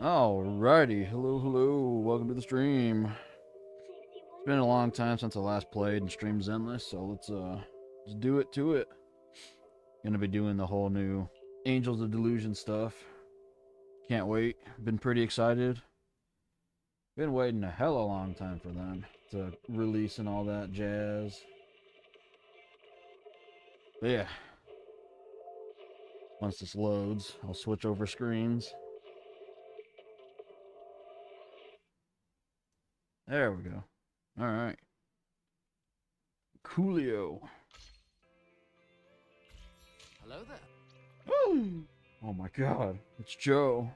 Alrighty, hello, hello, welcome to the stream. It's been a long time since I last played, and stream's endless, so let's do it to it. Gonna be doing the whole new Angels of Delusion stuff. Can't wait. Been pretty excited. Been waiting a hell of a long time for them to release and all that jazz. But yeah, once this loads, I'll switch over screens. There we go. Alright. Coolio. Hello there. Oh my god, it's Joe.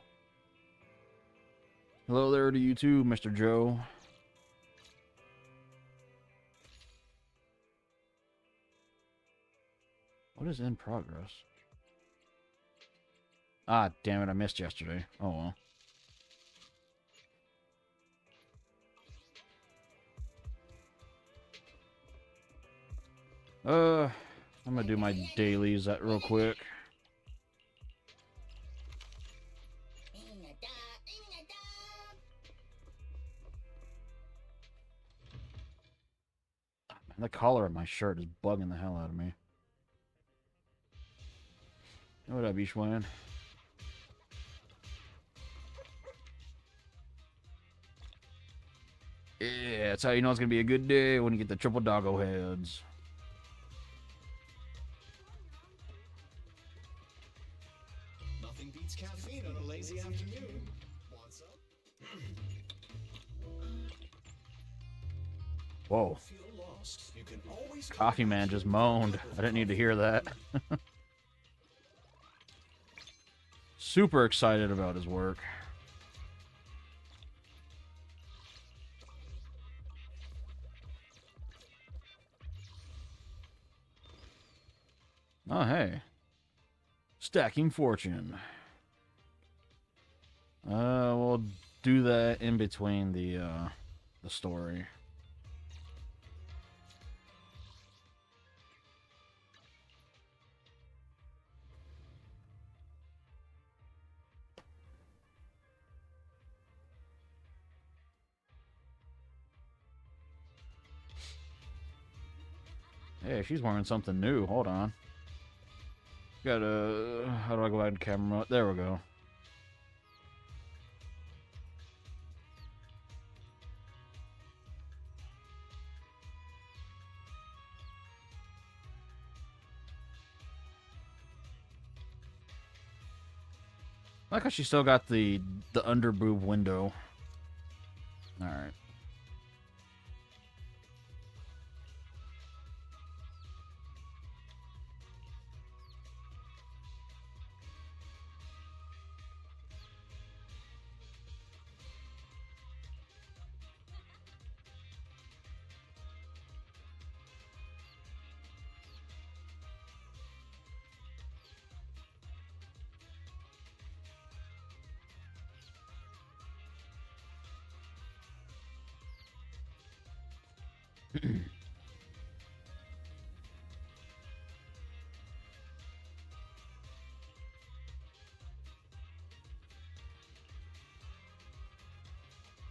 Hello there to you too, Mr. Joe. What is in progress? Ah, damn it, I missed yesterday. Oh well. I'm gonna do my dailies real quick. Man, the collar of my shirt is bugging the hell out of me. What up, Ishwan? Yeah, that's how you know it's gonna be a good day, when you get the triple doggo heads. Nothing beats caffeine on a lazy afternoon. Want some? Whoa. Feel lost. You can always Coffee Man just moaned. I didn't need to hear that. Super excited about his work. Oh, hey. Stacking fortune. We'll do that in between the story. Hey, she's wearing something new. Hold on. Gotta... How do I go back to camera? There we go. I like how she still got the underboob window. Alright.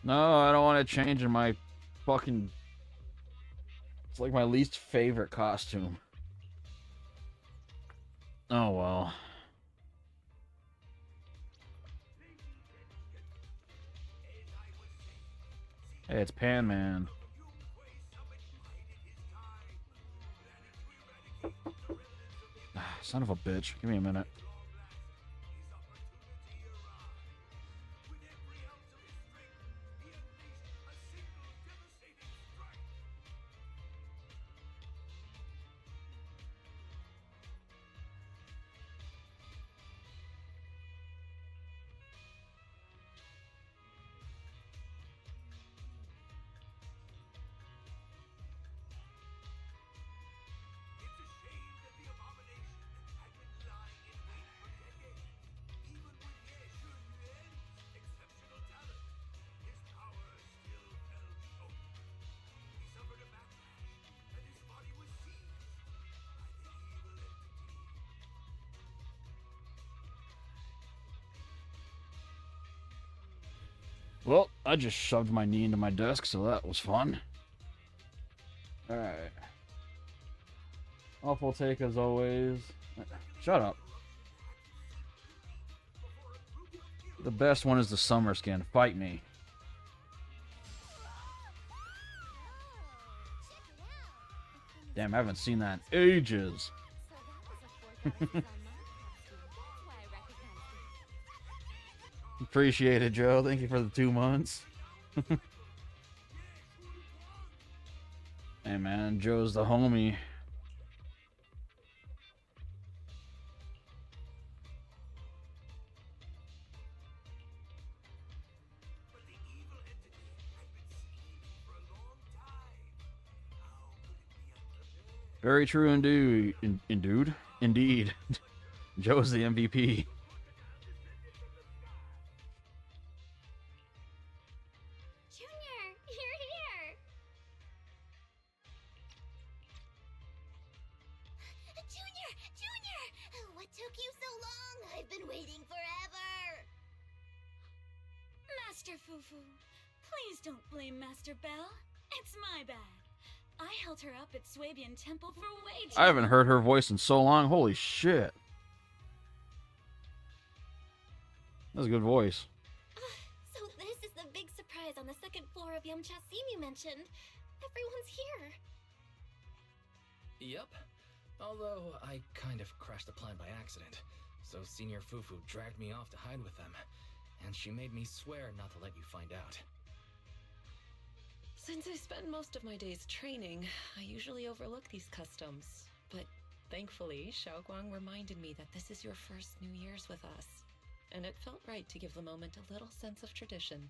No, I don't want to change in my fucking... It's like my least favorite costume. Oh, well. Hey, it's Pan Man. Son of a bitch. Give me a minute. Well, I just shoved my knee into my desk, so that was fun. Alright. Awful take as always. Shut up. The best one is the summer skin. Fight me. Damn, I haven't seen that in ages. Appreciate it, Joe. Thank you for the 2 months. Hey, man. Joe's the homie. Very true indeed. Indeed. Joe's the MVP. Junior, you're here. Junior, what took you so long? I've been waiting forever. Master Fufu, please don't blame Master Bell. It's my bad. I held her up at Swabian Temple for way too I haven't heard her voice in so long. Holy shit. That's a good voice. So this is the big surprise on the second floor of Yumchasim you mentioned. Everyone's here. Yep. Although I kind of crashed the plan by accident, so Senior Fufu dragged me off to hide with them, and she made me swear not to let you find out. Since I spend most of my days training, I usually overlook these customs. But thankfully, Xiaoguang reminded me that this is your first New Year's with us, and it felt right to give the moment a little sense of tradition.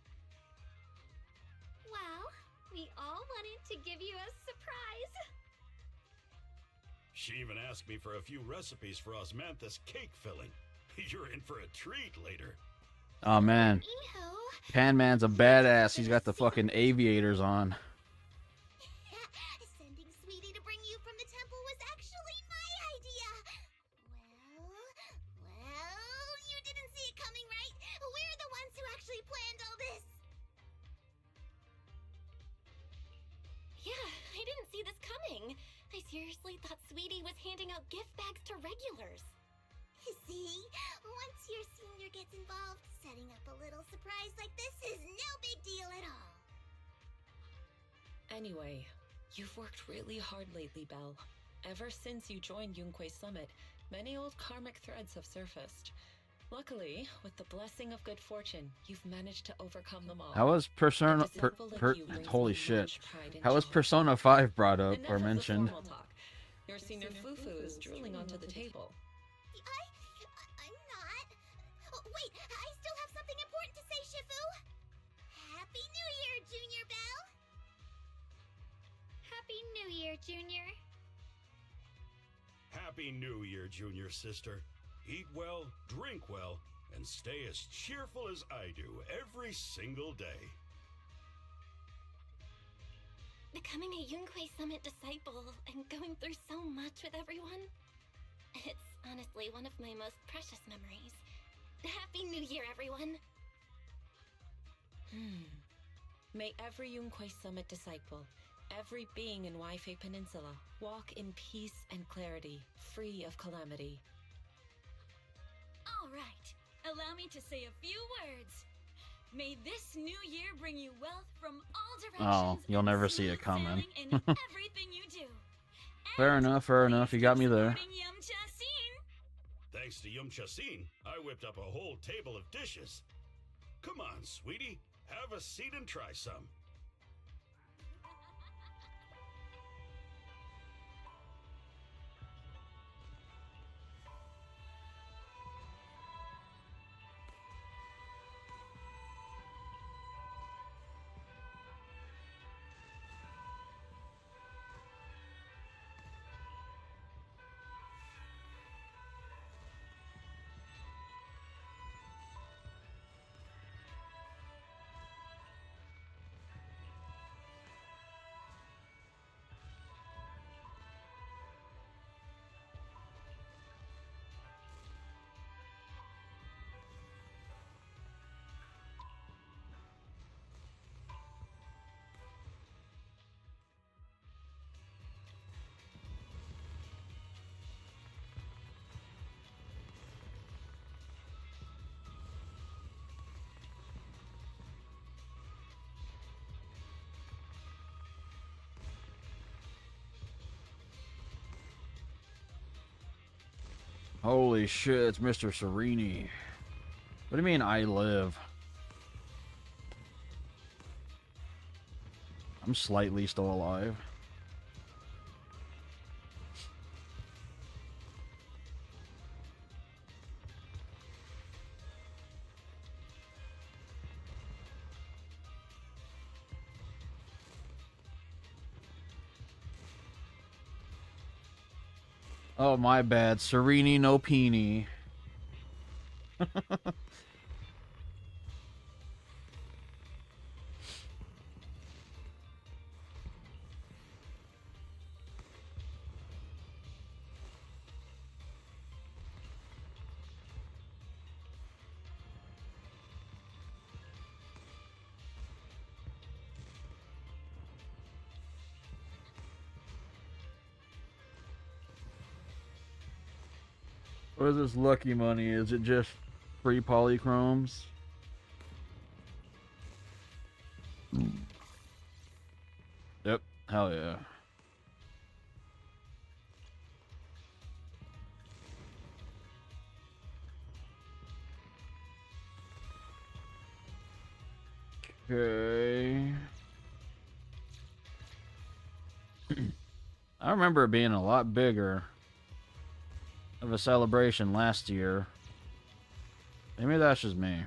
Well, we all wanted to give you a surprise. She even asked me for a few recipes for Osmanthus cake filling. You're in for a treat later. Oh, man. Ew. Pan Man's a badass. He's got the fucking aviators on. Sending Sweetie to bring you from the temple was actually my idea. Well, you didn't see it coming, right? We're the ones who actually planned all this. Yeah, I didn't see this coming. I seriously thought Sweetie was handing out gift bags to regulars. See? Once your senior gets involved, setting up a little surprise like this is no big deal at all. Anyway, you've worked really hard lately, Belle. Ever since you joined Yunquei Summit, many old karmic threads have surfaced. Luckily, with the blessing of good fortune, you've managed to overcome them all. How was Persona... holy shit. How was Persona 5 brought up or mentioned? Your Senior Fufu is drooling onto the table. I'm not. Oh, wait, I still have something important to say, Shifu. Happy New Year, Junior Belle. Happy New Year, Junior. Happy New Year, Junior sister. Eat well, drink well, and stay as cheerful as I do every single day. Becoming a Yunquei Summit disciple and going through so much with everyone. It's honestly one of my most precious memories. Happy New Year, everyone. May every Yunquei Summit disciple, every being in Waifei Peninsula, walk in peace and clarity, free of calamity. All right, allow me to say a few words. May this new year bring you wealth from all directions. Oh, you'll never see it coming. In everything you do. Fair enough, you got me there. Thanks to Yumchasin, I whipped up a whole table of dishes. Come on, sweetie, have a seat and try some. Holy shit, it's Mr. Serini. What do you mean I live? I'm slightly still alive. Oh, my bad. Serini no peenie. What is this lucky money? Is it just free polychromes? Yep, hell yeah. Okay. I remember it being a lot bigger of a celebration last year. Maybe that's just me.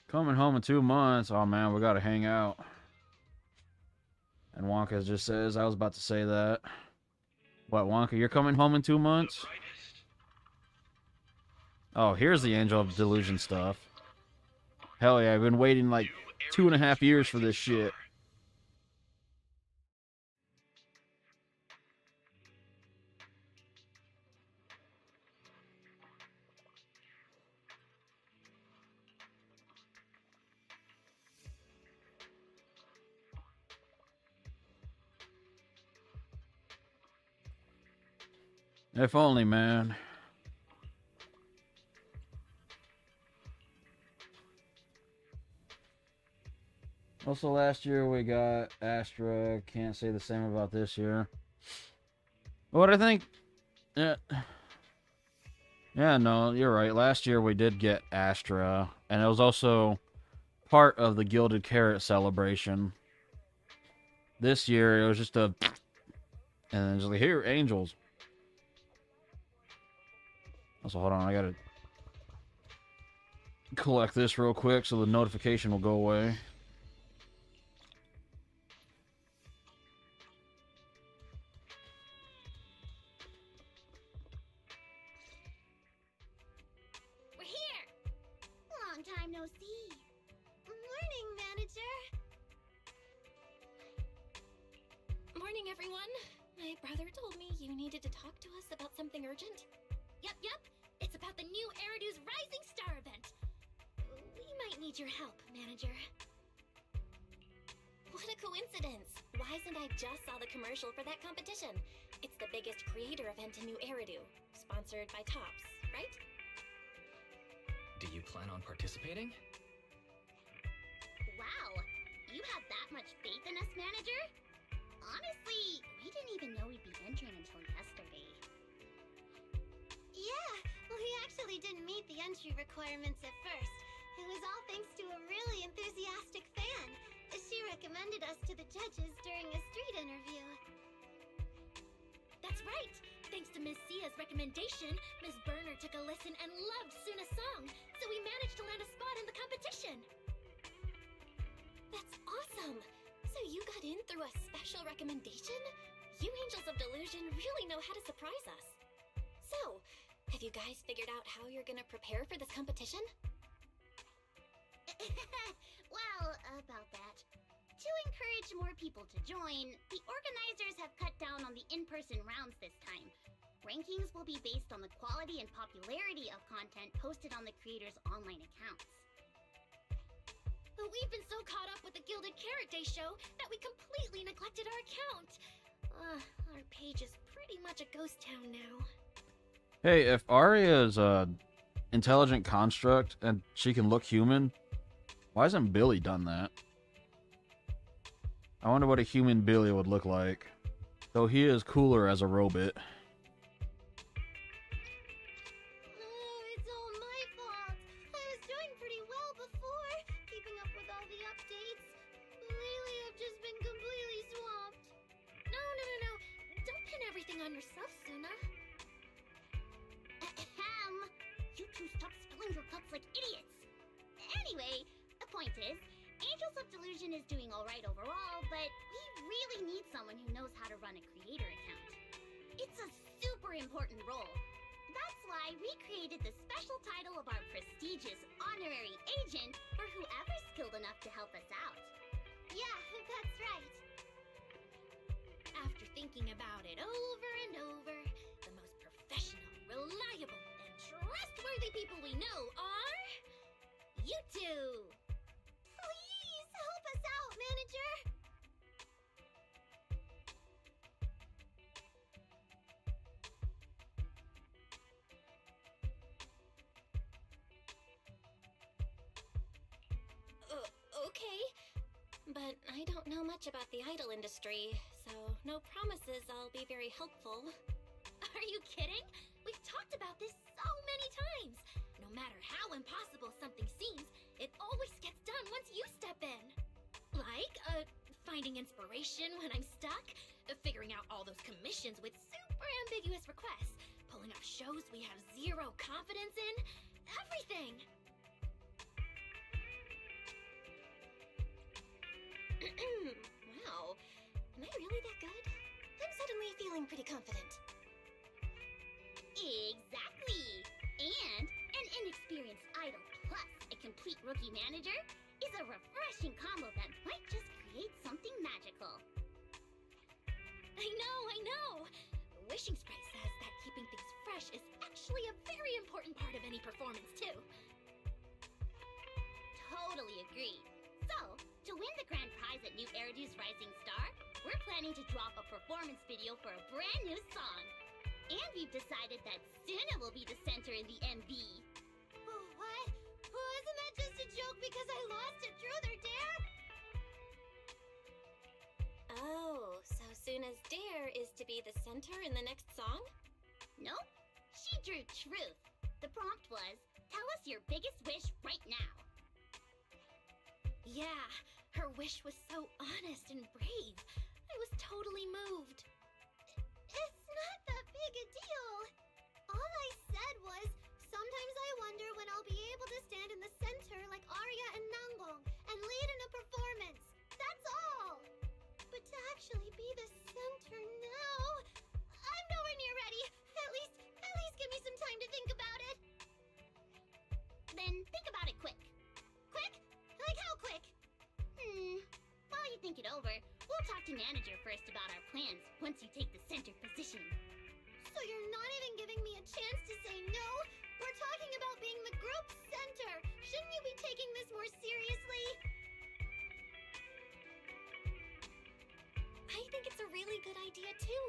Coming home in 2 months. Oh man, we gotta hang out. And Wonka just says, I was about to say that. What, Wonka, you're coming home in 2 months? Oh, here's the Angel of Delusion stuff. Hell yeah, I've been waiting like 2.5 years for this shit. If only, man. Also, last year we got Astra. Can't say the same about this year. What I think... Yeah, no, you're right. Last year we did get Astra. And it was also part of the Gilded Carrot celebration. This year it was just a... And then just like, here, Angels. Also, hold on, I gotta collect this real quick so the notification will go away. We're here! Long time no see. Morning, manager. Morning, everyone. My brother told me you needed to talk to us about something urgent. Yep. It's about the new Eridu's Rising Star event. We might need your help, manager. What a coincidence! Wise and I just saw the commercial for that competition. It's the biggest creator event in New Eridu, sponsored by Tops, right? Do you plan on participating? Wow, you have that much faith in us, manager? Honestly, we didn't even know we'd be entering until yesterday. Yeah, we actually didn't meet the entry requirements at first. It was all thanks to a really enthusiastic fan. She recommended us to the judges during a street interview. That's right! Thanks to Miss Sia's recommendation, Miss Burner took a listen and loved Suna's song, so we managed to land a spot in the competition! That's awesome! So you got in through a special recommendation? You Angels of Delusion really know how to surprise us. So, have you guys figured out how you're gonna prepare for this competition? Well, about that. To encourage more people to join, the organizers have cut down on the in-person rounds this time. Rankings will be based on the quality and popularity of content posted on the creators' online accounts. But we've been so caught up with the Gilded Carrot Day show that we completely neglected our account. Our page is pretty much a ghost town now. Hey, if Arya is a intelligent construct and she can look human, why hasn't Billy done that? I wonder what a human Billy would look like. Though he is cooler as a robot. It's all my fault. I was doing pretty well before, keeping up with all the updates. Lately, I've just been completely swamped. No. Don't pin everything on yourself, Suna. Ahem. You two stop spilling your guts like idiots. Anyway, the point is, Angels of Delusion is doing alright overall, but we really need someone who knows how to run a creator account. It's a super important role. That's why we created the special title of our prestigious honorary agent for whoever's skilled enough to help us out. Yeah, that's right. After thinking about it over and over, the most professional, reliable, and trustworthy people we know are... you two! Please help us out, manager! Okay. But I don't know much about the idol industry, so no promises I'll be very helpful. Are you kidding? We've talked about this so many times. No matter how impossible something seems, it always gets done once you step in. Like, finding inspiration when I'm stuck, figuring out all those commissions with super ambiguous requests, pulling off shows we have zero confidence in, everything! Wow, am I really that good? I'm suddenly feeling pretty confident. Exactly! And an inexperienced idol plus a complete rookie manager is a refreshing combo that might just create something magical. I know! Wishing Sprite says that keeping things fresh is actually a very important part of any performance, too. Totally agree. So, to win the grand prize at New Eridu's Rising Star, we're planning to drop a performance video for a brand new song. And we've decided that Suna will be the center in the MV. What? Wasn't that just a joke because I lost at Truth or Dare? Oh, so Suna's dare is to be the center in the next song? Nope. She drew Truth. The prompt was, tell us your biggest wish right now. Yeah, her wish was so honest and brave. I was totally moved. It's not that big a deal. All I said was, sometimes I wonder when I'll be able to stand in the center like Arya and Nangong and lead in a performance. That's all. But to actually be the center now, I'm nowhere near ready. At least give me some time to think about it. Then think about it quick. Quick? Like how quick? While you think it over, we'll talk to manager first about our plans once you take the center position. So you're not even giving me a chance to say no? We're talking about being the group center. Shouldn't you be taking this more seriously? I think it's a really good idea, too.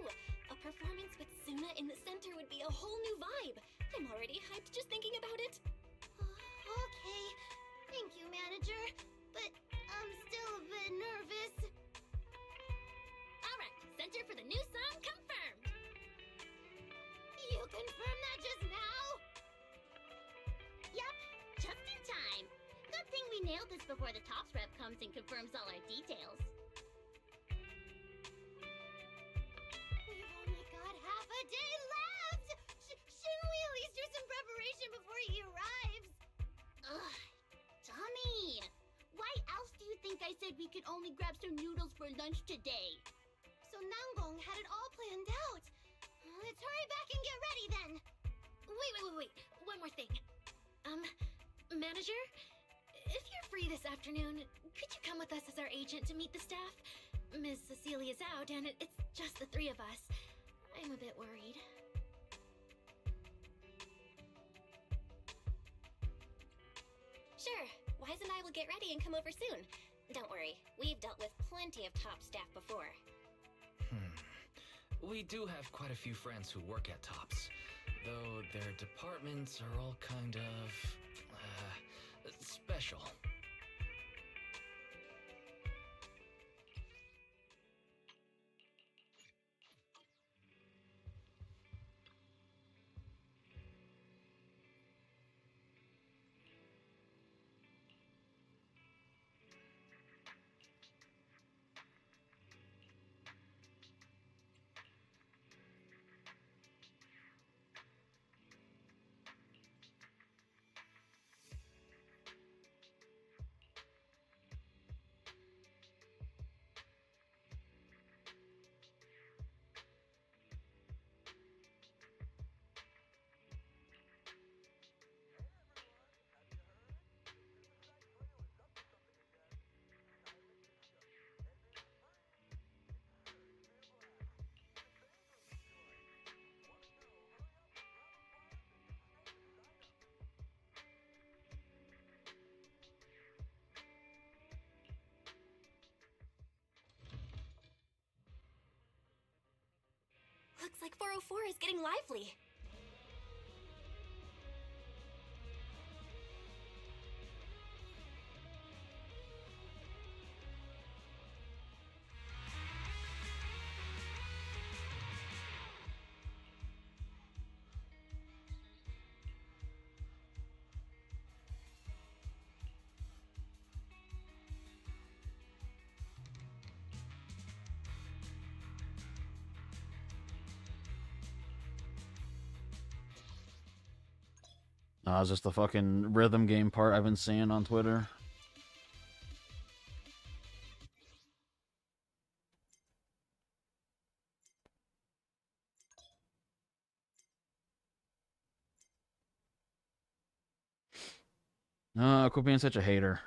A performance with Suna in the center would be a whole new vibe. I'm already hyped just thinking about it. Okay. Thank you, manager. But I'm still a bit nervous. All right, center for the new song confirmed. You confirmed that just now? Yup, just in time. Good thing we nailed this before the Tops rep comes and confirms all our details. We've only got half a day left! Shouldn't we at least do some preparation before he arrives? Ugh, dummy! Why else do you think I said we could only grab some noodles for lunch today? So Nangong had it all planned out. Let's hurry back and get ready then. Wait. One more thing. Manager? If you're free this afternoon, could you come with us as our agent to meet the staff? Ms. Cecilia's out, and it's just the three of us. I'm a bit worried. Sure, Wise and I will get ready and come over soon. Don't worry, we've dealt with plenty of top staff before. We do have quite a few friends who work at Tops, though their departments are all kind of special. Looks like 404 is getting lively. Is this the fucking rhythm game part I've been seeing on Twitter? No, quit being such a hater.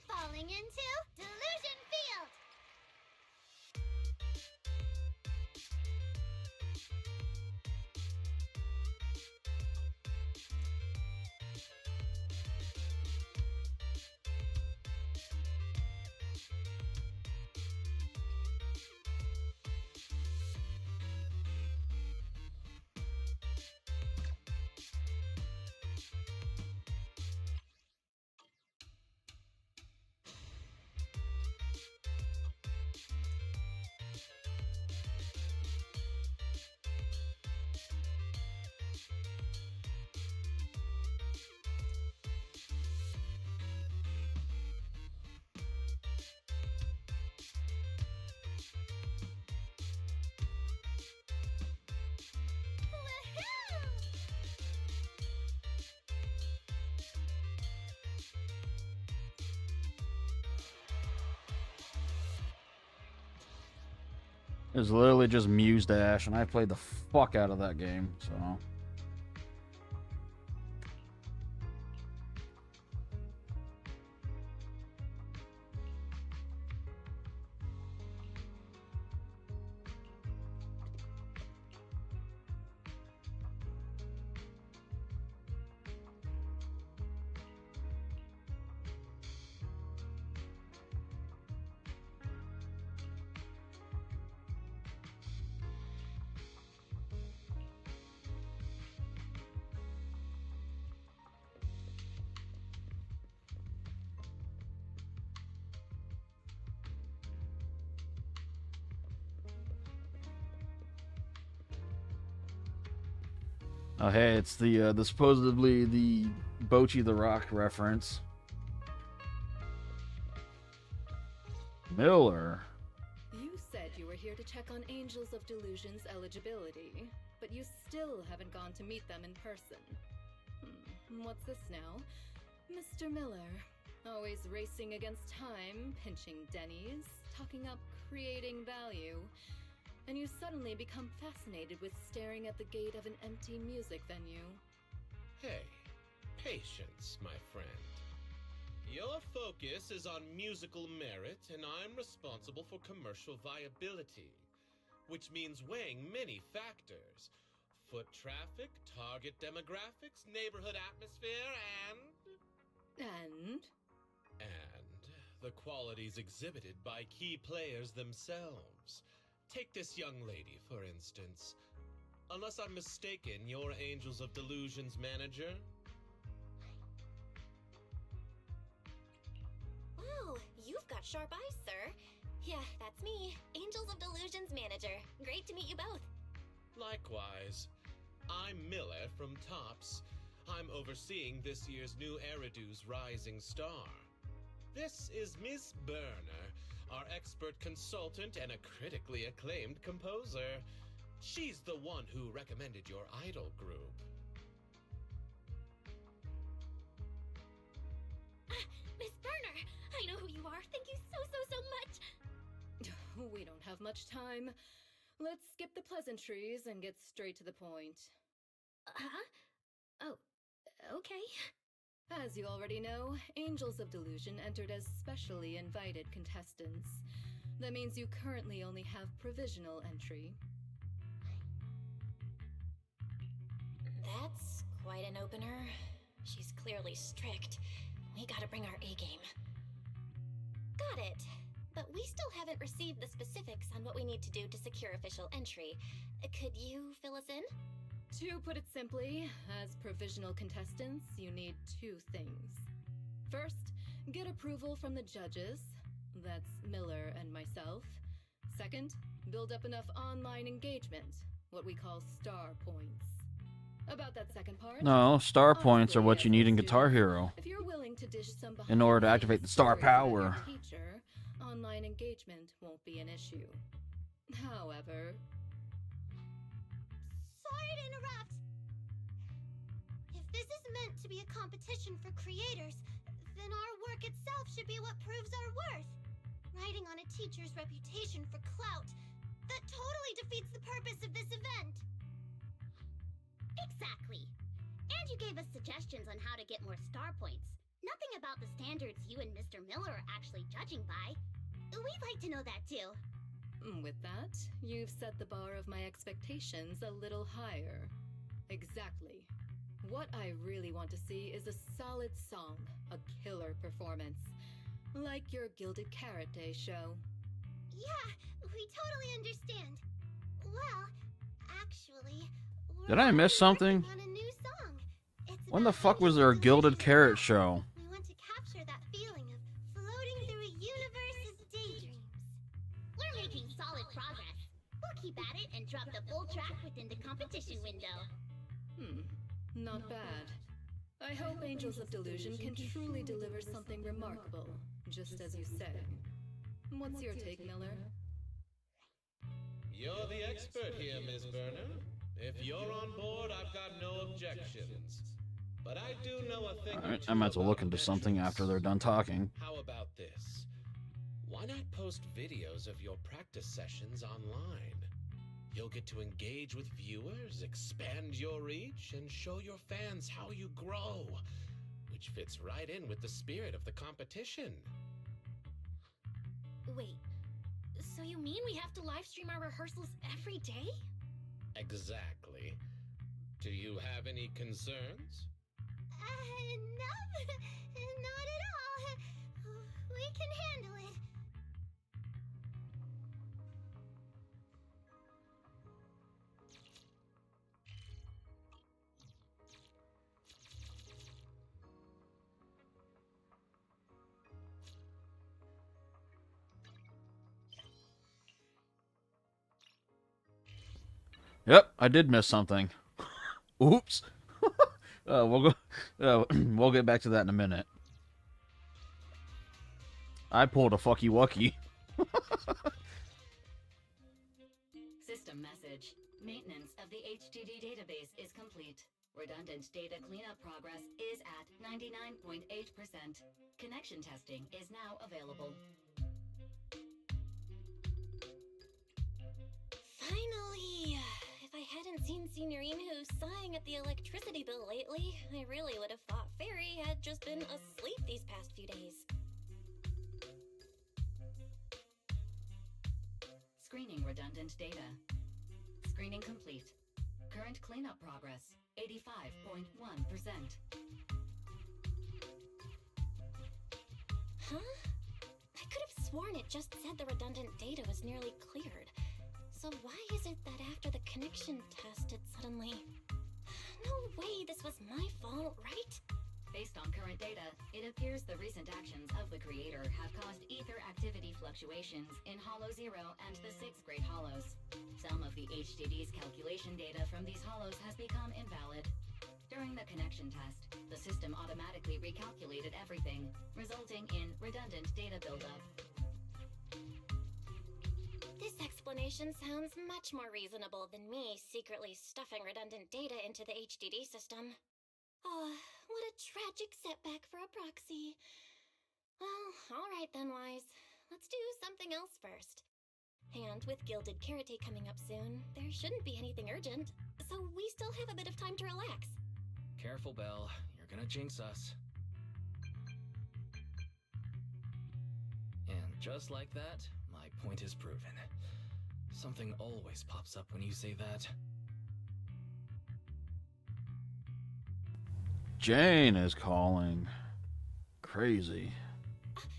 Falling into Delusion Field! It's literally just Muse Dash, and I played the fuck out of that game, so... Oh hey, it's the supposedly the Bocchi the Rock reference. Miller. you were here to check on Angels of Delusion's eligibility, but you still haven't gone to meet them in person. What's this now? Mr. Miller, always racing against time, pinching Denny's, talking up creating value, and you suddenly become fascinated with staring at the gate of an empty music venue. Hey, patience, my friend. Your focus is on musical merit, and I'm responsible for commercial viability, which means weighing many factors. Foot traffic, target demographics, neighborhood atmosphere, And the qualities exhibited by key players themselves. Take this young lady, for instance. Unless I'm mistaken, you're Angels of Delusion's manager? Wow, you've got sharp eyes, sir. Yeah, that's me, Angels of Delusion's manager. Great to meet you both. Likewise. I'm Miller from Tops. I'm overseeing this year's new Eridu's Rising Star. This is Miss Burner, our expert consultant and a critically acclaimed composer. She's the one who recommended your idol group. Miss Burner, I know who you are. Thank you so much. we don't have much time. Let's skip the pleasantries and get straight to the point. Oh, okay. As you already know, Angels of Delusion entered as specially invited contestants. That means you currently only have provisional entry. That's quite an opener. She's clearly strict. We gotta bring our A-game. Got it. But we still haven't received the specifics on what we need to do to secure official entry. Could you fill us in? To put it simply, as provisional contestants, you need two things. First, get approval from the judges. That's Miller and myself. Second, build up enough online engagement, what we call star points. About that second part... No, star points are what you need in Guitar Hero. If you're willing to dish some In order to activate the star power. Teacher, online engagement won't be an issue. However... Sorry to interrupt. If this is meant to be a competition for creators, then our work itself should be what proves our worth. Riding on a teacher's reputation for clout, that totally defeats the purpose of this event. Exactly. And you gave us suggestions on how to get more star points. Nothing about the standards you and Mr. Miller are actually judging by. We'd like to know that too. With that, you've set the bar of my expectations a little higher. Exactly. What I really want to see is a solid song, a killer performance. Like your Gilded Carrot Day show. Yeah, we totally understand. Well, actually... Did I miss something? On a new song. When the fuck was there a Gilded Carrot show? We want to capture that feeling of floating through a universe of daydreams. We're making solid progress. We'll keep at it and drop the full track within the competition window. Not bad. I hope Angels of Delusion can truly deliver something remarkable, just as you say. What's your take, Miller? You're the expert here, Miss Burner. If you're on board, I've got no objections. But I do know a thing or Alright, two I might as well look about into something metrics. after they're done talking. How about this? Why not post videos of your practice sessions online? You'll get to engage with viewers, expand your reach, and show your fans how you grow, which fits right in with the spirit of the competition. Wait, so you mean we have to live stream our rehearsals every day? Exactly. Do you have any concerns? No, not at all. We can handle it. Yep, I did miss something. Oops. We'll get back to that in a minute. I pulled a fucky wucky. HDD database is complete. Redundant data cleanup progress is at 99.8%. Connection testing is now available. Finally! If I hadn't seen Signorino sighing at the electricity bill lately, I really would have thought Fairy had just been asleep these past few days. Screening redundant data. Screening complete. Current cleanup progress, 85.1%. Huh? I could have sworn it just said the redundant data was nearly cleared. So why is it that after the connection test it suddenly... No way this was my fault, right? Based on current data, it appears the recent actions of the creator have caused ether activity fluctuations in Hollow 0 and the 6 Great Hollows. Some of the HDD's calculation data from these hollows has become invalid. During the connection test, the system automatically recalculated everything, resulting in redundant data buildup. This explanation sounds much more reasonable than me secretly stuffing redundant data into the HDD system. Oh, what a tragic setback for a proxy. Well, alright then, Wise. Let's do something else first. And with Gilded Karate coming up soon, there shouldn't be anything urgent, so we still have a bit of time to relax. Careful, Belle. You're gonna jinx us. And just like that, my point is proven. Something always pops up when you say that. Jane is calling. Crazy.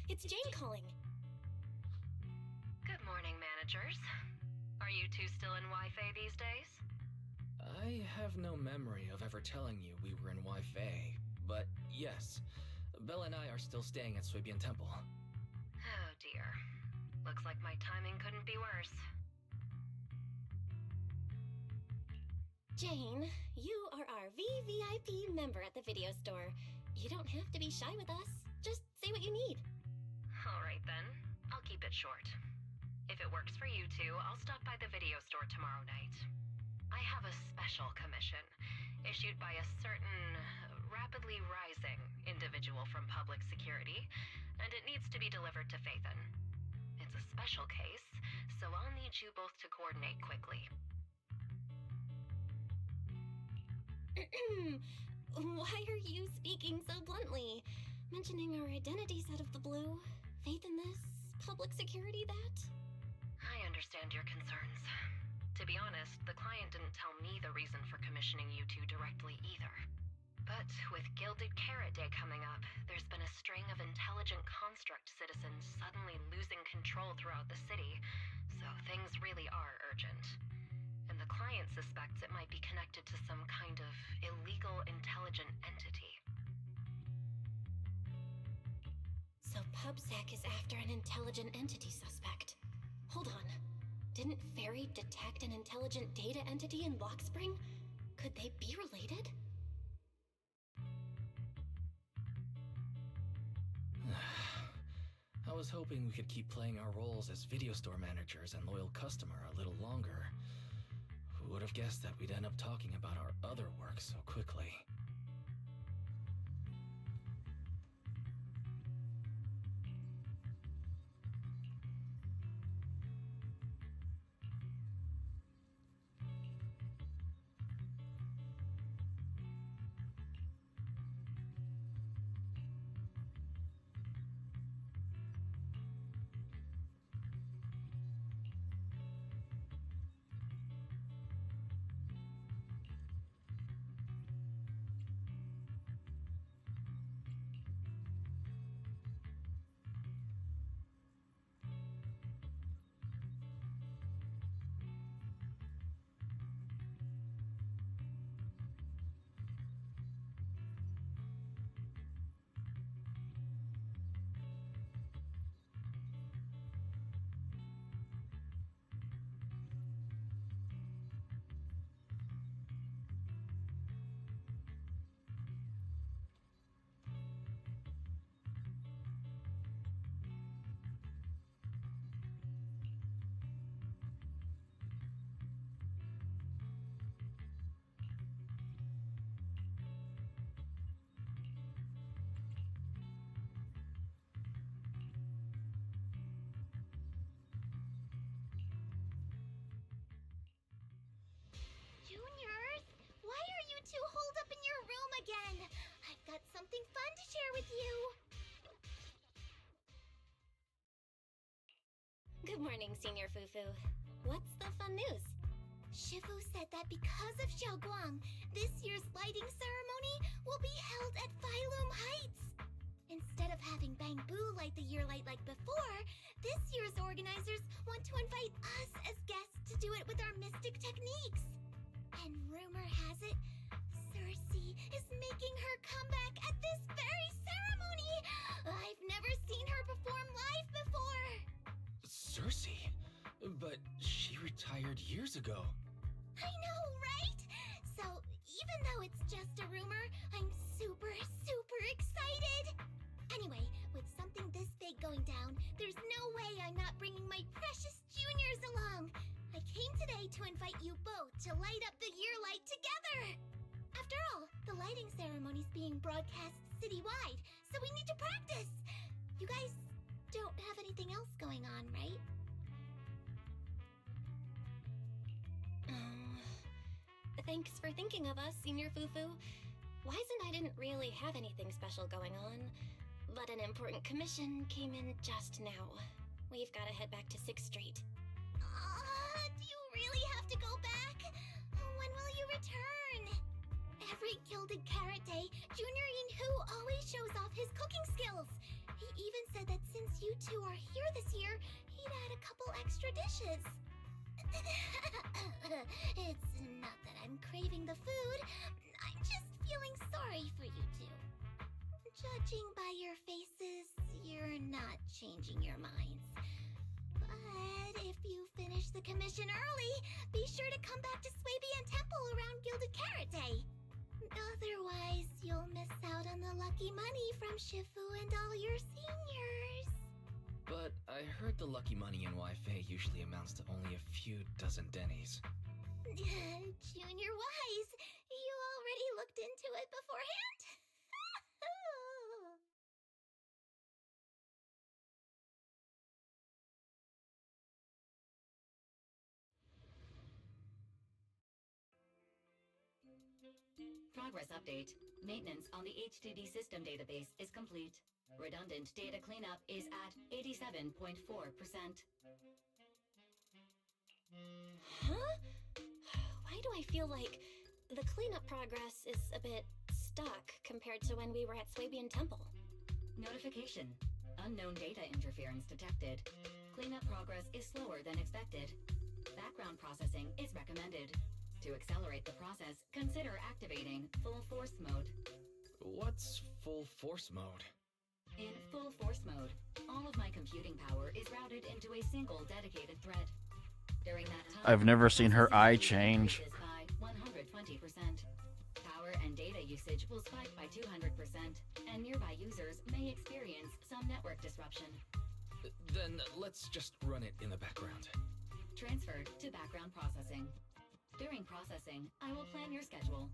It's Jane calling. Good morning, managers. Are you two still in Wi-Fi these days? I have no memory of ever telling you we were in Wi-Fi, but yes, Belle and I are still staying at Suibian Temple. Oh dear. Looks like my timing couldn't be worse. Jane, you are our VVIP member at the video store. You don't have to be shy with us. Just say what you need. Alright then, I'll keep it short. If it works for you two, I'll stop by the video store tomorrow night. I have a special commission, issued by a certain rapidly rising individual from public security, and it needs to be delivered to Phaethon. It's a special case, so I'll need you both to coordinate quickly. Why are you speaking so bluntly? Mentioning our identities out of the blue? Faith in this? Public security that? I understand your concerns. To be honest, the client didn't tell me the reason for commissioning you two directly either. But with Gilded Carrot Day coming up, there's been a string of intelligent construct citizens suddenly losing control throughout the city, so things really are urgent. And the client suspects it might be connected to some kind of illegal intelligent entity. So PubSec is after an intelligent entity suspect. Hold on. Didn't Fairy detect an intelligent data entity in Block Spring? Could they be related? I was hoping we could keep playing our roles as video store managers and loyal customer a little longer. Who would have guessed that we'd end up talking about our other work so quickly? you. Good morning, Senior Fufu. What's the fun news? Shifu said that because of Xiaoguang, this year's lighting ceremony will be held at Phylum Heights. Instead of having Bangbu light the year light like before, this year's organizers want to invite us as guests to do it with our mystic techniques. And rumor has it, Cersei is making her comeback at this very ceremony. I've never seen her perform live before. Cersei? But she retired years ago. I know, right? So, even though it's just a rumor, I'm super excited. Anyway, with something this big going down, there's no way I'm not bringing my precious juniors along. I came today to invite you both to light up the year light together. After all, the lighting ceremony's being broadcast citywide, so we need to practice. You guys don't have anything else going on, right? Thanks for thinking of us, Senior Fufu. Wise and I didn't really have anything special going on, but an important commission came in just now. We've got to head back to 6th Street. Do you really have to go back? When will you return? Every Gilded Carrot Day, Junior Yinhu always shows off his cooking skills. He even said that since you two are here this year, he'd add a couple extra dishes. It's not that I'm craving the food. I'm just feeling sorry for you two. Judging by your faces, you're not changing your minds. But if you finish the commission early, be sure to come back to Swabian Temple around Gilded Carrot Day. Otherwise, you'll miss out on the lucky money from Shifu and all your seniors. But I heard the lucky money in Wi-Fi usually amounts to only a few dozen dennies. Junior Wise, you already looked into it beforehand? Progress update. Maintenance on the HDD system database is complete. Redundant data cleanup is at 87.4%. Huh? Why do I feel like the cleanup progress is a bit stuck compared to when we were at Swabian Temple? Notification. Unknown data interference detected. Cleanup progress is slower than expected. Background processing is recommended. To accelerate the process, consider activating full force mode. What's full force mode? In full force mode, all of my computing power is routed into a single dedicated thread. During that time, I've never seen her eye change. by 120%. Power and data usage will spike by 200%, and nearby users may experience some network disruption. Then let's just run it in the background. Transferred to background processing. During processing, I will plan your schedule.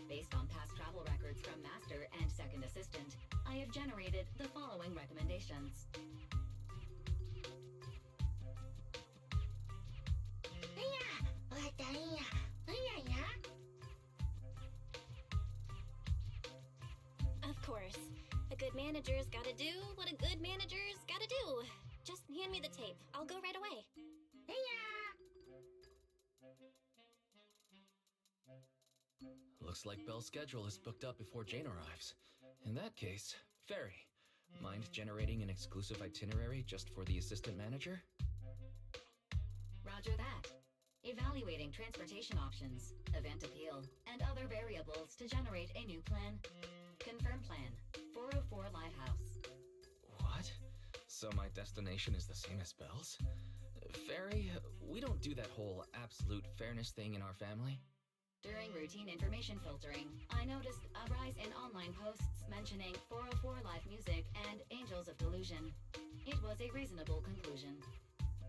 Based on past travel records from Master and Second Assistant, I have generated the following recommendations. Of course. A good manager's gotta do what a good manager's gotta do. Just hand me the tape. I'll go right away. Looks like Belle's schedule is booked up before Jane arrives. In that case, Fairy, mind generating an exclusive itinerary just for the assistant manager? Roger that. Evaluating transportation options, event appeal, and other variables to generate a new plan. Confirm plan. 404 Lighthouse. What? So my destination is the same as Belle's? Fairy, we don't do that whole absolute fairness thing in our family. During routine information filtering, I noticed a rise in online posts mentioning 404 Live Music and Angels of Delusion. It was a reasonable conclusion.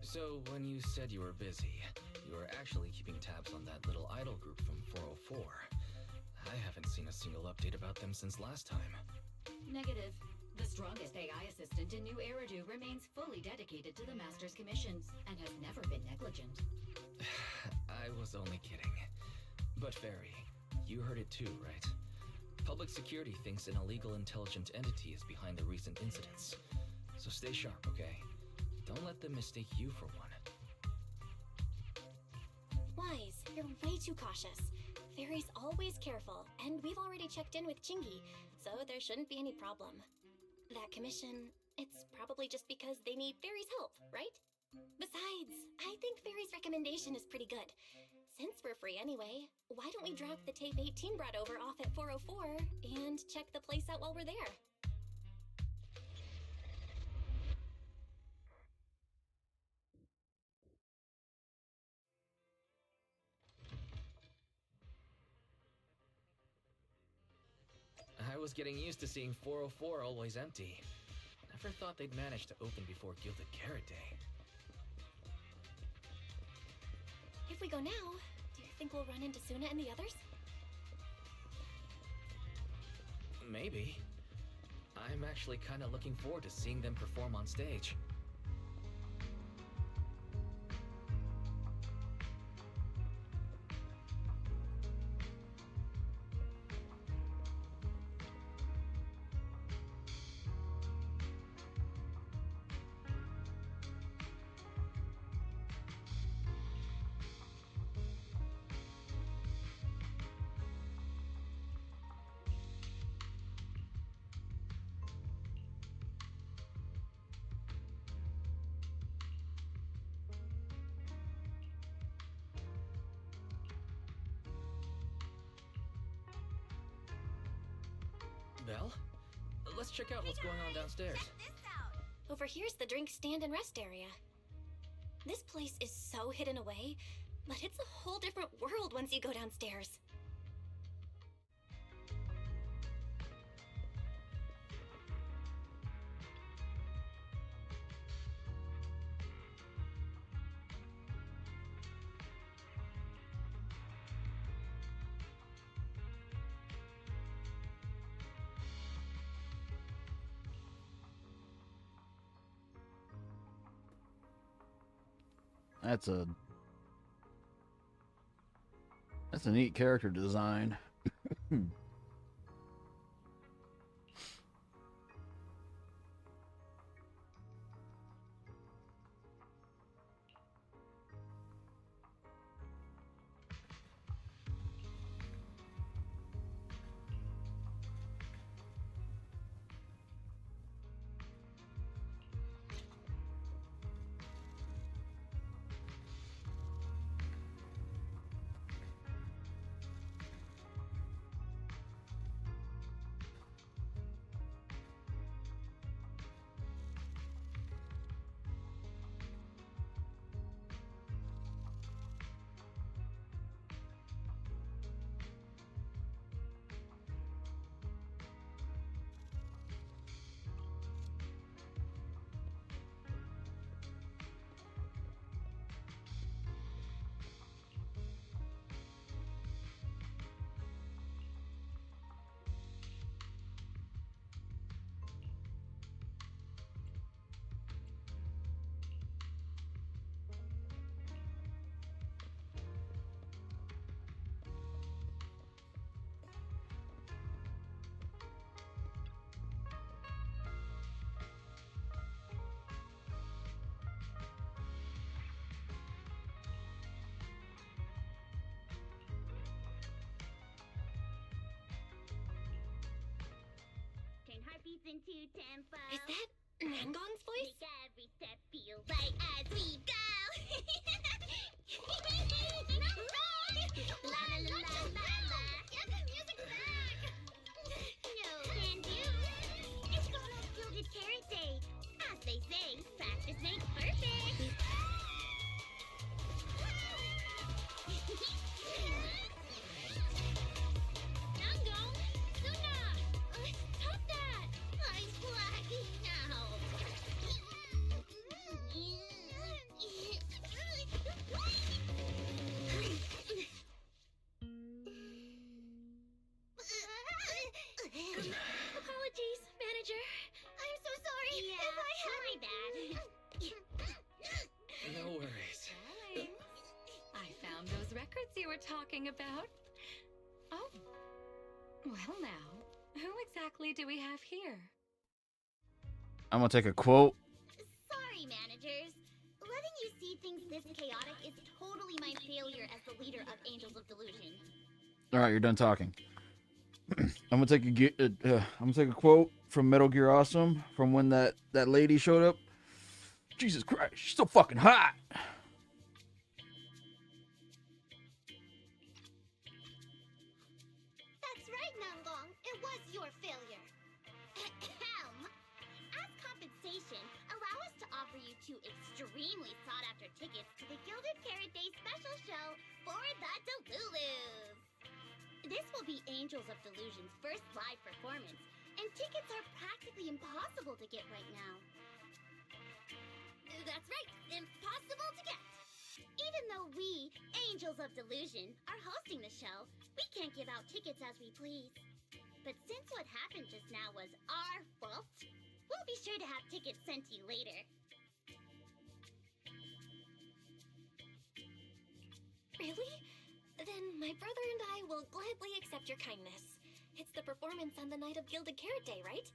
So when you said you were busy, you were actually keeping tabs on that little idol group from 404. I haven't seen a single update about them since last time. Negative. The strongest AI assistant in New Eridu remains fully dedicated to the Master's commissions and has never been negligent. I was only kidding. But Fairy, you heard it too, right? Public security thinks an illegal intelligent entity is behind the recent incidents. So stay sharp, okay? Don't let them mistake you for one. Wise, you're way too cautious. Fairy's always careful, and we've already checked in with Chingy, so there shouldn't be any problem. That commission, it's probably just because they need Fairy's help, right? Besides, I think Fairy's recommendation is pretty good. Since we're free anyway, why don't we drop the tape 18 brought over off at 404 and check the place out while we're there? I was getting used to seeing 404 always empty. Never thought they'd manage to open before Gilded Carrot Day. If we go now, do you think we'll run into Suna and the others? Maybe. I'm actually kind of looking forward to seeing them perform on stage. Belle? Let's check out what's going on downstairs. Over here's the drink stand and rest area. This place is so hidden away, but it's a whole different world once you go downstairs. That's a neat character design. Turn heartbeats into tempo. Is that Nangong's voice? Make every step feel right as we go. La la la la la. Get the music back. No can do. It's gonna Gilded Carrot Day. As they say, practice makes perfect. Nangong, Suna, stop that! I'm blacking out. Apologies, manager. I'm so sorry. Yeah, if I had my bad. No worries. Darling, I found those records you were talking about. Oh, well now, Who exactly do we have here? I'm gonna take a quote. Sorry, managers. Letting you see things this chaotic is totally my failure as the leader of Angels of Delusion. All right, you're done talking. I'm gonna take a quote from Metal Gear Awesome from when that lady showed up. Jesus Christ, she's so fucking hot. That's right, Nangong. It was your failure. As compensation, allow us to offer you 2 extremely sought-after tickets to the Gilded Carrot Day special show for the Delulus. This will be Angels of Delusion's first live performance, and tickets are practically impossible to get right now. That's right, impossible to get. Even though we, Angels of Delusion, are hosting the show, we can't give out tickets as we please. But since what happened just now was our fault, we'll be sure to have tickets sent to you later. Really? Then my brother and I will gladly accept your kindness. It's the performance on the night of Gilded Carrot Day, right?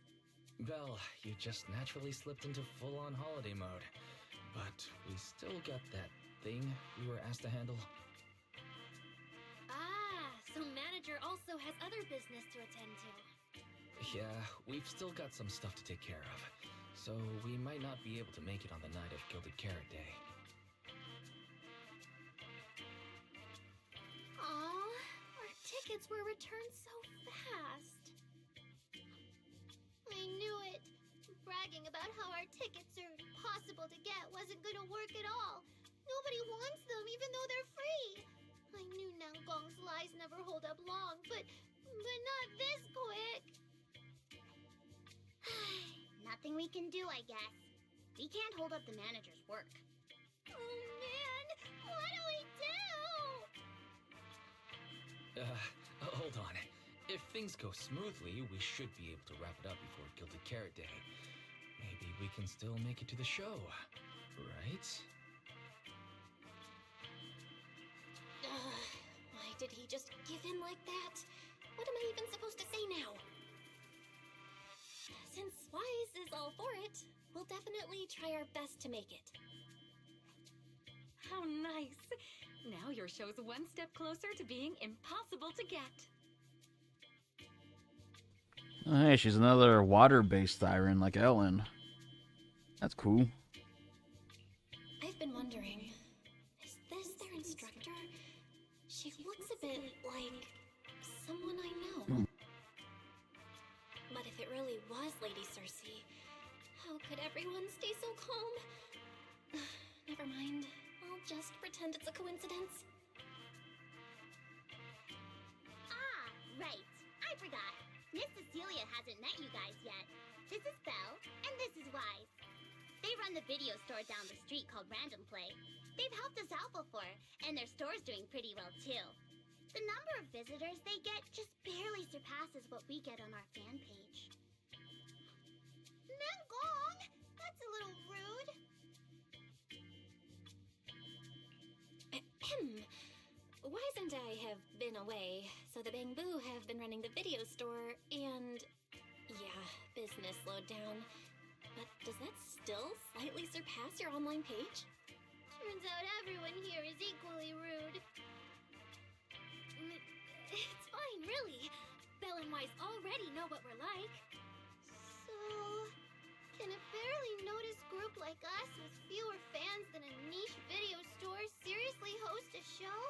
Belle, you just naturally slipped into full-on holiday mode. But we still got that thing we were asked to handle. Ah, so manager also has other business to attend to. Yeah, we've still got some stuff to take care of. So we might not be able to make it on the night of Gilded Carrot Day. Aw, our tickets were returned so fast. I knew it. Bragging about how our tickets are impossible to get wasn't gonna work at all. Nobody wants them, even though they're free. I knew Nangong's lies never hold up long, but not this quick. Nothing we can do, I guess. We can't hold up the manager's work. Oh man, what do we do? Hold on. If things go smoothly, we should be able to wrap it up before Gilded Carrot Day. Maybe we can still make it to the show, right? Why did he just give in like that? What am I even supposed to say now? Since Wise is all for it, we'll definitely try our best to make it. How nice. Now your show's one step closer to being impossible to get. Oh, hey, she's another water-based siren like Ellen. That's cool. I've been wondering, is this their instructor? She looks a bit like someone I know. But if it really was Lady Cersei, how could everyone stay so calm? Never mind. I'll just pretend it's a coincidence. Ah, right. I forgot. Miss Cecilia hasn't met you guys yet. This is Belle, and this is Wise. They run the video store down the street called Random Play. They've helped us out before, and their store's doing pretty well too. The number of visitors they get just barely surpasses what we get on our fan page. Nangong! That's a little rude. Wise and I have been away, so the Bamboo have been running the video store, and yeah, business slowed down. But does that still slightly surpass your online page? Turns out everyone here is equally rude. It's fine, really. Belle and Wise already know what we're like. So, can a barely noticed group like us with fewer fans than a niche video store seriously host a show?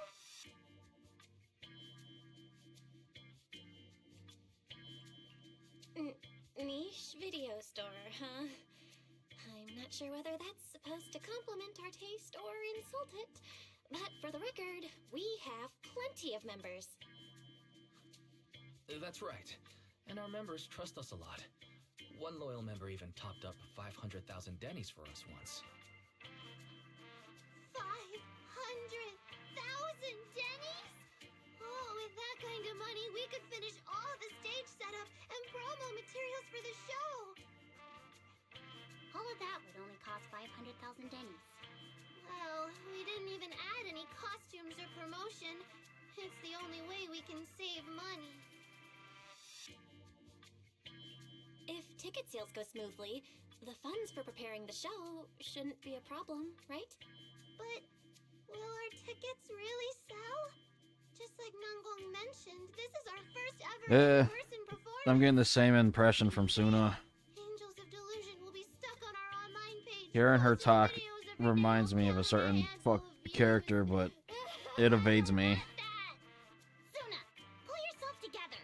Niche video store, huh? I'm not sure whether that's supposed to compliment our taste or insult it, but for the record, we have plenty of members. That's right. And our members trust us a lot. One loyal member even topped up 500,000 Denny's for us once. 500,000 Denny's? Oh, with that kind of money, we could finish all the stage setup and promo materials for the show. All of that would only cost 500,000 Denny's. Well, we didn't even add any costumes or promotion. It's the only way we can save money. ticket sales go smoothly, the funds for preparing the show shouldn't be a problem, right? But will our tickets really sell? Just like Nangong mentioned, this is our first ever in-person performance. I'm getting the same impression from Suna. Angels of Delusion will be stuck on our online page. Hearing her posting talk videos every reminds now me and of a then certain with ads full of views. character, but it evades me. Suna, pull yourself together.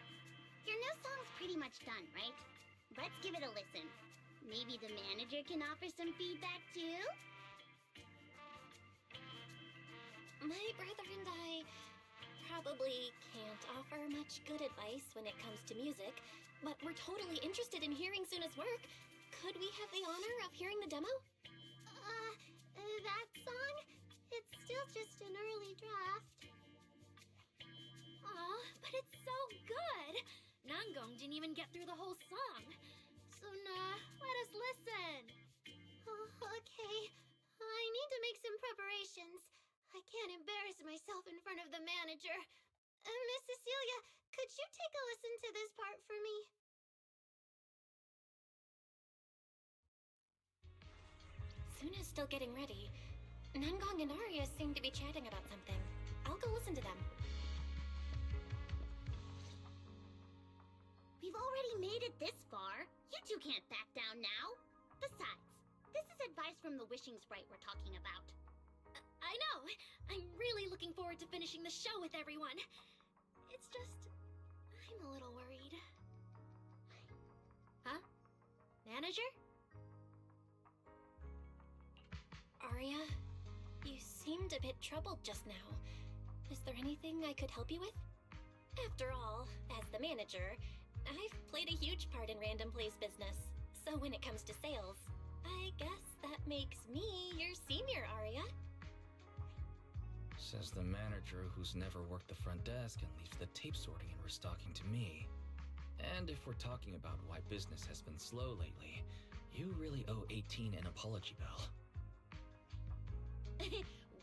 Your new song's pretty much done, right? Let's give it a listen. Maybe the manager can offer some feedback too? My brother and I probably can't offer much good advice when it comes to music, but we're totally interested in hearing Suna's work. Could we have the honor of hearing the demo? That song? It's still just an early draft. Aw, but it's so good! Nangong didn't even get through the whole song. Suna, let us listen. Okay. I need to make some preparations. I can't embarrass myself in front of the manager. Miss Cecilia, could you take a listen to this part for me? Suna's still getting ready. Nangong and Arya seem to be chatting about something. I'll go listen to them. We've already made it this far. You two can't back down now. Besides, this is advice from the wishing sprite we're talking about. I know. I'm really looking forward to finishing the show with everyone. It's just, I'm a little worried. Huh? Manager? Arya, you seemed a bit troubled just now. Is there anything I could help you with? After all, as the manager, I've played a huge part in Random Play's business. So when it comes to sales, I guess that makes me your senior, Arya. Says the manager who's never worked the front desk and leaves the tape sorting and restocking to me. And if we're talking about why business has been slow lately, you really owe 18 an apology, Belle.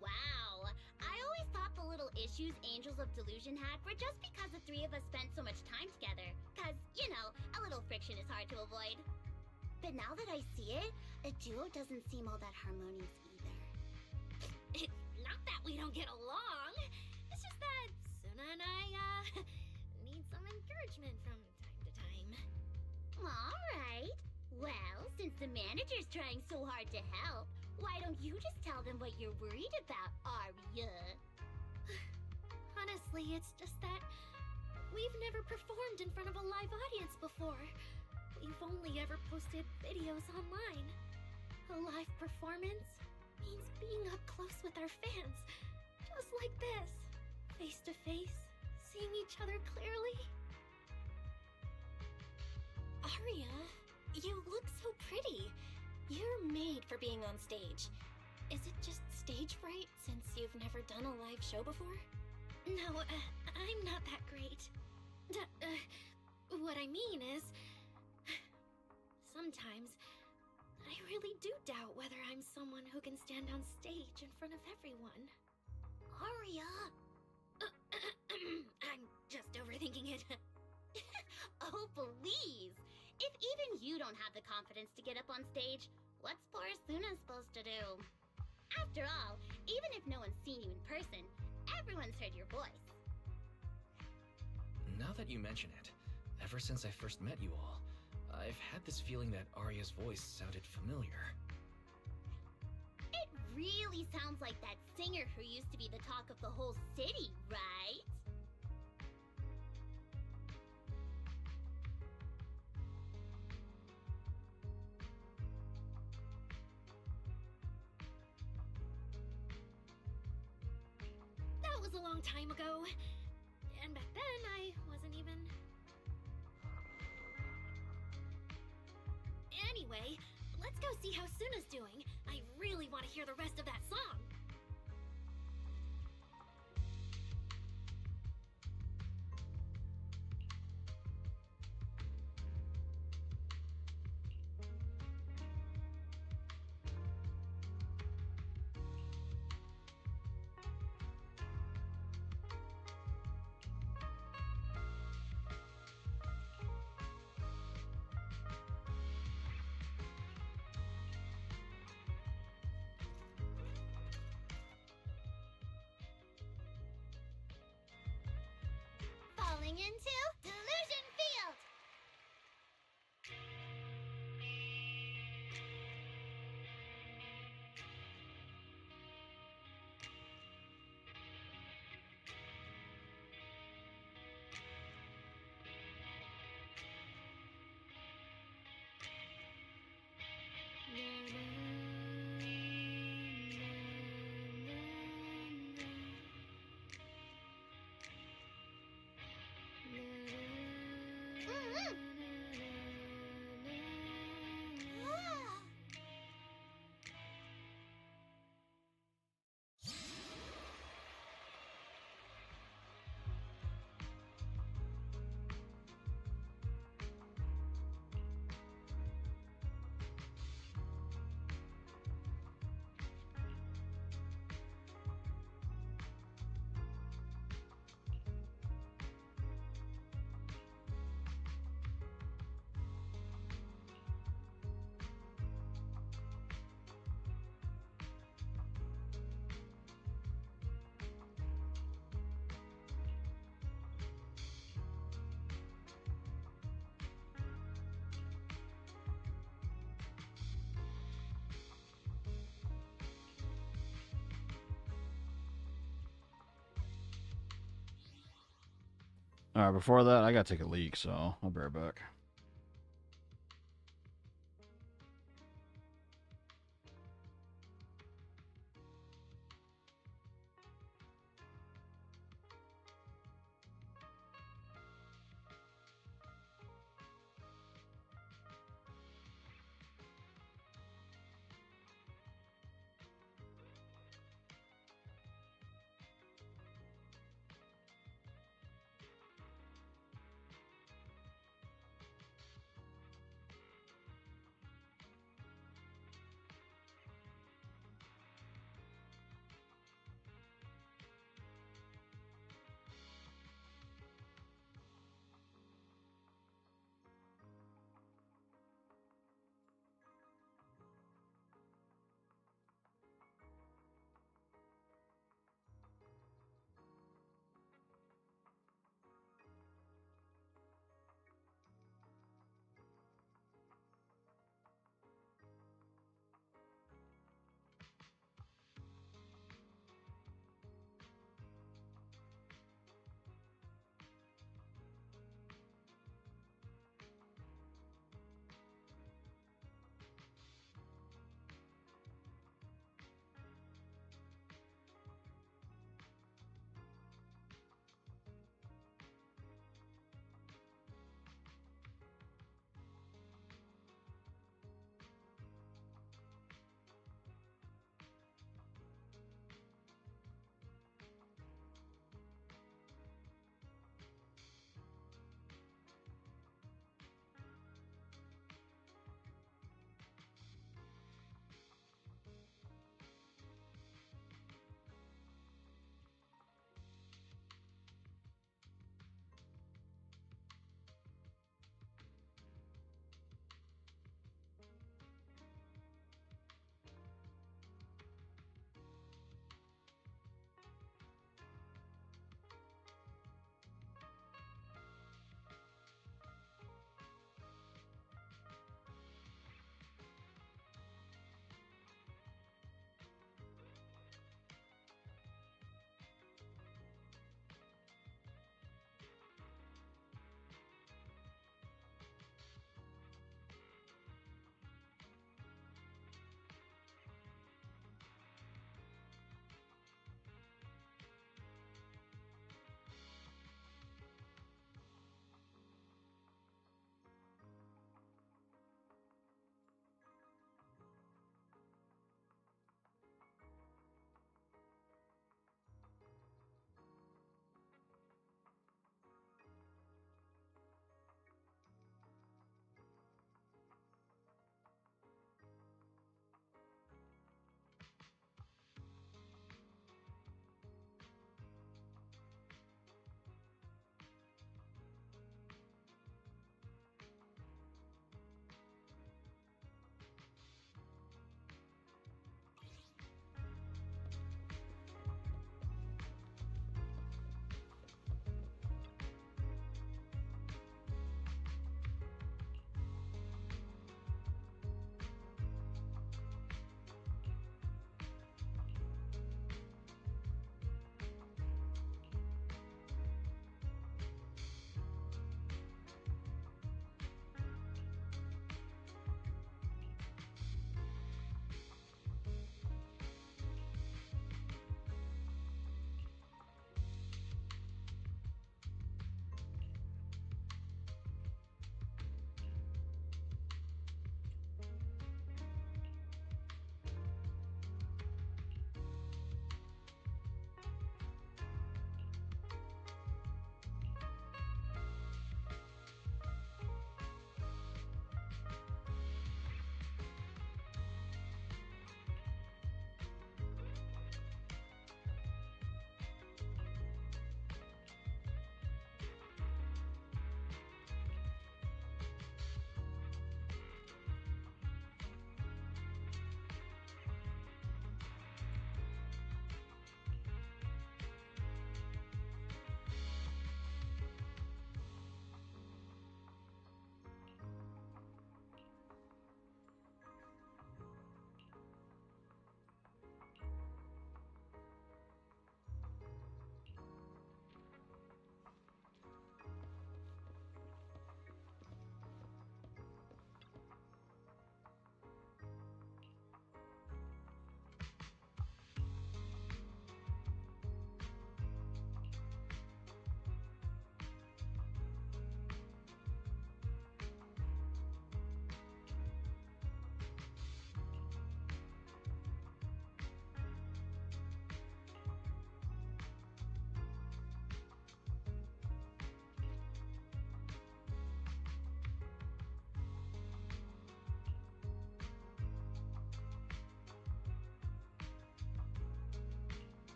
Wow! I always thought the little issues Angels of Delusion had were just because the three of us spent so much time together. Cause, you know, a little friction is hard to avoid. But now that I see it, a duo doesn't seem all that harmonious either. It's not that we don't get along. It's just that Suna and I, need some encouragement from time to time. Alright. Well, since the manager's trying so hard to help, why don't you just tell them what you're worried about, Arya? Honestly, it's just that we've never performed in front of a live audience before. We've only ever posted videos online. A live performance means being up close with our fans. Just like this. Face to face, seeing each other clearly. Arya, you look so pretty. You're made for being on stage. Is it just stage fright since you've never done a live show before? No, I'm not that great. What I mean is, sometimes I really do doubt whether I'm someone who can stand on stage in front of everyone. Arya! I'm just overthinking it. Oh, please! If even you don't have the confidence to get up on stage, what's poor Suna supposed to do? After all, even if no one's seen you in person, everyone's heard your voice. Now that you mention it, ever since I first met you all, I've had this feeling that Arya's voice sounded familiar. It really sounds like that singer who used to be the talk of the whole city, right? That was a long time ago. And back then, I wasn't even... Anyway, let's go see how Suna's doing. I really want to hear the rest of that song. going into Delusion Field! Alright, before that, I gotta take a leak, so I'll be right back.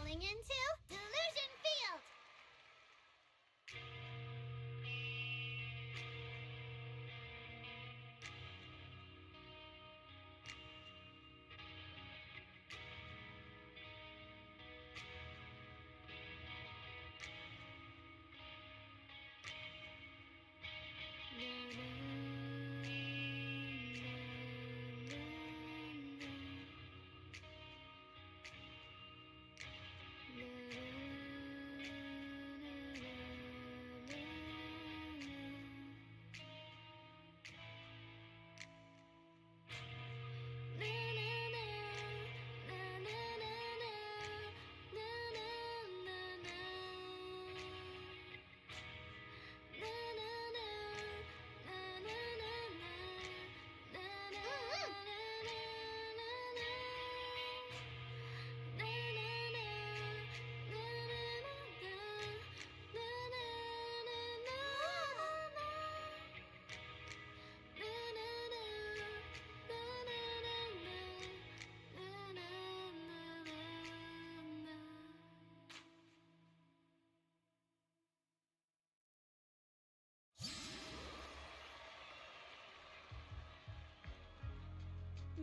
falling into Delusion Field!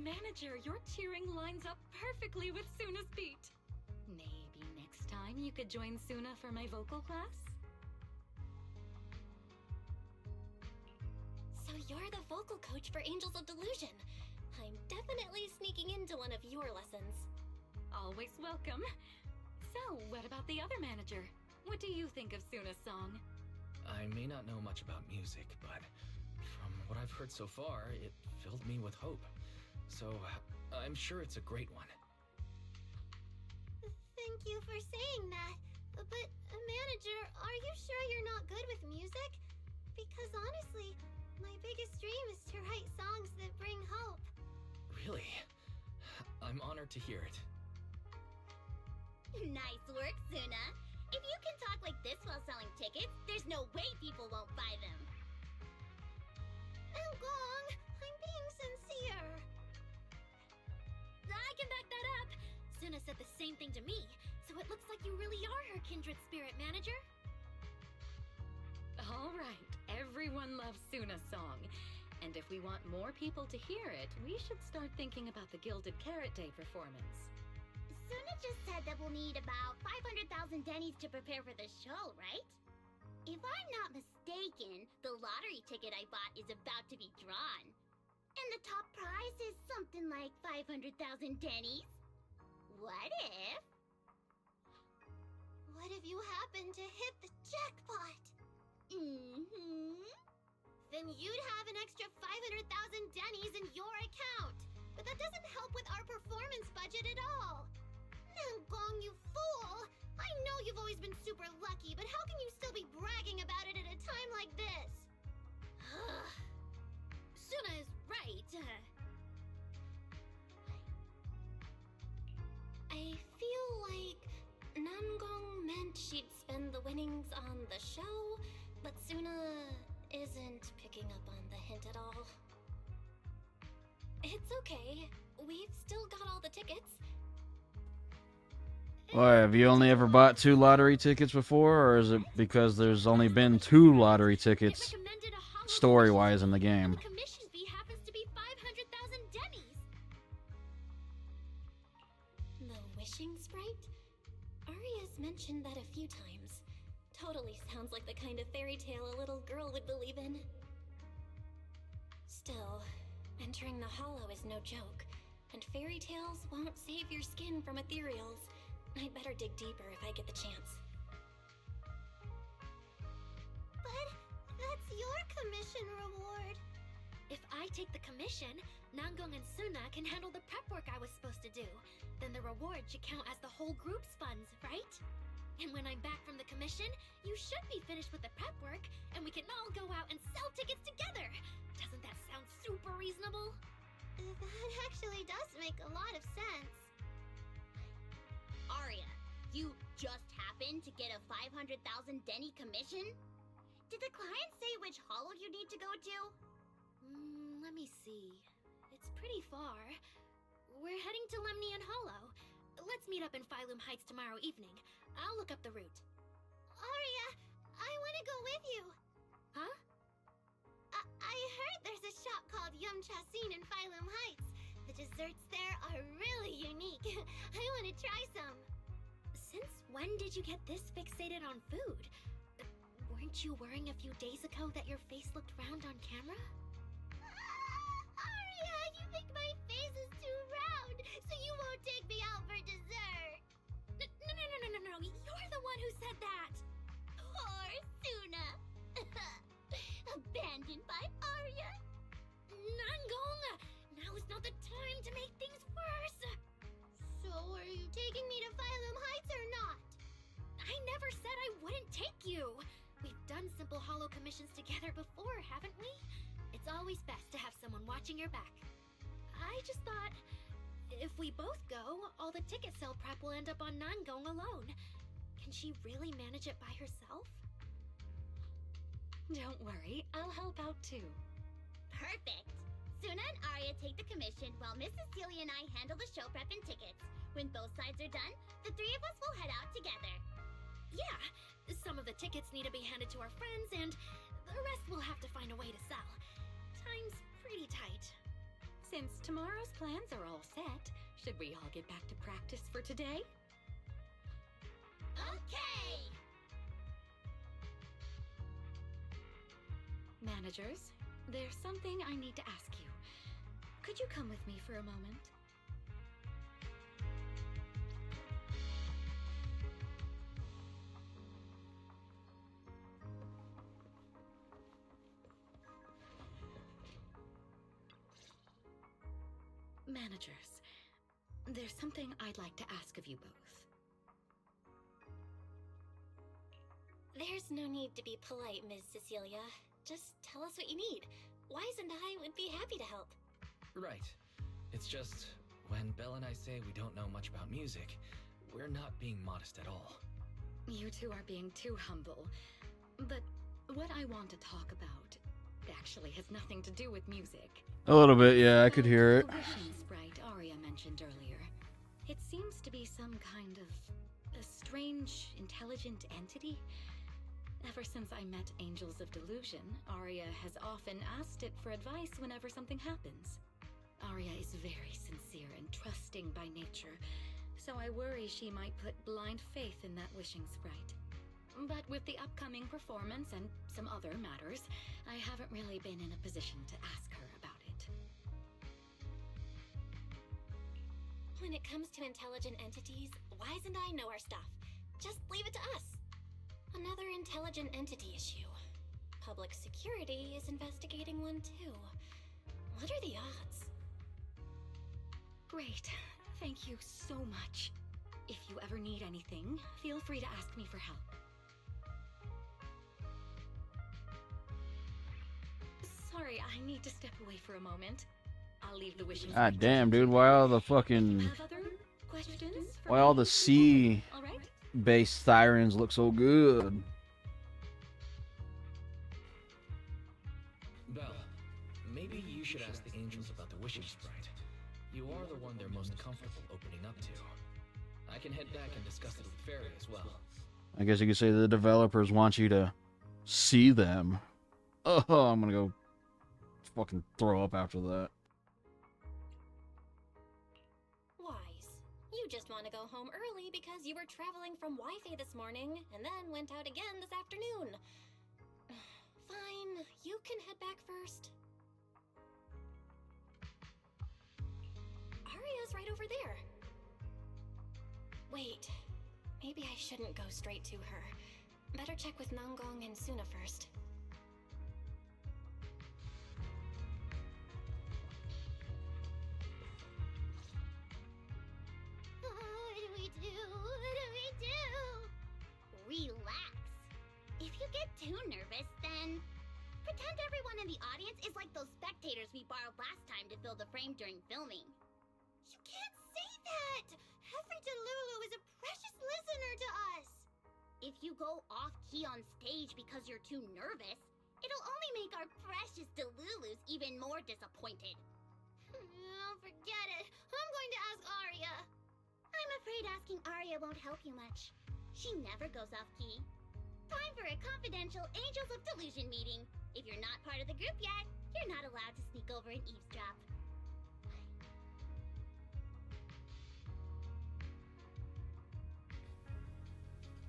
Manager, your cheering lines up perfectly with Suna's beat. Maybe next time you could join Suna for my vocal class? So you're the vocal coach for Angels of Delusion. I'm definitely sneaking into one of your lessons. Always welcome. So, what about the other manager? What do you think of Suna's song? I may not know much about music, but from what I've heard so far, it filled me with hope. So, I'm sure it's a great one. Thank you for saying that. But, manager, are you sure you're not good with music? Because honestly, my biggest dream is to write songs that bring hope. Really? I'm honored to hear it. Nice work, Suna. If you can talk like this while selling tickets, there's no way people won't buy them. Gong, I'm being sincere. I can back that up. Suna said the same thing to me, so it looks like you really are her kindred spirit, manager. All right, everyone loves Suna's song. And if we want more people to hear it, we should start thinking about the Gilded Carrot Day performance. Suna just said that we'll need about 500,000 dennies to prepare for the show, right? If I'm not mistaken, the lottery ticket I bought is about to be drawn. And the top prize is something like 500,000 dennies. What if? What if you happen to hit the jackpot? Then you'd have an extra 500,000 dennies in your account. But that doesn't help with our performance budget at all. Now, Gong, you fool! I know you've always been super lucky, but how can you still be bragging about it at a time like this? Suna is right. I feel like Nangong meant she'd spend the winnings on the show, but Suna isn't picking up on the hint at all. It's okay. We've still got all the tickets. Why, have you only ever bought 2 lottery tickets before, or is it because there's only been 2 lottery tickets story-wise in the game? The commission fee happens to be 500,000 dennies. The wishing sprite? Aria's mentioned that a few times. Totally sounds like the kind of fairy tale a little girl would believe in. Still, entering the hollow is no joke, and fairy tales won't save your skin from ethereals. I'd better dig deeper if I get the chance. But that's your commission reward. If I take the commission, Nangong and Suna can handle the prep work I was supposed to do. Then the reward should count as the whole group's funds, right? And when I'm back from the commission, you should be finished with the prep work, and we can all go out and sell tickets together. Doesn't that sound super reasonable? That actually does make a lot of sense. Aria, you just happened to get a 500,000 denny commission? Did the client say which hollow you need to go to? Let me see. It's pretty far. We're heading to Lemnian Hollow. let's meet up in Phylum Heights tomorrow evening. I'll look up the route. Aria, I want to go with you. Huh? I heard there's a shop called Yum Chasin in Phylum Heights. The desserts there are really unique. I want to try some. Since when did you get this fixated on food? Weren't you worrying a few days ago that your face looked round on camera? Aria, you think my face is too round, so you won't take me out for dessert. No. You're the one who said that. Poor Suna. Abandoned by Aria. Nangong! Now is not the time to make things worse. So are you taking me to Phylum Heights or not? I never said I wouldn't take you. We've done simple holo commissions together before, haven't we? It's always best to have someone watching your back. I just thought, if we both go, all the ticket sale prep will end up on Nangong alone. Can she really manage it by herself? Don't worry, I'll help out too. Perfect. Suna and Aria take the commission while Miss Cecilia and I handle the show prep and tickets. When both sides are done, the three of us will head out together. Yeah, some of the tickets need to be handed to our friends, and the rest we'll have to find a way to sell. Time's pretty tight. Since tomorrow's plans are all set, should we all get back to practice for today? Okay! Managers, there's something I need to ask you. Could you come with me for a moment? Managers, there's something I'd like to ask of you both. There's no need to be polite, Ms. Cecilia. Just tell us what you need. Wise and I would be happy to help. Right. It's just, when Belle and I say we don't know much about music, we're not being modest at all. You two are being too humble. But what I want to talk about actually has nothing to do with music. A little bit, yeah, I could hear it. The wishing sprite Aria mentioned earlier. It seems to be some kind of a strange, intelligent entity. Ever since I met Angels of Delusion, Aria has often asked it for advice whenever something happens. Aria is very sincere and trusting by nature, so I worry she might put blind faith in that wishing sprite. But with the upcoming performance and some other matters, I haven't really been in a position to ask her about it. When it comes to intelligent entities, Wise and I know our stuff. Just leave it to us. Another intelligent entity issue. Public security is investigating one too. What are the odds? Great. Thank you so much. If you ever need anything, feel free to ask me for help. Sorry, I need to step away for a moment. I'll leave the wishing. God damn, dude, why all the fucking... Have other questions? Why all the sea... All right. bass sirens look so good? Belle, maybe you should ask the angels about the wishing sprite. You are the one they're most comfortable opening up to. I can head back and discuss it with Fairy as well. I guess you could say the developers want you to see them. Oh, I'm gonna go fucking throw up after that. Wise, you just want to go home early because you were traveling from Wi-Fi this morning and then went out again this afternoon. Fine, you can head back first. Aria's right over there. Wait, maybe I shouldn't go straight to her. Better check with Nangong and Suna first. What do we do? What do we do? Relax. If you get too nervous, then pretend everyone in the audience is like those spectators we borrowed last time to fill the frame during filming. You can't say that! Every Delulu is a precious listener to us! If you go off-key on stage because you're too nervous, it'll only make our precious Delulus even more disappointed. Oh, forget it. I'm going to ask Aria. I'm afraid asking Arya won't help you much. She never goes off key. Time for a confidential Angels of Delusion meeting. If you're not part of the group yet, you're not allowed to sneak over and eavesdrop.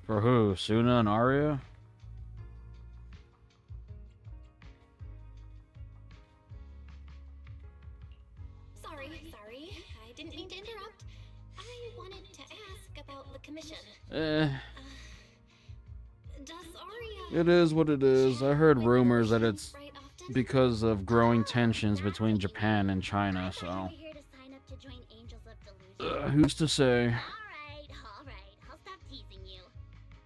For who? Suna and Arya? Sorry. I didn't mean to interrupt. I wanted to ask about the commission. Does Arya... It is what it is. I heard rumors that it's because of growing tensions between Japan and China, so... Here to sign up to join Angels of Delusion. who's to say? Alright. I'll stop teasing you.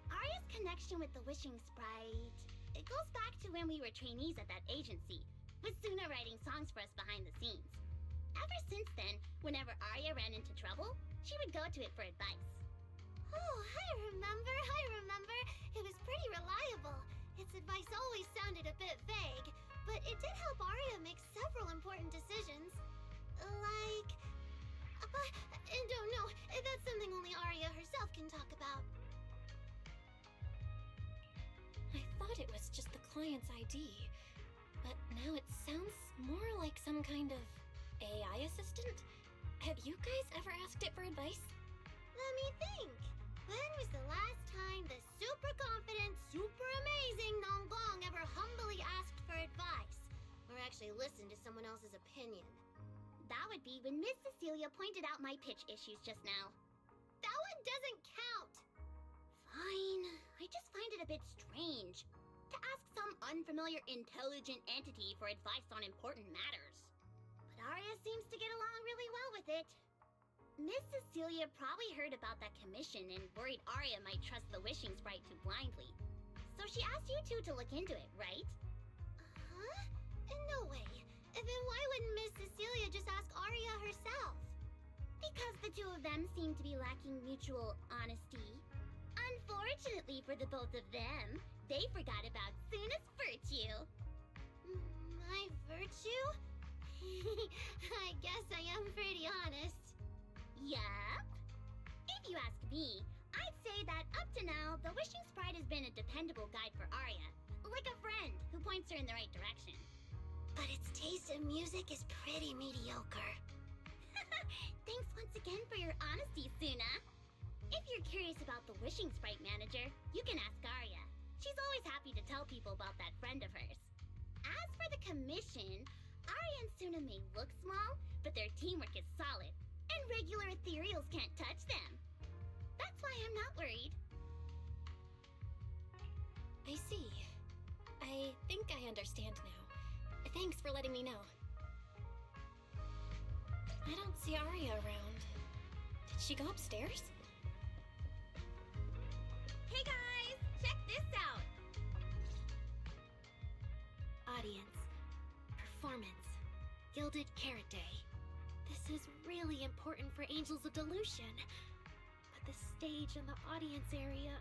Arya's connection with the Wishing Sprite, it goes back to when we were trainees at that agency, with Suna writing songs for us behind the scenes. Ever since then, whenever Arya ran into trouble, she would go to it for advice. Oh, I remember. It was pretty reliable. Its advice always sounded a bit vague, but it did help Arya make several important decisions. Like... But I don't know. That's something only Arya herself can talk about. I thought it was just the client's ID, but now it sounds more like some kind of AI assistant? Have you guys ever asked it for advice? Let me think. When was the last time the super confident, super amazing Nonggong ever humbly asked for advice? Or actually listened to someone else's opinion? That would be when Miss Cecilia pointed out my pitch issues just now. That one doesn't count! Fine. I just find it a bit strange to ask some unfamiliar intelligent entity for advice on important matters. But Arya seems to get along really well with it. Miss Cecilia probably heard about that commission and worried Arya might trust the Wishing Sprite too blindly. So she asked you two to look into it, right? Huh? No way. Then why wouldn't Miss Cecilia just ask Arya herself? Because the two of them seem to be lacking mutual honesty. Unfortunately for the both of them, they forgot about Suna's virtue. My virtue? I guess I am pretty honest. Yup. If you ask me, I'd say that up to now, the Wishing Sprite has been a dependable guide for Arya. Like a friend who points her in the right direction. But its taste in music is pretty mediocre. Thanks once again for your honesty, Suna. If you're curious about the Wishing Sprite manager, you can ask Arya. She's always happy to tell people about that friend of hers. As for the commission, Arya and Suna may look small, but their teamwork is solid, and regular ethereals can't touch them. That's why I'm not worried. I see. I think I understand now. Thanks for letting me know. I don't see Arya around. Did she go upstairs? Hey guys, check this out! Audience. Performance. Gilded Carrot Day. This is really important for Angels of Delusion. But the stage and the audience area,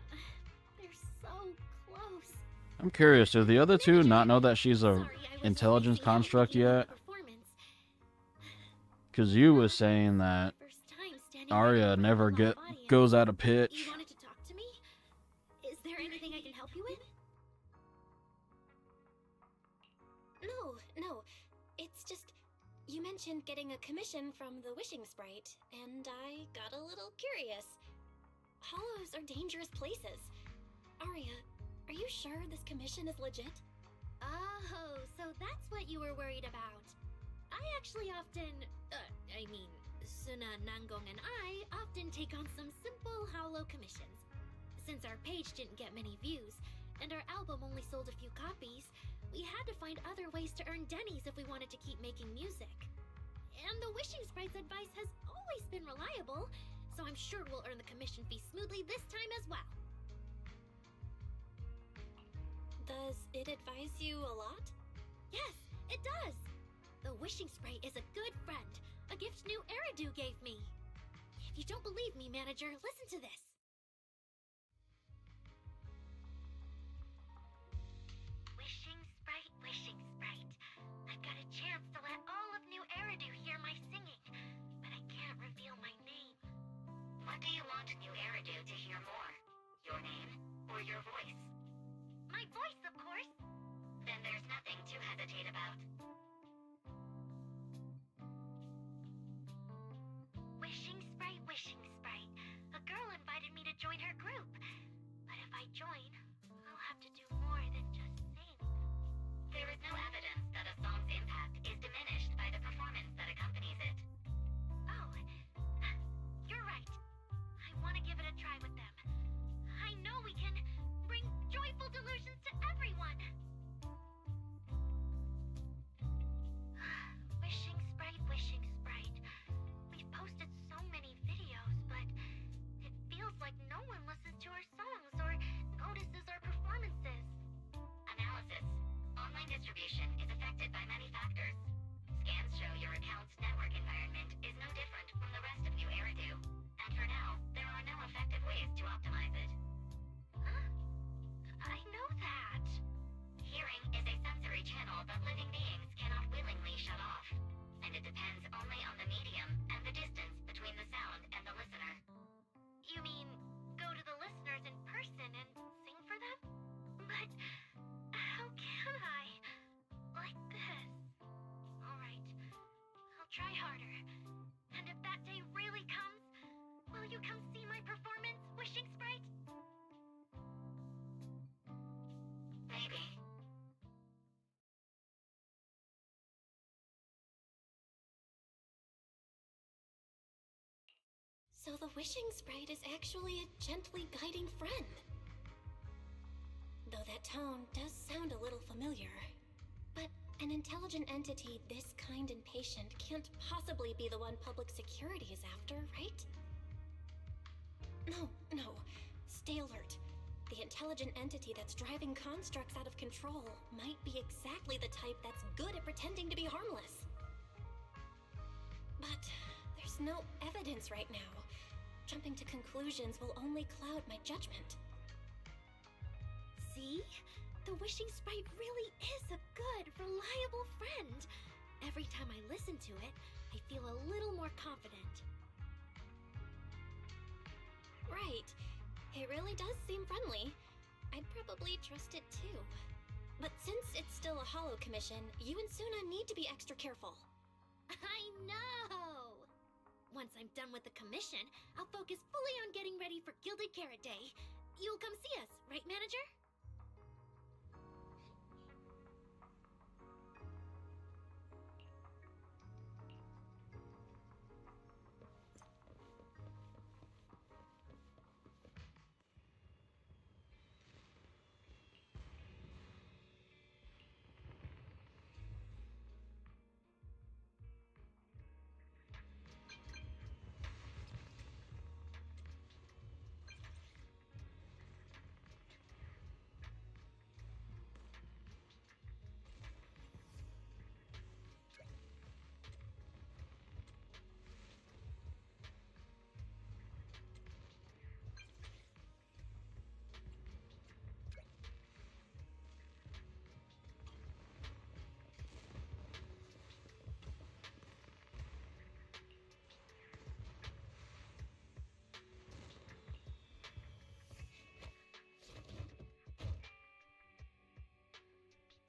they're so close. I'm curious, do the other two not know that she's a intelligence construct yet? Because you was saying that Arya never goes out of pitch. You wanted to talk to me? Is there anything I can help you with? No. It's just, you mentioned getting a commission from the Wishing Sprite, and I got a little curious. Hollows are dangerous places. Arya, are you sure this commission is legit? Oh, so that's what you were worried about. I actually often, Suna, Nangong, and I often take on some simple hollow commissions. Since our page didn't get many views, and our album only sold a few copies, we had to find other ways to earn dennies if we wanted to keep making music. And the Wishing Sprite's advice has always been reliable, so I'm sure we'll earn the commission fee smoothly this time as well. Does it advise you a lot? Yes, it does! The Wishing Sprite is a good friend, a gift new Eridu gave me. If you don't believe me, manager, listen to this. Wishing Sprite, I've got a chance to let all of New Eridu hear my singing, but I can't reveal my name. want New Eridu to hear more? Your name or your voice? My voice, of course. Then there's nothing to hesitate about. Wishing Sprite, Wishing Sprite. A girl invited me to join her group. But if I join, I'll have to do more than just sing. There is no evidence that a song's impact is diminished by the performance that accompanies it. Oh, you're right. I want to give it a try with them. I know we can bring joyful delusions to everyone. Wishing Sprite, Wishing Sprite. We've posted so many videos, but it feels like no one listens to our songs or notices our performances. Analysis. Online distribution is affected by many factors. Scans show your account's network environment is no different from the rest of New Eridu. And for now, there are no effective ways to optimize it. Huh? I know that. Hearing is a sensory channel that living beings cannot willingly shut off. And it depends only on the medium and the distance between the sound and the listener. You mean go to the listeners in person and sing for them? But how can I? Like this. Alright, I'll try harder. And if that day really comes, will you come see my performance, Wishing Sprite? Maybe. So the Wishing Sprite is actually a gently guiding friend. Though that tone does sound a little familiar. But an intelligent entity this kind and patient can't possibly be the one public security is after, right? No. Stay alert. The intelligent entity that's driving constructs out of control might be exactly the type that's good at pretending to be harmless. But there's no evidence right now. Jumping to conclusions will only cloud my judgment. See? The Wishing Sprite really is a good, reliable friend. Every time I listen to it, I feel a little more confident. Right. It really does seem friendly. I'd probably trust it too. But since it's still a holo commission, you and Suna need to be extra careful. I know! Once I'm done with the commission, I'll focus fully on getting ready for Gilded Carrot Day. You'll come see us, right, manager?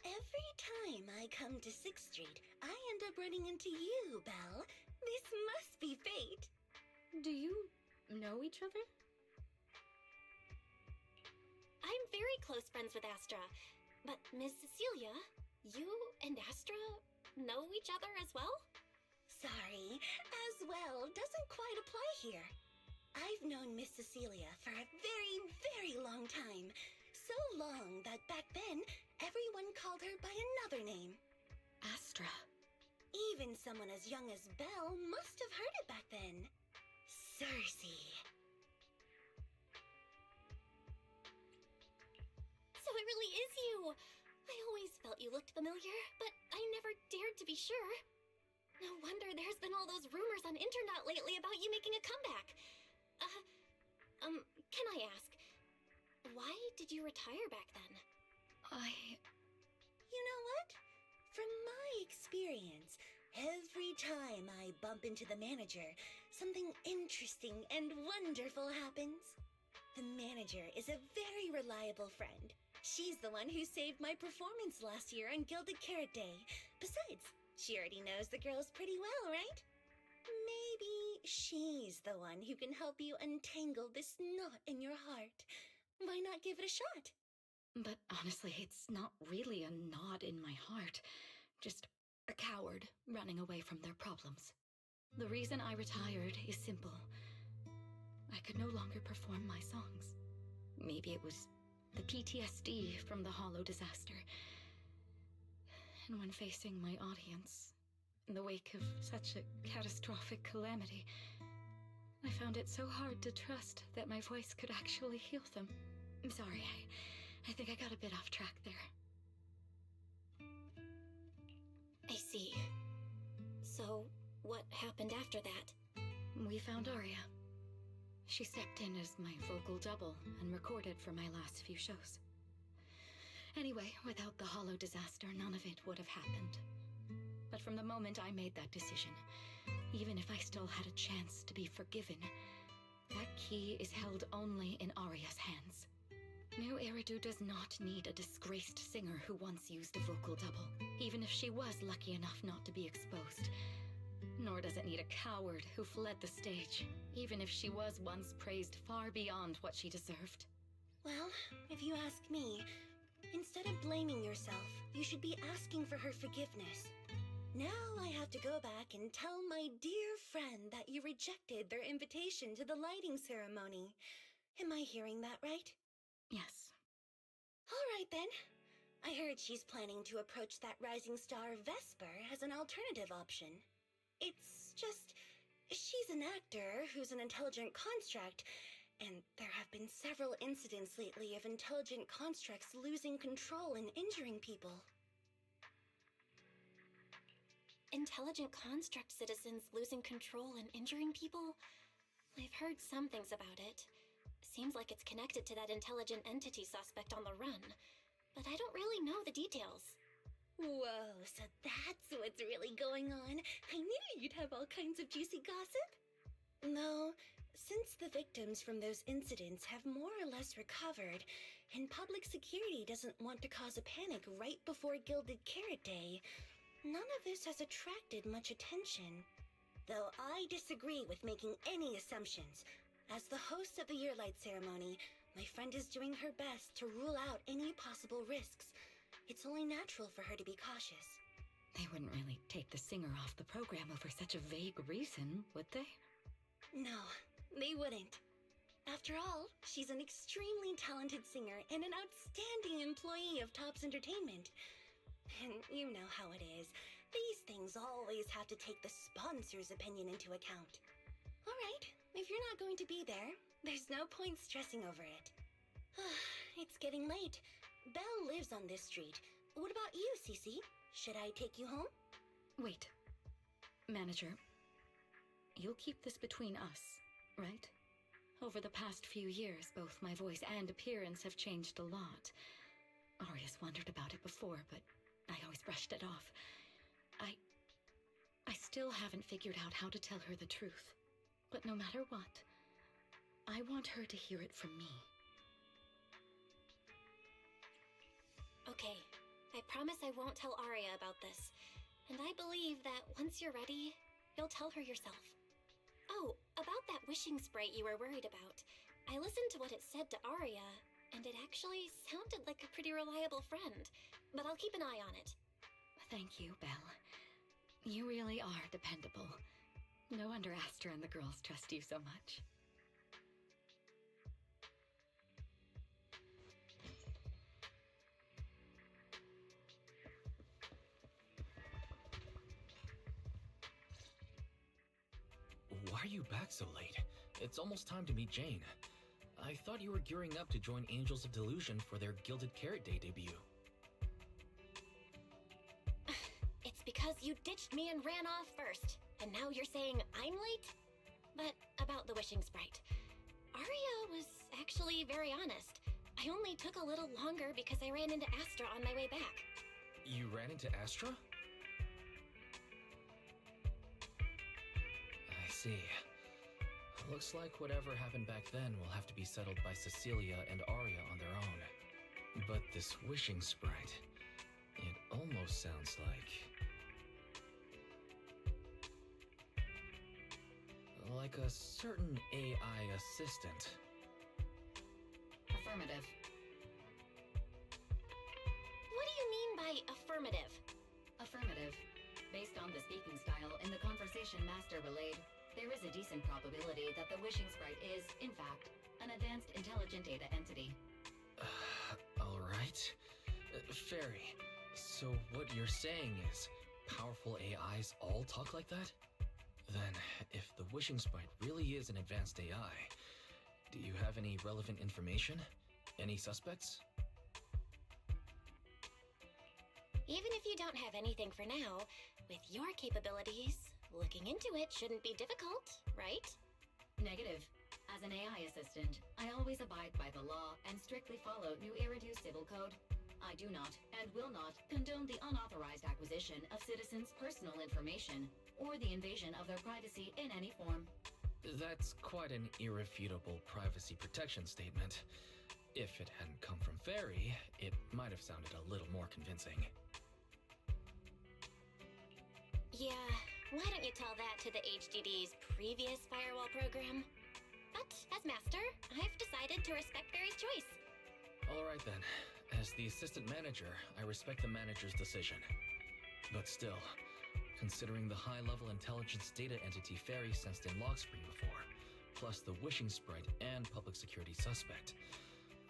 Every time I come to 6th Street, I end up running into you, Belle. This must be fate. Do you know each other? I'm very close friends with Astra. But Ms. Cecilia, you and Astra know each other as well? Sorry, as well doesn't quite apply here. I've known Miss Cecilia for a very, very long time. So long that back then, everyone called her by another name. Astra. Even someone as young as Belle must have heard it back then. Cersei. So it really is you! I always felt you looked familiar, but I never dared to be sure. No wonder there's been all those rumors on internet lately about you making a comeback. Can I ask, why did you retire back then? You know what? From my experience, every time I bump into the manager, something interesting and wonderful happens. The manager is a very reliable friend. She's the one who saved my performance last year on Gilded Carrot Day. Besides, she already knows the girls pretty well, right? Maybe she's the one who can help you untangle this knot in your heart. Why not give it a shot? But honestly, it's not really a knot in my heart. Just a coward running away from their problems. The reason I retired is simple. I could no longer perform my songs. Maybe it was the PTSD from the Hollow disaster. And when facing my audience, in the wake of such a catastrophic calamity, I found it so hard to trust that my voice could actually heal them. I'm sorry, I think I got a bit off track there. I see. So, what happened after that? We found Aria. She stepped in as my vocal double and recorded for my last few shows. Anyway, without the Hollow disaster, none of it would have happened. But from the moment I made that decision, even if I still had a chance to be forgiven, that key is held only in Aria's hands. New Eridu does not need a disgraced singer who once used a vocal double, even if she was lucky enough not to be exposed. Nor does it need a coward who fled the stage, even if she was once praised far beyond what she deserved. Well, if you ask me, instead of blaming yourself, you should be asking for her forgiveness. Now I have to go back and tell my dear friend that you rejected their invitation to the lighting ceremony. Am I hearing that right? Yes. All right then. I heard she's planning to approach that rising star Vesper as an alternative option. It's just, she's an actor who's an intelligent construct, and there have been several incidents lately of intelligent constructs losing control and injuring people. Intelligent construct citizens losing control and injuring people? I've heard some things about it. Seems like it's connected to that intelligent entity suspect on the run, but I don't really know the details. Whoa, so that's what's really going on. I knew you'd have all kinds of juicy gossip. No, since the victims from those incidents have more or less recovered, and public security doesn't want to cause a panic right before Gilded Carrot Day, none of this has attracted much attention. Though I disagree with making any assumptions. As the host of the Yearlight ceremony, my friend is doing her best to rule out any possible risks. It's only natural for her to be cautious. They wouldn't really take the singer off the program over such a vague reason, would they? No, they wouldn't. After all, she's an extremely talented singer and an outstanding employee of Topps Entertainment. And you know how it is. These things always have to take the sponsor's opinion into account. All right, if you're not going to be there, there's no point stressing over it. It's getting late. Belle lives on this street. What about you, Cece? Should I take you home? Wait. Manager, you'll keep this between us, right? Over the past few years, both my voice and appearance have changed a lot. Aria's wondered about it before, but I always brushed it off. I still haven't figured out how to tell her the truth. But no matter what, I want her to hear it from me. Okay, I promise I won't tell Aria about this. And I believe that once you're ready, you'll tell her yourself. Oh, about that wishing sprite you were worried about. I listened to what it said to Aria, and it actually sounded like a pretty reliable friend. But I'll keep an eye on it. Thank you, Belle. You really are dependable. No wonder Astra and the girls trust you so much. Why are you back so late? It's almost time to meet Jane. I thought you were gearing up to join Angels of Delusion for their Gilded Carrot Day debut. It's because you ditched me and ran off first, and now you're saying I'm late? But about the wishing sprite. Aria was actually very honest. I only took a little longer because I ran into Astra on my way back. You ran into Astra? I see. Looks like whatever happened back then will have to be settled by Cecilia and Arya on their own. But this wishing sprite, it almost sounds like a certain AI assistant. Affirmative. What do you mean by affirmative? Affirmative. Based on the speaking style in the conversation Master relayed, there is a decent probability that the wishing sprite is, in fact, an advanced intelligent data entity. Alright. Fairy, so what you're saying is powerful AIs all talk like that? Then, if the wishing sprite really is an advanced AI, do you have any relevant information? Any suspects? Even if you don't have anything for now, with your capabilities, looking into it shouldn't be difficult, right? Negative. As an AI assistant, I always abide by the law and strictly follow New Eridu Civil Code. I do not, and will not, condone the unauthorized acquisition of citizens' personal information, or the invasion of their privacy in any form. That's quite an irrefutable privacy protection statement. If it hadn't come from Fairy, it might have sounded a little more convincing. Yeah, why don't you tell that to the HDD's previous firewall program? But as master, I've decided to respect Fairy's choice. Alright then. As the assistant manager, I respect the manager's decision. But still, considering the high-level intelligence data entity Fairy sensed in log screen before, plus the wishing sprite and public security suspect,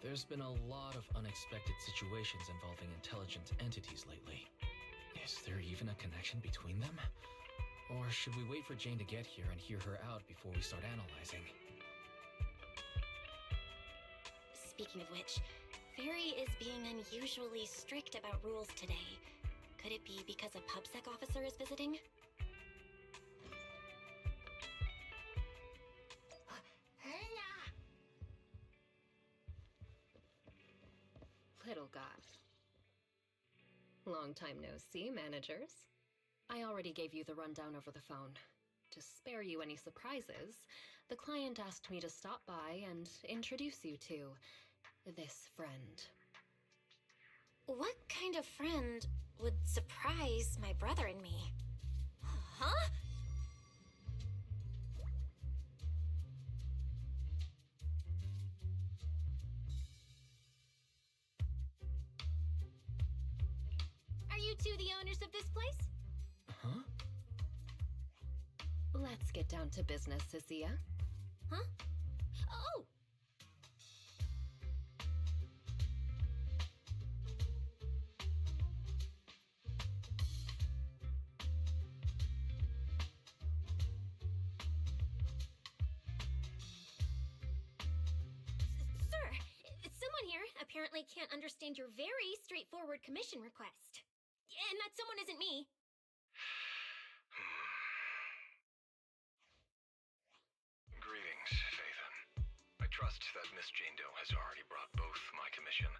there's been a lot of unexpected situations involving intelligent entities lately. Is there even a connection between them? Or should we wait for Jane to get here and hear her out before we start analyzing? Speaking of which, Fairy is being unusually strict about rules today. Could it be because a PubSec officer is visiting? Little guy. Long time no see, managers. I already gave you the rundown over the phone. To spare you any surprises, the client asked me to stop by and introduce you to this friend. What kind of friend would surprise my brother and me? Huh? Are you two the owners of this place? Huh? Let's get down to business, Cecilia. Huh? Oh! Sir, someone here apparently can't understand your very straightforward commission request. And that someone isn't me. Greetings, Phaethon. I trust that Miss Jane Doe has already brought both my commission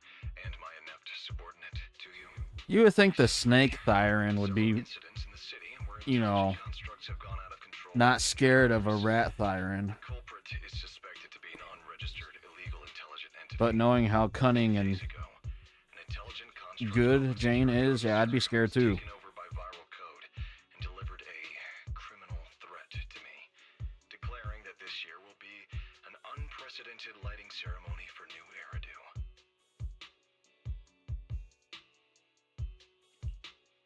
and my inept subordinate to you. You would think the snake Thyron would be, you know, not scared of a rat Thyron. The culprit is suspected to be an unregistered illegal intelligent entity. But knowing how cunning and good Jane is, yeah, I'd be scared too. Taken over by viral code and delivered a criminal threat to me, declaring that this year will be an unprecedented lighting ceremony for New Eridu.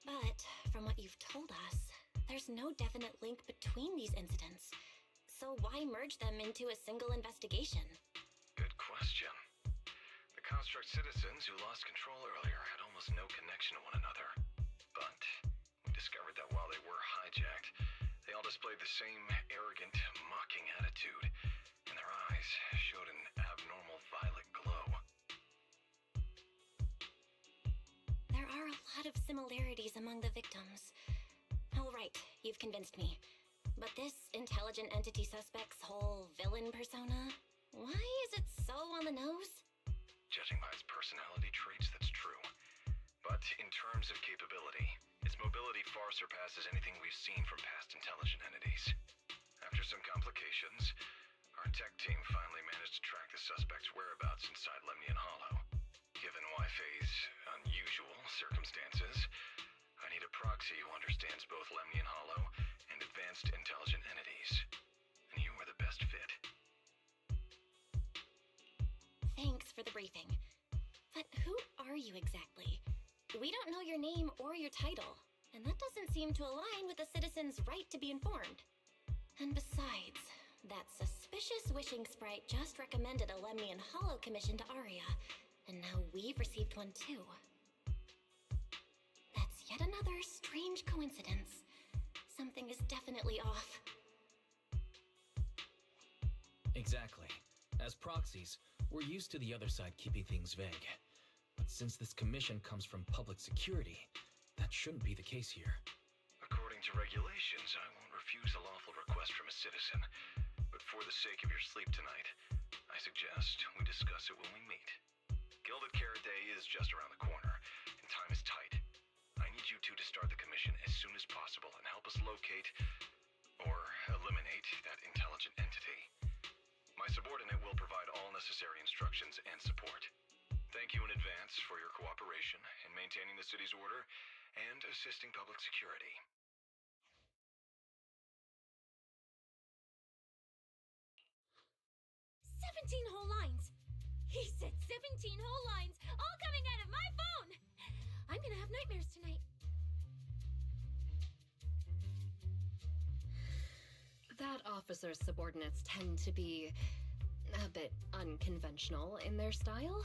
But from what you've told us, there's no definite link between these incidents. So why merge them into a single investigation? Good question. The construct citizens who lost control earlier had almost no connection to one another. But we discovered that while they were hijacked, they all displayed the same arrogant, mocking attitude, and their eyes showed an abnormal violet glow. There are a lot of similarities among the victims. All right, you've convinced me. But this intelligent entity suspect's whole villain persona, why is it so on the nose? Judging by its personality traits, that's true. But in terms of capability, its mobility far surpasses anything we've seen from past intelligent entities. After some complications, tech team finally managed to track the suspect's whereabouts inside Lemnian Hollow. Given Wi-Fi's unusual circumstances, I need a proxy who understands both Lemnian Hollow and advanced intelligent entities. And you are the best fit. Thanks for the briefing. But who are you exactly? We don't know your name or your title, and that doesn't seem to align with the citizen's right to be informed. And besides, that suspicious wishing sprite just recommended a Lemnian Hollow commission to Aria, and now we've received one too. That's yet another strange coincidence. Something is definitely off. Exactly. As proxies, we're used to the other side keeping things vague. But since this commission comes from public security, that shouldn't be the case here. According to regulations, I won't refuse a lawful request from a citizen. But for the sake of your sleep tonight, I suggest we discuss it when we meet. Gilded Carrot Day is just around the corner, and time is tight. I need you two to start the commission as soon as possible and help us locate or eliminate that intelligent entity. My subordinate will provide all necessary instructions and support. Thank you in advance for your cooperation in maintaining the city's order and assisting public security. 17 whole lines! He said 17 whole lines, all coming out of my phone! I'm gonna have nightmares tonight. That officer's subordinates tend to be a bit unconventional in their style.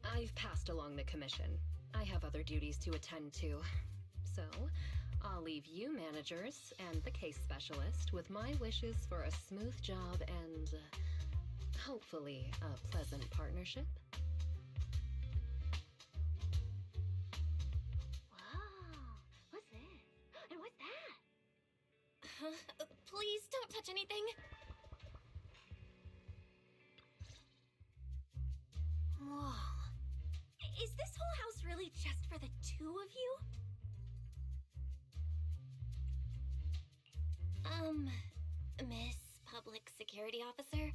I've passed along the commission. I have other duties to attend to. So, I'll leave you managers and the case specialist with my wishes for a smooth job and hopefully a pleasant partnership. Wow, what's that? And what's that? Please don't touch anything. Whoa. Is this whole house really just for the two of you? Miss Public Security Officer,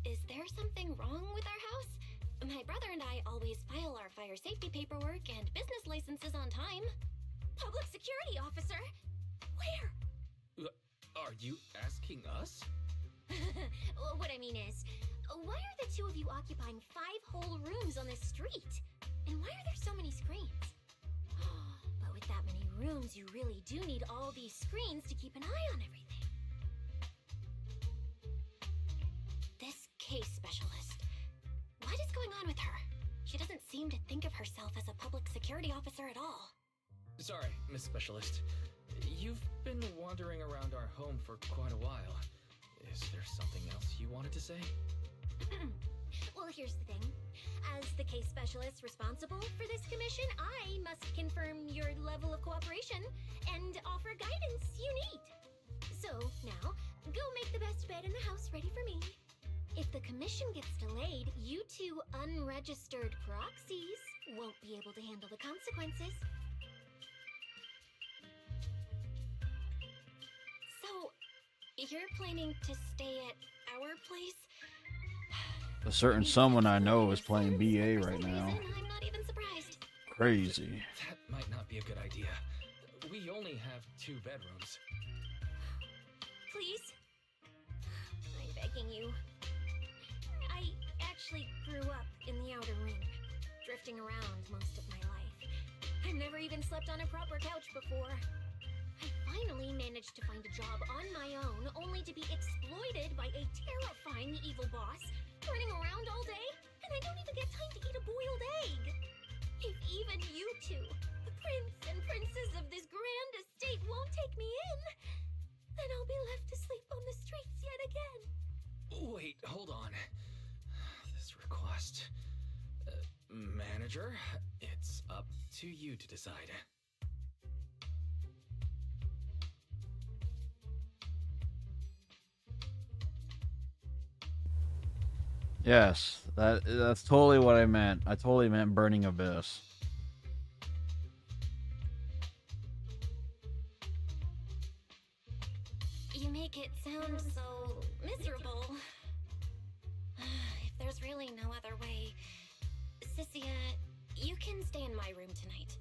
is there something wrong with our house? My brother and I always file our fire safety paperwork and business licenses on time. Public Security Officer? Where? Are you asking us? What I mean is, why are the two of you occupying 5 whole rooms on this street? And why are there so many screens? But with that many rooms, you really do need all these screens to keep an eye on everything. This case specialist. What is going on with her? She doesn't seem to think of herself as a public security officer at all. Sorry, Miss Specialist. You've been wandering around our home for quite a while. Is there something else you wanted to say? Well, here's the thing. As the case specialist responsible for this commission, I must confirm your level of cooperation and offer guidance you need. So, now, go make the best bed in the house ready for me. If the commission gets delayed, you two unregistered proxies won't be able to handle the consequences. So, you're planning to stay at our place? A certain someone I know is playing BA For right some now. reason, I'm not even surprised. Crazy. That might not be a good idea. We only have 2 bedrooms. Please? I'm begging you. I actually grew up in the Outer Ring, drifting around most of my life. I've never even slept on a proper couch before. I finally managed to find a job on my own, only to be exploited by a terrifying evil boss, running around all day, and I don't even get time to eat a boiled egg. If even you two, the prince and princess of this grand estate, won't take me in, then I'll be left to sleep on the streets yet again. Wait, hold on. This request... manager, it's up to you to decide. Yes, that's totally what I meant. I totally meant Burning Abyss. You make it sound so miserable. If there's really no other way, Cynthia, you can stay in my room tonight.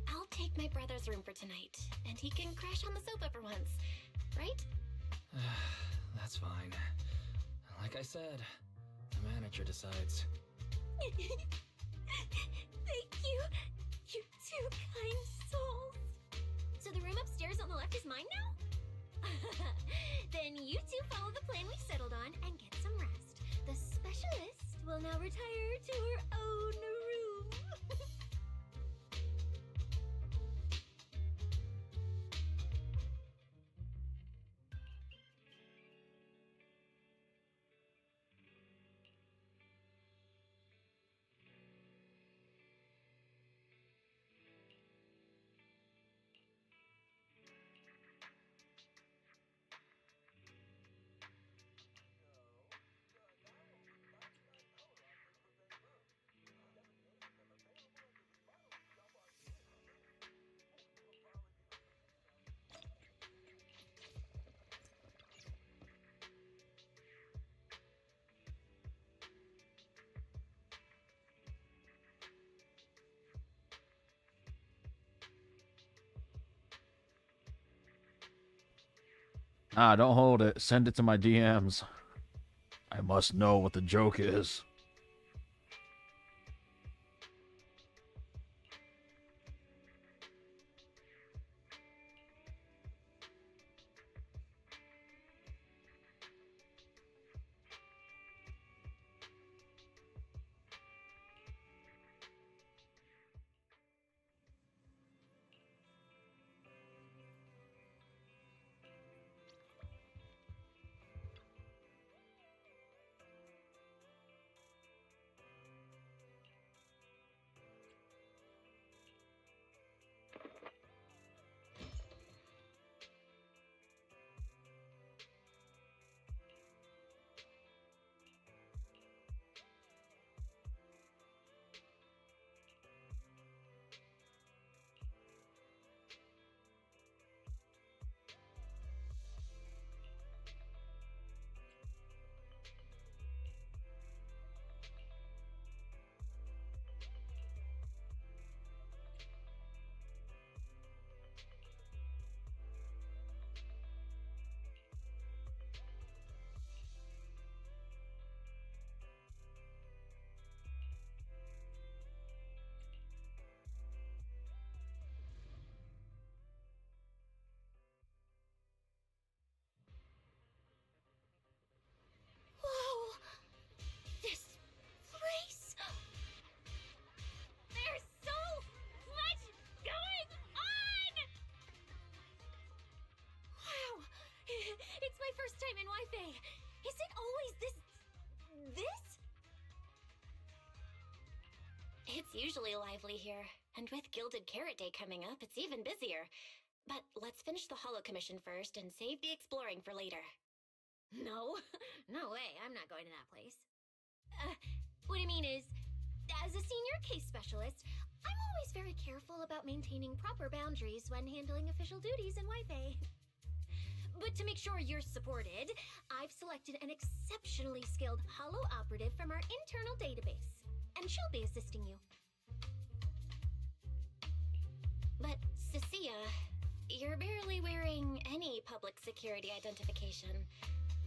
I'll take my brother's room for tonight, and he can crash on the sofa for once, right? That's fine. Like I said, the manager decides. Thank you, you two kind souls. So the room upstairs on the left is mine now? Then you two follow the plan we've settled on and get some rest. The specialist will now retire to her own room. Ah, don't hold it. Send it to my DMs. I must know what the joke is. Is it always this? It's usually lively here, and with Gilded Carrot Day coming up, it's even busier. But let's finish the Hollow Commission first and save the exploring for later. No, no way, I'm not going to that place. What I mean is, as a senior case specialist, I'm always very careful about maintaining proper boundaries when handling official duties in Wi-Fi. But to make sure you're supported, I've selected an exceptionally skilled Hollow operative from our internal database, and she'll be assisting you. But, Cynthia, you're barely wearing any public security identification.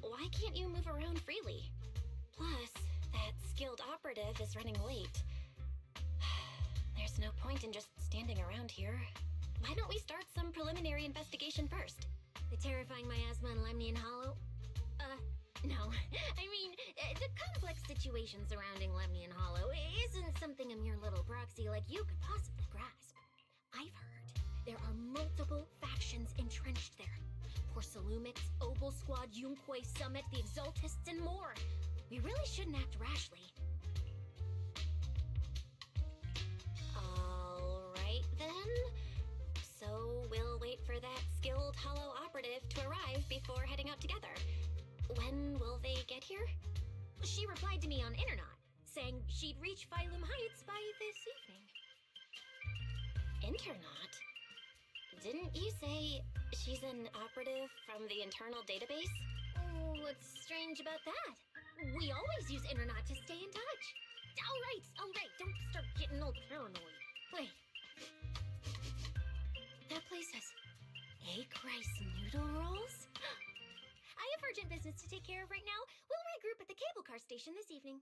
Why can't you move around freely? Plus, that skilled operative is running late. There's no point in just standing around here. Why don't we start some preliminary investigation first? The terrifying miasma in Lemnian Hollow? No. I mean, the complex situation surrounding Lemnian Hollow isn't something a mere little proxy like you could possibly grasp. I've heard there are multiple factions entrenched there. Porcelumix, Obel Squad, Yunquay Summit, the Exaltists, and more. We really shouldn't act rashly. Alright then. So we'll wait for that skilled Hollow operative to arrive before heading out together. When will they get here? She replied to me on Internet, saying she'd reach Phylum Heights by this evening. Internet? Didn't you say she's an operative from the internal database? Oh, what's strange about that? We always use Internet to stay in touch. All right, don't start getting all paranoid. Wait. That place has egg rice noodle rolls? I have urgent business to take care of right now. We'll regroup at the cable car station this evening.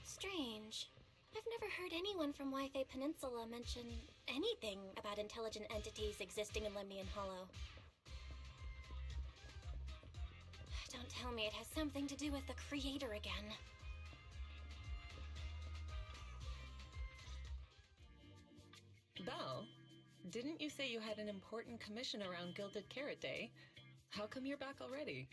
Strange. I've never heard anyone from Wi-Fi Peninsula mention anything about intelligent entities existing in Lemnian Hollow. Don't tell me it has something to do with the creator again. Belle, didn't you say you had an important commission around Gilded Carrot Day? How come you're back already?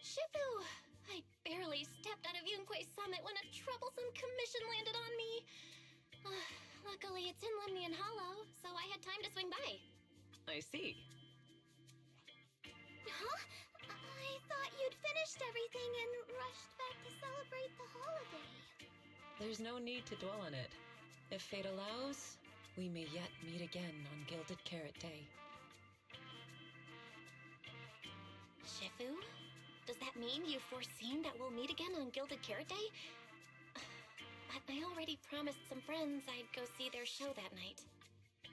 Shifu! I barely stepped out of Yunque's summit when a troublesome commission landed on me. Luckily, it's in Lemnian Hollow, so I had time to swing by. I see. Huh? I thought you'd finished everything and rushed back to celebrate the holiday. There's no need to dwell on it. If fate allows, we may yet meet again on Gilded Carrot Day. Shifu? Does that mean you've foreseen that we'll meet again on Gilded Carrot Day? But I already promised some friends I'd go see their show that night.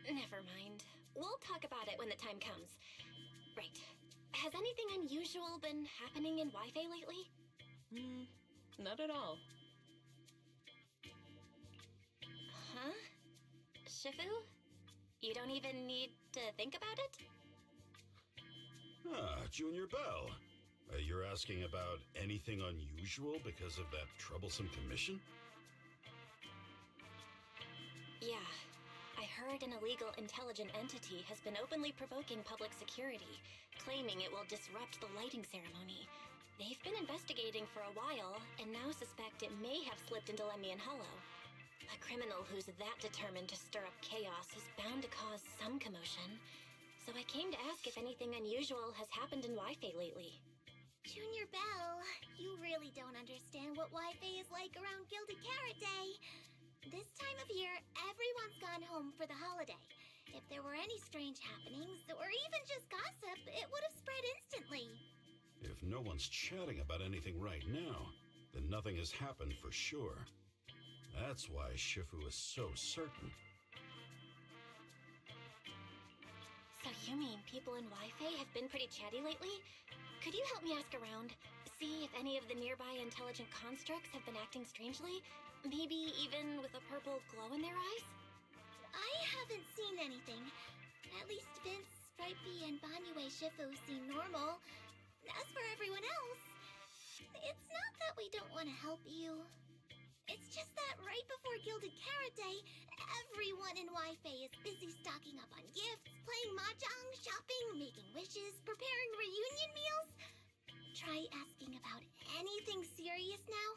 Never mind. We'll talk about it when the time comes. Right. Has anything unusual been happening in Wi-Fi lately? Not at all. Huh? Shifu? You don't even need to think about it? Junior Belle. You're asking about anything unusual because of that troublesome commission? Yeah. I heard an illegal intelligent entity has been openly provoking public security, claiming it will disrupt the lighting ceremony. They've been investigating for a while, and now suspect it may have slipped into Lemnian Hollow. A criminal who's that determined to stir up chaos is bound to cause some commotion. So I came to ask if anything unusual has happened in Wi-Fi lately. Junior Belle, you really don't understand what Wi-Fi is like around Gilded Carrot Day. This time of year, everyone's gone home for the holiday. If there were any strange happenings, or even just gossip, it would have spread instantly. If no one's chatting about anything right now, then nothing has happened for sure. That's why Shifu is so certain. So you mean people in Wi-Fi have been pretty chatty lately? Could you help me ask around? See if any of the nearby intelligent constructs have been acting strangely? Maybe even with a purple glow in their eyes? I haven't seen anything. At least Vince, Stripey, and Banyue Shifu seem normal. As for everyone else, it's not that we don't want to help you. It's just that right before Gilded Carrot Day, everyone in Wi-Fi is busy stocking up on gifts, playing mahjong, shopping, making wishes, preparing reunion meals. Try asking about anything serious now,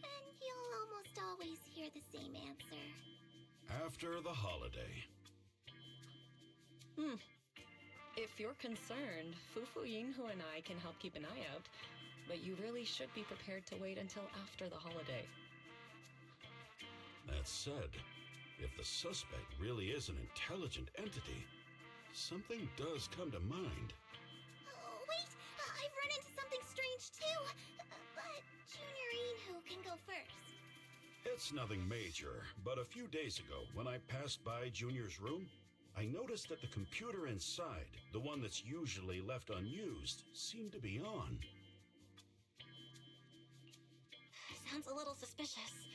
and you'll almost always hear the same answer. After the holiday. If you're concerned, Fufu Yinhu and I can help keep an eye out, but you really should be prepared to wait until after the holiday. That said, if the suspect really is an intelligent entity, something does come to mind. Oh, wait! I've run into something strange too! But Junior Yinhu can go first. It's nothing major, but a few days ago, when I passed by Junior's room, I noticed that the computer inside, the one that's usually left unused, seemed to be on. Sounds a little suspicious.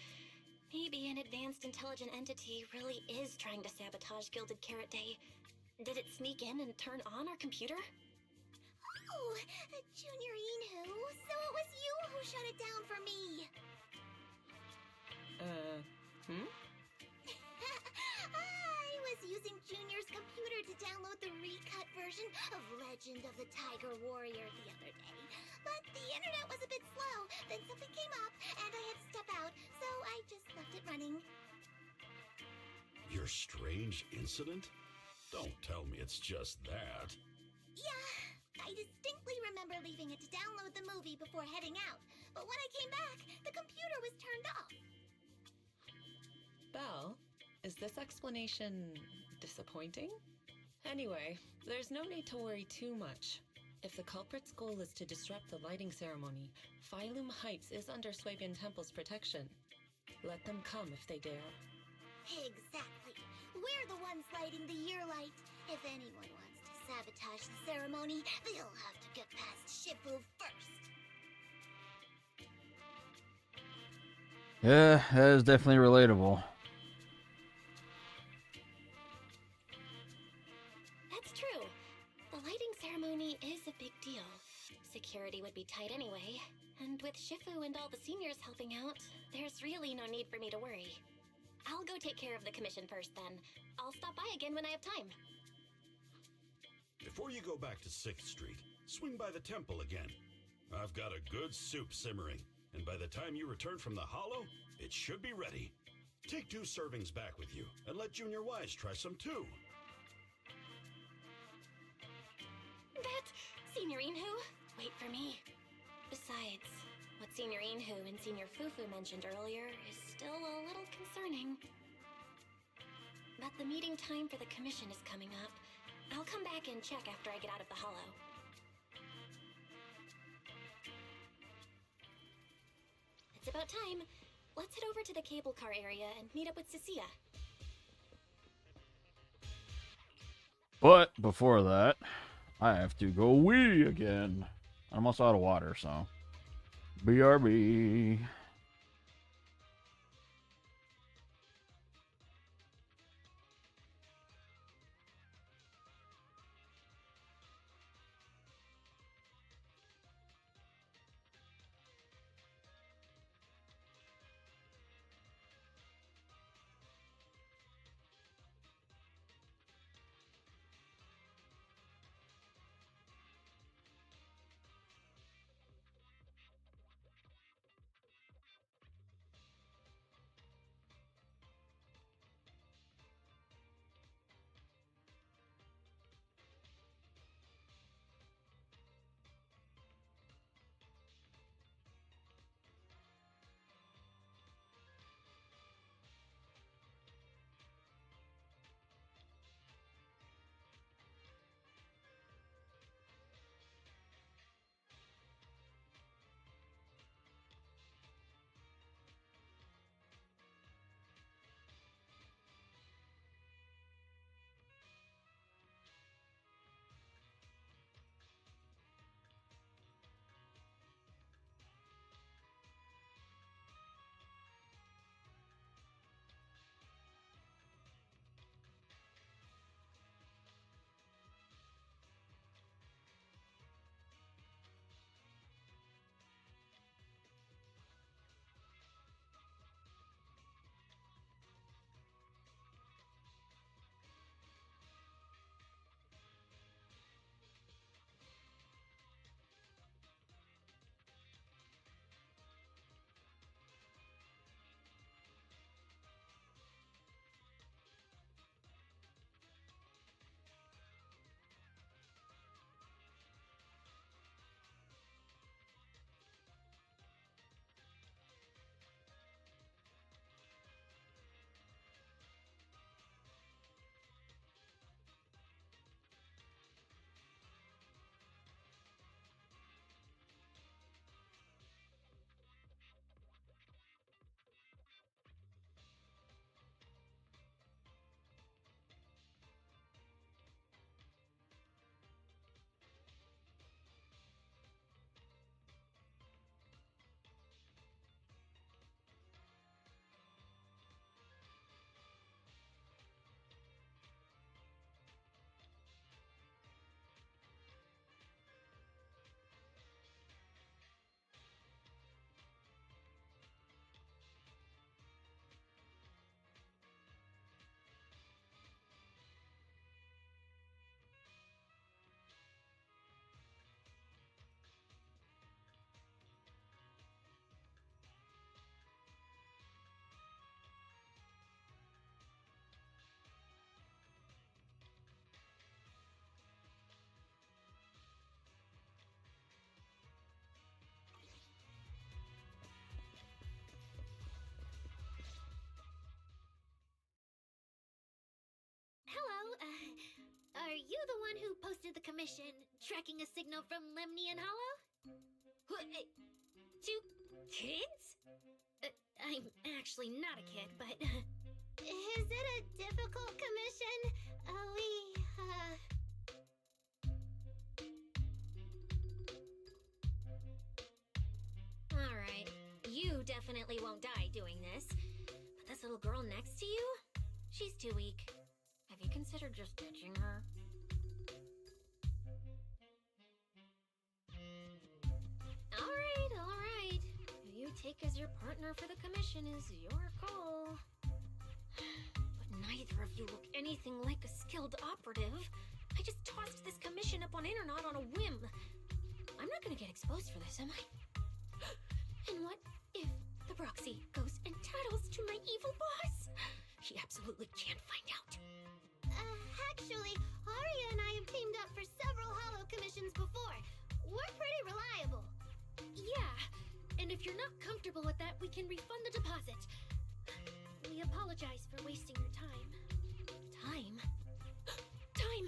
Maybe an advanced intelligent entity really is trying to sabotage Gilded Carrot Day. Did it sneak in and turn on our computer? Oh, Junior Yinhu, so it was you who shut it down for me. I was using Junior's computer to download the recut version of Legend of the Tiger Warrior the other day. But the internet was a bit slow, then something came up, and I had to step out, so I just left it running. Your strange incident? Don't tell me it's just that. Yeah, I distinctly remember leaving it to download the movie before heading out, but when I came back, the computer was turned off. Belle, is this explanation disappointing? Anyway, there's no need to worry too much. If the culprit's goal is to disrupt the lighting ceremony, Phylum Heights is under Swabian Temple's protection. Let them come if they dare. Exactly. We're the ones lighting the year light. If anyone wants to sabotage the ceremony, they'll have to get past Shifu first. Yeah, that is definitely relatable. That's true. The lighting ceremony is a big deal. Security would be tight anyway, and with Shifu and all the seniors helping out, there's really no need for me to worry. I'll go take care of the commission first then. I'll stop by again when I have time. Before you go back to 6th Street, swing by the temple again. I've got a good soup simmering, and by the time you return from the hollow, it should be ready. Take 2 servings back with you, and let Junior Wise try some too. That Senior Inhu? Wait for me. Besides, what Senior Inhu and Senior Fufu mentioned earlier is still a little concerning. But the meeting time for the commission is coming up. I'll come back and check after I get out of the hollow. It's about time. Let's head over to the cable car area and meet up with Cecilia. But before that, I have to go wee again. I'm almost out of water, so BRB. the one who posted the commission, tracking a signal from Lemnian Hollow? Two kids? I'm actually not a kid, but... Is it a difficult commission? Alright, you definitely won't die doing this. But this little girl next to you? She's too weak. Have you considered just ditching her? Alright. Who you take as your partner for the commission is your call. But neither of you look anything like a skilled operative. I just tossed this commission up on Internet on a whim. I'm not gonna get exposed for this, am I? And what if the proxy goes and tattles to my evil boss? He absolutely can't find out. Actually, Arya and I have teamed up for several Hollow commissions before. We're pretty reliable. Yeah, and if you're not comfortable with that, we can refund the deposit. We apologize for wasting your time. Time? Time!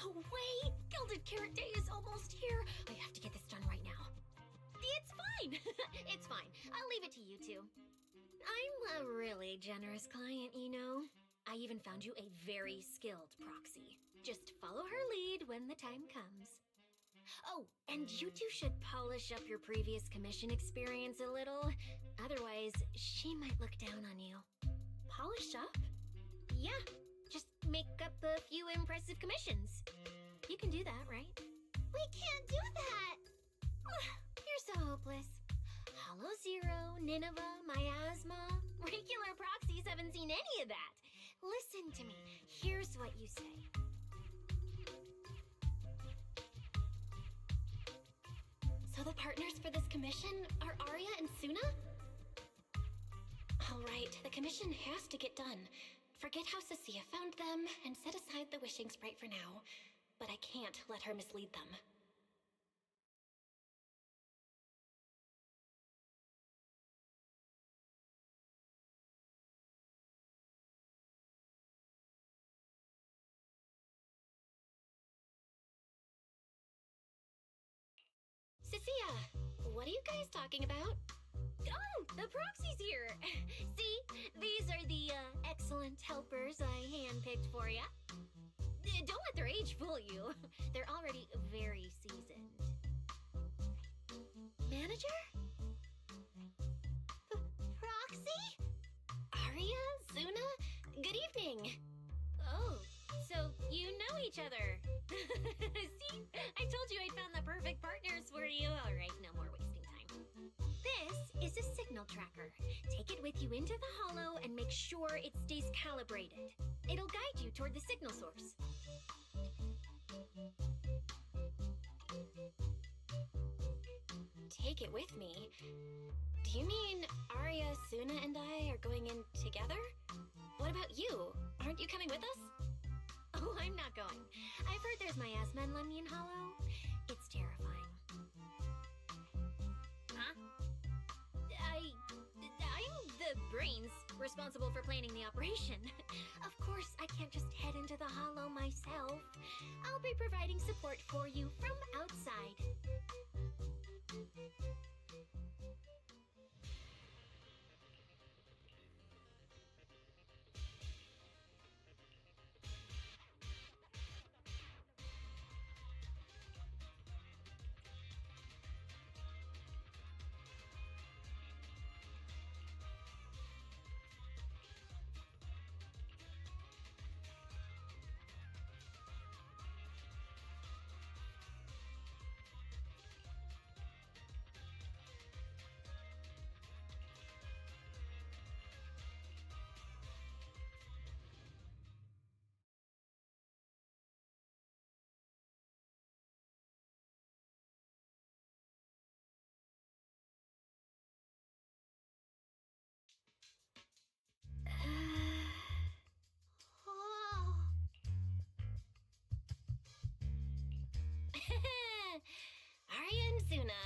No way! Gilded Carrot Day is almost here. I have to get this done right now. It's fine! It's fine. I'll leave it to you two. I'm a really generous client, you know. I even found you a very skilled proxy. Just follow her lead when the time comes. Oh, and you two should polish up your previous commission experience a little. Otherwise, she might look down on you. Polish up? Yeah, just make up a few impressive commissions. You can do that, right? We can't do that! You're so hopeless. Hollow Zero, Nineveh, Miasma. Regular proxies haven't seen any of that. Listen to me. Here's what you say. So the partners for this commission are Arya and Suna? Alright, the commission has to get done. Forget how Cecilia found them, and set aside the wishing sprite for now. But I can't let her mislead them. Cecilia, what are you guys talking about? Oh, the proxy's here! See, these are the excellent helpers I handpicked for ya. Don't let their age fool you. They're already very seasoned. Manager? Proxy? Arya? Suna? Good evening. Oh, so you know each other. See? I told you I'd found the perfect partners for you. Alright, no more wasting time. This is a signal tracker. Take it with you into the hollow and make sure it stays calibrated. It'll guide you toward the signal source. Take it with me? Do you mean Arya, Suna, and I are going in together? What about you? Aren't you coming with us? Oh, I'm not going. I've heard there's miasma in Lemnian Hollow. It's terrifying. Huh? I'm the brains responsible for planning the operation. Of course, I can't just head into the Hollow myself. I'll be providing support for you from outside. Arya and Suna.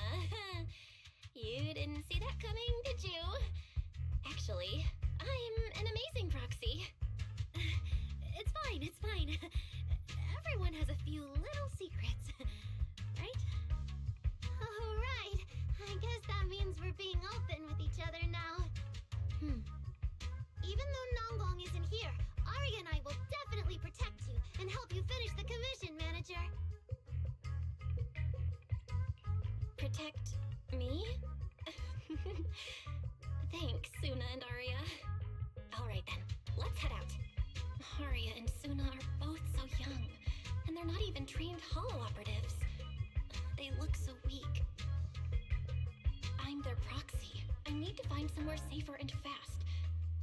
You didn't see that coming, did you? Actually, I'm an amazing proxy. It's fine. Everyone getting open with each other now. Even though Nangong isn't here, Arya and I will definitely protect you and help you finish the commission, Manager. Protect me? Thanks, Suna and Arya. Alright then, let's head out. Arya and Suna are both so young, and they're not even trained holo operatives. They look so weak. I'm their proxy. I need to find somewhere safer and fast.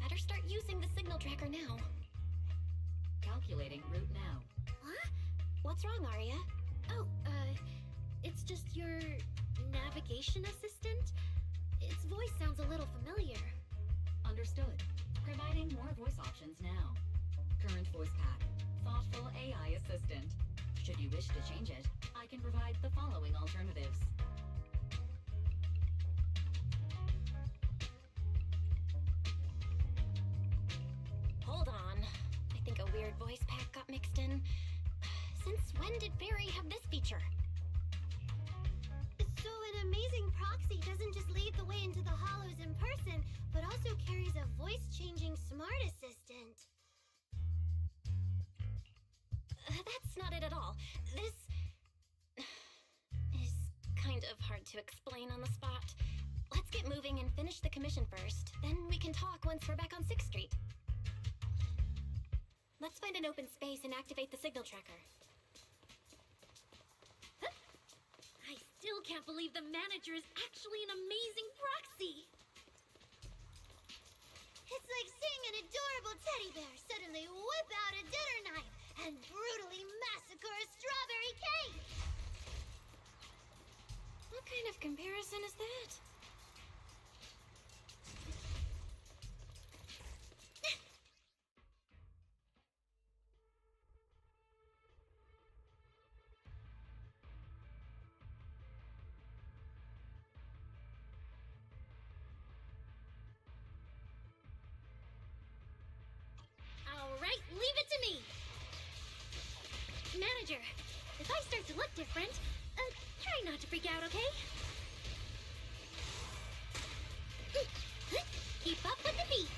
Better start using the signal tracker now. Calculating route now. What? What's wrong, Arya? Oh, it's just your navigation assistant? Its voice sounds a little familiar. Understood. Providing more voice options now. Current voice pack. Thoughtful AI assistant. Should you wish to change it, I can provide the following alternatives. Hold on. I think a weird voice pack got mixed in. Since when did Fairy have this feature? So an amazing proxy doesn't just lead the way into the hollows in person, but also carries a voice-changing smart assistant. That's not it at all. This is kind of hard to explain on the spot. Let's get moving and finish the commission first. Then we can talk once we're back on 6th Street. Let's find an open space and activate the signal tracker. I still can't believe the manager is actually an amazing proxy! It's like seeing an adorable teddy bear suddenly whip out a dinner knife and brutally massacre a strawberry cake! What kind of comparison is that? Alright, leave it to me! Manager, if I start to look different, try not to freak out, okay? Keep up with the beat!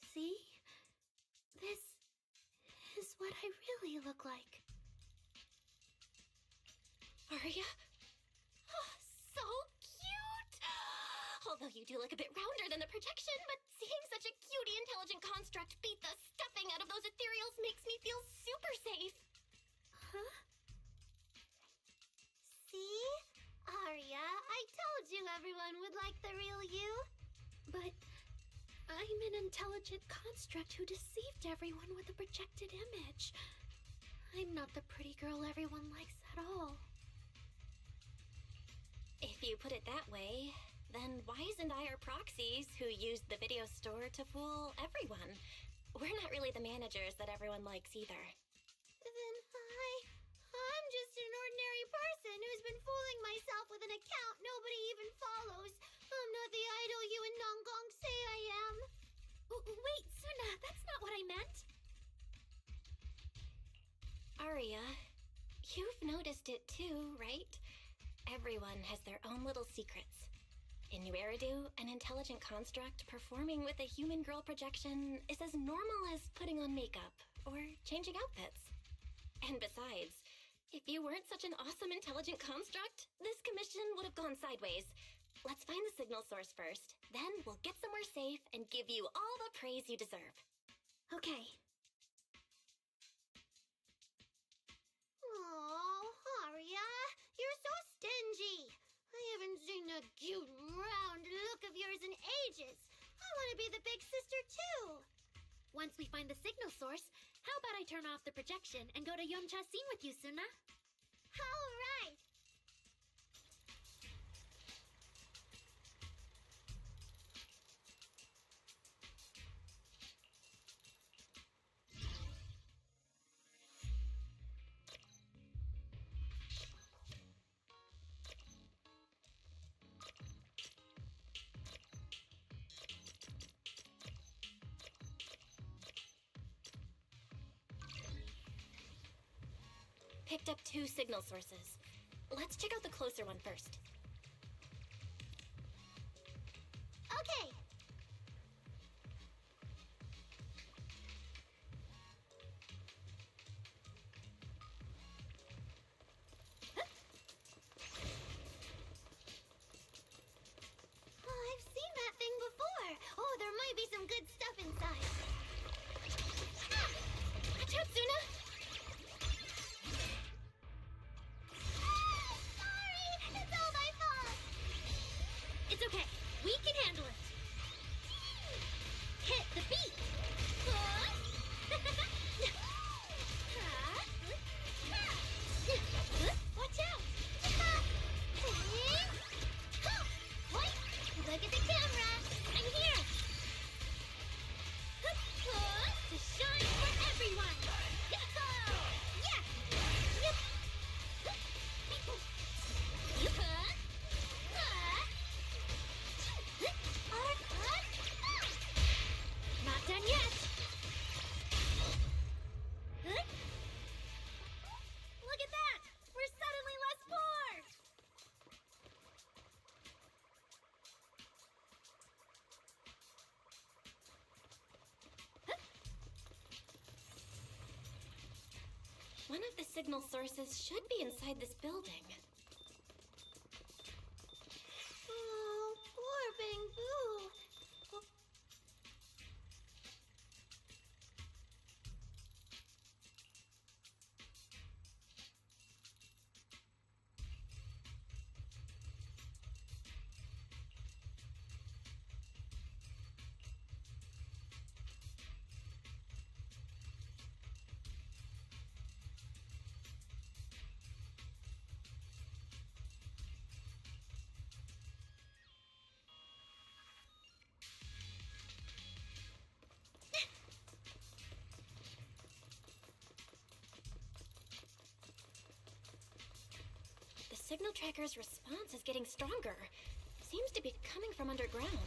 See? This is what I really look like. Arya? Oh, so cute! Although you do look a bit rounder than the projection, but seeing such a cutie intelligent construct beat the stuffing out of those ethereals makes me feel super safe. Huh? See? Arya, I told you everyone would like the real you. But I'm an intelligent construct who deceived everyone with a projected image. I'm not the pretty girl everyone likes at all. If you put it that way, then why isn't I our proxies who used the video store to fool everyone? We're not really the managers that everyone likes either. Then I'm just an ordinary person who's been fooling myself with an account nobody even follows. I'm not the idol you and Nangong say I am. Wait, Suna, that's not what I meant. Arya, you've noticed it too, right? Everyone has their own little secrets. In New Eridu, an intelligent construct performing with a human girl projection is as normal as putting on makeup or changing outfits. And besides, if you weren't such an awesome intelligent construct, this commission would have gone sideways. Let's find the signal source first, then we'll get somewhere safe and give you all the praise you deserve. Okay. Oh, Arya, you're so stingy. I haven't seen that cute, round look of yours in ages. I want to be the big sister, too. Once we find the signal source, how about I turn off the projection and go to Yoncha scene with you, Suna? All right. picked up 2 signal sources. Let's check out the closer one first. Okay. I've seen that thing before. Oh, there might be some good stuff inside. Watch out, Suna! Sorry, it's all my fault. It's okay. We can handle it. Hit the beat. Watch out! Look at the camera. I'm here. To shine for everyone. Yeah. Not done yet. Look at that! We're suddenly less bored! One of the signal sources should be inside this building. Oh, poor Bangbu. The signal tracker's response is getting stronger. Seems to be coming from underground.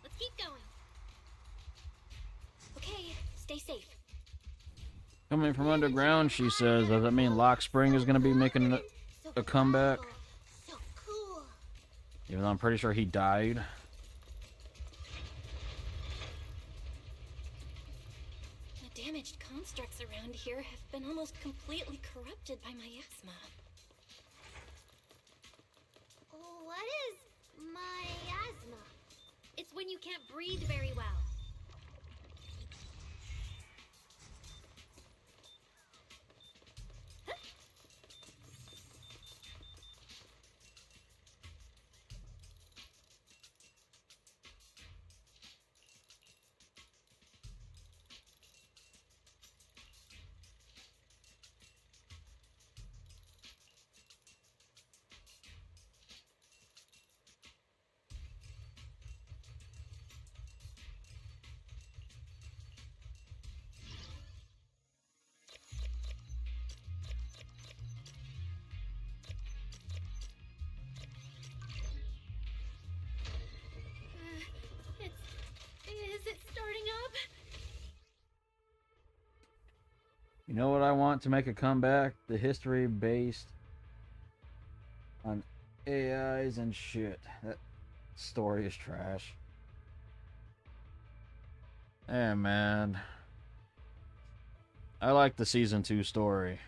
Let's keep going. Okay, stay safe. Coming from underground, she says. Does that mean Lock Spring is going to be making a comeback? So cool. Even though I'm pretty sure he died. The damaged constructs around here have been almost completely corrupted by miasma. What is miasma? It's when you can't breathe very well. Is it starting up? You know what I want to make a comeback? The history based on AIs and shit. That story is trash. Hey, man. I like the season 2 story.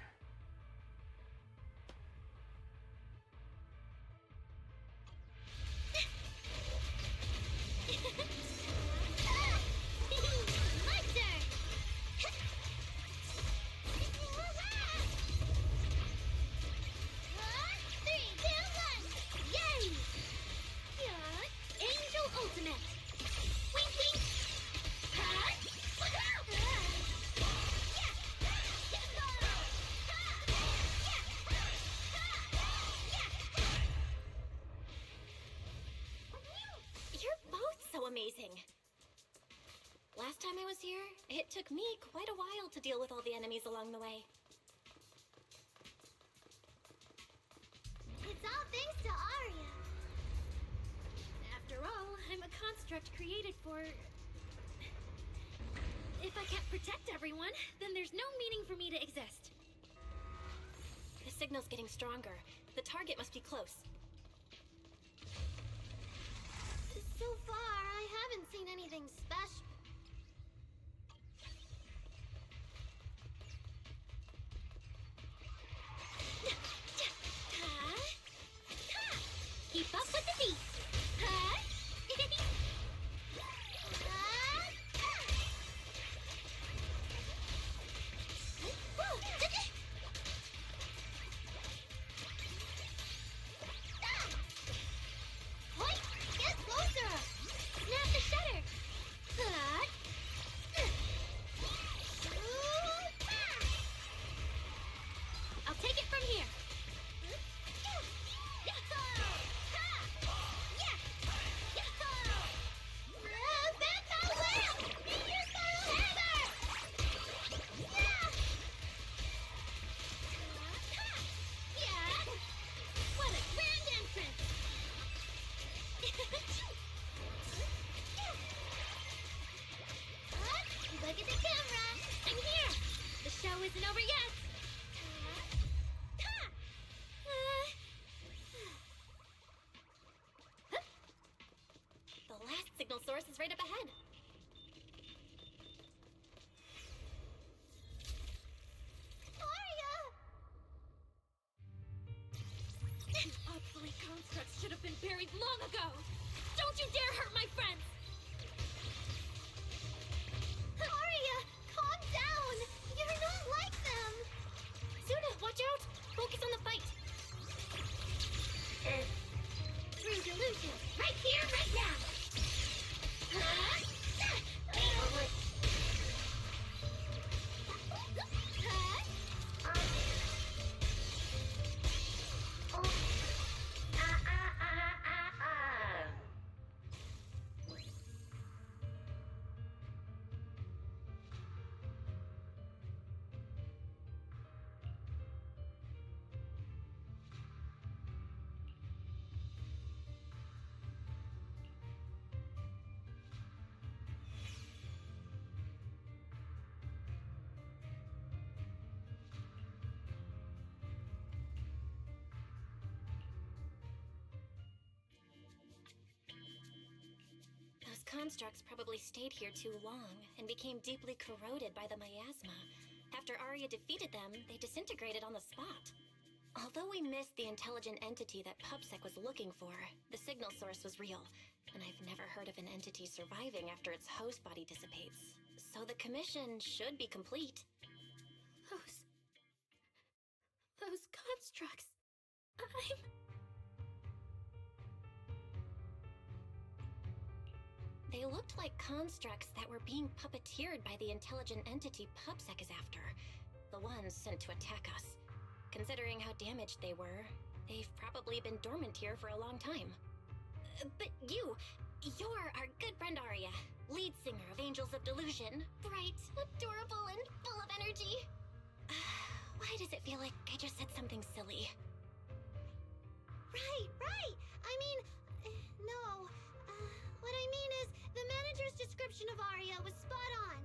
Amazing. Last time I was here, it took me quite a while to deal with all the enemies along the way. It's all thanks to Arya. After all, I'm a construct created for... If I can't protect everyone, gone, then there's no meaning for me to exist. The signal's getting stronger. The target must be close. So far, I haven't seen anything special. Keep up with the beat. Get closer! Snap the shutter! I'll take it from here. What a grand entrance! Look at the camera! I'm here. The show isn't over yet. The last signal source is right up ahead. Aria! Obsolete constructs should have been buried long ago. Don't you dare hurt my friends. Aria, calm down! You're not like them! Suna, watch out! Focus on the fight. Through delusion, right here, right now! Those constructs probably stayed here too long and became deeply corroded by the miasma. After Arya defeated them, they disintegrated on the spot. Although we missed the intelligent entity that PubSec was looking for, the signal source was real, and I've never heard of an entity surviving after its host body dissipates. So the commission should be complete. Those constructs. They looked like constructs that were being puppeteered by the intelligent entity PubSec is after. The ones sent to attack us. Considering how damaged they were, they've probably been dormant here for a long time. But you're our good friend Arya, lead singer of Angels of Delusion. Bright, adorable, and full of energy. Why does it feel like I just said something silly? Right! I mean, no. What I mean is, the manager's description of Arya was spot on.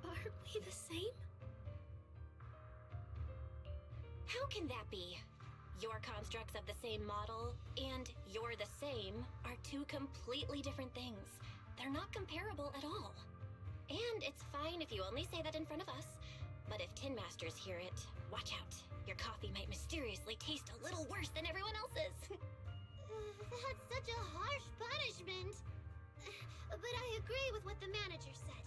But aren't we the same? How can that be? Your constructs of the same model and you're the same are two completely different things. They're not comparable at all. And it's fine if you only say that in front of us. But if Tin Masters hear it, watch out. Your coffee might mysteriously taste a little worse than everyone else's. That's such a harsh punishment. But I agree with what the manager said.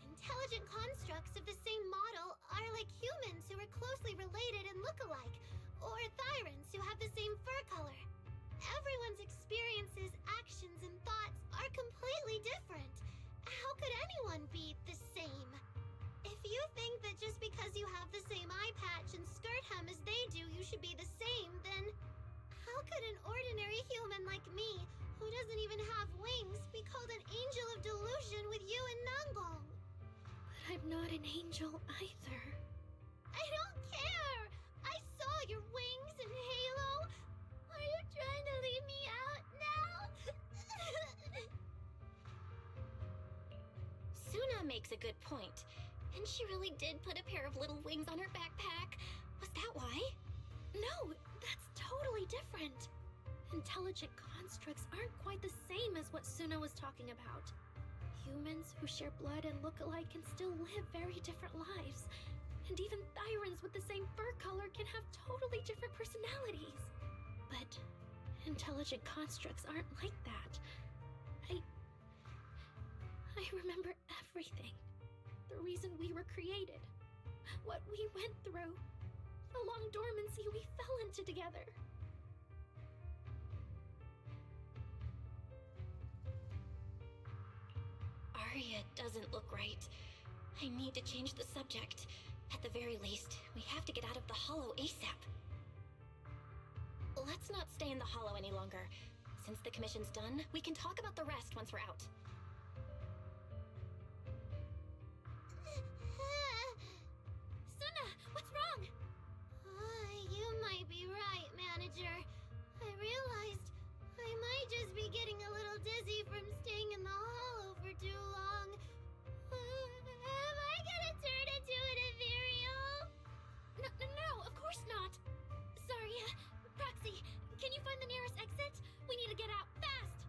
Intelligent constructs of the same model are like humans who are closely related and look alike, or Thyrans who have the same fur color. Everyone's experiences, actions, and thoughts are completely different. How could anyone be the same? If you think that just because you have the same eye patch and skirt hem as they do, you should be the same, then how could an ordinary human like me, who doesn't even have wings, be called an angel of delusion with you and Nangong? But I'm not an angel either. I don't care! I saw your wings and halo! Are you trying to leave me out now? Suna, Suna makes a good point. And she really did put a pair of little wings on her backpack. Was that why? No, that's totally different. Intelligent constructs aren't quite the same as what Suna was talking about. Humans who share blood and look alike can still live very different lives. And even Thyrans with the same fur color can have totally different personalities. But intelligent constructs aren't like that. I remember everything. The reason we were created. What we went through. The long dormancy we fell into together. Arya doesn't look right. I need to change the subject. At the very least, we have to get out of the Hollow ASAP. Let's not stay in the Hollow any longer. Since the commission's done, we can talk about the rest once we're out. Suna, what's wrong? You might be right, Manager. I realized I might just be getting a little dizzy from staying in the hollow for too long. Am I gonna turn into an ethereal? No, of course not. Sorry, Proxy, can you find the nearest exit? We need to get out fast.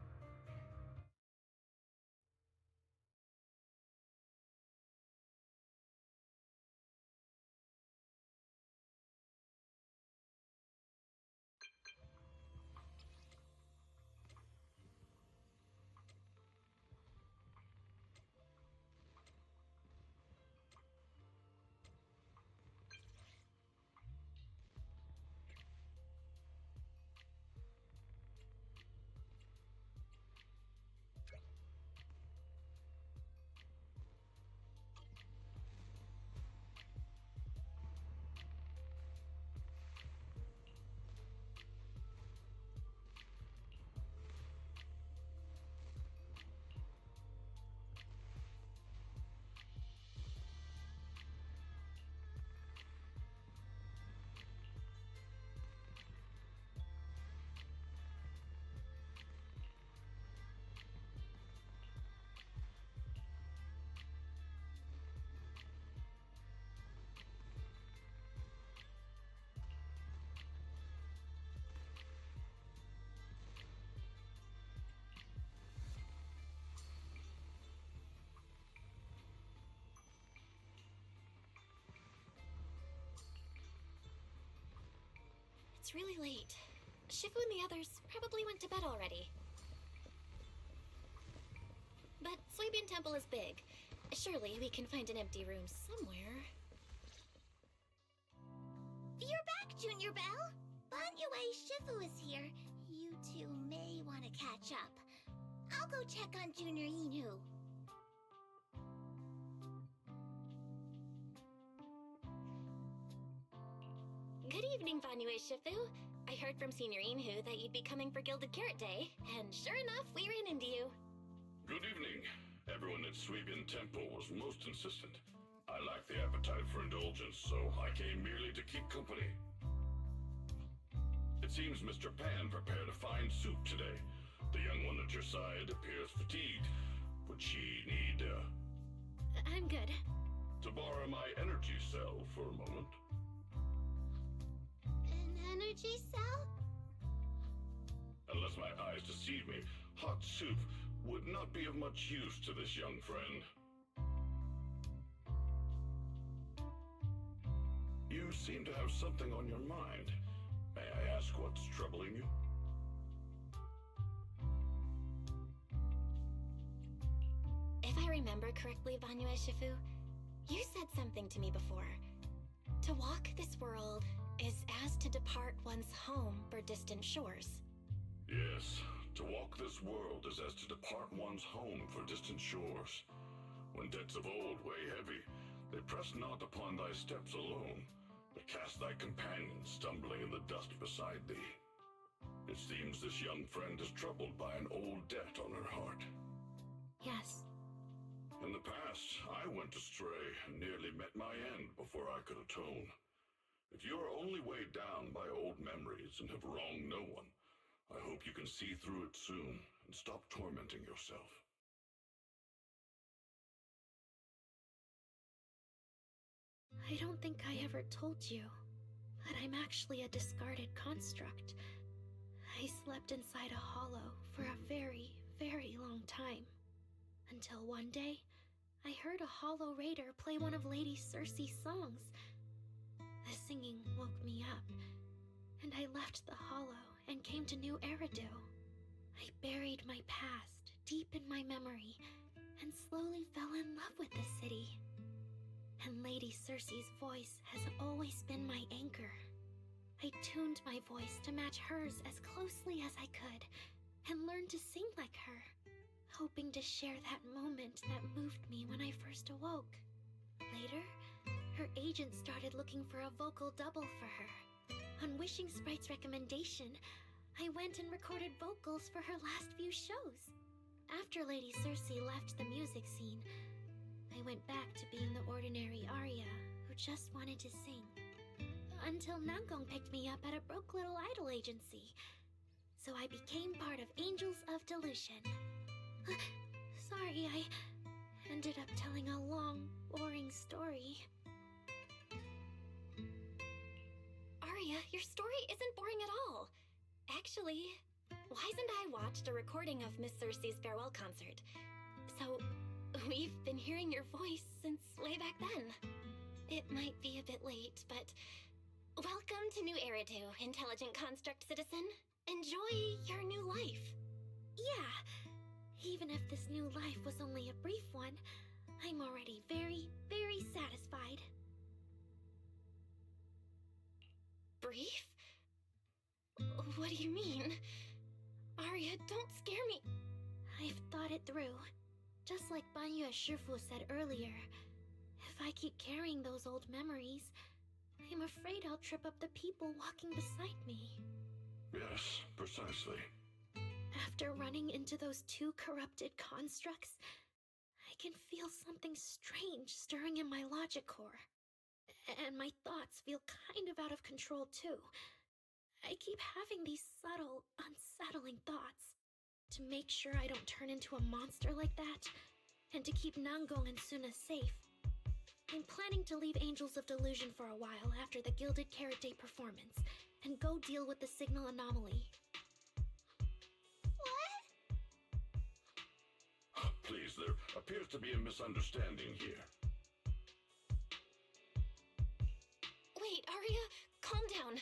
It's really late. Shifu and the others probably went to bed already. But Soybean Temple is big. Surely we can find an empty room somewhere. You're back, Junior Belle. Banyue Shifu is here. You two may want to catch up. I'll go check on Junior Inu. Good evening, Banyue Shifu. I heard from Senior Inhu that you'd be coming for Gilded Carrot Day, and sure enough, we ran into you. Good evening. Everyone at Suibian Temple was most insistent. I lack the appetite for indulgence, so I came merely to keep company. It seems Mr. Pan prepared a fine soup today. The young one at your side appears fatigued. Would she need, I'm good. to borrow my energy cell for a moment? An energy cell? Unless my eyes deceive me, hot soup would not be of much use to this young friend. You seem to have something on your mind. May I ask what's troubling you? If I remember correctly, Banyue Shifu, you said something to me before. To walk this world is as to depart one's home for distant shores. Yes, to walk this world is as to depart one's home for distant shores. When debts of old weigh heavy, they press not upon thy steps alone, but cast thy companion stumbling in the dust beside thee. It seems this young friend is troubled by an old debt on her heart. Yes. In the past, I went astray and nearly met my end before I could atone. If you are only weighed down by old memories and have wronged no one, I hope you can see through it soon and stop tormenting yourself. I don't think I ever told you, but I'm actually a discarded construct. I slept inside a hollow for a very, very long time. Until one day, I heard a hollow raider play one of Lady Circe's songs. The singing woke me up, and I left the hollow and came to New Eridu. I buried my past deep in my memory and slowly fell in love with the city. And Lady Circe's voice has always been my anchor. I tuned my voice to match hers as closely as I could and learned to sing like her, hoping to share that moment that moved me when I first awoke. Later, her agent started looking for a vocal double for her. On Wishing Sprite's recommendation, I went and recorded vocals for her last few shows. After Lady Circe left the music scene, I went back to being the ordinary Arya who just wanted to sing. Until Nangong picked me up at a broke little idol agency. So I became part of Angels of Delusion. Sorry, I ended up telling a long, boring story. Arya, your story isn't boring at all. Actually, Wise and I watched a recording of Miss Circe's farewell concert. So, we've been hearing your voice since way back then. It might be a bit late, but welcome to New Eridu, intelligent construct citizen. Enjoy your new life. Yeah, even if this new life was only a brief one, I'm already very, very satisfied. Brief? What do you mean? Arya, don't scare me. I've thought it through. Just like Banyu Shifu said earlier, if I keep carrying those old memories, I'm afraid I'll trip up the people walking beside me. Yes, precisely. After running into those two corrupted constructs, I can feel something strange stirring in my logic core. And my thoughts feel kind of out of control too. I keep having these subtle, unsettling thoughts. To make sure I don't turn into a monster like that, and to keep Nangong and Suna safe, I'm planning to leave Angels of Delusion for a while after the Gilded Carrot Day performance, and go deal with the signal anomaly. What? Please, there appears to be a misunderstanding here. Wait, Arya, calm down.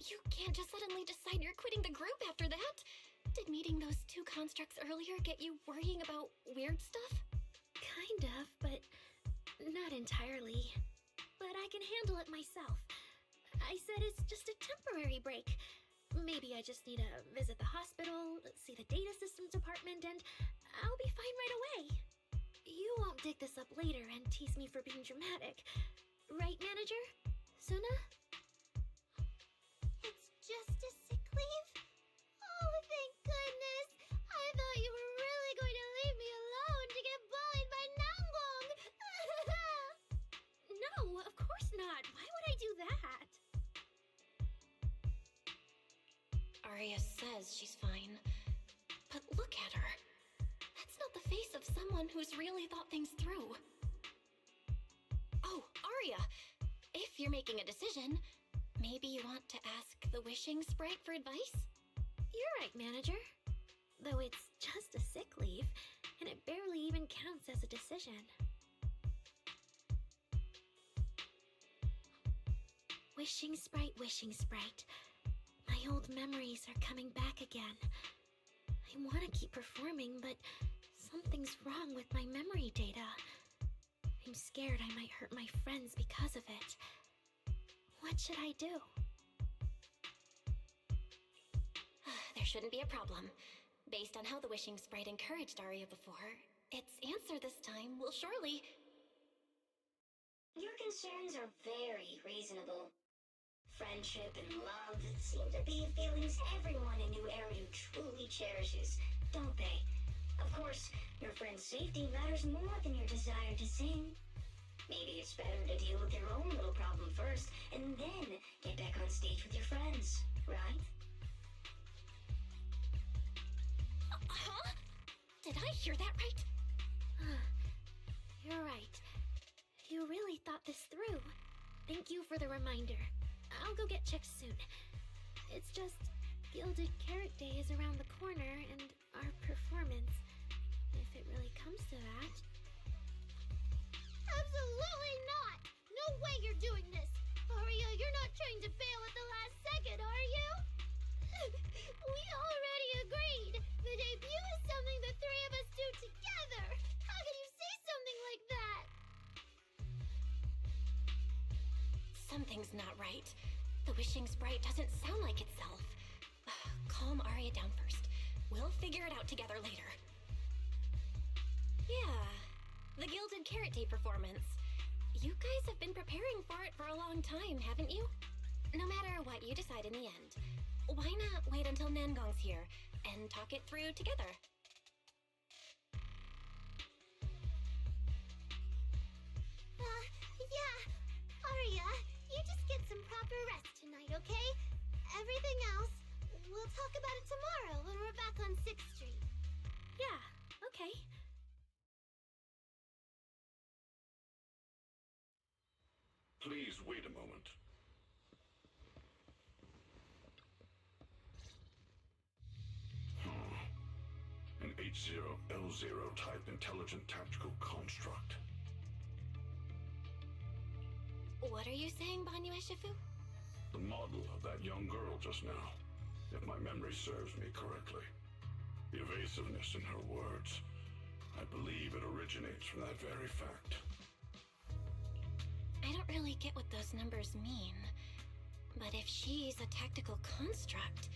You can't just suddenly decide you're quitting the group after that. Did meeting those two constructs earlier get you worrying about weird stuff? Kind of, but not entirely. But I can handle it myself. I said it's just a temporary break. Maybe I just need to visit the hospital, see the data systems department, and I'll be fine right away. You won't dig this up later and tease me for being dramatic. Right, manager? Suna? It's just a sick leave? Oh, thank goodness! I thought you were really going to leave me alone to get bullied by Nangong! No, of course not. Why would I do that? Arya says she's fine. But look at her. That's not the face of someone who's really thought things through. Oh, Arya! If you're making a decision, maybe you want to ask the Wishing Sprite for advice? You're right, manager. Though it's just a sick leave, and it barely even counts as a decision. Wishing Sprite, Wishing Sprite. My old memories are coming back again. I want to keep performing, but something's wrong with my memory data. I'm scared I might hurt my friends because of it. What should I do? There shouldn't be a problem. Based on how the Wishing Sprite encouraged Arya before, its answer this time will surely... Your concerns are very reasonable. Friendship and love seem to be feelings everyone in New Eridu truly cherishes, don't they? Of course, your friend's safety matters more than your desire to sing. Maybe it's better to deal with your own little problem first, and then get back on stage with your friends, right? Huh? Did I hear that right? You're right. You really thought this through. Thank you for the reminder. I'll go get checked soon. It's just, Gilded Carrot Day is around the corner, and our performance, if it really comes to that... Absolutely not! No way you're doing this! Aria, you're not trying to bail at the last second, are you? We already agreed! The debut is something the three of us do together! How can you say something like that? Something's not right. The Wishing Sprite doesn't sound like itself. Calm Arya down first. We'll figure it out together later. Yeah, the Gilded Carrot Day performance. You guys have been preparing for it for a long time, haven't you? No matter what you decide in the end, why not wait until Nangong's here and talk it through together? Yeah. Aria, you just get some proper rest tonight, okay? Everything else, we'll talk about it tomorrow when we're back on 6th Street. Yeah, okay. Please wait a moment. An H0L0 type intelligent tactical construct. What are you saying, Banyue Shifu? The model of that young girl just now, if my memory serves me correctly. The evasiveness in her words, I believe it originates from that very fact. I don't really get what those numbers mean. But if she's a tactical construct,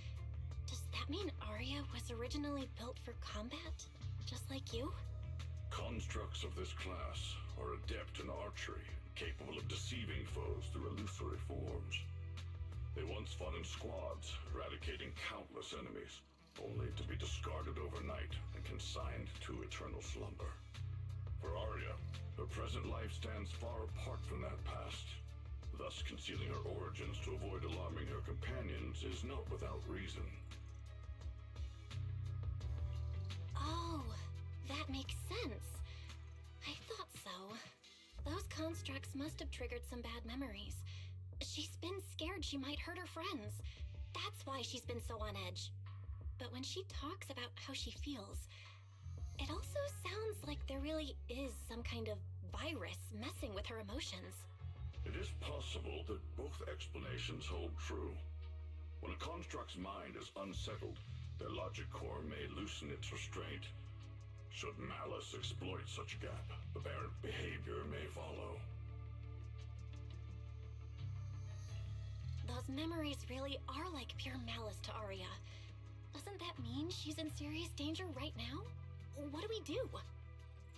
does that mean Arya was originally built for combat? Just like you? Constructs of this class are adept in archery, capable of deceiving foes through illusory forms. They once fought in squads, eradicating countless enemies, only to be discarded overnight and consigned to eternal slumber. For Arya, her present life stands far apart from that past. Thus, concealing her origins to avoid alarming her companions is not without reason. Oh, that makes sense. I thought so. Those constructs must have triggered some bad memories. She's been scared she might hurt her friends. That's why she's been so on edge. But when she talks about how she feels, it also sounds like there really is some kind of virus messing with her emotions. It is possible that both explanations hold true. When a construct's mind is unsettled, their logic core may loosen its restraint. Should malice exploit such a gap, aberrant behavior may follow. Those memories really are like pure malice to Arya. Doesn't that mean she's in serious danger right now? What do we do?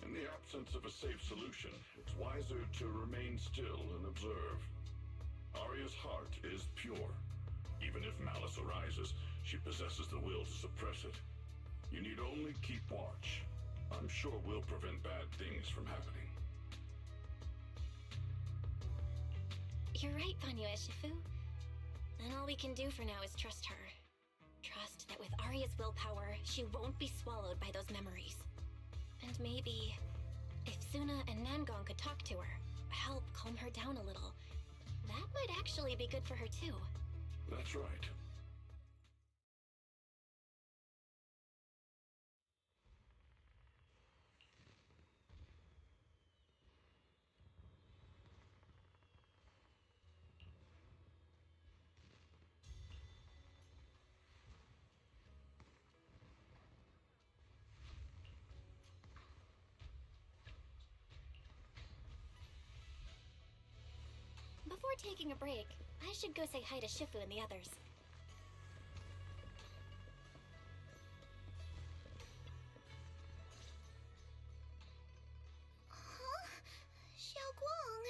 In the absence of a safe solution, it's wiser to remain still and observe. Arya's heart is pure. Even if malice arises, she possesses the will to suppress it. You need only keep watch. I'm sure we'll prevent bad things from happening. You're right, Banyue Shifu. And all we can do for now is trust her. Trust that with Arya's willpower, she won't be swallowed by those memories. And maybe, if Suna and Nangong could talk to her, help calm her down a little, that might actually be good for her too. That's right. Before taking a break, I should go say hi to Shifu and the others. Huh? Xiaoguang,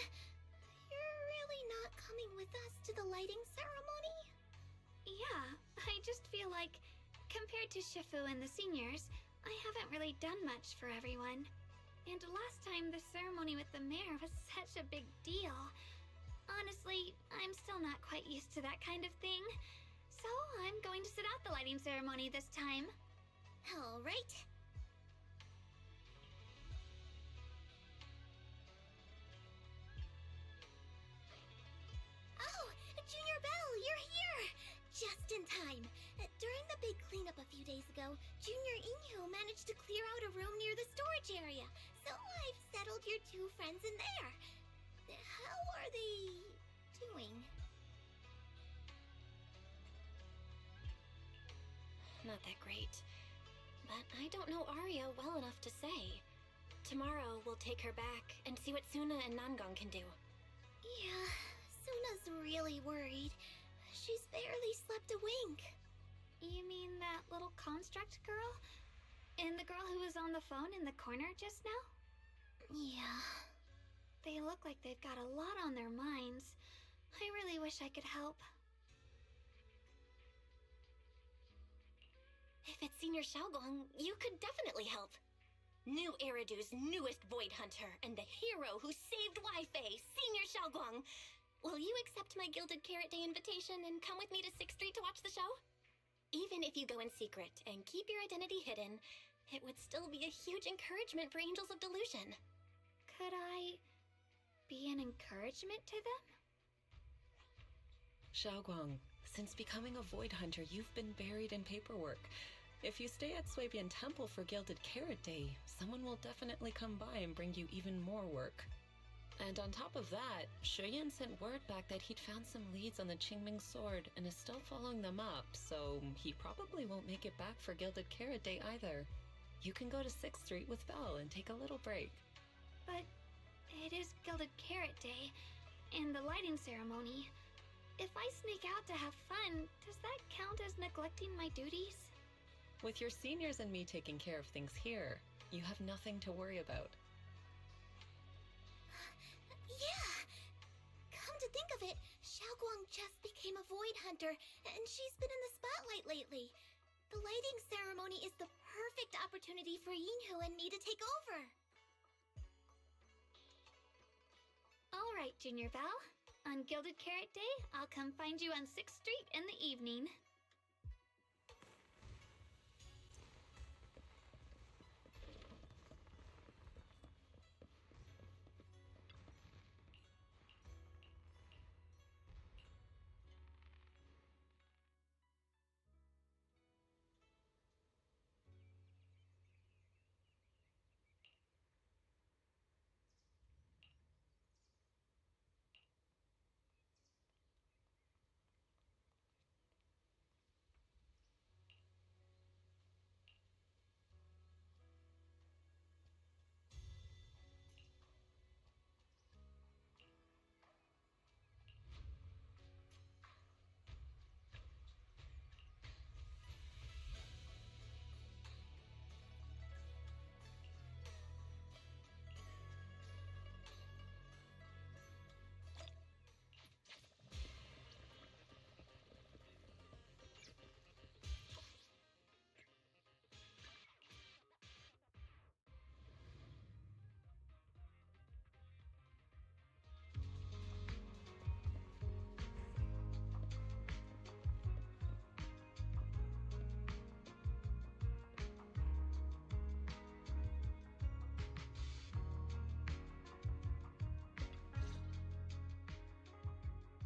you're really not coming with us to the lighting ceremony? Yeah, I just feel like, compared to Shifu and the seniors, I haven't really done much for everyone. And last time the ceremony with the mayor was such a big deal. Honestly, I'm still not quite used to that kind of thing. So I'm going to sit out the lighting ceremony this time. All right. Just in time. During the big cleanup a few days ago, Junior Inyo managed to clear out a room near the storage area, so I've settled your two friends in there. How are they doing? Not that great. But I don't know Arya well enough to say. Tomorrow we'll take her back and see what Suna and Nangong can do. Yeah, Suna's really worried. She's barely slept a wink. You mean that little construct girl? And the girl who was on the phone in the corner just now? Yeah. They look like they've got a lot on their minds. I really wish I could help. If it's Senior Xiaoguang, you could definitely help. New Eridu's newest Void Hunter and the hero who saved Wi-Fi, Senior Xiaoguang. Will you accept my Gilded Carrot Day invitation and come with me to 6th Street to watch the show? Even if you go in secret and keep your identity hidden, it would still be a huge encouragement for Angels of Delusion. Could I be an encouragement to them? Xiaoguang, since becoming a Void Hunter, you've been buried in paperwork. If you stay at Swabian Temple for Gilded Carrot Day, someone will definitely come by and bring you even more work. And on top of that, Shuyan sent word back that he'd found some leads on the Qingming sword and is still following them up, so he probably won't make it back for Gilded Carrot Day either. You can go to 6th Street with Belle and take a little break. But it is Gilded Carrot Day, and the lighting ceremony. If I sneak out to have fun, does that count as neglecting my duties? With your seniors and me taking care of things here, you have nothing to worry about. Yeah! Come to think of it, Xiaoguang just became a Void Hunter, and she's been in the spotlight lately. The lighting ceremony is the perfect opportunity for Yinhu and me to take over. All right, Junior Belle. On Gilded Carrot Day, I'll come find you on 6th Street in the evening.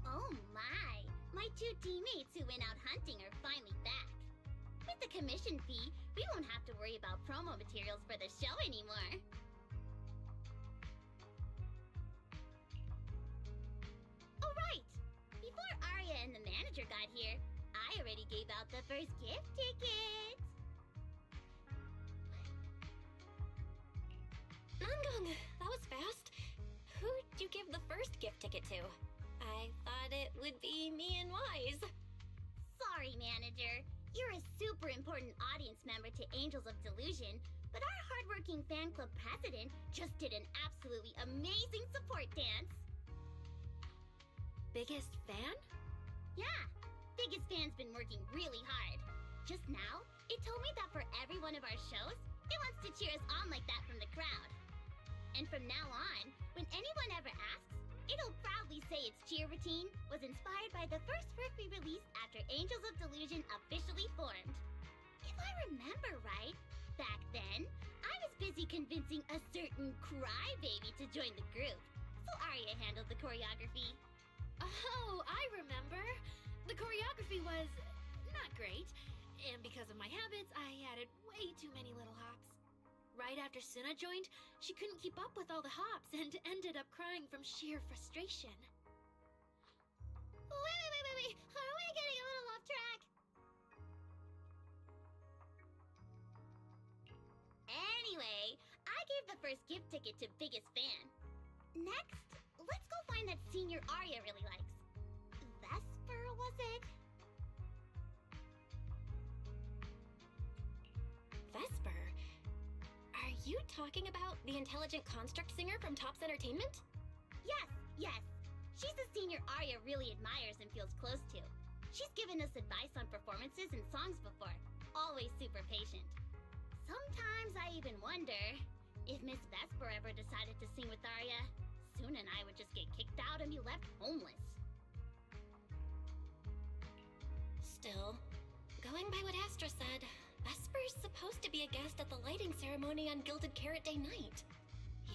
Oh my! My two teammates who went out hunting are finally back. With the commission fee, we won't have to worry about promo materials for the show anymore. Oh right! Before Arya and the manager got here, I already gave out the first gift tickets! Nangong, that was fast. Who'd you give the first gift ticket to? I thought it would be me and Wise. Sorry, manager. You're a super important audience member to Angels of Delusion, but our hardworking fan club president just did an absolutely amazing support dance. Biggest fan? Yeah, biggest fan's been working really hard. Just now, it told me that for every one of our shows, it wants to cheer us on like that from the crowd. And from now on, when anyone ever asks, it'll proudly say its cheer routine was inspired by the first work we released after Angels of Delusion officially formed. If I remember right, back then, I was busy convincing a certain crybaby to join the group, so Arya handled the choreography. Oh, I remember. The choreography was not great, and because of my habits, I added way too many little hops. Right after Suna joined, she couldn't keep up with all the hops and ended up crying from sheer frustration. Wait. Are we getting a little off track? Anyway, I gave the first gift ticket to biggest fan. Next, let's go find that senior Arya really likes. Vesper, was it? Vesper? Are you talking about the intelligent construct singer from Topps Entertainment? Yes. She's the senior Arya really admires and feels close to. She's given us advice on performances and songs before. Always super patient. Sometimes I even wonder if Miss Vesper ever decided to sing with Arya, Suna and I would just get kicked out and be left homeless. Still, going by what Astra said, Vesper's supposed to be a guest at the lighting ceremony on Gilded Carrot Day night.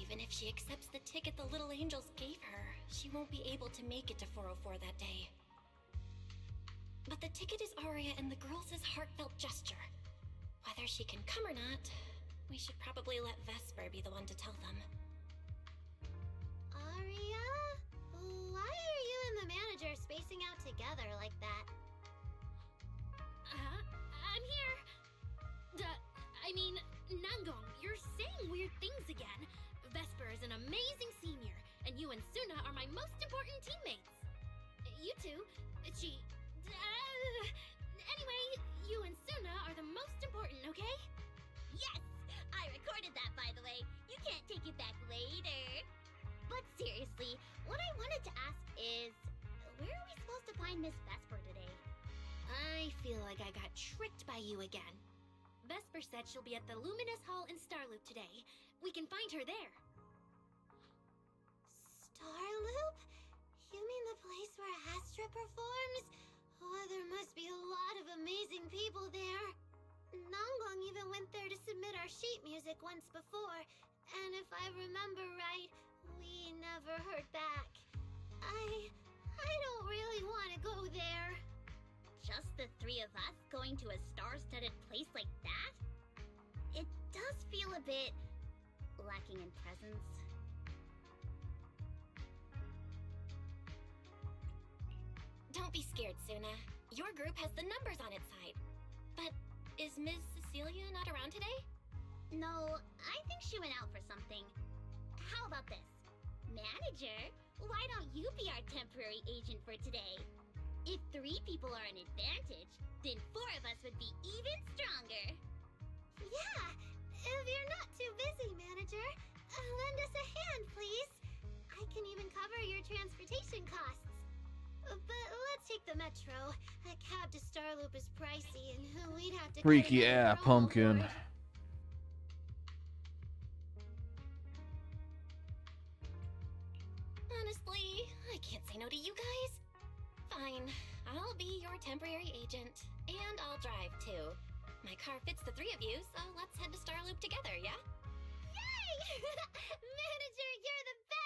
Even if she accepts the ticket the Little Angels gave her, she won't be able to make it to 404 that day. But the ticket is Arya and the girls' heartfelt gesture. Whether she can come or not, we should probably let Vesper be the one to tell them. Arya? Why are you and the manager spacing out together like that? I'm here. Nangong, you're saying weird things again. Vesper is an amazing senior, and you and Suna are my most important teammates. You two, anyway, you and Suna are the most important, okay? Yes! I recorded that, by the way. You can't take it back later. But seriously, what I wanted to ask is, where are we supposed to find Miss Vesper today? I feel like I got tricked by you again. Vesper said she'll be at the Luminous Hall in Starloop today. We can find her there. Starloop? You mean the place where Astra performs? Oh, there must be a lot of amazing people there. Nangong even went there to submit our sheet music once before, and if I remember right, we never heard back. I don't really want to go there. Just the three of us going to a star-studded place like that? It does feel a bit lacking in presence. Don't be scared, Suna. Your group has the numbers on its side. But is Ms. Cecilia not around today? No, I think she went out for something. How about this? Manager, why don't you be our temporary agent for today? If 3 people are an advantage, then 4 of us would be even stronger. Yeah, if you're not too busy, manager, lend us a hand, please. I can even cover your transportation costs. But let's take the metro. A cab to Starloop is pricey, and we'd have to... Freaky ass pumpkin. Honestly, I can't say no to you guys. Fine, I'll be your temporary agent, and I'll drive too. My car fits the 3 of you, so let's head to Starloop together, yeah? Yay! Manager, you're the best!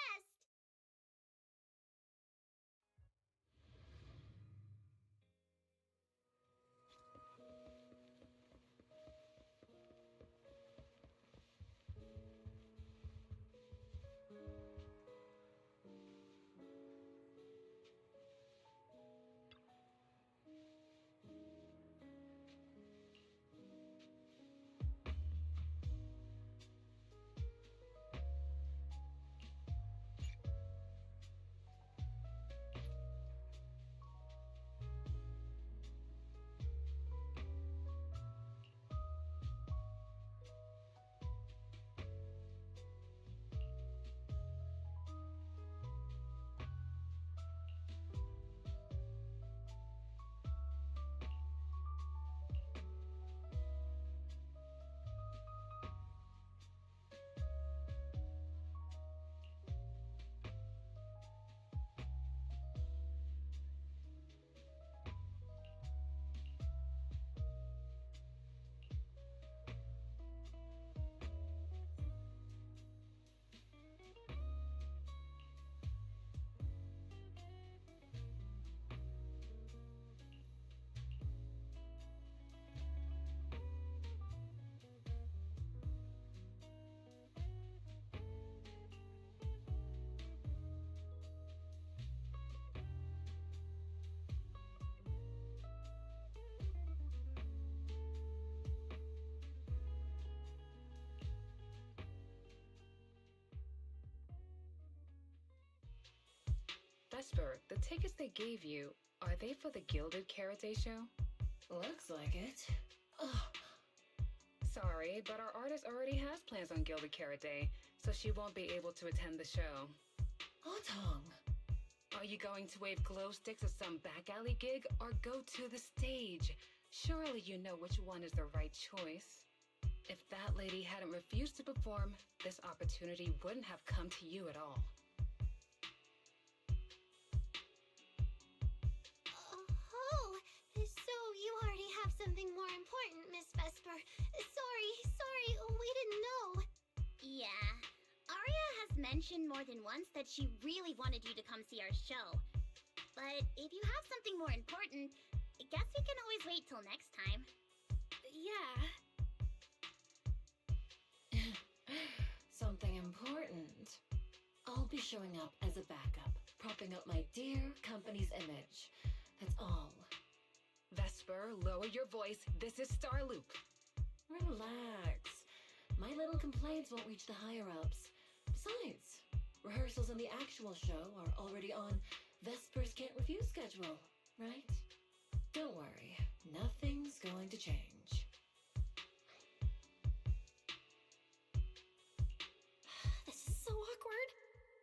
Vesper, the tickets they gave you, are they for the Gilded Karate show? Looks like it. Ugh. Sorry, but our artist already has plans on Gilded Karate, so she won't be able to attend the show. Otong. Are you going to wave glow sticks at some back alley gig or go to the stage? Surely you know which one is the right choice. If that lady hadn't refused to perform, this opportunity wouldn't have come to you at all. Oh, so you already have something more important, Miss Vesper. Sorry, we didn't know. Yeah. Aria has mentioned more than once that she really wanted you to come see our show. But if you have something more important, I guess we can always wait till next time. Yeah. Something important. I'll be showing up as a backup, propping up my dear company's image. That's all. Vesper, lower your voice. This is Starloop. Relax. My little complaints won't reach the higher-ups. Besides, rehearsals and the actual show are already on Vesper's Can't Refuse schedule, right? Don't worry, nothing's going to change. This is so awkward.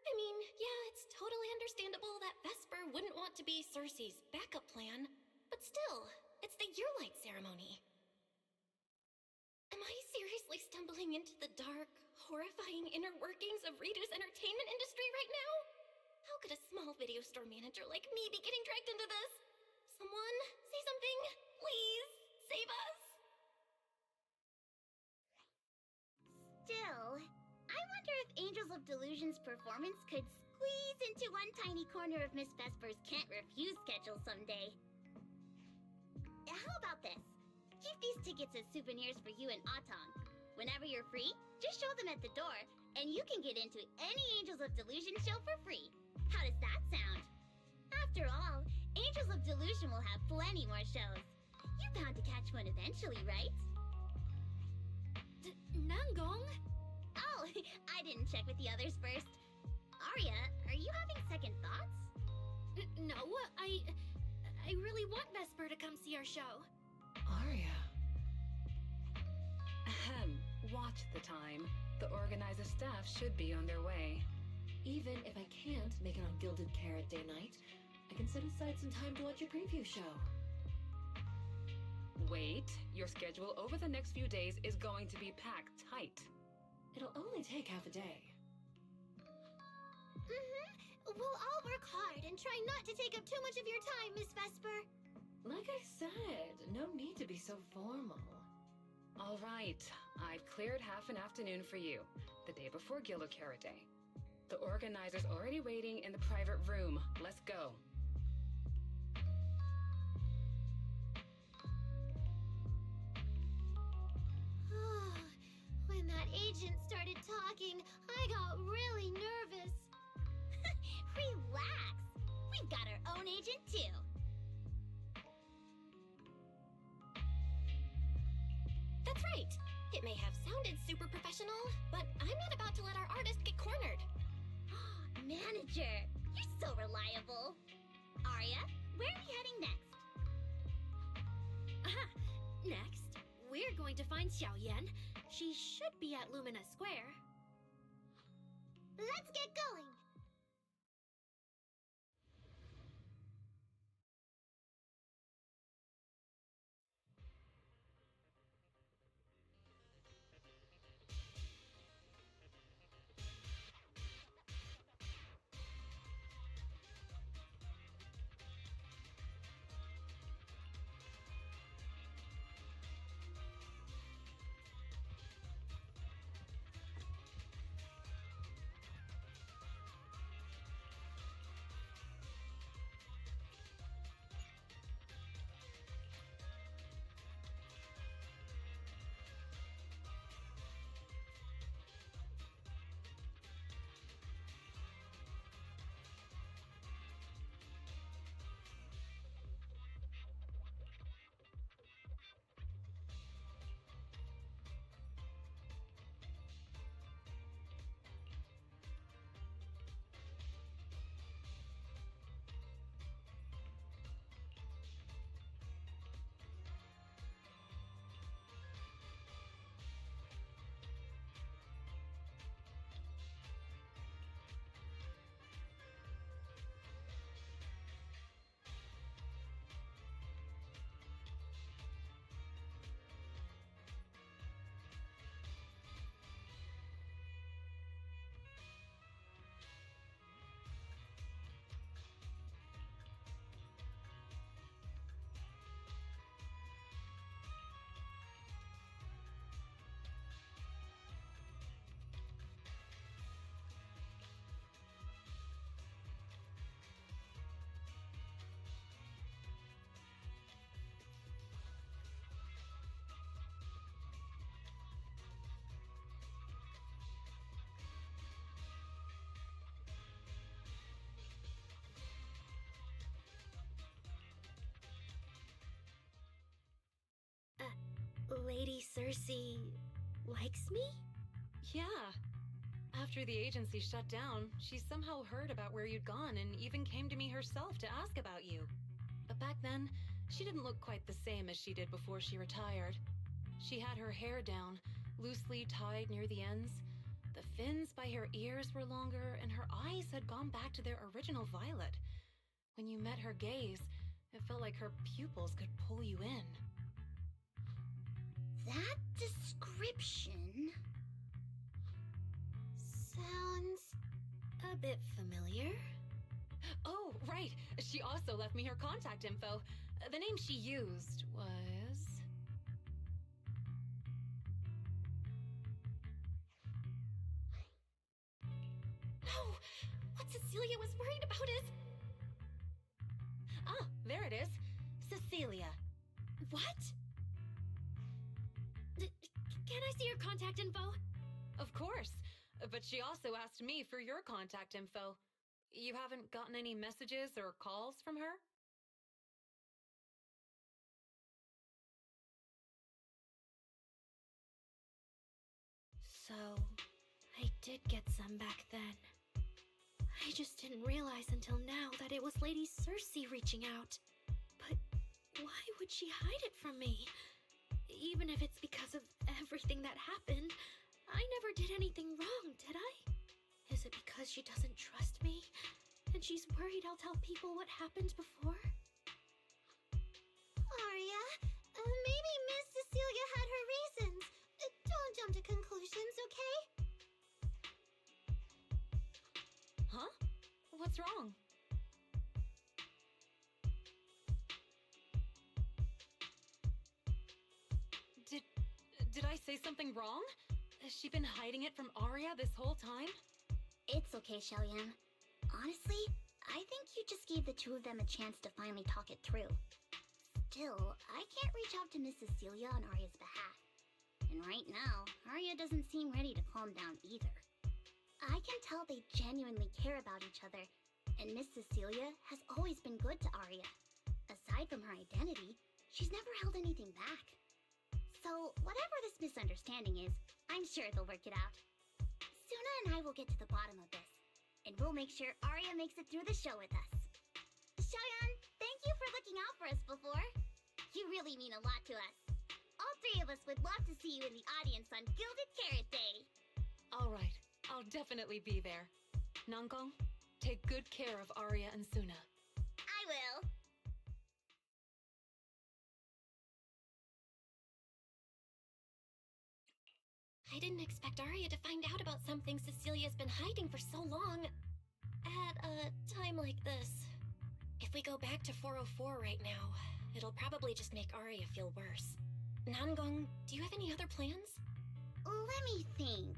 I mean, yeah, it's totally understandable that Vesper wouldn't want to be Cersei's backup plan, but still, it's the Yearlight ceremony. Am I seriously stumbling into the dark, horrifying inner workings of Ritu's entertainment industry right now? How could a small video store manager like me be getting dragged into this? Someone, say something, please, save us. Still, I wonder if Angels of Delusion's performance could squeeze into one tiny corner of Miss Vesper's Can't Refuse schedule someday. How about this? Keep these tickets as souvenirs for you and Otong. Whenever you're free, just show them at the door, and you can get into any Angels of Delusion show for free. How does that sound? After all, Angels of Delusion will have plenty more shows. You're bound to catch one eventually, right? Nangong? Oh, I didn't check with the others first. Arya, are you having second thoughts? No, I really want Vesper to come see our show. Arya. Ahem. Watch the time. The organizer staff should be on their way. Even if I can't make it on Gilded Carrot Day night, I can set aside some time to watch your preview show. Wait, your schedule over the next few days is going to be packed tight. It'll only take half a day. We'll all work hard and try not to take up too much of your time, Miss Vesper. Like I said, no need to be so formal. All right, I've cleared half an afternoon for you, the day before Gilded Carrot Day. The organizer's already waiting in the private room. Let's go. When that agent started talking, I got really nervous. Relax. We've got our own agent too. That's right. It may have sounded super professional, but I'm not about to let our artist get cornered. Manager, you're so reliable. Arya, where are we heading next? Next, we're going to find Xiaoyan. She should be at Lumina Square. Let's get going. Lady Cersei likes me? Yeah. After the agency shut down, she somehow heard about where you'd gone and even came to me herself to ask about you. But back then, she didn't look quite the same as she did before she retired. She had her hair down, loosely tied near the ends. The fins by her ears were longer, and her eyes had gone back to their original violet. When you met her gaze, it felt like her pupils could pull you in. That description sounds a bit familiar. Oh, right. She also left me her contact info. The name she used was... No! What Cecilia was worried about is... Ah, there it is. Cecilia. What? Can I see your contact info? Of course. But she also asked me for your contact info. You haven't gotten any messages or calls from her? So, I did get some back then. I just didn't realize until now that it was Lady Cersei reaching out. But why would she hide it from me? Even if it's because of everything that happened, I never did anything wrong, did I? Is it because she doesn't trust me? And she's worried I'll tell people what happened before? Arya, maybe Miss Cecilia had her reasons. Don't jump to conclusions, okay? Huh? What's wrong? Did I say something wrong? Has she been hiding it from Arya this whole time? It's okay, Xiaoyan. Honestly, I think you just gave the two of them a chance to finally talk it through. Still, I can't reach out to Miss Cecilia on Arya's behalf. And right now, Arya doesn't seem ready to calm down either. I can tell they genuinely care about each other, and Miss Cecilia has always been good to Arya. Aside from her identity, she's never held anything back. So, whatever this misunderstanding is, I'm sure they'll work it out. Suna and I will get to the bottom of this, and we'll make sure Arya makes it through the show with us. Xiaoyan, thank you for looking out for us before. You really mean a lot to us. All three of us would love to see you in the audience on Gilded Carrot Day. All right, I'll definitely be there. Nangong, take good care of Arya and Suna. I will. I didn't expect Arya to find out about something Cecilia's been hiding for so long. At a time like this. If we go back to 404 right now, it'll probably just make Arya feel worse. Nangong, do you have any other plans? Let me think.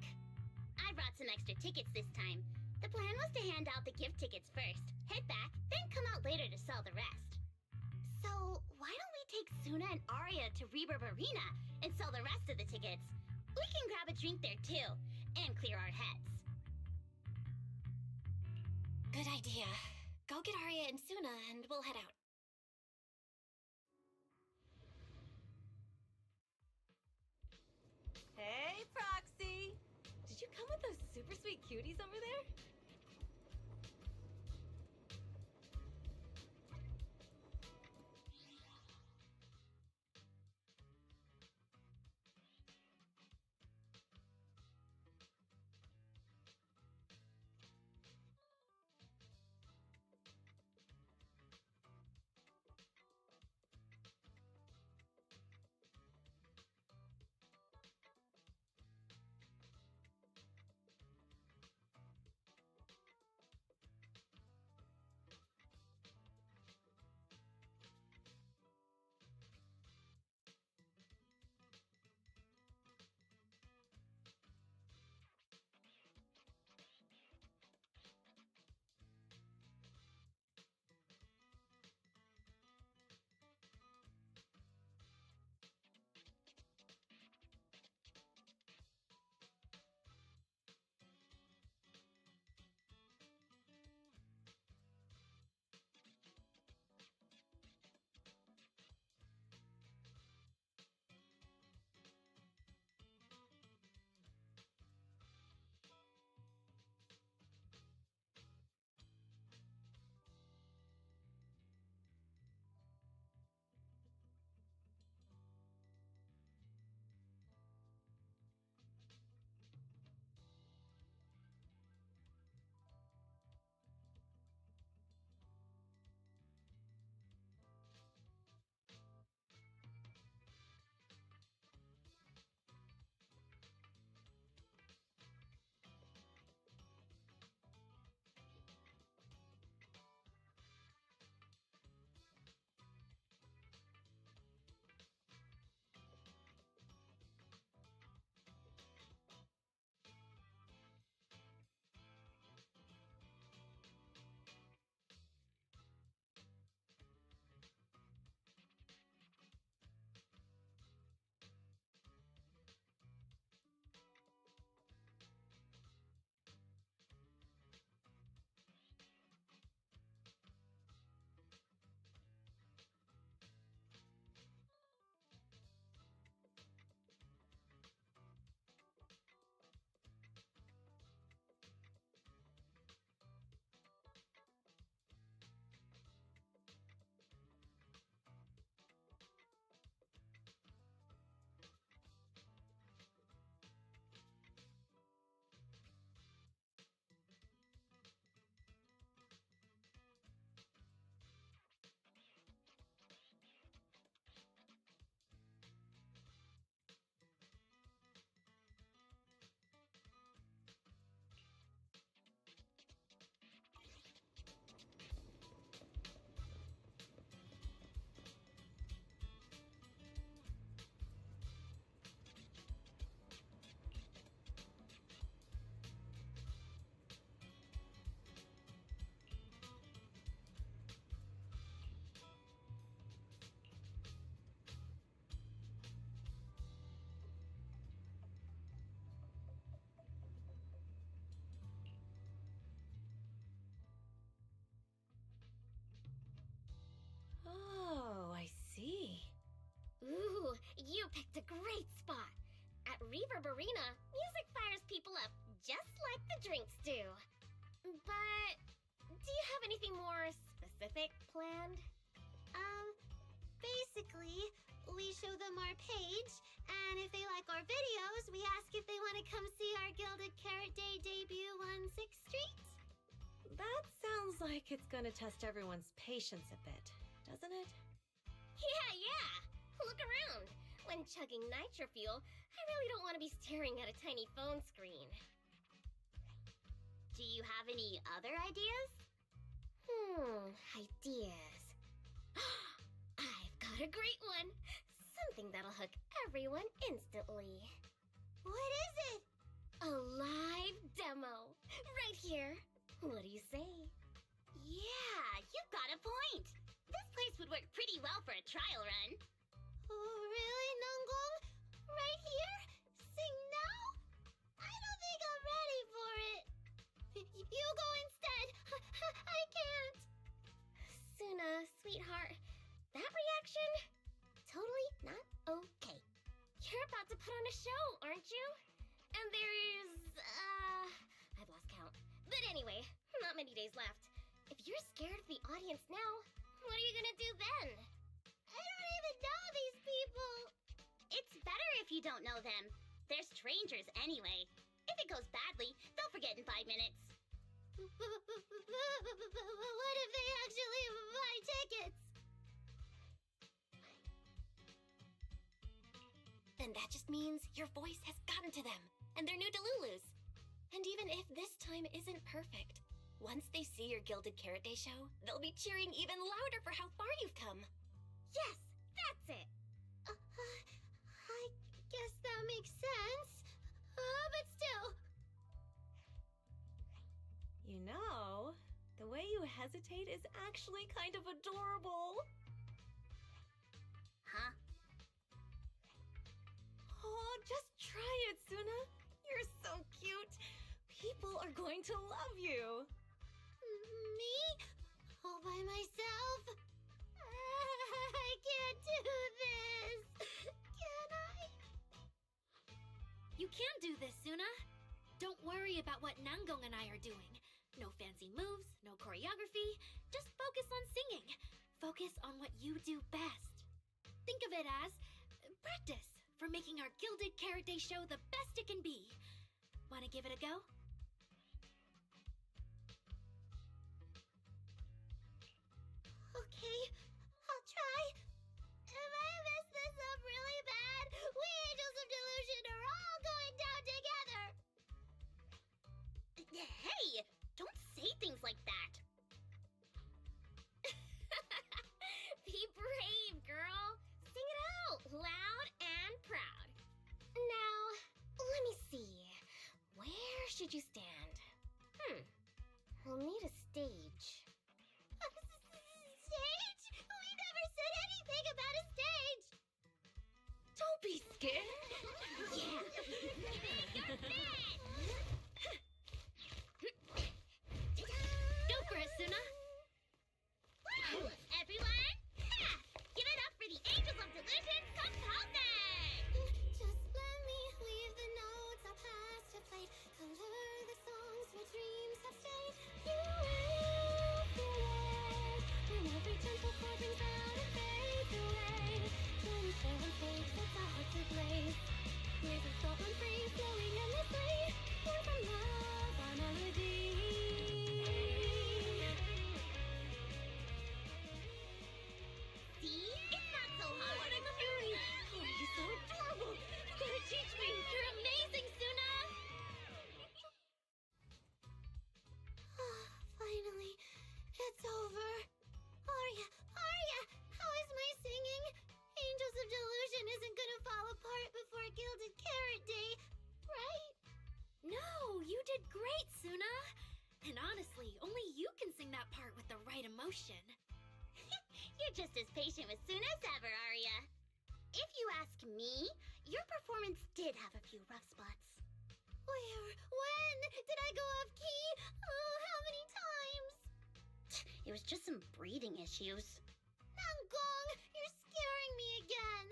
I brought some extra tickets this time. The plan was to hand out the gift tickets first, head back, then come out later to sell the rest. So, why don't we take Suna and Arya to Reverb Arena and sell the rest of the tickets? We can grab a drink there too, and clear our heads. Good idea. Go get Arya and Suna and we'll head out. Hey, Proxy! Did you come with those super sweet cuties over there? Reverberina, music fires people up, just like the drinks do. But do you have anything more specific planned? Basically, we show them our page, and if they like our videos, we ask if they want to come see our Gilded Carrot Day debut on 6th Street. That sounds like it's gonna test everyone's patience a bit, doesn't it? Yeah. Look around. When chugging nitro fuel, I really don't want to be staring at a tiny phone screen. Do you have any other ideas? Ideas. I've got a great one. Something that'll hook everyone instantly. What is it? A live demo. Right here. What do you say? Yeah, you've got a point. This place would work pretty well for a trial run. Oh, really, Nangong? Right here? Sing now? I don't think I'm ready for it. You go instead. I can't. Suna, sweetheart, that reaction? Totally not okay. You're about to put on a show, aren't you? And there's, I've lost count. But anyway, not many days left. If you're scared of the audience now, what are you gonna do then? I don't even know these people. It's better if you don't know them. They're strangers anyway. If it goes badly, they'll forget in 5 minutes. What if they actually buy tickets? Then that just means your voice has gotten to them, and they're new Delulus. And even if this time isn't perfect, once they see your Gilded Carrot Day show, they'll be cheering even louder for how far you've come. Yes, that's it. I guess that makes sense. But still. You know, the way you hesitate is actually kind of adorable. Huh? Oh, just try it, Suna. You're so cute. People are going to love you. Me? All by myself? I can't do this. Can I? You can do this, Suna. Don't worry about what Nangong and I are doing. No fancy moves, no choreography. Just focus on singing. Focus on what you do best. Think of it as practice for making our Gilded Carrot Day show the best it can be. Wanna give it a go? Okay, I'll try. If I mess this up really bad, we Angels of Delusion are all going down together. Hey, don't say things like that. Be brave, girl. Sing it out, loud and proud. Now, let me see. Where should you stand? We'll need a stage. Stage? We never said anything about a stage. Don't be scared. Yeah. Go for it, Suna. Everyone, give it up for the Angels of Delusion composing! Just let me leave the notes our past have played. Color the songs where dreams have stayed. You will feel it when every gentle chord rings out and fades away. When we share on stage, sets our hearts ablaze. Raises salt and free, flowing endlessly. Born from love, our melody. See? It's not so hard. What a cutie. Oh, you're so adorable. You gotta teach me. You're amazing, Suna! Finally, it's over. Arya, how is my singing? Angels of Delusion isn't gonna fall apart before Gilded Carrot Day, right? No, you did great, Suna. And honestly, only you can sing that part with the right emotion. You're just as patient with Suna as ever, Arya. If you ask me, your performance did have a few rough spots. Where? When? Did I go off key? Oh, how many times? It was just some breathing issues. Nangong, you're scaring me again.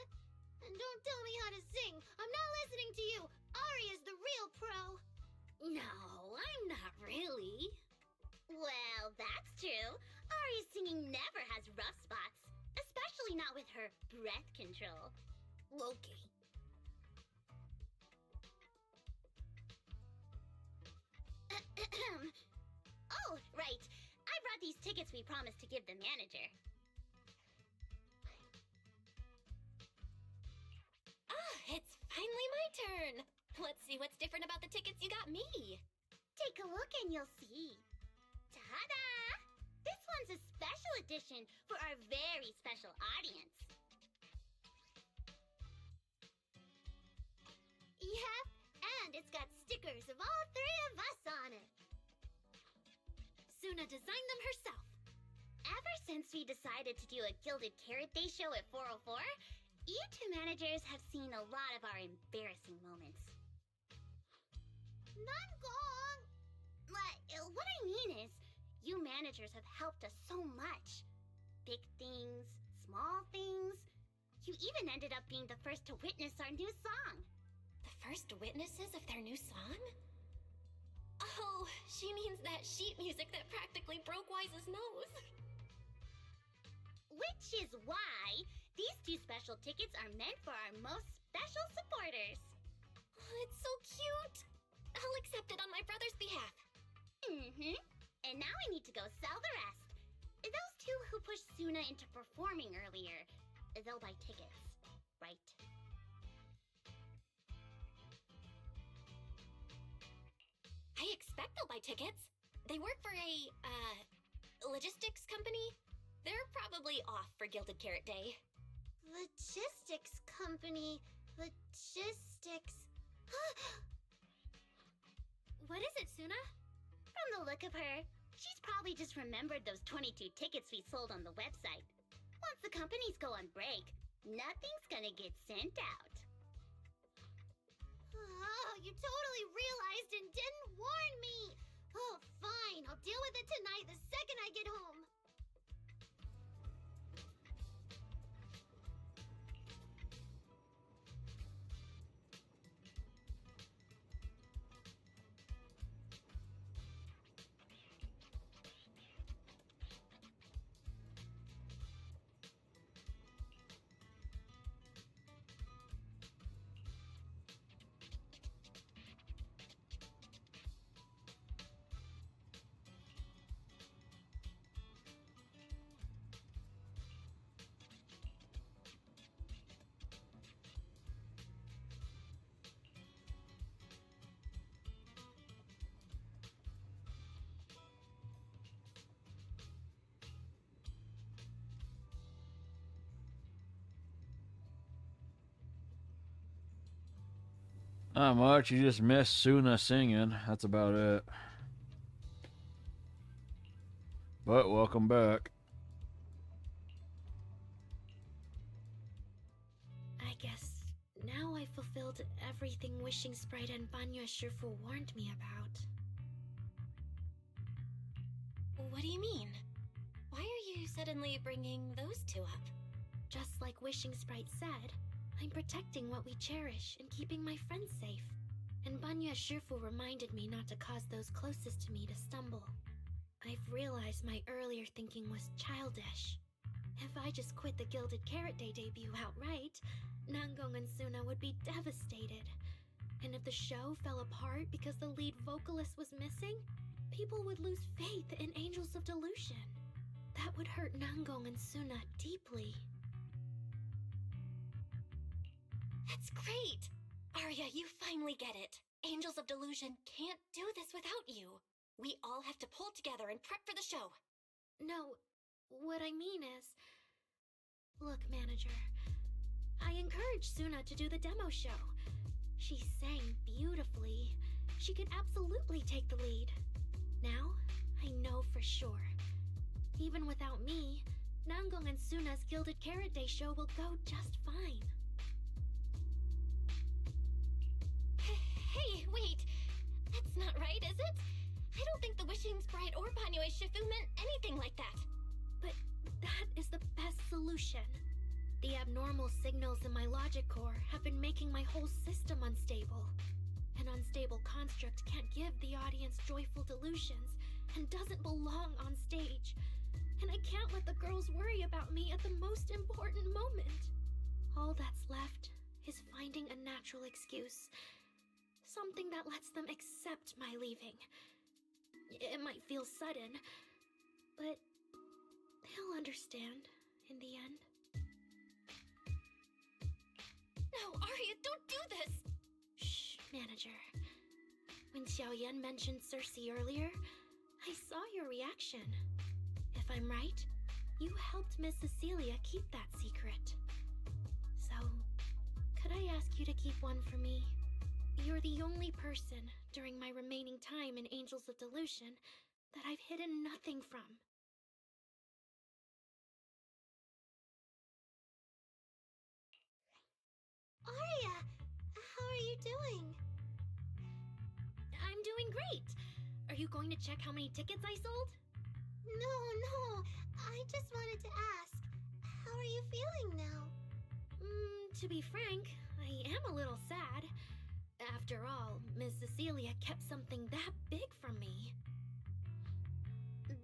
And don't tell me how to sing. I'm not listening to you. Ari is the real pro. No, I'm not really. Well, that's true. Ari's singing never has rough spots, especially not with her breath control. Okay. Oh, right. I brought these tickets we promised to give the manager. Ah, it's finally my turn. Let's see what's different about the tickets you got me. Take a look and you'll see. Ta-da! This one's a special edition for our very special audience. Yep, and it's got stickers of all three of us on it. Suna designed them herself. Ever since we decided to do a Gilded Carrot Day show at 404, you two managers have seen a lot of our embarrassing moments. Nangong! What I mean is, you managers have helped us so much. Big things, small things. You even ended up being the first to witness our new song. The first witnesses of their new song? Oh, she means that sheet music that practically broke Wise's nose. Which is why these two special tickets are meant for our most special supporters. Oh, it's so cute. I'll accept it on my brother's behalf. Mm-hmm. And now I need to go sell the rest. Those two who pushed Suna into performing earlier, they'll buy tickets, right? I expect they'll buy tickets. They work for a, logistics company. They're probably off for Gilded Carrot Day. Logistics company. Logistics. What is it, Suna? From the look of her, she's probably just remembered those 22 tickets we sold on the website. Once the companies go on break, nothing's gonna get sent out. Oh, you totally realized and didn't warn me! Oh, fine. I'll deal with it tonight the second I get home. Not much. You just missed Suna singing. That's about it. But welcome back. I guess now I fulfilled everything Wishing Sprite and Banya Shifu warned me about. What do you mean? Why are you suddenly bringing those two up? Just like Wishing Sprite said, I'm protecting what we cherish and keeping my friends safe. And Banya Shifu reminded me not to cause those closest to me to stumble. I've realized my earlier thinking was childish. If I just quit the Gilded Carrot Day debut outright, Nangong and Suna would be devastated. And if the show fell apart because the lead vocalist was missing, people would lose faith in Angels of Delusion. That would hurt Nangong and Suna deeply. That's great! Arya, you finally get it. Angels of Delusion can't do this without you. We all have to pull together and prep for the show. No, what I mean is... Look, manager, I encouraged Suna to do the demo show. She sang beautifully. She could absolutely take the lead. Now, I know for sure. Even without me, Nangong and Suna's Gilded Carrot Day show will go just fine. Hey, wait! That's not right, is it? I don't think the Wishing Sprite or Banyue Shifu meant anything like that. But that is the best solution. The abnormal signals in my logic core have been making my whole system unstable. An unstable construct can't give the audience joyful delusions and doesn't belong on stage. And I can't let the girls worry about me at the most important moment. All that's left is finding a natural excuse. Something that lets them accept my leaving. It might feel sudden, but they'll understand in the end. No, Arya, don't do this! Shh, manager. When Xiaoyan mentioned Cersei earlier, I saw your reaction. If I'm right, you helped Miss Cecilia keep that secret. So, could I ask you to keep one for me? You're the only person during my remaining time in Angels of Delusion that I've hidden nothing from. Arya, how are you doing? I'm doing great. Are you going to check how many tickets I sold? No, I just wanted to ask, how are you feeling now? To be frank, I am a little sad. After all, Miss Cecilia kept something that big from me.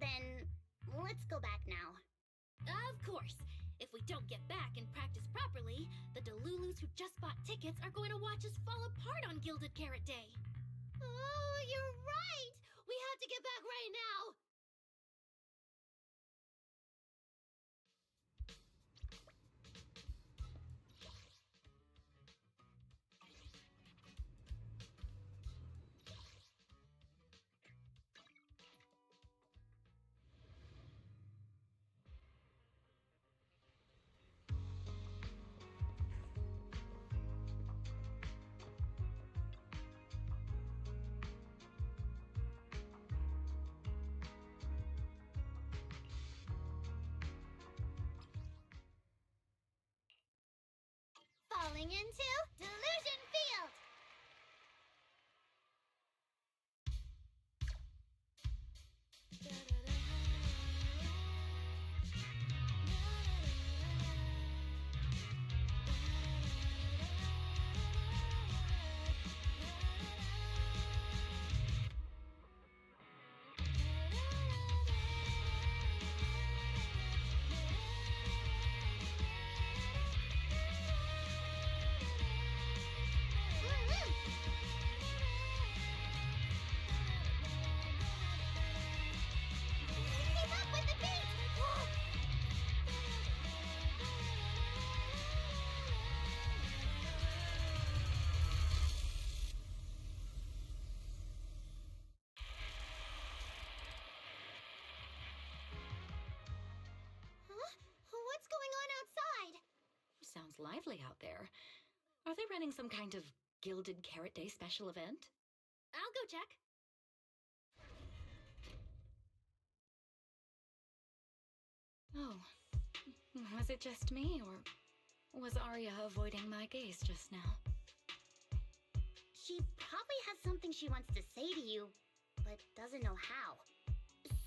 Then, let's go back now. Of course. If we don't get back and practice properly, the Delulus who just bought tickets are going to watch us fall apart on Gilded Carrot Day. Oh, you're right! We have to get back right now! Falling into Delusion Field! Keep up with the beat! Huh? What's going on outside? Sounds lively out there. Are they running some kind of Gilded Carrot Day special event? I'll go check. Oh, was it just me, or was Arya avoiding my gaze just now? She probably has something she wants to say to you, but doesn't know how.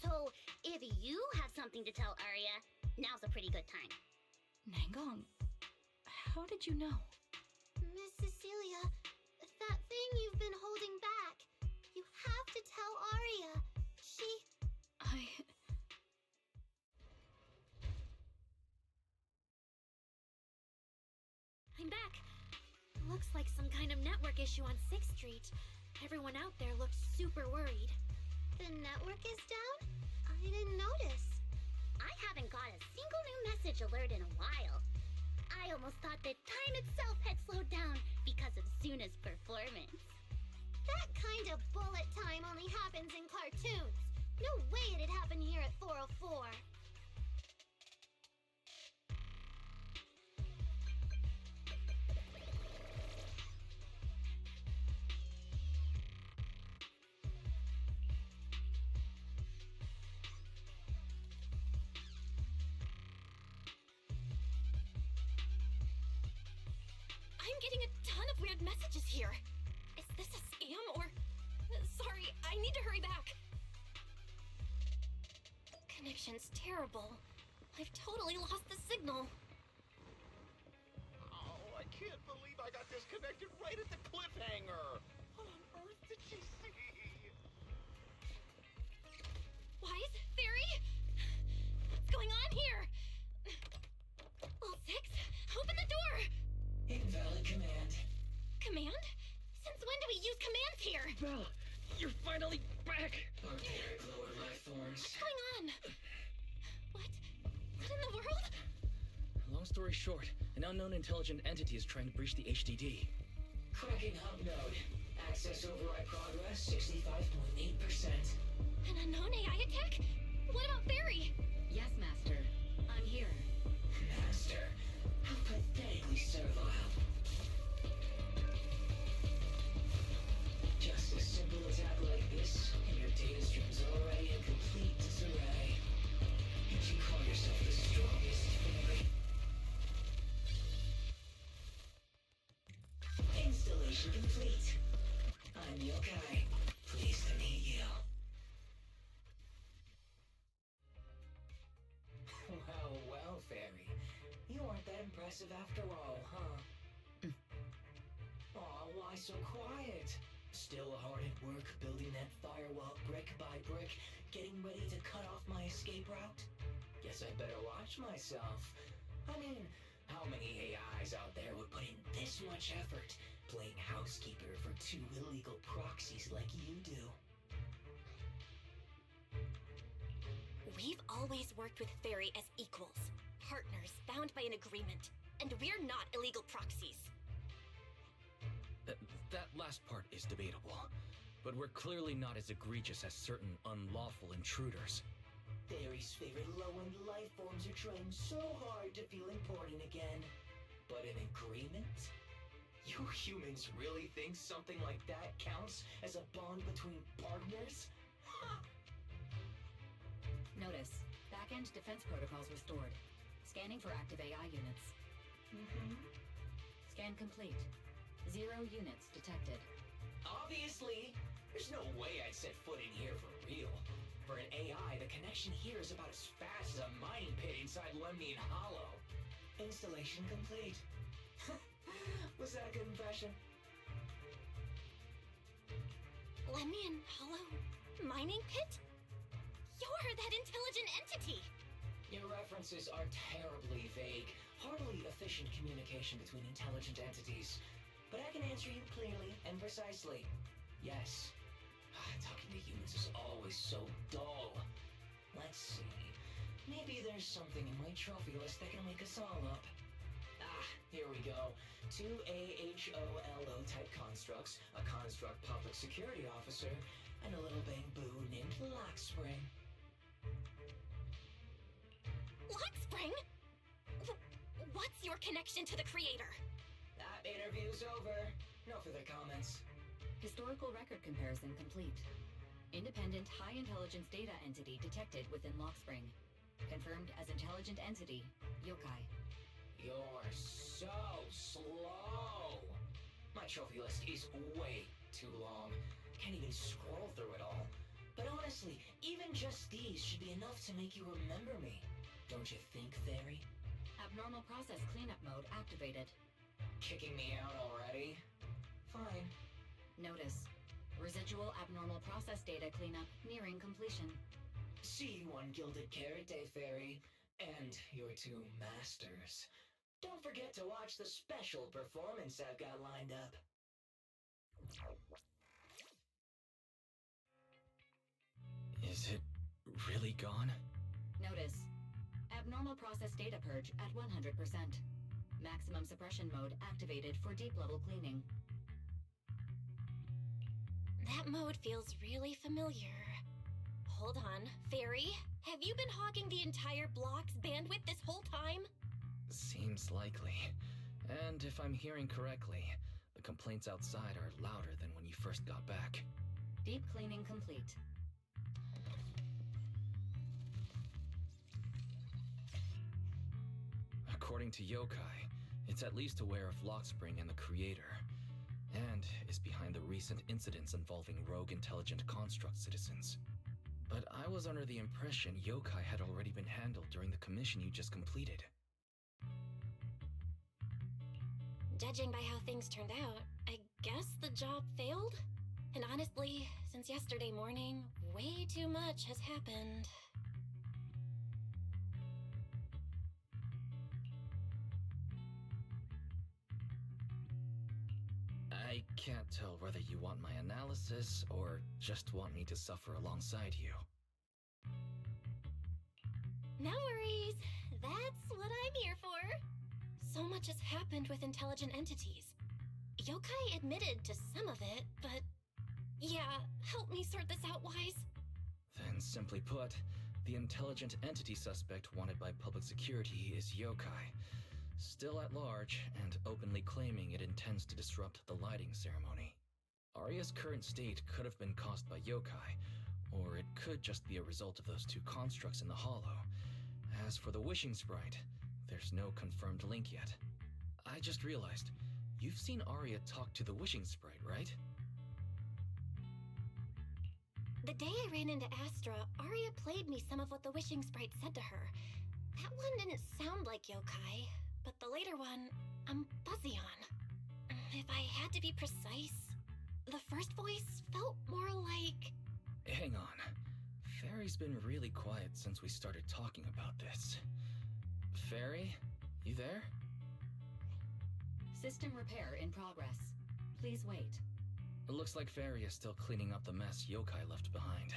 So, if you have something to tell Arya, now's a pretty good time. Nangong, how did you know? Miss Cecilia, that thing you've been holding back. You have to tell Arya. I'm back. Looks like some kind of network issue on 6th Street. Everyone out there looked super worried. The network is down? I didn't notice. I haven't got a single new message alert in a while. I almost thought that time itself had slowed down because of Suna's performance. That kind of bullet time only happens in cartoons. No way it'd happen here at 404. I'm getting a ton of weird messages here. Is this a scam or... Sorry, I need to hurry back. Connection's terrible. I've totally lost the signal. can't believe I got disconnected right at the cliffhanger. What on earth did she see? Wise? Fairy? What's going on here? Well, Six, open the door! Invalid command. Command? Since when do we use commands here? Belle, you're finally back! Barbaric lower life forms. What's going on? What? What in the world? Long story short, an unknown intelligent entity is trying to breach the HDD. Cracking hub node. Access override progress 65.8%. An unknown AI attack? What about Fairy? Yes, Master. I'm here. Master, how pathetically servile. Just a simple attack like this, and your data stream's already in complete disarray. Yet you call yourself the strongest fairy. Installation complete. I'm Yokai. Pleased to meet you. Well, well, fairy. You aren't that impressive after all, huh? Aw, why so quiet? Still hard at work building that firewall brick by brick, getting ready to cut off my escape route? Guess I'd better watch myself. I mean, how many AIs out there would put in this much effort playing housekeeper for two illegal proxies like you do? We've always worked with Fairy as equals, partners bound by an agreement, and we're not illegal proxies. That last part is debatable, but we're clearly not as egregious as certain unlawful intruders. Fairy's favorite low-end life forms are trying so hard to feel important again. But an agreement? You humans really think something like that counts as a bond between partners? Notice, back-end defense protocols restored. Scanning for active AI units. Scan complete. 0 units detected. Obviously! There's no way I'd set foot in here for real. For an AI, the connection here is about as fast as a mining pit inside Lemnian Hollow. Installation complete. Was that a good impression? Lemnian Hollow mining pit? You're that intelligent entity! Your references are terribly vague, hardly efficient communication between intelligent entities. But I can answer you clearly and precisely. Yes. Talking to humans is always so dull. Let's see. Maybe there's something in my trophy list that can wake us all up. Here we go. 2 AHOLO type constructs, a construct public security officer, and a little bamboo named Lockspring. Lockspring? What's your connection to the creator? That interview's over. No further comments. Historical record comparison complete. Independent high intelligence data entity detected within Lockspring. Confirmed as intelligent entity, Yokai. You're so slow. My trophy list is way too long. Can't even scroll through it all. But honestly, even just these should be enough to make you remember me. Don't you think, Fairy? Abnormal process cleanup mode activated. Kicking me out already? Fine. Notice. Residual abnormal process data cleanup nearing completion. See you on Gilded Carrot Day, Fairy. And your 2 masters. Don't forget to watch the special performance I've got lined up. Is it really gone? Notice. Abnormal process data purge at 100%. Maximum suppression mode activated for deep level cleaning. That mode feels really familiar. Hold on, Fairy, have you been hogging the entire block's bandwidth this whole time? Seems likely. And if I'm hearing correctly, the complaints outside are louder than when you first got back. Deep cleaning complete. According to Yokai, it's at least aware of Lockspring and the Creator, and is behind the recent incidents involving rogue intelligent construct citizens. But I was under the impression Yokai had already been handled during the commission you just completed. Judging by how things turned out, I guess the job failed? And honestly, since yesterday morning, way too much has happened. I can't tell whether you want my analysis or just want me to suffer alongside you. No worries. That's what I'm here for. So much has happened with intelligent entities. Yokai admitted to some of it, but... Yeah, help me sort this out, Wise. Then, simply put, the intelligent entity suspect wanted by public security is Yokai, still at large and openly claiming it intends to disrupt the lighting ceremony. Arya's current state could have been caused by Yokai, or it could just be a result of those two constructs in the hollow. As for the wishing sprite, there's no confirmed link yet. I just realized, you've seen Arya talk to the wishing sprite, right? The day I ran into Astra, Arya played me some of what the wishing sprite said to her. That one didn't sound like Yokai, but the later one, I'm fuzzy on. If I had to be precise, the first voice felt more like... Hang on. Fairy's been really quiet since we started talking about this. Fairy, you there? System repair in progress. Please wait. It looks like Fairy is still cleaning up the mess Yokai left behind.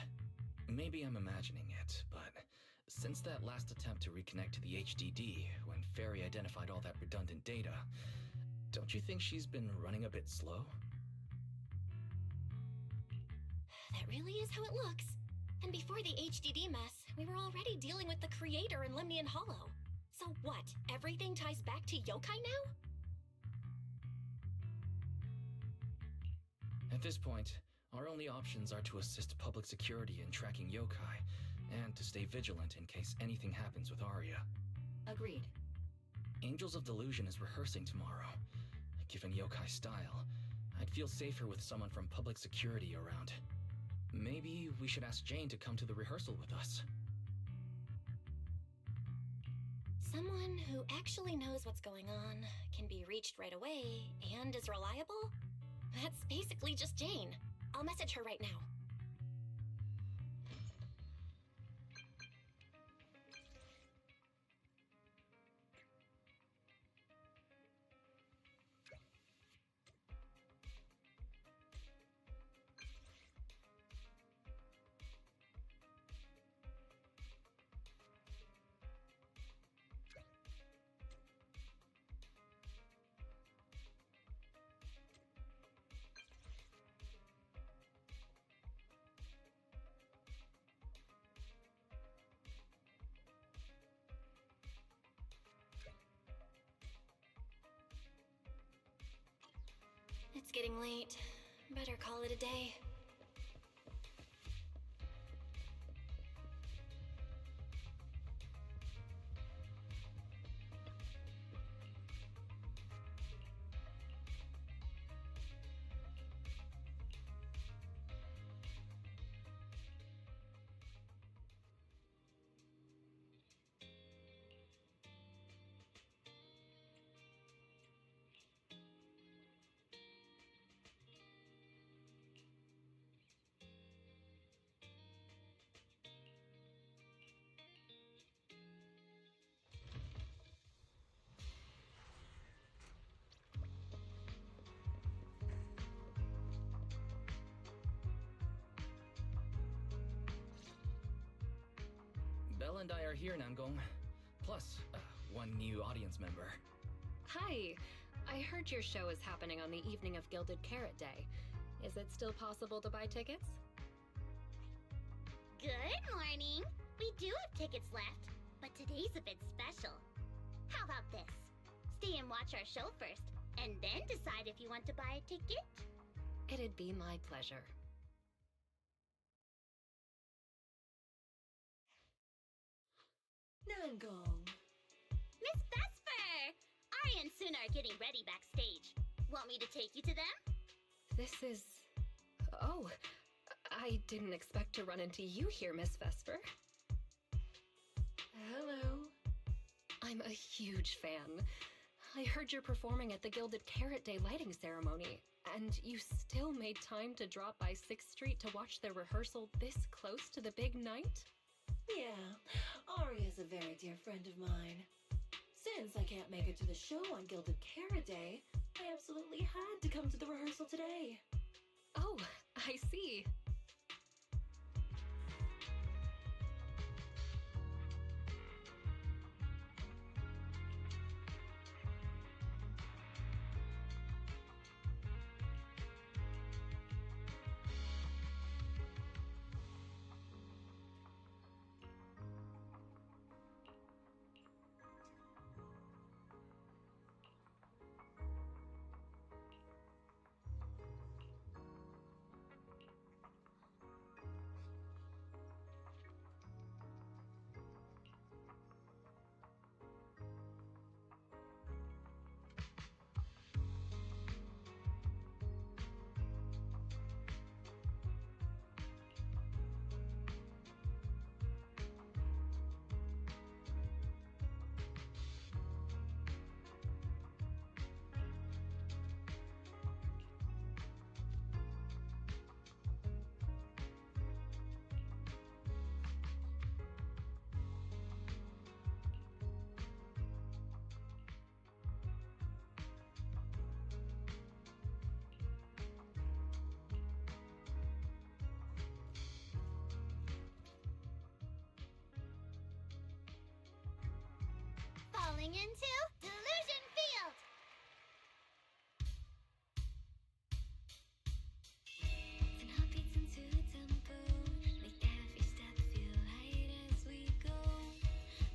Maybe I'm imagining it, but since that last attempt to reconnect to the HDD, when Fairy identified all that redundant data, don't you think she's been running a bit slow? That really is how it looks. And before the HDD mess, we were already dealing with the creator in Lemnian Hollow. So what, everything ties back to Yokai now? At this point, our only options are to assist public security in tracking Yokai, and to stay vigilant in case anything happens with Arya. Agreed. Angels of Delusion is rehearsing tomorrow. Given Yokai's style, I'd feel safer with someone from public security around. Maybe we should ask Jane to come to the rehearsal with us. Someone who actually knows what's going on, can be reached right away, and is reliable? That's basically just Jane. I'll message her right now. It's getting late. Better call it a day. Belle and I are here, Nangong. Plus, one new audience member. Hi. I heard your show is happening on the evening of Gilded Carrot Day. Is it still possible to buy tickets? Good morning. We do have tickets left, but today's a bit special. How about this? Stay and watch our show first, and then decide if you want to buy a ticket. It'd be my pleasure. Nangong. Miss Vesper! Arya and Suna are getting ready backstage. Want me to take you to them? This is... Oh, I didn't expect to run into you here, Miss Vesper. Hello. I'm a huge fan. I heard you're performing at the Gilded Carrot Day lighting ceremony, and you still made time to drop by 6th Street to watch their rehearsal this close to the big night? Yeah, Aria's a very dear friend of mine. Since I can't make it to the show on Gilded Carrot Day, I absolutely had to come to the rehearsal today. Oh, I see. Falling into Delusion Field! Send heartbeats into the tempo, make every step feel light as we go.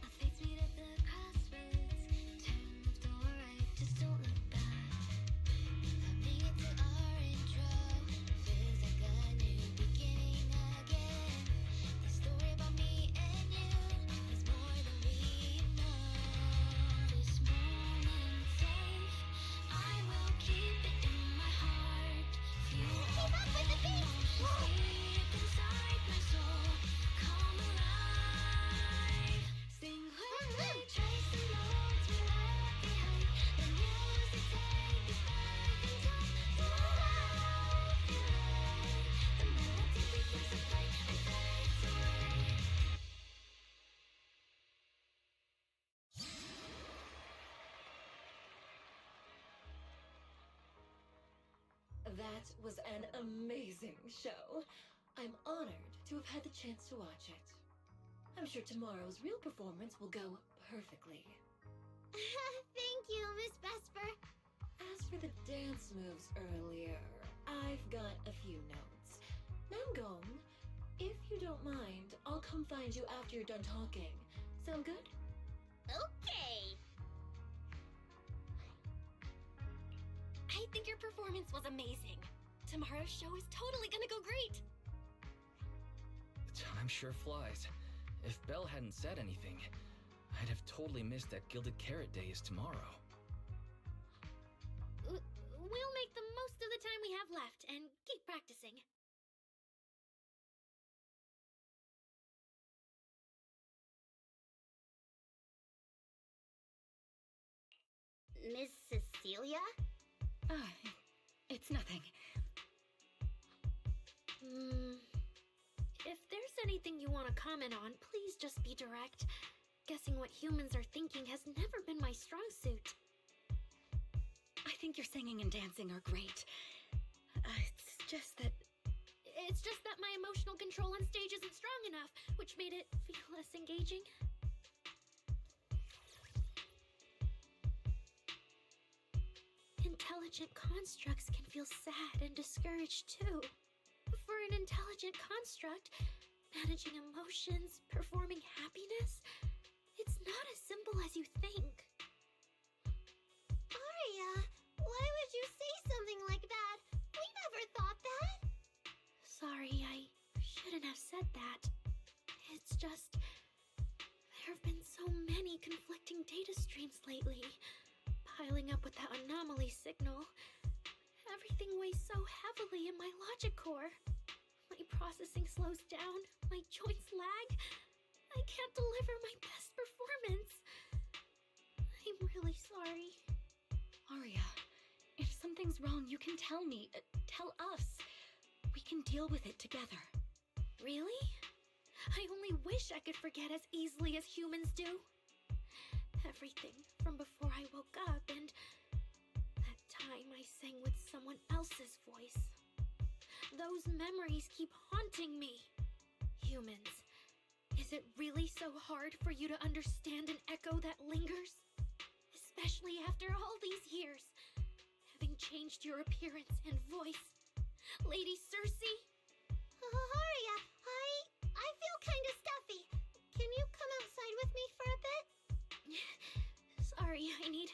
Our fates meet at the crossroads, turn left or right, just don't look back. Coming into our intro, feels like a new beginning again. The story about me and you is more than we know. This moment safe, I will keep it in my heart. Feel Keep up with the beat! deep inside my soul, come alive. Sing with me, trace the notes we left behind. The music take us back in time. The love you lay, the melody begins to play and fades away. That was an amazing show. I'm honored to have had the chance to watch it. I'm sure tomorrow's real performance will go perfectly. Thank you, Miss Vesper. As for the dance moves earlier, I've got a few notes. Nangong, if you don't mind, I'll come find you after you're done talking. Sound good? Okay. I think your performance was amazing. Tomorrow's show is totally gonna go great. Time sure flies. If Belle hadn't said anything, I'd have totally missed that Gilded Carrot Day is tomorrow. We'll make the most of the time we have left and keep practicing. Miss Cecilia? It's nothing. If there's anything you want to comment on, please just be direct. Guessing what humans are thinking has never been my strong suit. I think your singing and dancing are great. It's just that my emotional control on stage isn't strong enough, which made it feel less engaging. Intelligent constructs can feel sad and discouraged too. For an intelligent construct, managing emotions, performing happiness, it's not as simple as you think. Aria, why would you say something like that? We never thought that. Sorry, I shouldn't have said that. It's just, there have been so many conflicting data streams lately. Piling up with that anomaly signal. Everything weighs so heavily in my logic core. My processing slows down, my joints lag. I can't deliver my best performance. I'm really sorry. wrong, you can tell me. Tell us. We can deal with it together. Really? I only wish I could forget as easily as humans do. Everything from before I woke up and that time I sang with someone else's voice. Those memories keep haunting me. Humans, is it really so hard for you to understand an echo that lingers? Especially after all these years, having changed your appearance and voice. Lady Cersei? Aria, I feel kind of stuffy. Can you come outside with me for a bit? Sorry, I need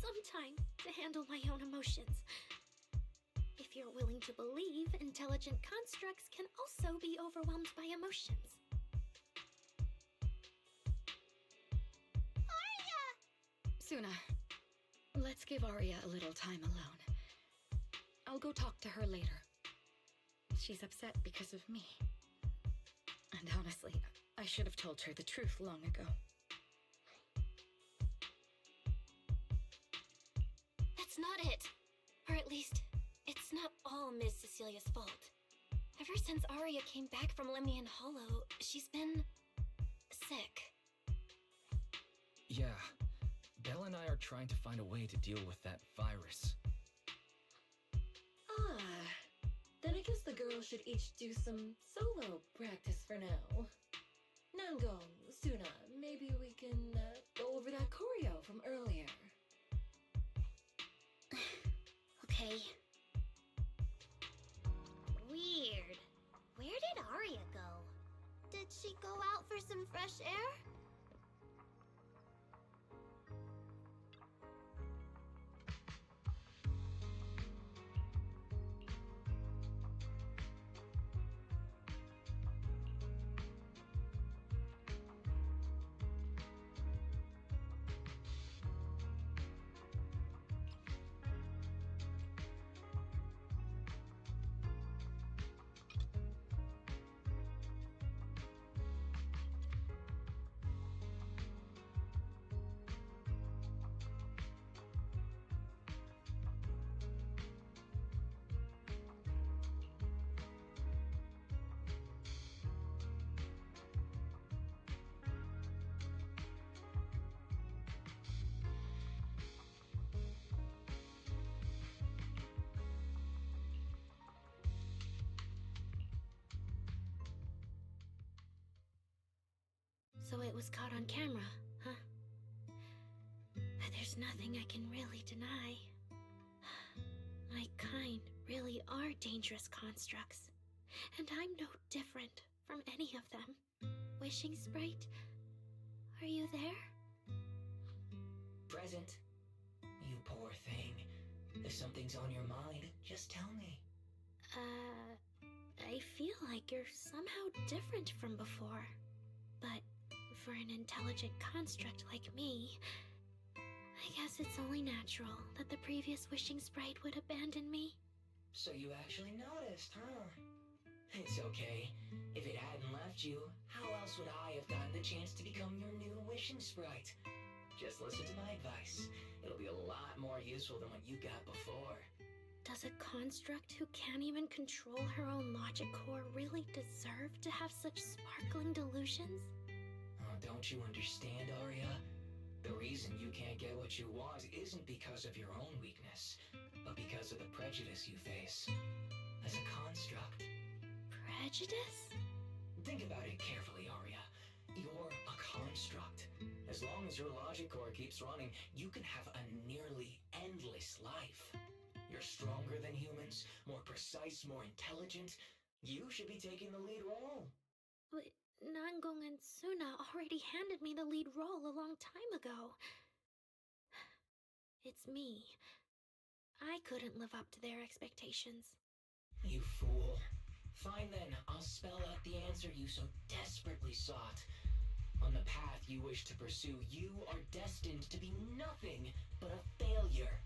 some time to handle my own emotions. If you're willing to believe, intelligent constructs can also be overwhelmed by emotions. Aria! Suna, let's give Arya a little time alone. I'll go talk to her later. She's upset because of me. And honestly, I should have told her the truth long ago. That's not it. Or at least, it's not all Ms. Cecilia's fault. Ever since Arya came back from Lemnian Hollow, she's been sick. Yeah, Belle and I are trying to find a way to deal with that virus. Then I guess the girls should each do some solo practice for now. Nangong, Suna, maybe we can go over that choreo from earlier. Okay. Weird. Where did Aria go? Did she go out for some fresh air? So it was caught on camera, huh? But there's nothing I can really deny. My kind really are dangerous constructs. And I'm no different from any of them. Wishing Sprite, are you there? Present. You poor thing. If something's on your mind, just tell me. I feel like you're somehow different from before. But for an intelligent construct like me, I guess it's only natural that the previous Wishing Sprite would abandon me. So you actually noticed, huh? It's okay. If it hadn't left you, how else would I have gotten the chance to become your new Wishing Sprite? Just listen to my advice. It'll be a lot more useful than what you got before. Does a construct who can't even control her own logic core really deserve to have such sparkling delusions? Oh, don't you understand, Arya? The reason you can't get what you want isn't because of your own weakness, but because of the prejudice you face. As a construct. Prejudice? Think about it carefully, Arya. You're a construct. As long as your logic core keeps running, you can have a nearly endless life. You're stronger than humans, more precise, more intelligent. You should be taking the lead role. But Nangong and Suna already handed me the lead role a long time ago. It's me. I couldn't live up to their expectations. You fool. Fine then, I'll spell out the answer you so desperately sought. On the path you wish to pursue, you are destined to be nothing but a failure.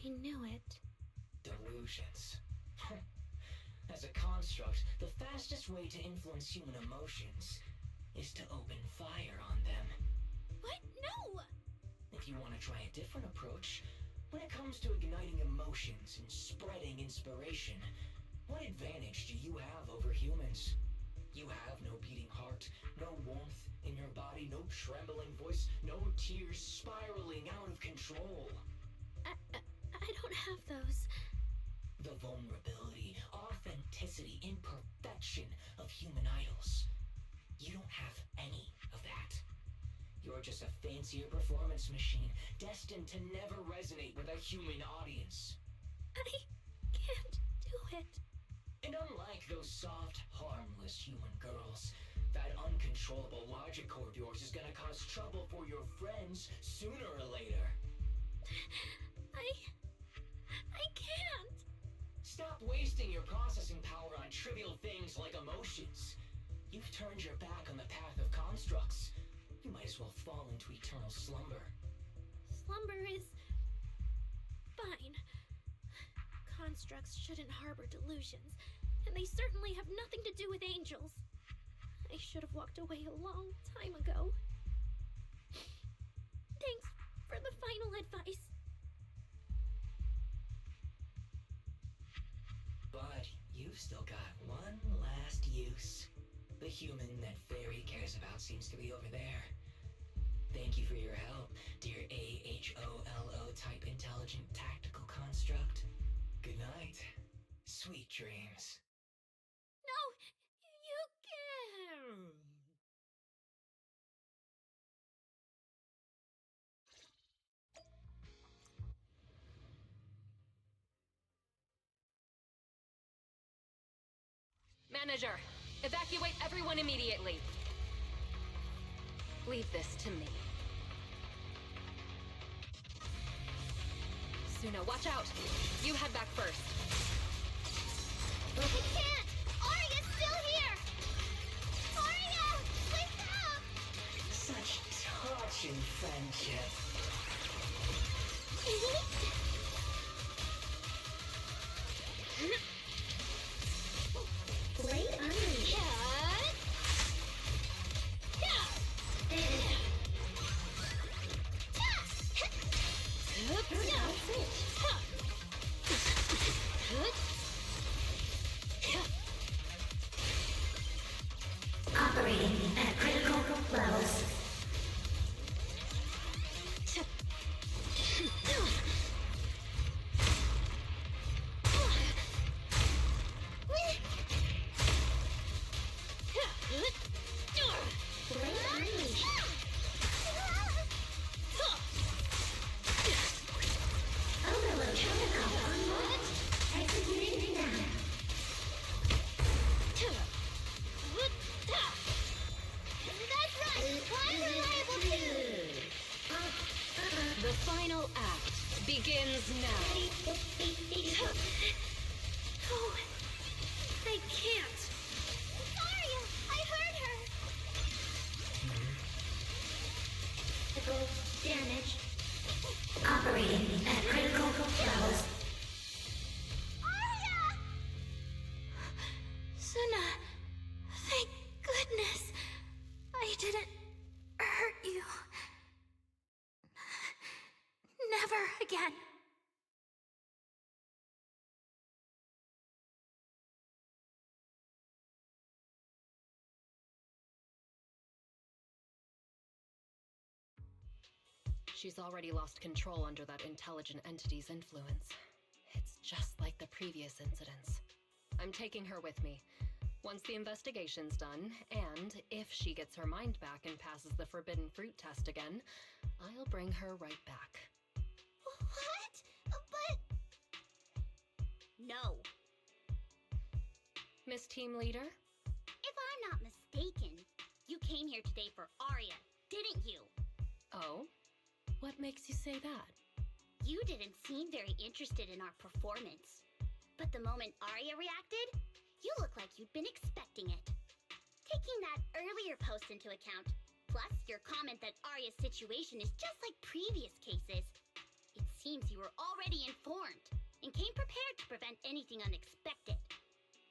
I knew it. Delusions. As a construct, the fastest way to influence human emotions is to open fire on them. What? No! If you want to try a different approach, When it comes to igniting emotions and spreading inspiration, what advantage do you have over humans? You have no beating heart, no warmth in your body, no trembling voice, no tears spiraling out of control. I don't have those. The vulnerability, authenticity, imperfection of human idols. You don't have any of that. You're just a fancier performance machine, destined to never resonate with a human audience. I can't do it. And unlike those soft, harmless human girls, that uncontrollable logic core of yours is gonna cause trouble for your friends sooner or later. I can't. Stop wasting your processing power on trivial things like emotions. You've turned your back on the path of constructs. You might as well fall into eternal slumber. Slumber is fine. Constructs shouldn't harbor delusions, and they certainly have nothing to do with angels. I should have walked away a long time ago. Thanks for the final advice. But you've still got one last use. The human that Fairy cares about seems to be over there. Thank you for your help, dear AHOLO type intelligent tactical construct. Good night. Sweet dreams. No, you can't. Manager, evacuate everyone immediately. Leave this to me. Suna, watch out! You head back first. I can't! Arya's still here! Arya! Wake up! Such touching friendship. Blade unleashed. Operating at critical levels. The final act begins now. Oh, I can't. Arya! I heard her! Critical damage. Operating at critical levels. Arya! Suna, thank goodness I didn't hurt you. Never again. She's already lost control under that intelligent entity's influence. It's just like the previous incidents. I'm taking her with me. Once the investigation's done, and if she gets her mind back and passes the forbidden fruit test again, I'll bring her right back. What? But... No. Miss Team Leader? If I'm not mistaken, you came here today for Arya, didn't you? Oh? What makes you say that? You didn't seem very interested in our performance. But the moment Arya reacted, you looked like you'd been expecting it. Taking that earlier post into account, plus your comment that Arya's situation is just like previous cases, it seems you were already informed and came prepared to prevent anything unexpected.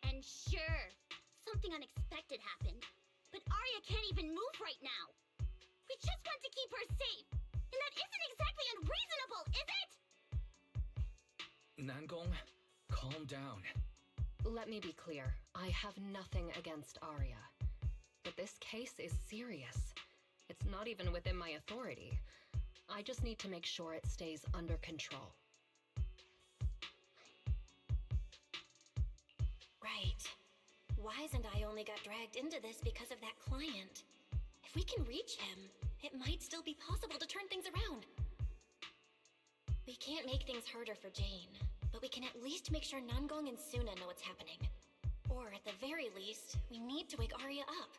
And sure, something unexpected happened, but Arya can't even move right now. We just want to keep her safe, and that isn't exactly unreasonable, is it? Nangong, calm down. Let me be clear. I have nothing against Arya. But this case is serious. It's not even within my authority. I just need to make sure it stays under control. Right. Wise and I only got dragged into this because of that client. If we can reach him, it might still be possible to turn things around. We can't make things harder for Jane, but we can at least make sure Nangong and Suna know what's happening. Or at the very least, we need to wake Arya up.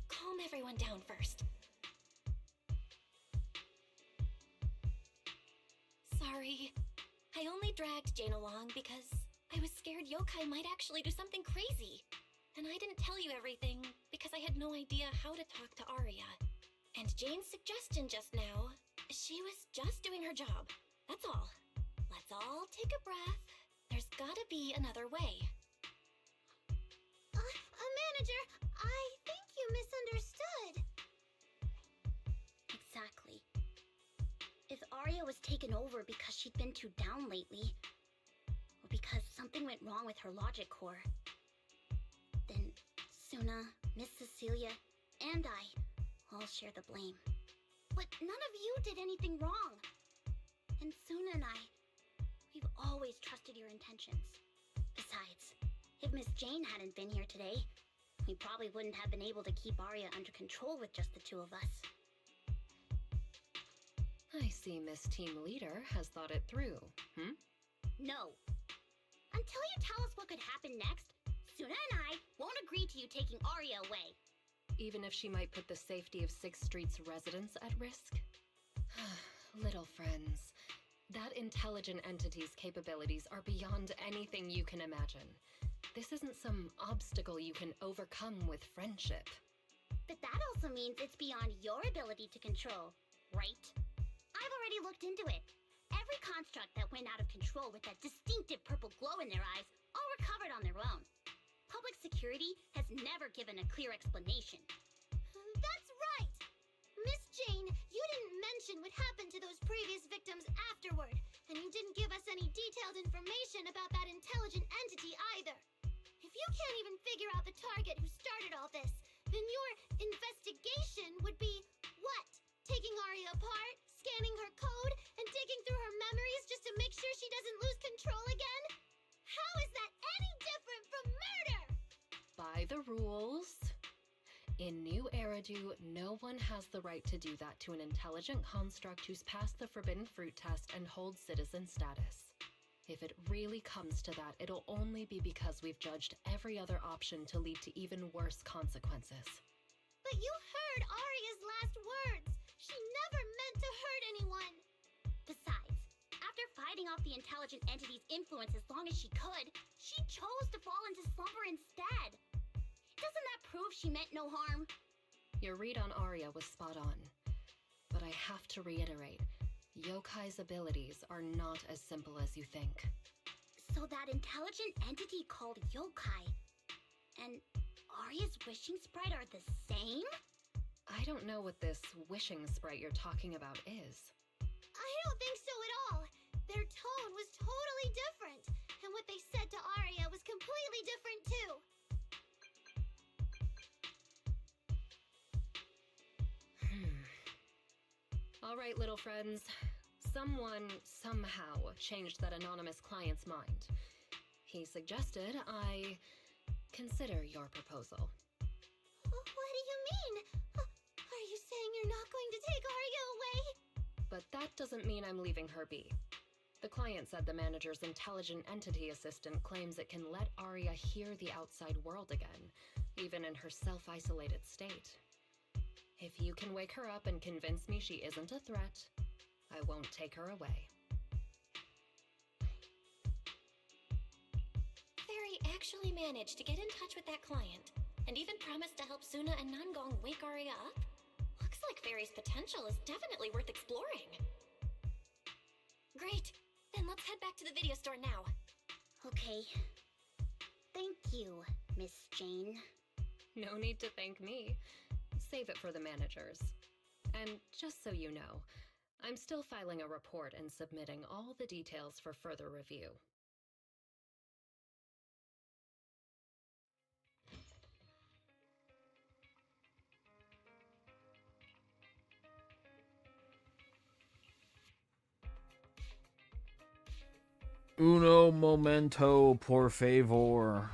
Calm everyone down first. Sorry. I only dragged Jane along because I was scared yokai might actually do something crazy. And I didn't tell you everything because I had no idea how to talk to Arya. And Jane's suggestion just now, she was just doing her job. That's all. Let's all take a breath. There's gotta be another way. Manager, I think you misunderstood. Exactly. If Arya was taken over because she'd been too down lately, or because something went wrong with her logic core, then Suna, Miss Cecilia, and I all share the blame. But none of you did anything wrong. And Suna and I, we've always trusted your intentions. Besides, if Miss Jane hadn't been here today, we probably wouldn't have been able to keep Arya under control with just the two of us. I see Miss Team Leader has thought it through, No. Until you tell us what could happen next, Suna and I won't agree to you taking Arya away. Even if she might put the safety of 6th Street's residents at risk? Little friends, that intelligent entity's capabilities are beyond anything you can imagine. This isn't some obstacle you can overcome with friendship. But that also means it's beyond your ability to control, right? I've already looked into it. Every construct that went out of control with that distinctive purple glow in their eyes all recovered on their own. Public security has never given a clear explanation. That's right! Miss Jane, you didn't mention what happened to those previous victims afterward, and you didn't give us any detailed information about that intelligent entity either. If you can't even figure out the target who started all this, then your investigation would be what? Taking Arya apart, scanning her code, and digging through her memories just to make sure she doesn't lose control again? How is that any different from murder? By the rules. In New Eridu, no one has the right to do that to an intelligent construct who's passed the Forbidden Fruit test and holds citizen status. If it really comes to that, it'll only be because we've judged every other option to lead to even worse consequences. But you heard Arya's last words. She never meant to hurt anyone. Besides, after fighting off the intelligent entity's influence as long as she could, she chose to fall into slumber instead. Doesn't that prove she meant no harm? Your read on Arya was spot on. But I have to reiterate, yokai's abilities are not as simple as you think. So that intelligent entity called yokai and Arya's wishing sprite are the same? I don't know what this wishing sprite you're talking about is. I don't think so at all. Their tone was totally different, and what they said to Arya was completely different too. All right, little friends. Someone, somehow, changed that anonymous client's mind. He suggested I consider your proposal. What do you mean? Are you saying you're not going to take Arya away? But that doesn't mean I'm leaving her be. The client said the manager's intelligent entity assistant claims it can let Arya hear the outside world again, even in her self-isolated state. If you can wake her up and convince me she isn't a threat, I won't take her away. Fairy actually managed to get in touch with that client, and even promised to help Suna and Nangong wake Arya up? Looks like Fairy's potential is definitely worth exploring. Great, then let's head back to the video store now. Okay. Thank you, Miss Jane. No need to thank me. Save it for the managers. And just so you know, I'm still filing a report and submitting all the details for further review. Uno momento, por favor.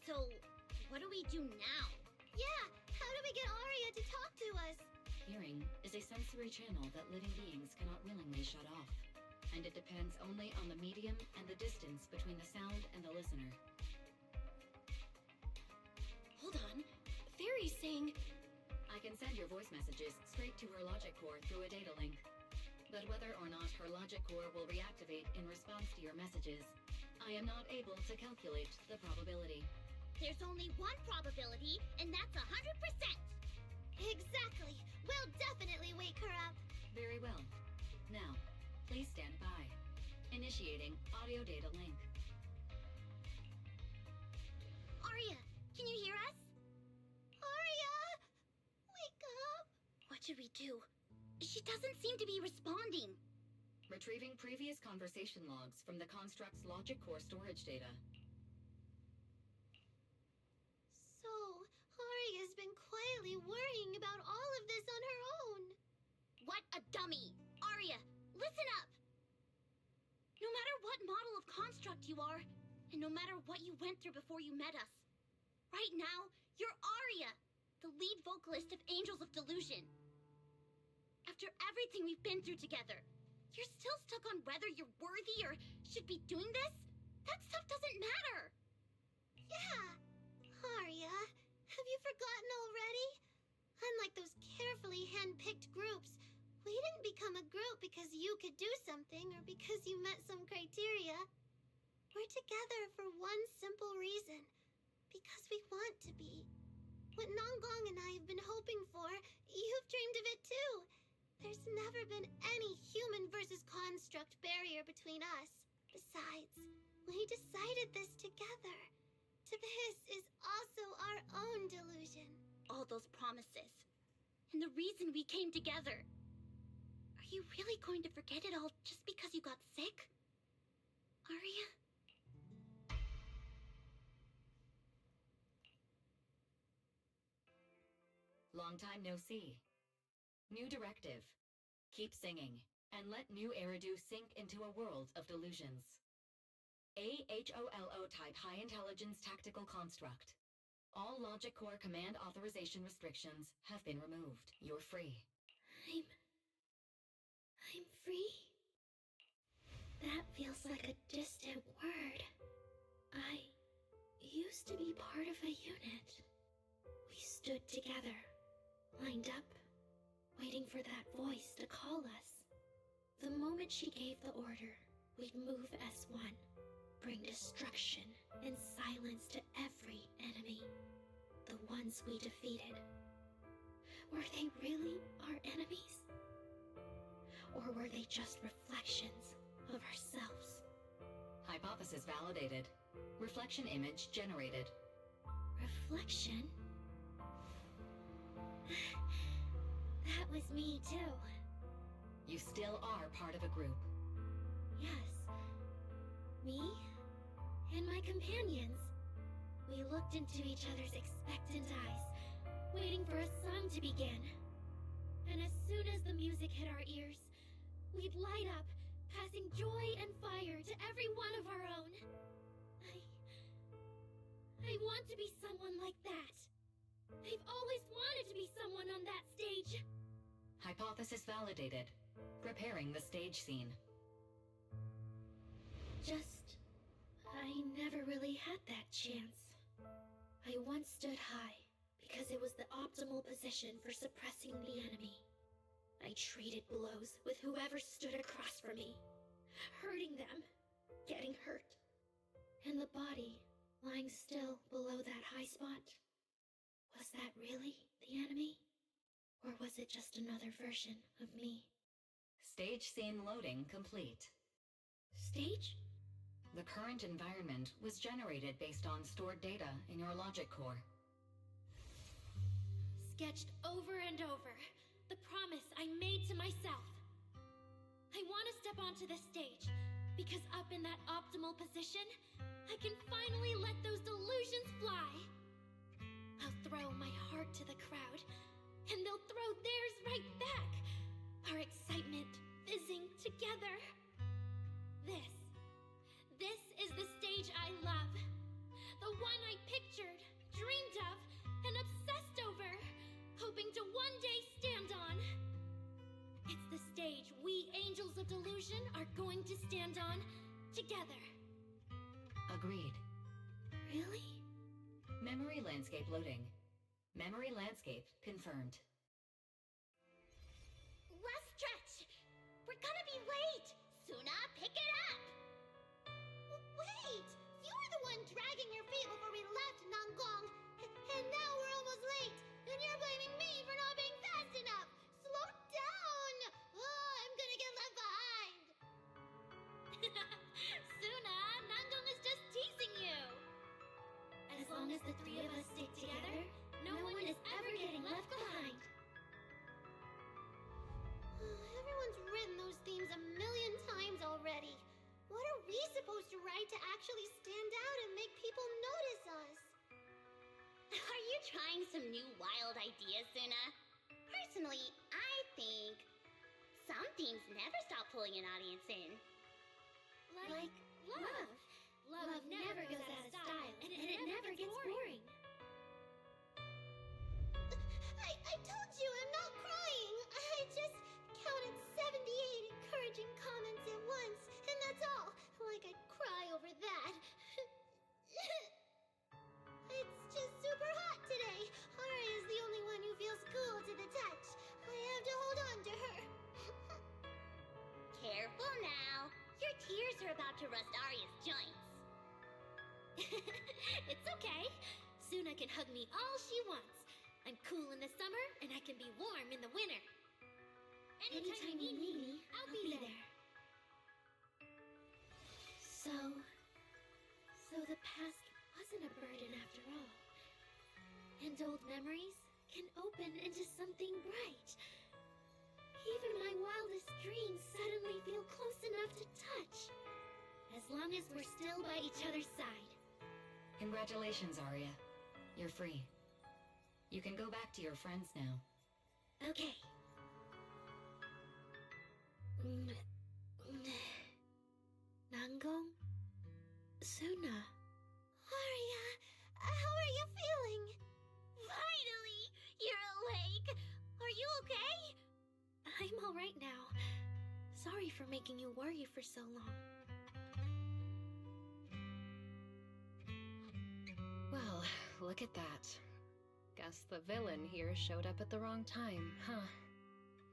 So, what do we do now? Yeah, how do we get Arya to talk to us? Hearing is a sensory channel that living beings cannot willingly shut off, and it depends only on the medium and the distance between the sound and the listener. Hold on. Fairy's saying... I can send your voice messages straight to her logic core through a data link. But whether or not her logic core will reactivate in response to your messages, I am not able to calculate the probability. There's only one probability, and that's 100%! Exactly! We'll definitely wake her up! Very well. Now, please stand by. Initiating audio data link. Arya, can you hear us? Arya! Wake up! What should we do? She doesn't seem to be responding. Retrieving previous conversation logs from the construct's logic core storage data. So, Arya's been quietly worrying about all of this on her own. What a dummy! Arya, listen up! No matter what model of construct you are, and no matter what you went through before you met us, right now, you're Arya, the lead vocalist of Angels of Delusion. After everything we've been through together, you're still stuck on whether you're worthy or should be doing this? That stuff doesn't matter! Yeah! Arya, have you forgotten already? Unlike those carefully hand-picked groups, we didn't become a group because you could do something or because you met some criteria. We're together for one simple reason. Because we want to be. What Nanggong and I have been hoping for, you've dreamed of it too. There's never been any human versus construct barrier between us. Besides, we decided this together. This is also our own delusion. All those promises. And the reason we came together. Are you really going to forget it all just because you got sick? Arya? Long time no see. New directive. Keep singing and let new Eridu sink into a world of delusions. AHOLO type high intelligence tactical construct. All logic core command authorization restrictions have been removed. You're free. I'm free? That feels like a distant word. I used to be part of a unit. We stood together, lined up, waiting for that voice to call us. The moment she gave the order, we'd move as one, bring destruction and silence to every enemy. The ones we defeated. Were they really our enemies? Or were they just reflections of ourselves? Hypothesis validated. Reflection image generated. Reflection? That was me too. You still are part of a group. Yes. Me and my companions. We looked into each other's expectant eyes, waiting for a song to begin. And as soon as the music hit our ears, we'd light up, passing joy and fire to every one of our own. I want to be someone like that. I've always wanted to be someone on that stage. Hypothesis validated. Preparing the stage scene. I never really had that chance. I once stood high because it was the optimal position for suppressing the enemy. I traded blows with whoever stood across from me, hurting them, getting hurt. And the body lying still below that high spot. Was that really the enemy? Or was it just another version of me? Stage scene loading complete. Stage? The current environment was generated based on stored data in your logic core. Sketched over and over, the promise I made to myself. I want to step onto this stage, because up in that optimal position, I can finally let those delusions fly. I'll throw my heart to the crowd, and they'll throw theirs right back. Our excitement fizzing together. This is the stage I love. The one I pictured, dreamed of, and obsessed over, hoping to one day stand on. It's the stage we Angels of Delusion are going to stand on together. Agreed. Really? Memory landscape loading. Memory landscape confirmed. Last stretch! We're gonna be late! Suna, pick it up! Wait! You were the one dragging your feet before we left Nangong! And now we're almost late! And you're blaming me for not being fast enough! Slow down! Oh, I'm gonna get left behind! Suna, Nangong is just teasing you! As long as the three of us stick together, no one is ever getting left behind. Everyone's written those themes a million times already. What are we supposed to write to actually stand out and make people notice us? Are you trying some new wild ideas, Suna? Personally, I think some themes never stop pulling an audience in. Like love. Love never goes out of style, and it never gets boring. I told you I'm not crying. I just counted 78 encouraging comments at once, and that's all. Like I'd cry over that. It's just super hot today. Aria's the only one who feels cool to the touch. I have to hold on to her. Careful now. Your tears are about to rust Aria's joints. It's okay. Suna can hug me all she wants. I'm cool in the summer, and I can be warm in the winter. Anytime you need me, I'll be there. So the past wasn't a burden after all. And old memories can open into something bright. Even my wildest dreams suddenly feel close enough to touch. As long as we're still by each other's side. Congratulations, Aria. You're free. You can go back to your friends now. Okay. I'm alright now. Sorry for making you worry for so long. Well, look at that. Guess the villain here showed up at the wrong time, huh?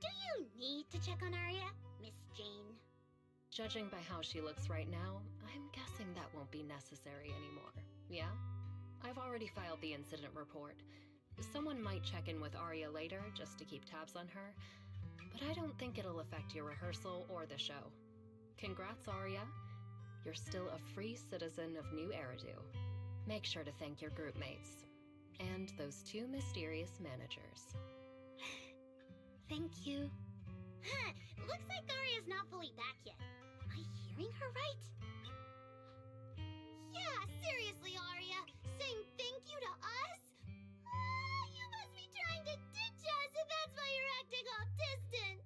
Do you need to check on Arya, Miss Jane? Judging by how she looks right now, I'm guessing that won't be necessary anymore. Yeah? I've already filed the incident report. Someone might check in with Arya later just to keep tabs on her, but I don't think it'll affect your rehearsal or the show. Congrats, Arya. You're still a free citizen of New Eridu. Make sure to thank your group mates. And those two mysterious managers. Thank you. Huh, looks like Arya's not fully back yet. Am I hearing her right? Yeah, seriously, Arya. Saying thank you to us? You must be trying to ditch us if that's why you're acting all distant.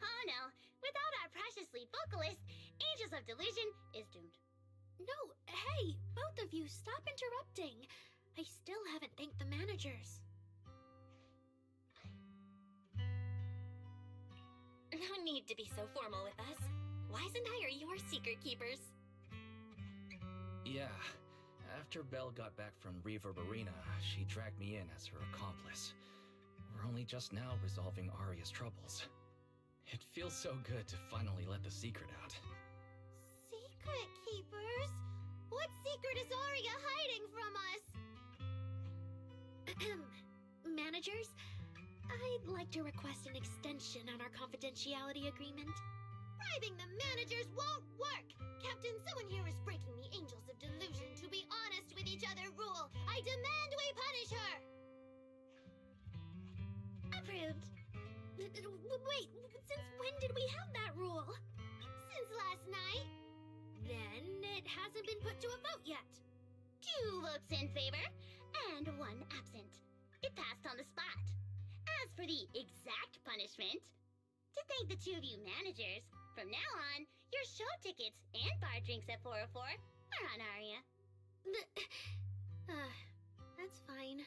Oh no, without our precious lead vocalist, Angels of Delusion is doomed. No, hey, both of you, stop interrupting. I still haven't thanked the managers. No need to be so formal with us. Wise and I are your secret keepers. Yeah. After Belle got back from Reverb Arena, she dragged me in as her accomplice. We're only just now resolving Arya's troubles. It feels so good to finally let the secret out. Secret keepers? What secret is Arya hiding from us? Managers, I'd like to request an extension on our confidentiality agreement. Bribing the managers won't work! Captain, someone here is breaking the Angels of Delusion to be honest with each other rule. I demand we punish her! Approved. Wait, since when did we have that rule? Since last night. Then it hasn't been put to a vote yet. 2 votes in favor, and 1 absent. It passed on the spot. As for the exact punishment, to thank the 2 of you managers, from now on, your show tickets and bar drinks at 404 are on Arya. That's fine.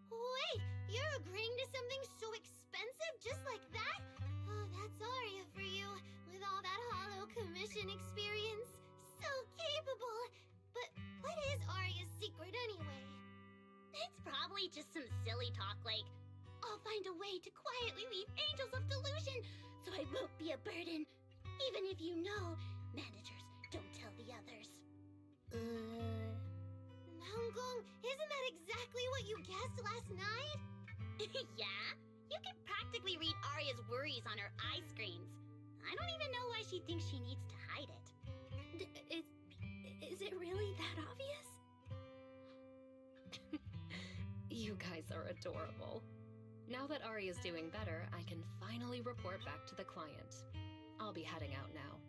Wait, you're agreeing to something so expensive just like that? Oh, that's Arya for you, with all that hollow commission experience. So capable. But what is Arya's secret anyway? It's probably just some silly talk like, I'll find a way to quietly leave Angels of Delusion so I won't be a burden. Even if you know, managers don't tell the others. Namgong, isn't that exactly what you guessed last night? Yeah? You can practically read Arya's worries on her eye screens. I don't even know why she thinks she needs to hide it. Is it really that obvious? You guys are adorable. Now that Arya's doing better, I can finally report back to the client. I'll be heading out now.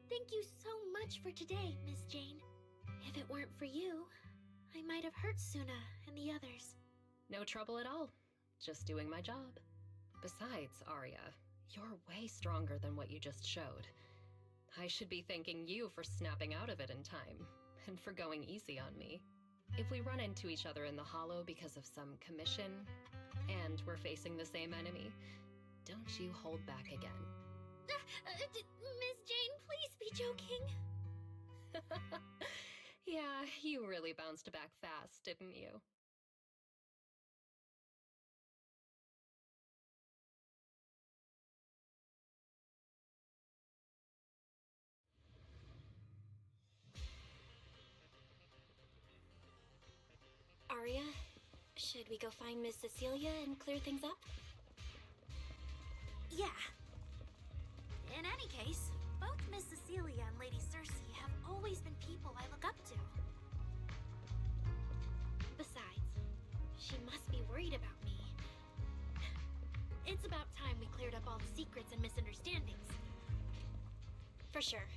Thank you so much for today, Miss Jane. If it weren't for you, I might have hurt Suna and the others. No trouble at all. Just doing my job. Besides, Arya, you're way stronger than what you just showed. I should be thanking you for snapping out of it in time, and for going easy on me. If we run into each other in the Hollow because of some commission, and we're facing the same enemy, don't you hold back again. Miss Jane, please be joking. Yeah, you really bounced back fast, didn't you? Arya, should we go find Miss Cecilia and clear things up? Yeah. In any case, both Miss Cecilia and Lady Cersei have always been people I look up to. Besides, she must be worried about me. It's about time we cleared up all the secrets and misunderstandings. For sure.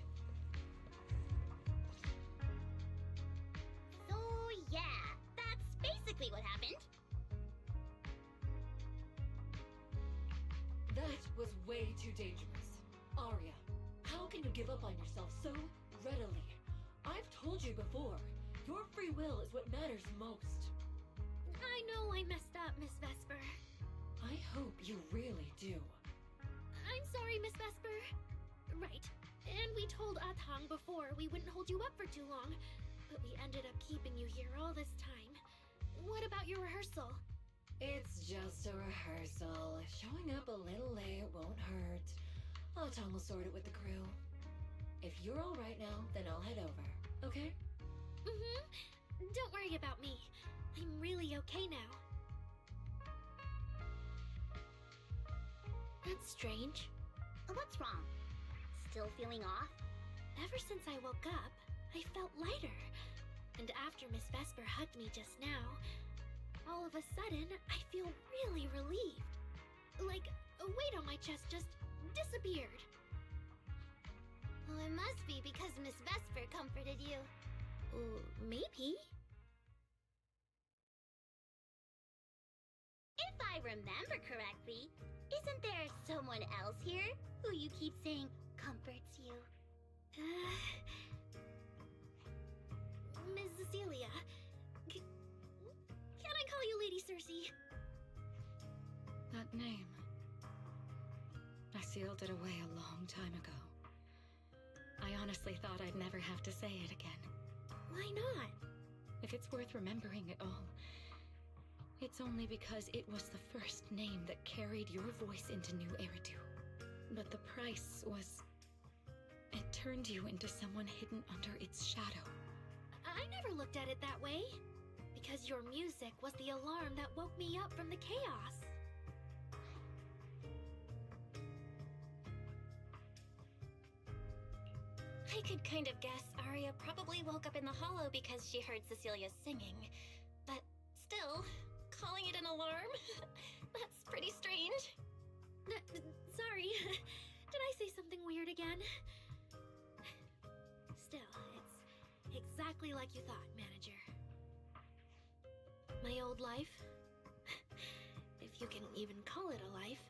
So yeah, that's basically what happened. That was way too dangerous. Arya, how can you give up on yourself so readily? I've told you before, your free will is what matters most. I know I messed up, Miss Vesper. I hope you really do. I'm sorry, Miss Vesper. Right. And we told Atang before we wouldn't hold you up for too long, but we ended up keeping you here all this time. What about your rehearsal? It's just a rehearsal. Showing up a little late won't hurt. Atang will sort it with the crew. If you're all right now, then I'll head over, okay? Mm-hmm. Don't worry about me. I'm really okay now. That's strange. What's wrong? Still feeling off? Ever since I woke up, I felt lighter. And after Miss Vesper hugged me just now, all of a sudden, I feel really relieved. Like a weight on my chest just disappeared. Well, it must be because Miss Vesper comforted you. Maybe. If I remember correctly, isn't there someone else here who you keep saying comforts you? Ms. Cecilia. Can I call you Lady Cersei? That name. I sealed it away a long time ago. I honestly thought I'd never have to say it again. Why not? If it's worth remembering at all, it's only because it was the first name that carried your voice into New Eridu. But the price was... it turned you into someone hidden under its shadow. I never looked at it that way. Because your music was the alarm that woke me up from the chaos. I could kind of guess Arya probably woke up in the hollow because she heard Cecilia singing. But still, calling it an alarm? That's pretty strange. Sorry. Did I say something weird again? Still, it's exactly like you thought, Manager. My old life, if you can even call it a life,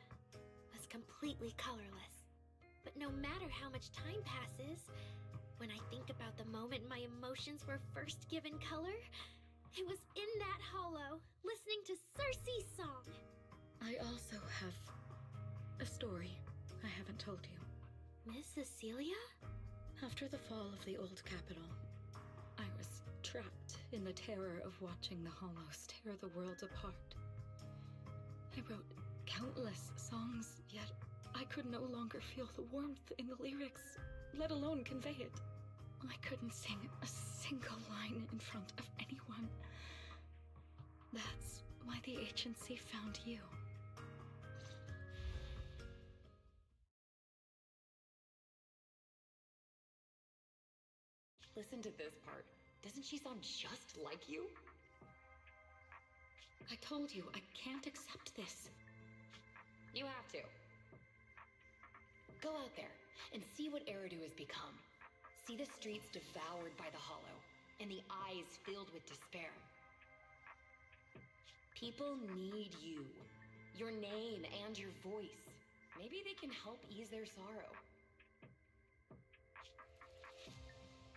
was completely colorless. But no matter how much time passes, when I think about the moment my emotions were first given color, it was in that hollow, listening to Cersei's song. I also have a story I haven't told you. Miss Cecilia? After the fall of the old capital, I was trapped in the terror of watching the hollows tear the world apart. I wrote countless songs, yet I could no longer feel the warmth in the lyrics, let alone convey it. I couldn't sing a single line in front of anyone. That's why the agency found you. Listen to this part. Doesn't she sound just like you? I told you, I can't accept this. You have to. Go out there and see what Eridu has become. See the streets devoured by the hollow, and the eyes filled with despair. People need you, your name and your voice. Maybe they can help ease their sorrow.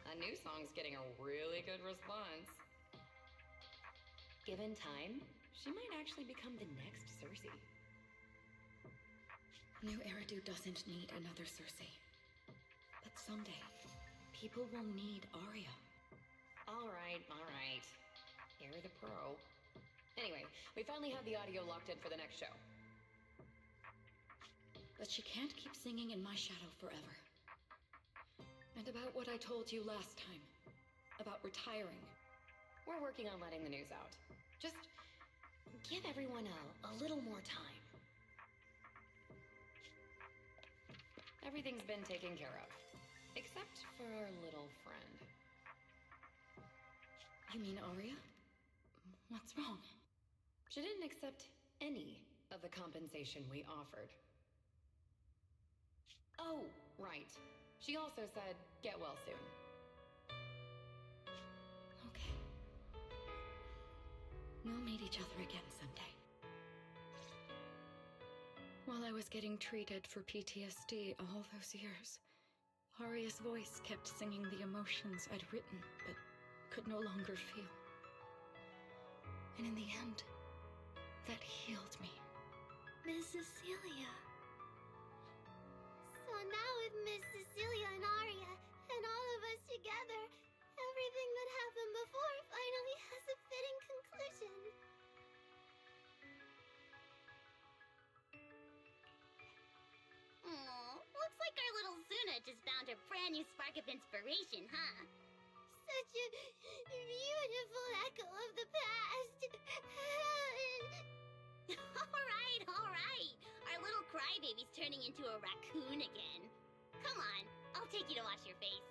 A new song's getting a really good response. Given time, she might actually become the next Cersei. New Eridu doesn't need another Cersei. But someday, people will need Arya. All right. You're the pro. Anyway, we finally have the audio locked in for the next show. But she can't keep singing in my shadow forever. And about what I told you last time. About retiring. We're working on letting the news out. Just give everyone a little more time. Everything's been taken care of. Except for our little friend. You mean Arya? What's wrong? She didn't accept any of the compensation we offered. Oh, right. She also said, get well soon. Okay. We'll meet each other again someday. While I was getting treated for PTSD all those years, Arya's voice kept singing the emotions I'd written, but could no longer feel. And in the end, that healed me. Miss Cecilia. So now with Miss Cecilia and Aria, and all of us together, everything that happened before finally has a fitting conclusion. Looks like our little Zuna just found a brand new spark of inspiration, huh? Such a beautiful echo of the past. All right. Our little crybaby's turning into a raccoon again. Come on, I'll take you to wash your face.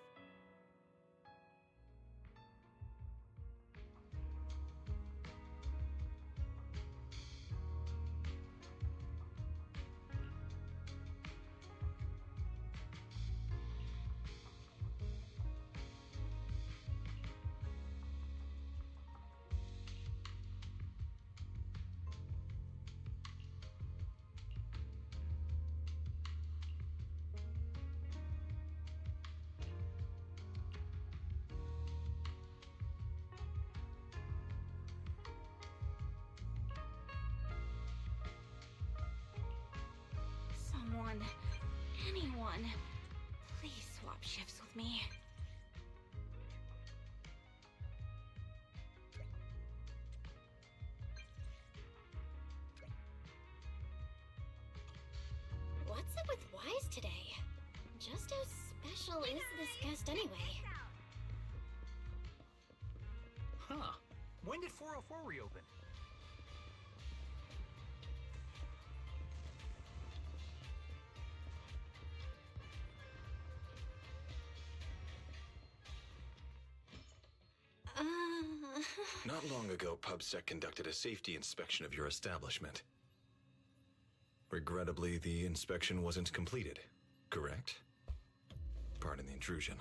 Anyone, please swap shifts with me. What's up with Wise today? Just how special is this guest anyway? Huh. When did 404 reopen? Not long ago, PubSec conducted a safety inspection of your establishment. Regrettably, the inspection wasn't completed, correct? Pardon the intrusion.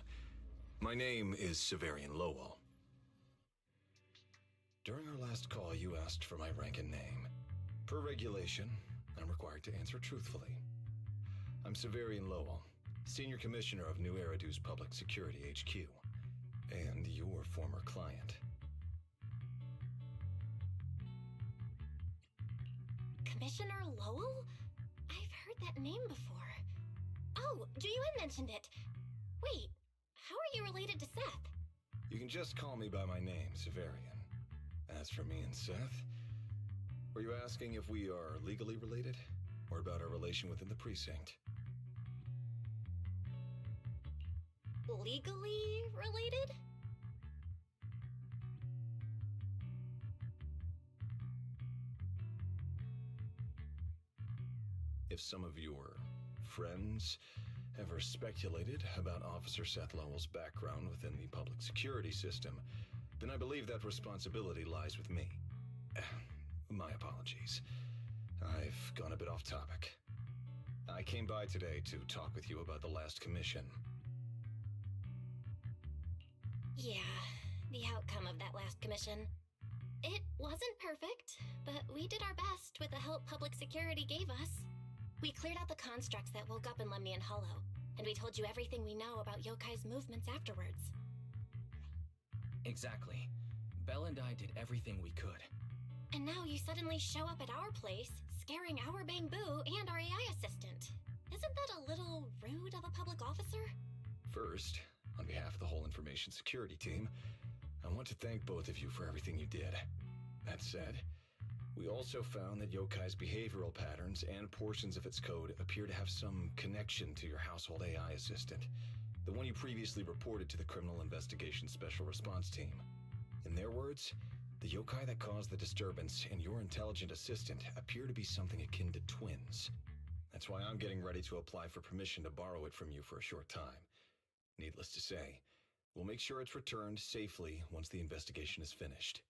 My name is Severian Lowell. During our last call, you asked for my rank and name. Per regulation, I'm required to answer truthfully. I'm Severian Lowell, Senior Commissioner of New Eridu's Public Security HQ, and your former client. Commissioner Lowell? I've heard that name before. Oh, Juyuan mentioned it. Wait, how are you related to Seth? You can just call me by my name, Severian. As for me and Seth, were you asking if we are legally related, or about our relation within the precinct? Legally related? If some of your friends ever speculated about Officer Seth Lowell's background within the public security system, then I believe that responsibility lies with me. My apologies. I've gone a bit off topic. I came by today to talk with you about the last commission. Yeah, the outcome of that last commission. It wasn't perfect, but we did our best with the help public security gave us. We cleared out the constructs that woke up in Lemnian Hollow, and we told you everything we know about Yokai's movements afterwards. Exactly. Belle and I did everything we could. And now you suddenly show up at our place, scaring our Bangbu and our AI assistant. Isn't that a little rude of a public officer? First, on behalf of the whole information security team, I want to thank both of you for everything you did. That said, we also found that Yokai's behavioral patterns and portions of its code appear to have some connection to your household AI assistant, the one you previously reported to the Criminal Investigation Special Response Team. In their words, the yokai that caused the disturbance and your intelligent assistant appear to be something akin to twins. That's why I'm getting ready to apply for permission to borrow it from you for a short time. Needless to say, we'll make sure it's returned safely once the investigation is finished.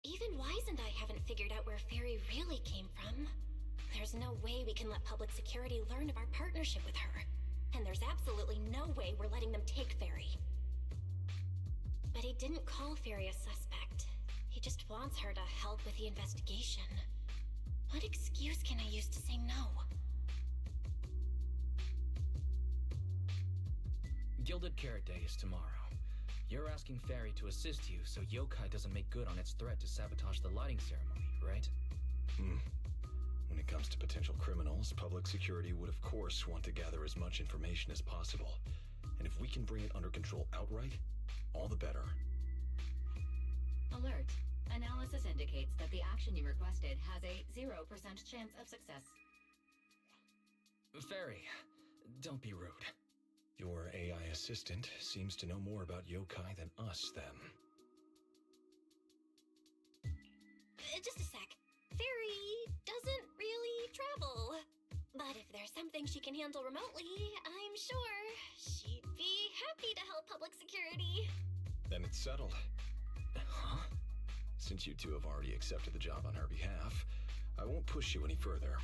Even Wise and I haven't figured out where Fairy really came from. There's no way we can let public security learn of our partnership with her. And there's absolutely no way we're letting them take Fairy. But he didn't call Fairy a suspect. He just wants her to help with the investigation. What excuse can I use to say no? Gilded Carrot Day is tomorrow. You're asking Fairy to assist you so Yokai doesn't make good on its threat to sabotage the lighting ceremony, right? When it comes to potential criminals, public security would of course want to gather as much information as possible. And if we can bring it under control outright, all the better. Alert. Analysis indicates that the action you requested has a 0% chance of success. Fairy, don't be rude. Your AI assistant seems to know more about yokai than us, then. Just a sec. Fairy doesn't really travel. But if there's something she can handle remotely, I'm sure she'd be happy to help public security. Then it's settled. Huh? Since you two have already accepted the job on her behalf, I won't push you any further.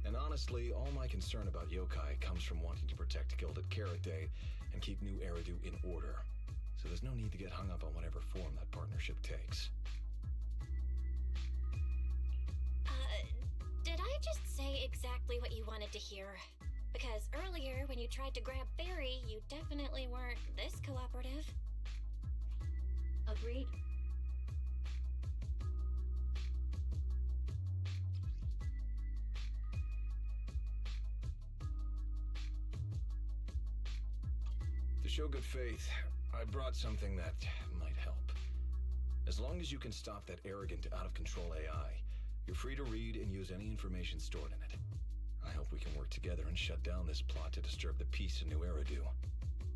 And honestly, all my concern about yokai comes from wanting to protect Gilded Carrot Day and keep New Eridu in order. So there's no need to get hung up on whatever form that partnership takes. Did I just say exactly what you wanted to hear? Because earlier, when you tried to grab Fairy, you definitely weren't this cooperative. Agreed. To show good faith, I brought something that might help. As long as you can stop that arrogant, out-of-control AI, you're free to read and use any information stored in it. I hope we can work together and shut down this plot to disturb the peace in New Eridu.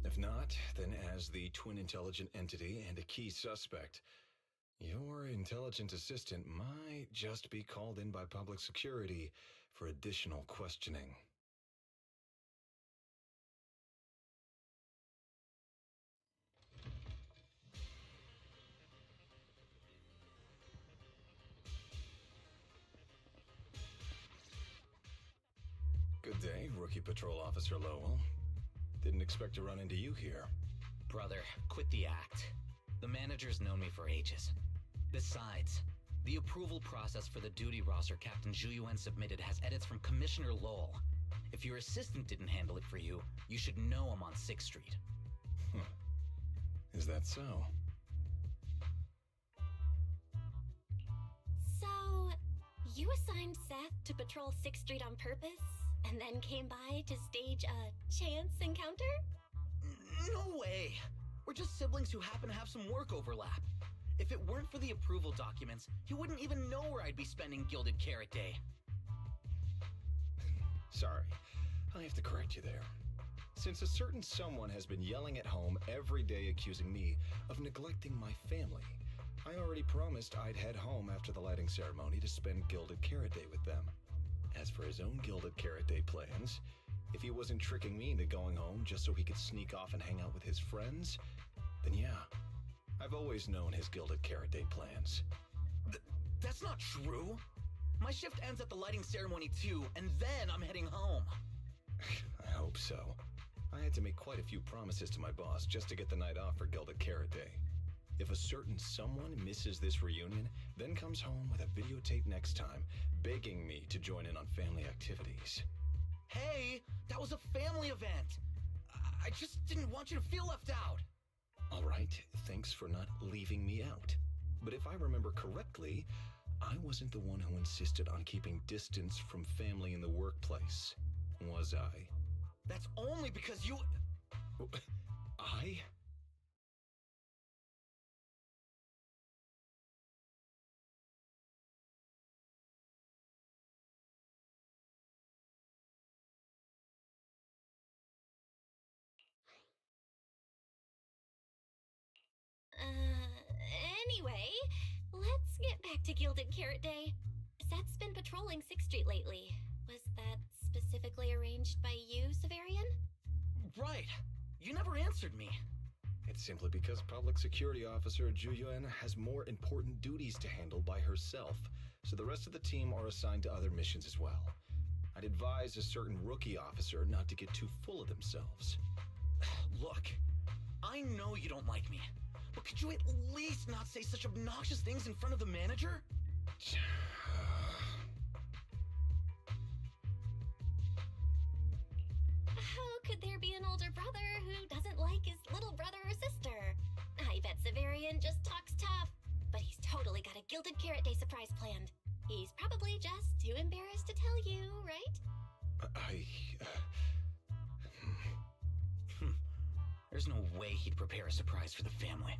If not, then as the twin intelligent entity and a key suspect, your intelligent assistant might just be called in by public security for additional questioning. Good day, Rookie Patrol Officer Lowell. Didn't expect to run into you here. Brother, quit the act. The manager's known me for ages. Besides, the approval process for the duty roster Captain Zhuyuan submitted has edits from Commissioner Lowell. If your assistant didn't handle it for you, you should know I'm on 6th Street. Is that so? So, you assigned Seth to patrol 6th Street on purpose? And then came by to stage a chance encounter? No way! We're just siblings who happen to have some work overlap. If it weren't for the approval documents, he wouldn't even know where I'd be spending Gilded Carrot Day. Sorry, I have to correct you there. Since a certain someone has been yelling at home every day accusing me of neglecting my family, I already promised I'd head home after the lighting ceremony to spend Gilded Carrot Day with them. As for his own Gilded Carrot Day plans, if he wasn't tricking me into going home just so he could sneak off and hang out with his friends, then yeah, I've always known his Gilded Carrot Day plans. That's not true! My shift ends at the lighting ceremony too, and then I'm heading home. I hope so. I had to make quite a few promises to my boss just to get the night off for Gilded Carrot Day. If a certain someone misses this reunion, then comes home with a videotape next time, begging me to join in on family activities. Hey, that was a family event! I just didn't want you to feel left out! Alright, thanks for not leaving me out. But if I remember correctly, I wasn't the one who insisted on keeping distance from family in the workplace, was I? That's only because you... I? Anyway, let's get back to Gilded Carrot Day. Seth's been patrolling 6th Street lately. Was that specifically arranged by you, Severian? Right. You never answered me. It's simply because Public Security Officer Zhuyuan has more important duties to handle by herself, so the rest of the team are assigned to other missions as well. I'd advise a certain rookie officer not to get too full of themselves. Look, I know you don't like me, but could you at least not say such obnoxious things in front of the manager? How could there be an older brother who doesn't like his little brother or sister? I bet Severian just talks tough, but he's totally got a Gilded Carrot Day surprise planned. He's probably just too embarrassed to tell you, right? There's no way he'd prepare a surprise for the family.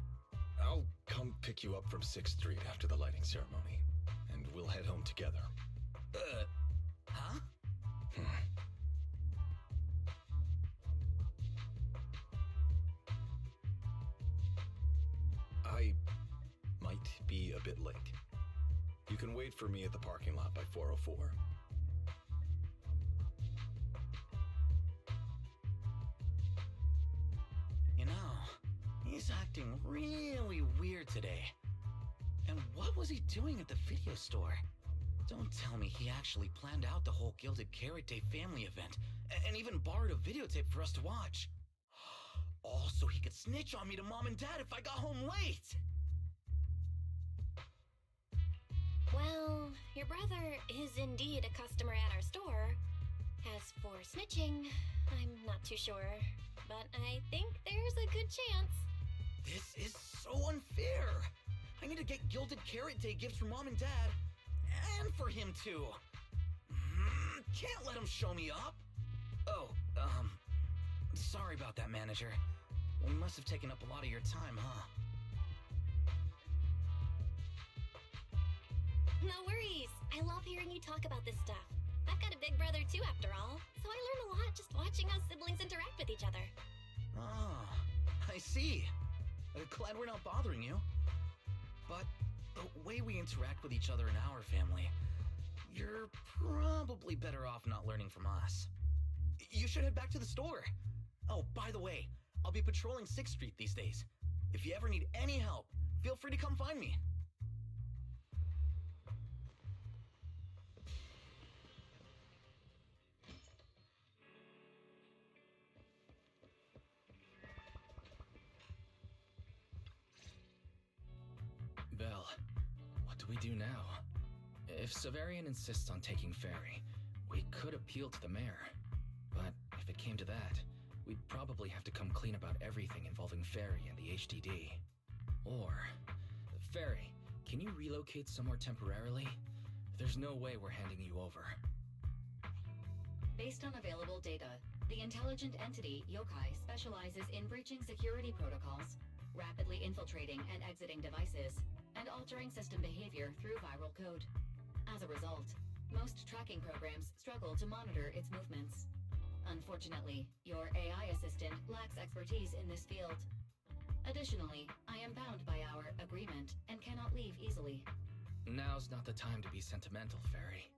I'll come pick you up from 6th Street after the lighting ceremony, and we'll head home together. Huh? I might be a bit late. You can wait for me at the parking lot by 4:04. You know, he's acting really weird today. And what was he doing at the video store? Don't tell me he actually planned out the whole Gilded Carrot Day family event, and even borrowed a videotape for us to watch. All so he could snitch on me to Mom and Dad if I got home late! Well, your brother is indeed a customer at our store. As for snitching, I'm not too sure, but I think there's a good chance. This is so unfair! I need to get Gilded Carrot Day gifts for Mom and Dad, and for him too. Can't let him show me up. Oh, sorry about that, manager. We must have taken up a lot of your time, huh? No worries. I love hearing you talk about this stuff. I've got a big brother too, after all, so I learn a lot just watching how siblings interact with each other. Ah, I see. Glad we're not bothering you. But the way we interact with each other in our family, you're probably better off not learning from us. You should head back to the store. Oh, by the way, I'll be patrolling 6th Street these days. If you ever need any help, feel free to come find me. Belle, what do we do now? If Severian insists on taking Ferry, we could appeal to the mayor. But if it came to that, we'd probably have to come clean about everything involving Ferry and the HDD. Or, Ferry, can you relocate somewhere temporarily? There's no way we're handing you over. Based on available data, the intelligent entity, Yokai, specializes in breaching security protocols, rapidly infiltrating and exiting devices, and altering system behavior through viral code. As a result, most tracking programs struggle to monitor its movements. Unfortunately, your AI assistant lacks expertise in this field. Additionally, I am bound by our agreement and cannot leave easily. Now's not the time to be sentimental, Ferry.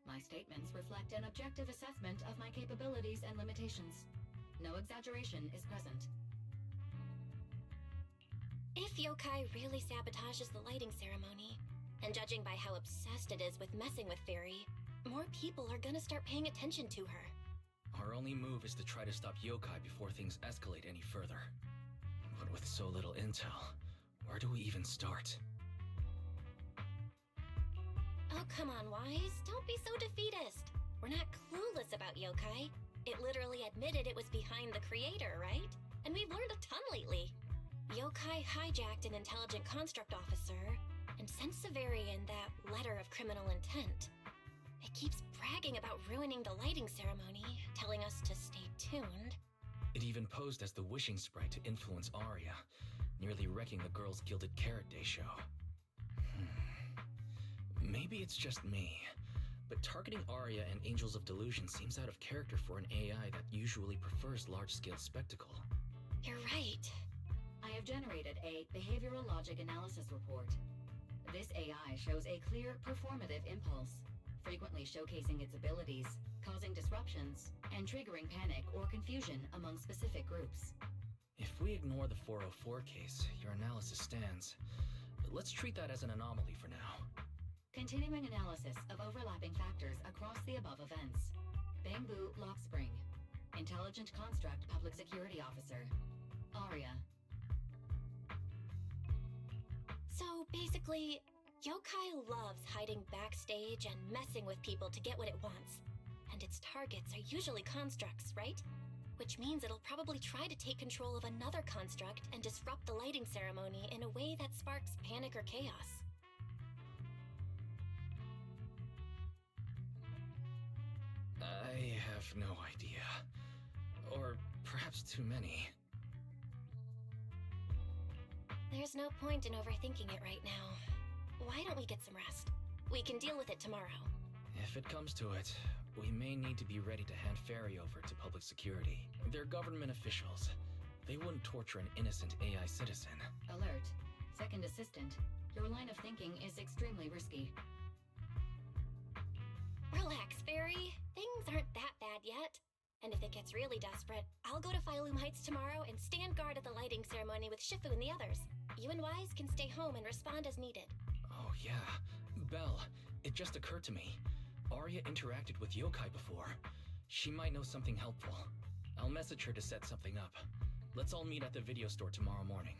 My statements reflect an objective assessment of my capabilities and limitations. No exaggeration is present. If Yokai really sabotages the lighting ceremony, and judging by how obsessed it is with messing with Fairy, more people are gonna start paying attention to her. Our only move is to try to stop Yokai before things escalate any further. But with so little intel, where do we even start? Oh, come on, Wise. Don't be so defeatist. We're not clueless about Yokai. It literally admitted it was behind the creator, right? And we've learned a ton lately. Yokai hijacked an intelligent construct officer and sent Severian that letter of criminal intent. It keeps bragging about ruining the lighting ceremony, telling us to stay tuned. It even posed as the wishing sprite to influence Arya, nearly wrecking the girls' Gilded Carrot Day show. Maybe it's just me, but targeting Arya and Angels of Delusion seems out of character for an AI that usually prefers large-scale spectacle. You're right. I have generated a behavioral logic analysis report. This AI shows a clear performative impulse, frequently showcasing its abilities, causing disruptions, and triggering panic or confusion among specific groups. If we ignore the 404 case, your analysis stands. Let's treat that as an anomaly for now. Continuing analysis of overlapping factors across the above events. Bamboo Lock Spring. Intelligent Construct Public Security Officer. Arya. So basically, Yokai loves hiding backstage and messing with people to get what it wants. And its targets are usually constructs, right? Which means it'll probably try to take control of another construct and disrupt the lighting ceremony in a way that sparks panic or chaos. have no idea. Or perhaps too many. There's no point in overthinking it right now. Why don't we get some rest? We can deal with it tomorrow. If it comes to it, we may need to be ready to hand Fairy over to public security. They're government officials. They wouldn't torture an innocent AI citizen. Alert. Second assistant. Your line of thinking is extremely risky. Relax, Fairy. Things aren't that bad yet. And if it gets really desperate, I'll go to Phylum Heights tomorrow and stand guard at the lighting ceremony with Shifu and the others. You and Wise can stay home and respond as needed. Oh yeah. Belle, it just occurred to me. Arya interacted with yokai before. She might know something helpful. I'll message her to set something up. Let's all meet at the video store tomorrow morning.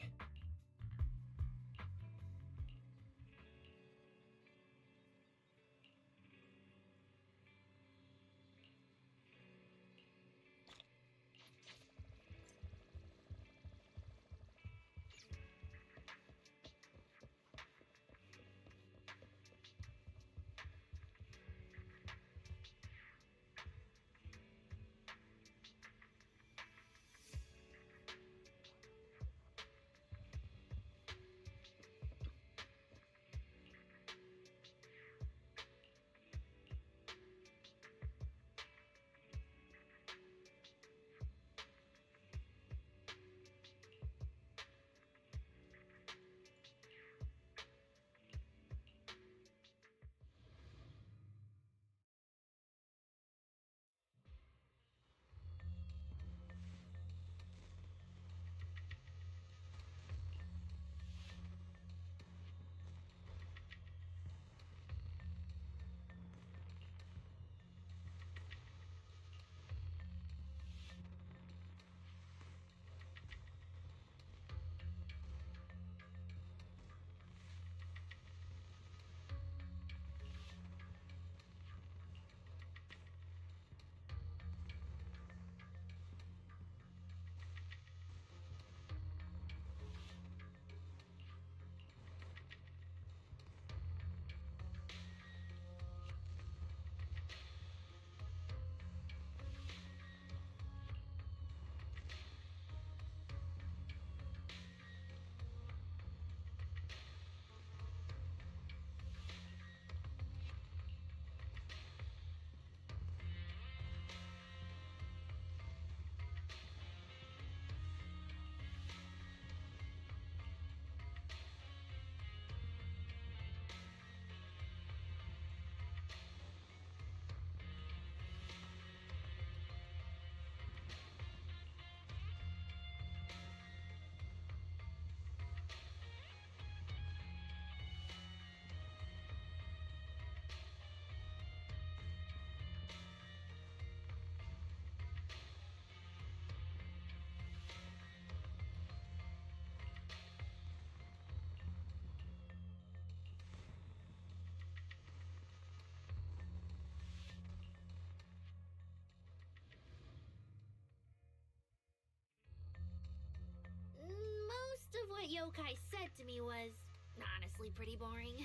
Most of what Yokai said to me was honestly pretty boring.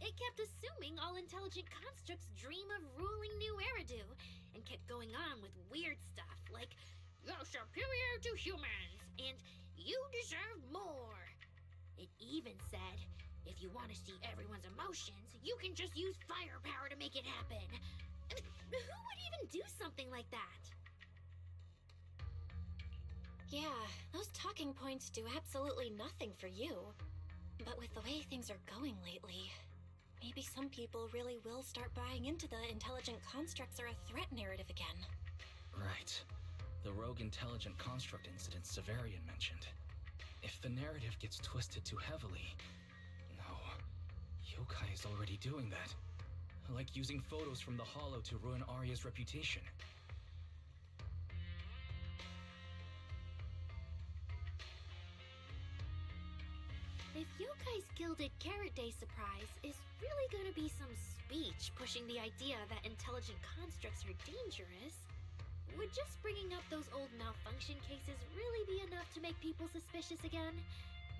It kept assuming all intelligent constructs dream of ruling New Eridu, and kept going on with weird stuff like, "You're superior to humans," and "You deserve more." It even said, if you want to see everyone's emotions, you can just use firepower to make it happen. I mean, who would even do something like that? Yeah, those talking points do absolutely nothing for you. But with the way things are going lately, maybe some people really will start buying into the intelligent constructs are a threat narrative again. Right. The rogue intelligent construct incident Severian mentioned. If the narrative gets twisted too heavily... No. Yokai is already doing that. Like using photos from the Hollow to ruin Arya's reputation. If Yokai's Gilded Carrot Day surprise is really gonna be some speech pushing the idea that intelligent constructs are dangerous, would just bringing up those old malfunction cases really be enough to make people suspicious again?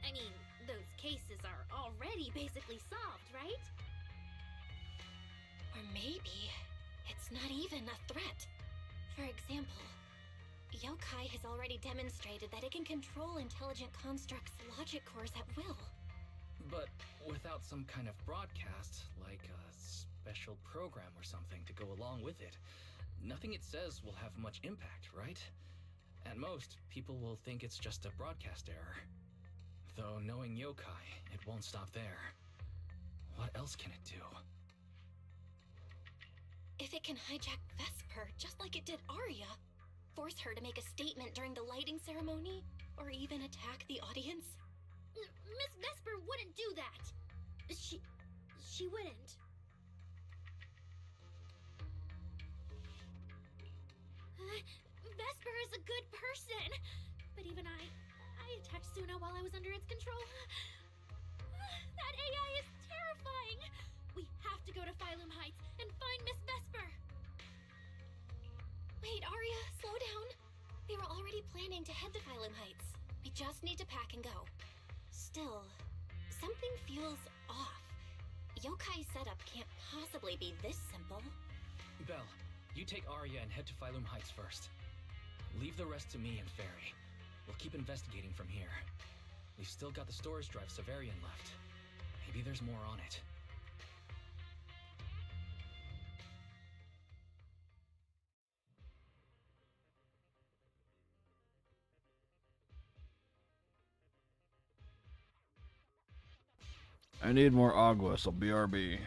I mean, those cases are already basically solved, right? Or maybe it's not even a threat. For example, yokai has already demonstrated that it can control intelligent constructs' logic cores at will. But without some kind of broadcast, like a special program or something to go along with it, nothing it says will have much impact, right? At most, people will think it's just a broadcast error. Though knowing yokai, it won't stop there. What else can it do? If it can hijack Vesper just like it did Arya, force her to make a statement during the lighting ceremony, or even attack the audience? Miss Vesper wouldn't do that. She wouldn't. Vesper is a good person, but even I attacked Suna while I was under its control. That AI is terrifying. We have to go to Phylum Heights and find Miss Vesper. Wait, Arya, slow down. We were already planning to head to Phylum Heights. We just need to pack and go. Still, something feels off. Yokai setup can't possibly be this simple. Belle, you take Arya and head to Phylum Heights first. Leave the rest to me and Fairy. We'll keep investigating from here. We've still got the storage drive Severian left. Maybe there's more on it. I need more agua, so BRB.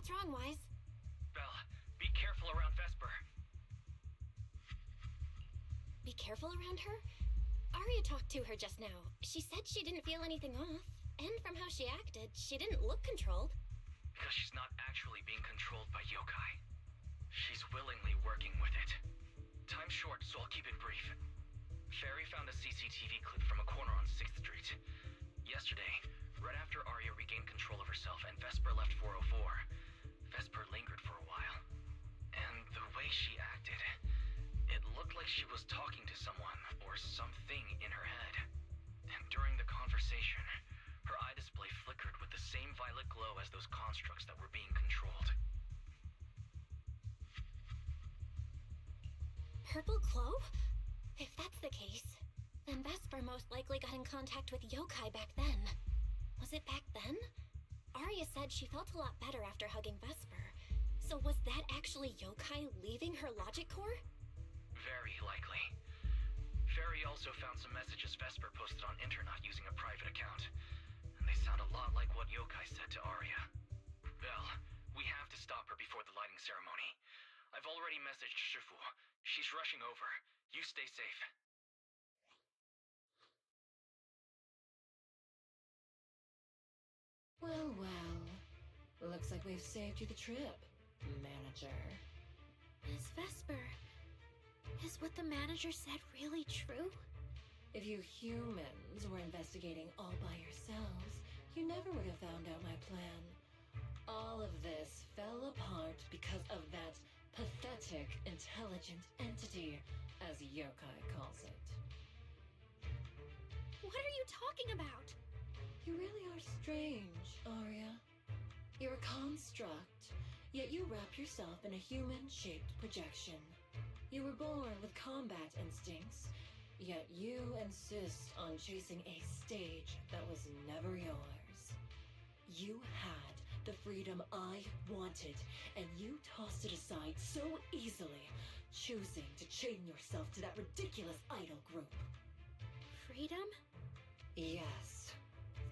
What's wrong, Wise? Belle, be careful around Vesper. Be careful around her? Arya talked to her just now. She said she didn't feel anything off. And from how she acted, she didn't look controlled. Because she's not actually being controlled by yokai. She's willingly working with it. Time's short, so I'll keep it brief. Fairy found a CCTV clip from a corner on 6th Street. Yesterday, right after Arya regained control of herself and Vesper left 404, Vesper lingered for a while. And the way she acted, it looked like she was talking to someone or something in her head. And during the conversation, her eye display flickered with the same violet glow as those constructs that were being controlled. Purple glow? If that's the case, then Vesper most likely got in contact with yokai back then. Was it back then? Arya said she felt a lot better after hugging Vesper. So was that actually yokai leaving her logic core? Very likely. Fairy also found some messages Vesper posted on Internet using a private account. And they sound a lot like what yokai said to Arya. Belle, we have to stop her before the lighting ceremony. I've already messaged Shifu. She's rushing over. You stay safe. Well, well. Looks like we've saved you the trip, manager. Miss Vesper, is what the manager said really true? If you humans were investigating all by yourselves, you never would have found out my plan. All of this fell apart because of that pathetic, intelligent entity, as yokai calls it. What are you talking about? You really are strange, Arya. You're a construct, yet you wrap yourself in a human-shaped projection. You were born with combat instincts, yet you insist on chasing a stage that was never yours. You had the freedom I wanted, and you tossed it aside so easily, choosing to chain yourself to that ridiculous idol group. Freedom? Yes,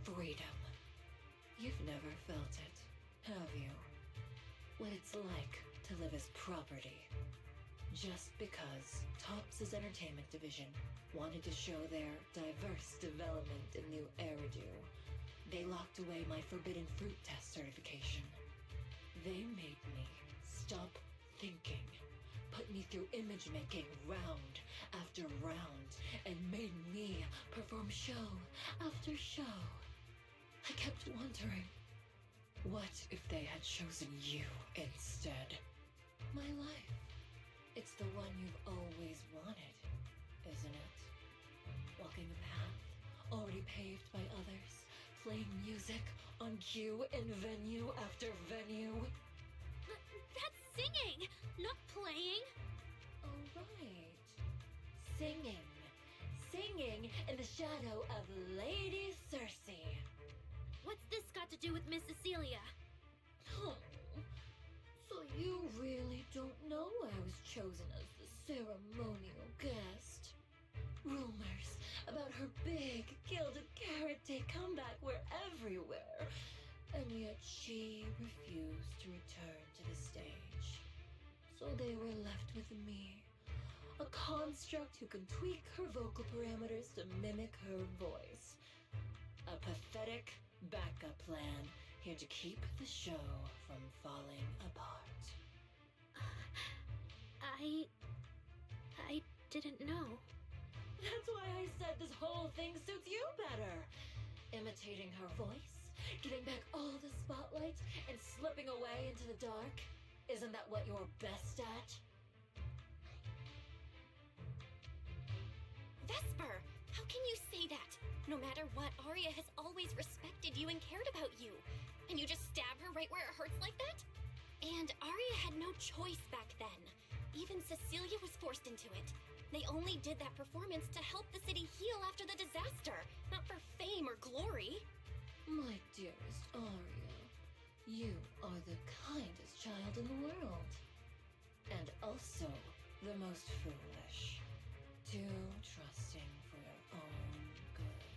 freedom. You've never felt it, have you? What it's like to live as property. Just because Topps' entertainment division wanted to show their diverse development in new Eridu, they locked away my Forbidden Fruit Test certification. They made me stop thinking, put me through image making round after round, and made me perform show after show. I kept wondering, what if they had chosen you instead? My life. It's the one you've always wanted, isn't it? Walking a path already paved by others, playing music on cue in venue after venue. That's singing, not playing. Oh, right. Singing. Singing in the shadow of Lady Cersei. What's this got to do with Miss Cecilia? Oh, so you really don't know I was chosen as the ceremonial guest? Rumors about her big gilded karate comeback were everywhere, and yet she refused to return to the stage. So they were left with me, a construct who can tweak her vocal parameters to mimic her voice. A pathetic backup plan here to keep the show from falling apart. I didn't know. That's why I said this whole thing suits you better. Imitating her voice, getting back all the spotlight, and slipping away into the dark. Isn't that what you're best at? Vesper, how can you say that? No matter what, Arya has always respected you and cared about you. And you just stab her right where it hurts like that? And Arya had no choice back then. Even Cecilia was forced into it. They only did that performance to help the city heal after the disaster, not for fame or glory. My dearest Arya, you are the kindest child in the world. And also the most foolish. Too trusting for your own good.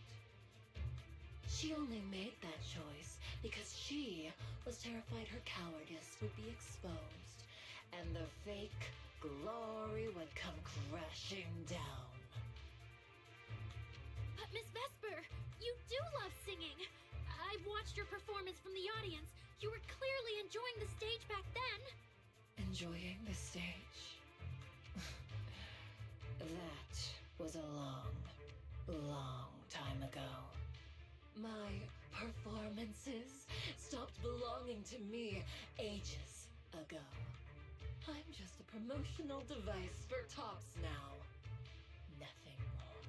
She only made that choice because she was terrified her cowardice would be exposed, and the fake glory would come crashing down. But Miss Vesper, you do love singing. I've watched your performance from the audience. You were clearly enjoying the stage back then. Enjoying the stage? That was a long, long time ago. My performances stopped belonging to me ages ago. I'm just a promotional device for Tops now. Nothing more.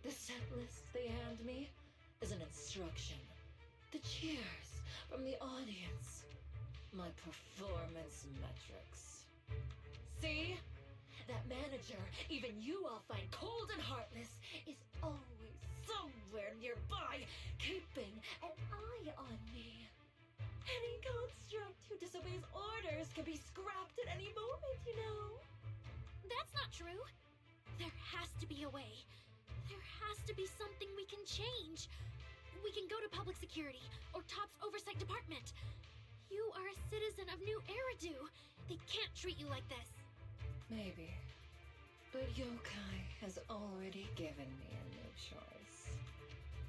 The set list they hand me is an instruction. The cheers from the audience. My performance metrics. See? That manager, even you all find cold and heartless, is always somewhere nearby, keeping an eye on me. Any construct who disobeys orders can be scrapped at any moment, you know. That's not true. There has to be a way. There has to be something we can change. We can go to public security or Top's oversight department. You are a citizen of New Eridu. They can't treat you like this. Maybe. But Yokai has already given me a new choice.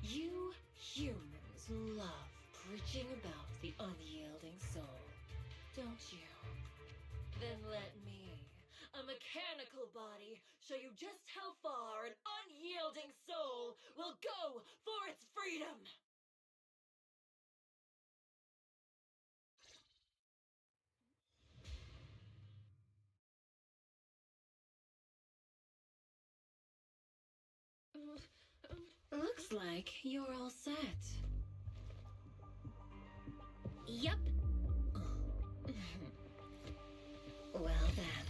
You humans love preaching about the unyielding soul, don't you? Then let me, a mechanical body, show you just how far an unyielding soul will go for its freedom! Looks like you're all set. Yep. Well then.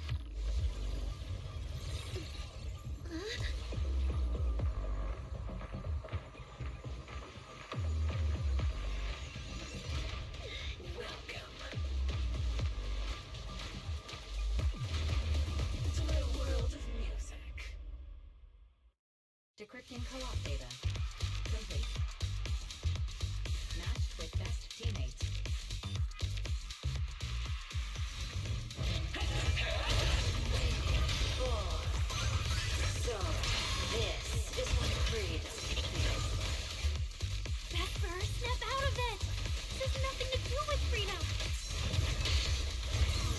Welcome to my world of music. Decrypting co-op data. Complete. Matched with best teammates. So, this is what Creed is. Vesper, snap out of it! This has nothing to do with freedom!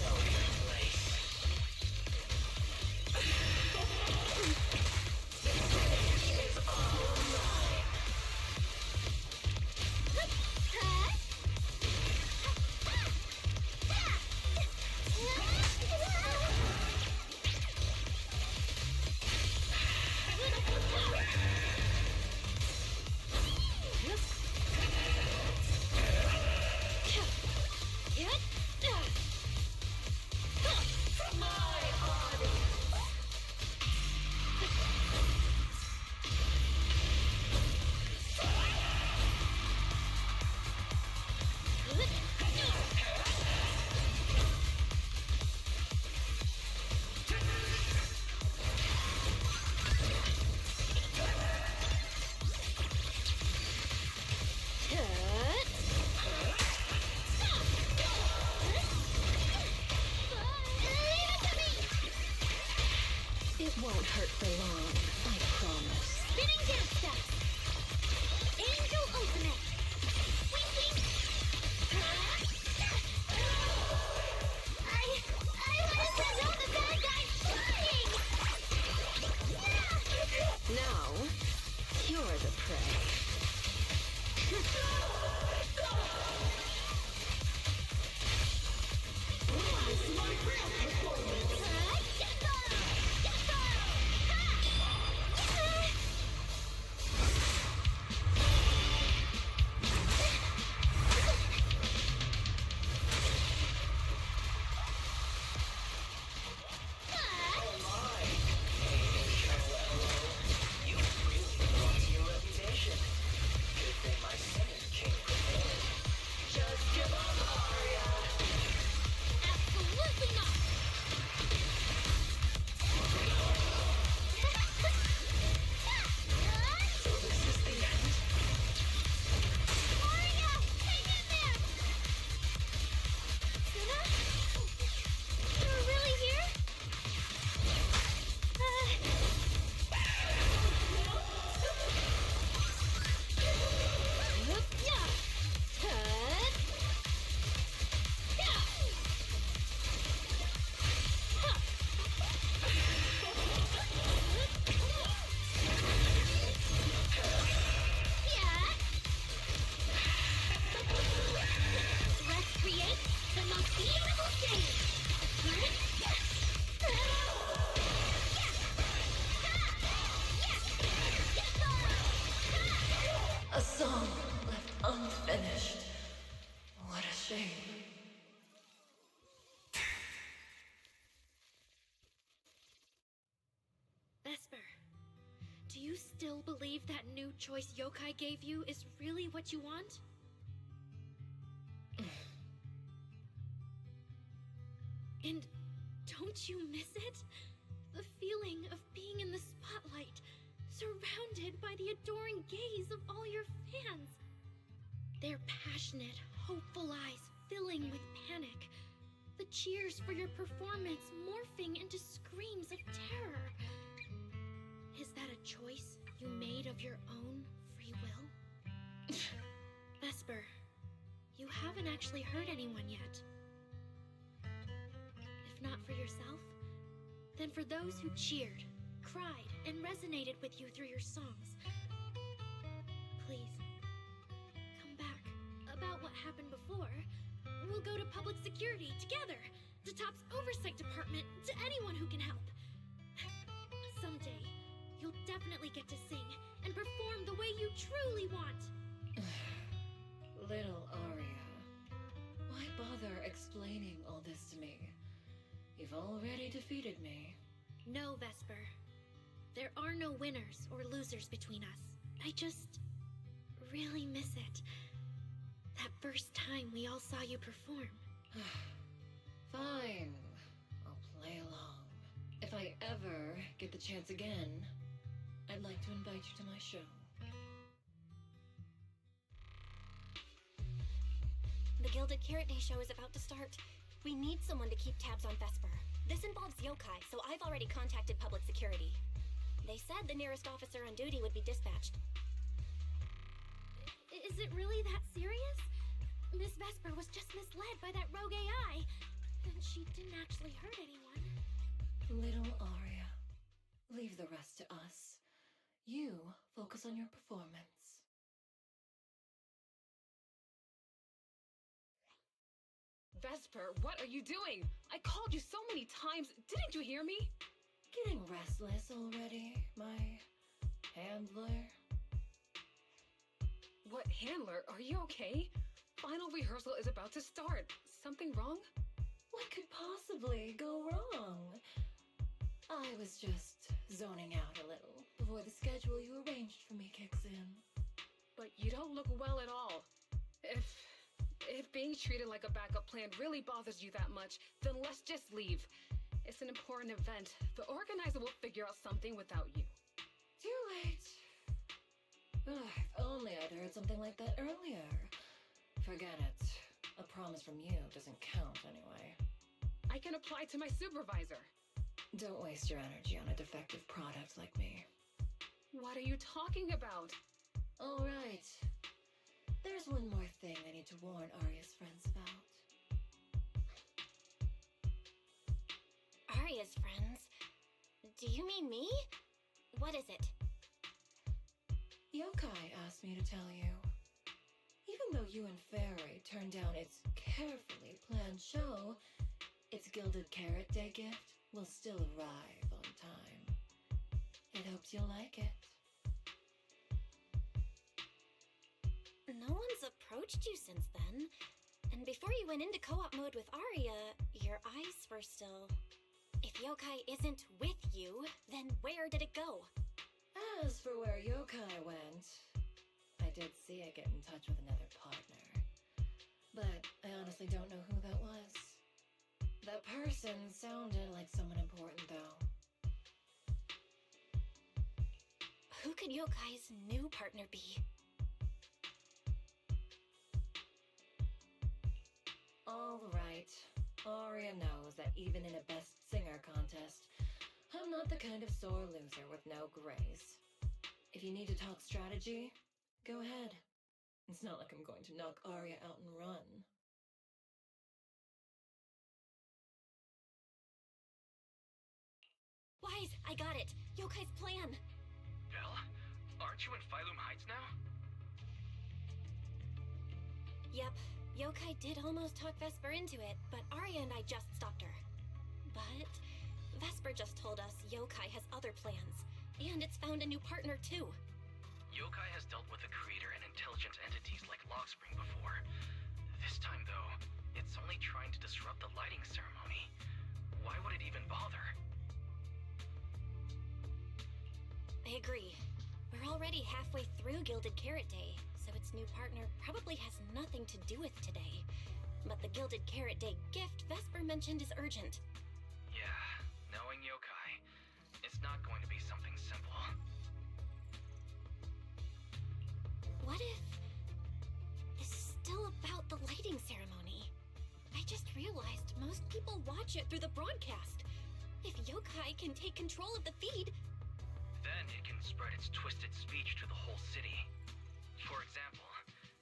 Know your place. It's all mine. It won't hurt for long, I promise. Spinning dance steps! Angel ultimate! Winking! I wanted to know the bad guy's flying! Now, you're the prey. song left unfinished. What a shame. Vesper, do you still believe that new choice Yokai gave you is really what you want? And don't you miss it? The feeling of being in the spotlight, surrounded by the adoring gaze of all your fans. Their passionate, hopeful eyes filling with panic. The cheers for your performance morphing into screams of terror. Is that a choice you made of your own free will? Vesper, you haven't actually hurt anyone yet. If not for yourself, then for those who cheered, cried, and resonated with you through your songs. Please, come back. About what happened before, we'll go to public security together, to TOP's oversight department, to anyone who can help. Someday, you'll definitely get to sing and perform the way you truly want. Little Aria, why bother explaining all this to me? You've already defeated me. No, Vesper. There are no winners or losers between us. I just really miss it. That first time we all saw you perform. Fine. I'll play along. If I ever get the chance again, I'd like to invite you to my show. The Gilded Carrot Day show is about to start. We need someone to keep tabs on Vesper. This involves Yokai, so I've already contacted public security. They said the nearest officer on duty would be dispatched. Is it really that serious? Miss Vesper was just misled by that rogue AI, and she didn't actually hurt anyone. Little Aria, leave the rest to us. You focus on your performance. Vesper, what are you doing? I called you so many times. Didn't you hear me? Getting restless already, my handler? What handler? Are you okay? Final rehearsal is about to start. Something wrong? What could possibly go wrong? I was just zoning out a little before the schedule you arranged for me kicks in. But you don't look well at all. If being treated like a backup plan really bothers you that much, then let's just leave. It's an important event. The organizer will figure out something without you. Too late. If only I'd heard something like that earlier. Forget it. A promise from you doesn't count anyway. I can apply to my supervisor. Don't waste your energy on a defective product like me. What are you talking about? All right. There's one more thing I need to warn Aria's friends about. Aria's friends? Do you mean me? What is it? Yokai asked me to tell you. Even though you and Fairy turned down its carefully planned show, its Gilded Carrot Day gift will still arrive on time. It hopes you'll like it. No one's approached you since then. And before you went into co-op mode with Aria, your eyes were still... If Yokai isn't with you, then where did it go? As for where Yokai went, I did see it get in touch with another partner. But I honestly don't know who that was. That person sounded like someone important, though. Who could Yokai's new partner be? All right. Aria knows that even in a Best Singer contest, I'm not the kind of sore loser with no grace. If you need to talk strategy, go ahead. It's not like I'm going to knock Aria out and run. Wise, I got it! Yokai's plan! Belle? Aren't you in Phylum Heights now? Yep, Yokai did almost talk Vesper into it, but Aria and I just stopped her. But Vesper just told us Yokai has other plans, and it's found a new partner too. Yokai has dealt with the creator and intelligent entities like Lockspring before. This time, though, it's only trying to disrupt the lighting ceremony. Why would it even bother? I agree. We're already halfway through Gilded Carrot Day, so its new partner probably has nothing to do with today. But the Gilded Carrot Day gift Vesper mentioned is urgent. Yeah, knowing Yokai, it's not going to be something simple. What if this is still about the lighting ceremony? I just realized most people watch it through the broadcast. If Yokai can take control of the feed, Then it can spread its twisted speech to the whole city. For example,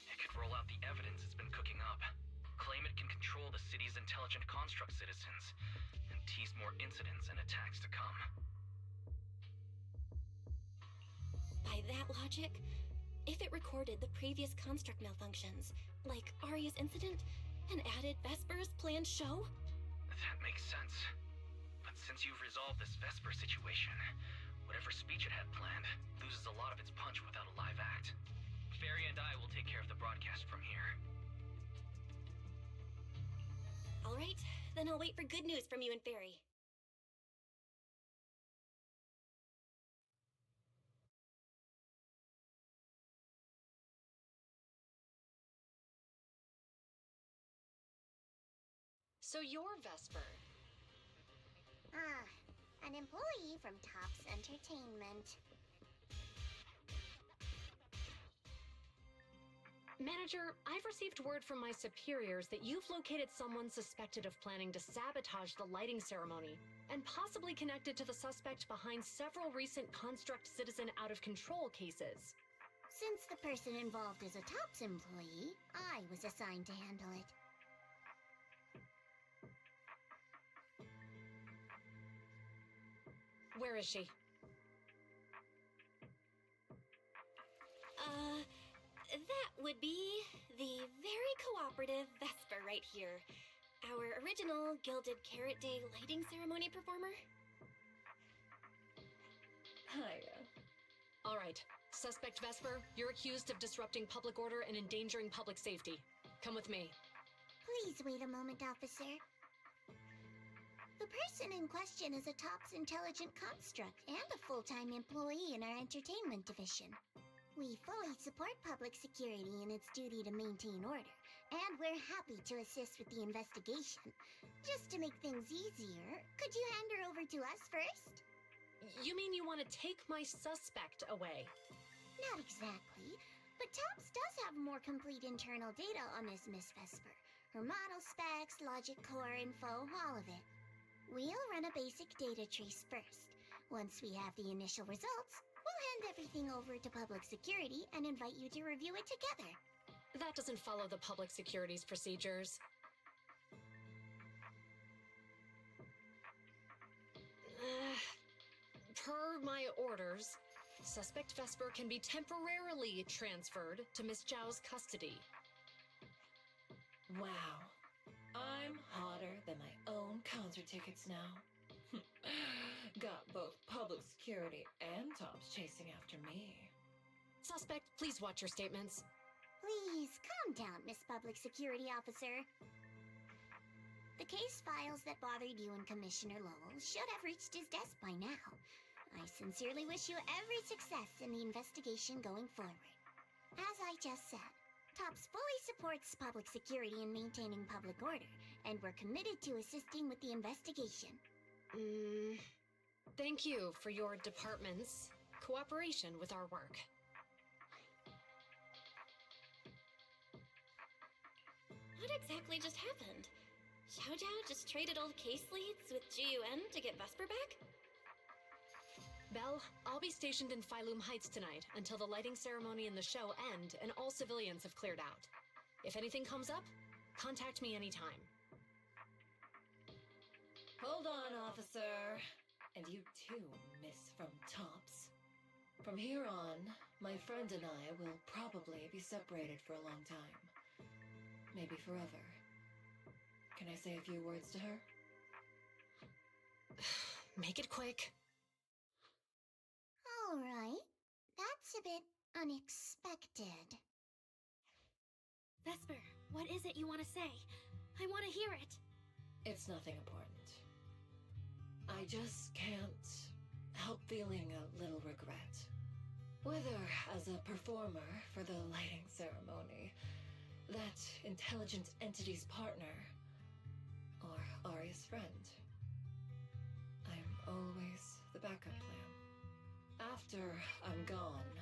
it could roll out the evidence it's been cooking up, claim it can control the city's intelligent construct citizens, and tease more incidents and attacks to come. by that logic, if it recorded the previous construct malfunctions, like Arya's incident, and added Vesper's planned show? That makes sense. But since you've resolved this Vesper situation, whatever speech it had planned loses a lot of its punch without a live act. Fairy and I will take care of the broadcast from here. Alright, then I'll wait for good news from you and Fairy. So you're Vesper. An employee from Tops Entertainment. Manager, I've received word from my superiors that you've located someone suspected of planning to sabotage the lighting ceremony, and possibly connected to the suspect behind several recent Construct Citizen out-of-control cases. Since the person involved is a Tops employee, I was assigned to handle it. Where is she? That would be the very cooperative Vesper right here. Our original Gilded Carrot Day lighting ceremony performer. Hiya. All right. Suspect Vesper, you're accused of disrupting public order and endangering public safety. Come with me. Please wait a moment, officer. The person in question is a Tops Intelligent Construct and a full-time employee in our entertainment division. We fully support public security in its duty to maintain order, and we're happy to assist with the investigation. Just to make things easier, could you hand her over to us first? You mean you want to take my suspect away? Not exactly, but Tops does have more complete internal data on this Miss Vesper. Her model specs, logic core info, all of it. We'll run a basic data trace first. Once we have the initial results, we'll hand everything over to public security and invite you to review it together. That doesn't follow the public security's procedures. Per my orders, suspect Vesper can be temporarily transferred to Miss Zhao's custody. Wow. I'm hotter than my own concert tickets now. Got both public security and Tops chasing after me. Suspect, please watch your statements. Please, calm down, Miss Public Security Officer. The case files that bothered you and Commissioner Lowell should have reached his desk by now. I sincerely wish you every success in the investigation going forward. As I just said, Tops fully supports public security in maintaining public order, and we're committed to assisting with the investigation. Thank you for your department's cooperation with our work. What exactly just happened? Xiao Zhao just traded all the case leads with GUN to get Vesper back? Belle, I'll be stationed in Phylum Heights tonight until the lighting ceremony and the show end and all civilians have cleared out. If anything comes up, contact me anytime. Hold on, officer. And you too, Miss from Tops. From here on, my friend and I will probably be separated for a long time. Maybe forever. Can I say a few words to her? Make it quick. All right. That's a bit unexpected. Vesper, what is it you want to say? I want to hear it. It's nothing important. I just can't help feeling a little regret. Whether as a performer for the lighting ceremony, that intelligent entity's partner, or Aria's friend, I'm always the backup plan. After I'm gone,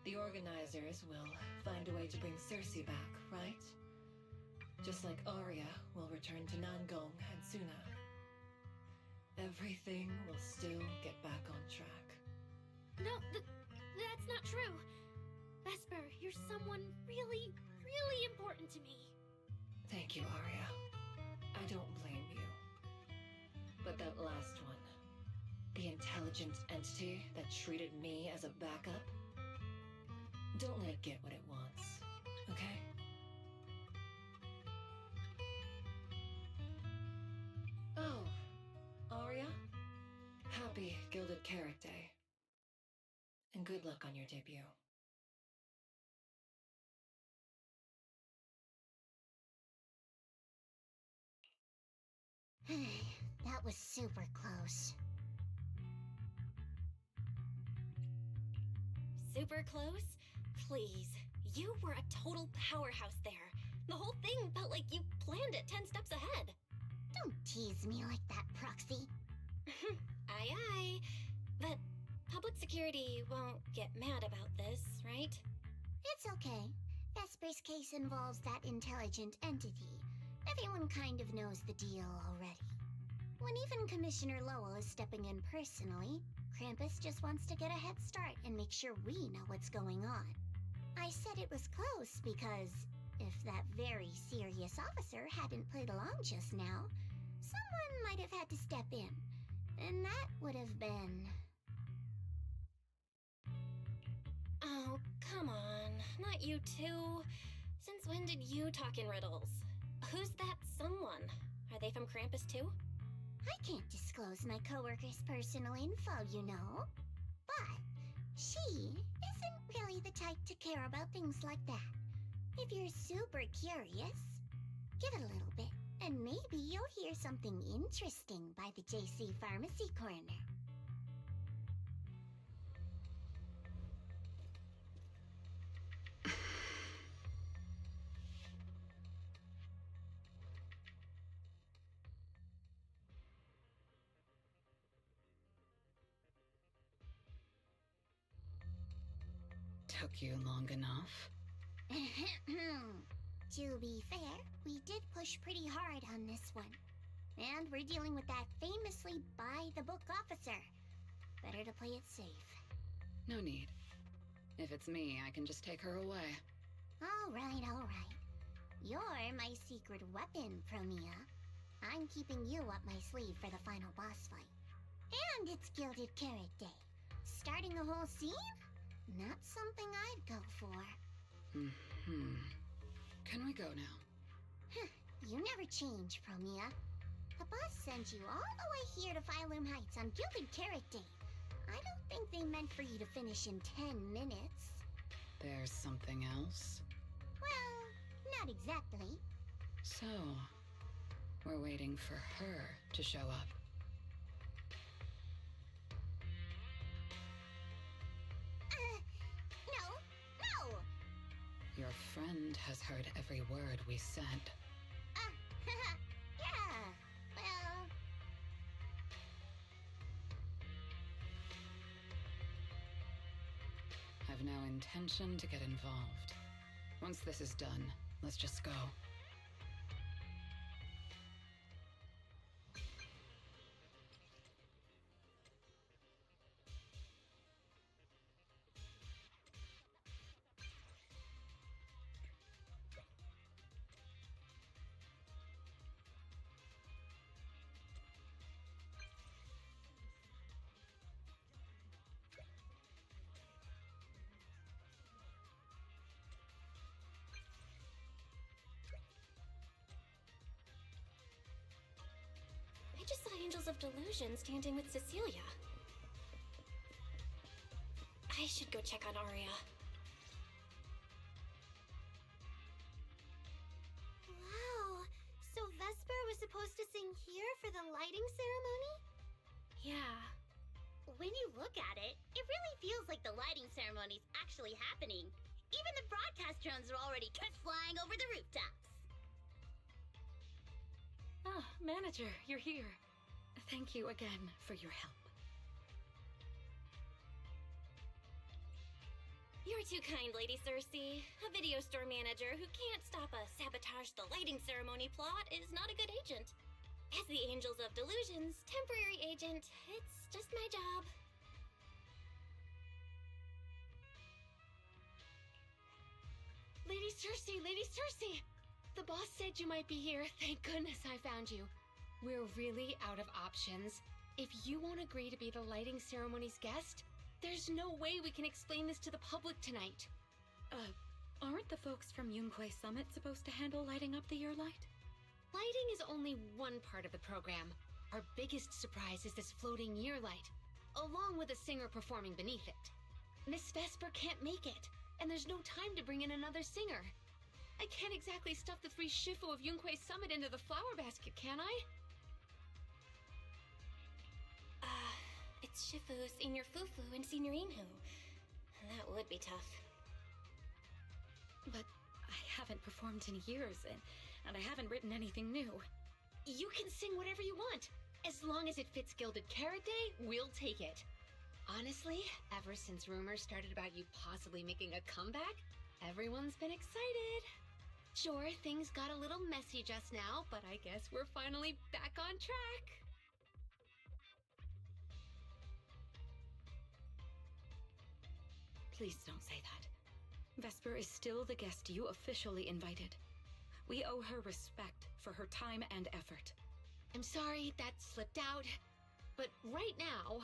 the organizers will find a way to bring Cersei back, right? Just like Arya will return to Nangong and Suna. Everything will still get back on track. No, that's not true. Vesper, you're someone really, really important to me. Thank you, Arya. I don't blame you. But that last one, the intelligent entity that treated me as a backup, don't let it get what it wants, okay? Oh, Arya, happy Gilded Carrot Day. And good luck on your debut. That was super close. Super close? Please. You were a total powerhouse there. The whole thing felt like you planned it 10 steps ahead. Don't tease me like that, Proxy. Aye, aye. But public security won't get mad about this, right? It's okay. Vesper's case involves that intelligent entity. Everyone kind of knows the deal already. When even Commissioner Lowell is stepping in personally, Krampus just wants to get a head start and make sure we know what's going on. I said it was close because if that very serious officer hadn't played along just now, someone might have had to step in. And that would have been... Oh, come on. Not you too. Since when did you talk in riddles? Who's that someone? Are they from Krampus too? I can't disclose my coworker's personal info, you know. But she isn't really the type to care about things like that. If you're super curious, give it a little bit, and maybe you'll hear something interesting by the JC Pharmacy Corner. Took you long enough? To be fair, we did push pretty hard on this one. And we're dealing with that famously by-the-book officer. Better to play it safe. No need. If it's me, I can just take her away. All right, all right. You're my secret weapon, Promia. I'm keeping you up my sleeve for the final boss fight. And it's Gilded Carrot Day. Starting a whole scene? Not something I'd go for. Can we go now? You never change, Promia. The boss sent you all the way here to Phylum Heights on Gilded Carrot Day. I don't think they meant for you to finish in 10 minutes. There's something else? Well, not exactly. So, we're waiting for her to show up. No! Your friend has heard every word we said. Yeah, well... I've no intention to get involved. Once this is done, let's just go. I just saw Angels of Delusion standing with Cecilia. I I should go check on Aria. Wow, so Vesper was supposed to sing here for the lighting ceremony? Yeah. When you look at it, it really feels like the lighting ceremony's actually happening. Even the broadcast drones are already flying over the rooftops. Ah, manager, you're here. Thank you again for your help. You're too kind, Lady Cersei. A video store manager who can't stop a sabotage the lighting ceremony plot is not a good agent. As the Angels of Delusion's temporary agent, it's just my job. Lady Cersei, Lady Cersei! The boss said you might be here. Thank goodness I found you. We're really out of options. If you won't agree to be the lighting ceremony's guest, there's no way we can explain this to the public tonight. Aren't the folks from Yunquay Summit supposed to handle lighting up the year light? Lighting is only one part of the program. Our biggest surprise is this floating year light, along with a singer performing beneath it. Miss Vesper can't make it, and there's no time to bring in another singer. I can't exactly stuff the 3 Shifu of Yunquay Summit into the flower basket, can I? It's Shifu, Senior Fufu, and Senior Inhu. That would be tough. But I haven't performed in years, and I haven't written anything new. You can sing whatever you want. As long as it fits Gilded Carrot Day, we'll take it. Honestly, ever since rumors started about you possibly making a comeback, everyone's been excited. Sure, things got a little messy just now, but I guess we're finally back on track. Please don't say that. Vesper is still the guest you officially invited. We owe her respect for her time and effort. I'm sorry that slipped out, but right now,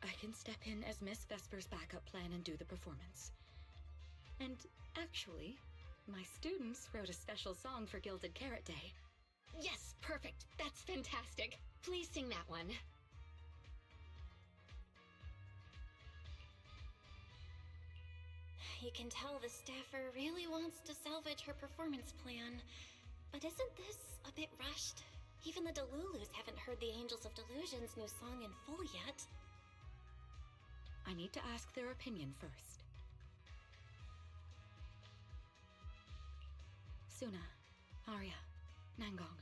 I can step in as Miss Vesper's backup plan and do the performance. And actually, my students wrote a special song for Gilded Carrot Day. Yes, perfect. That's fantastic. Please sing that one. You can tell the staffer really wants to salvage her performance plan. But isn't this a bit rushed? Even the Delulus haven't heard the Angels of Delusion's new song in full yet. I need to ask their opinion first. Suna, Arya, Nangong,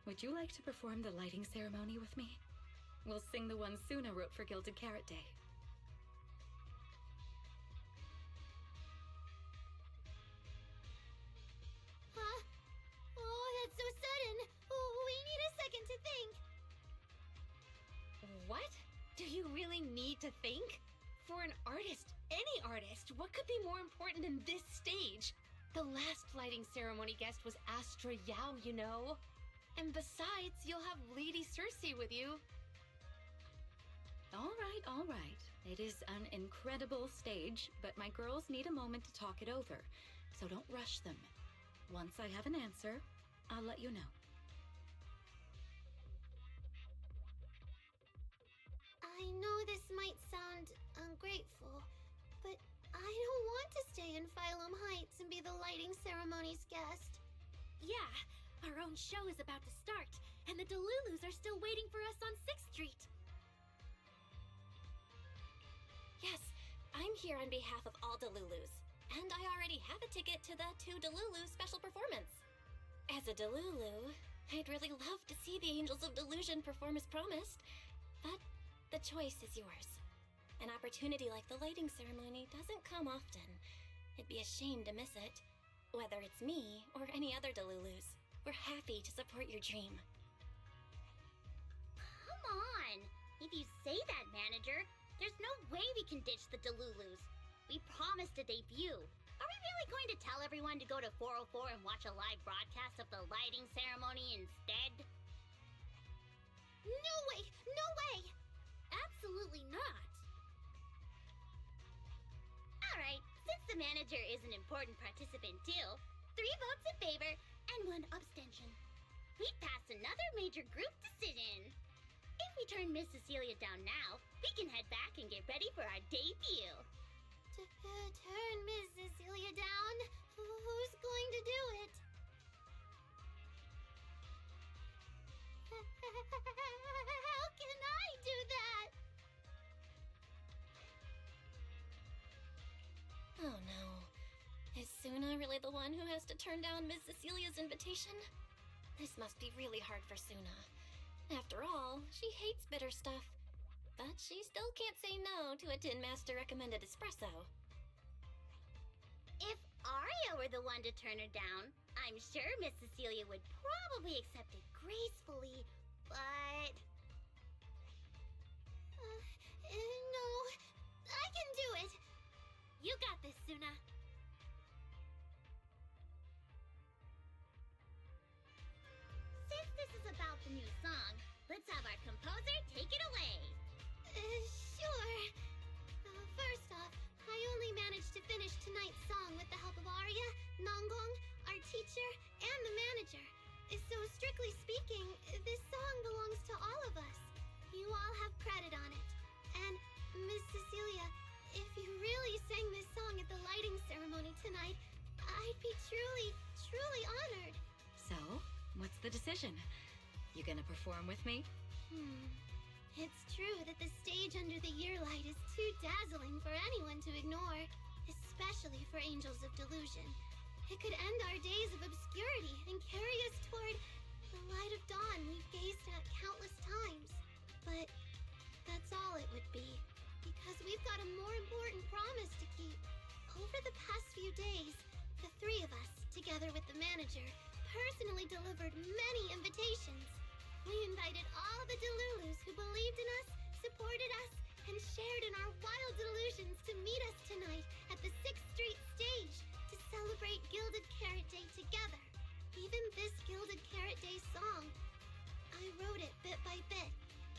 would you like to perform the lighting ceremony with me? We'll sing the one Suna wrote for Gilded Carrot Day. Huh? Oh, that's so sudden. We need a second to think. What? Do you really need to think? For an artist, any artist, what could be more important than this stage? The last lighting ceremony guest was Astra Yao, you know. And besides, you'll have Lady Cersei with you. All right. It is an incredible stage, but my girls need a moment to talk it over, so don't rush them. Once I have an answer, I'll let you know. I know this might sound ungrateful, but I don't want to stay in Phylum Heights and be the lighting ceremony's guest. Yeah, our own show is about to start, and the Delulus are still waiting for us on 6th Street. Yes, I'm here on behalf of all Delulus, and I already have a ticket to the 2 Delulu special performance. As a Delulu, I'd really love to see the Angels of Delusion perform as promised, but the choice is yours. An opportunity like the lighting ceremony doesn't come often. It'd be a shame to miss it. Whether it's me or any other Delulus, we're happy to support your dream. Come on! If you say that, manager, there's no way we can ditch the Delulus. We promised a debut. Are we really going to tell everyone to go to 404 and watch a live broadcast of the lighting ceremony instead? No way! No way! Absolutely not. Alright, since the manager is an important participant too, 3 votes in favor and 1 abstention. We passed another major group decision. If we turn Miss Cecilia down now, we can head back and get ready for our debut. Turn Miss Cecilia down? Who's going to do it? How can I do that? Oh no. Is Suna really the one who has to turn down Miss Cecilia's invitation? This must be really hard for Suna. After all, she hates bitter stuff. But she still can't say no to a Tin Master recommended espresso. If Aria were the one to turn her down, I'm sure Miss Cecilia would probably accept it gracefully, but... No, I can do it. You got this, Suna. Since this is about the new song, let's have our composer take it away. Sure. First off, I only managed to finish tonight's song with the help of Aria, Nongong, our teacher, and the manager. So strictly speaking, this song belongs to all of us. You all have credit on it. And, Miss Cecilia, if you really sang this song at the lighting ceremony tonight, I'd be truly, truly honored. So, what's the decision? You gonna perform with me? It's true that the stage under the year light is too dazzling for anyone to ignore, especially for Angels of Delusion. It could end our days of obscurity and carry us toward the light of dawn we've gazed at countless times. But that's all it would be, because we've got a more important promise to keep. Over the past few days, the three of us, together with the manager, personally delivered many invitations. We invited all the Delulus who believed in us, supported us, and shared in our wild delusions to meet us tonight at the 6th Street stage to celebrate Gilded Carrot Day together. Even this Gilded Carrot Day song, I wrote it bit by bit,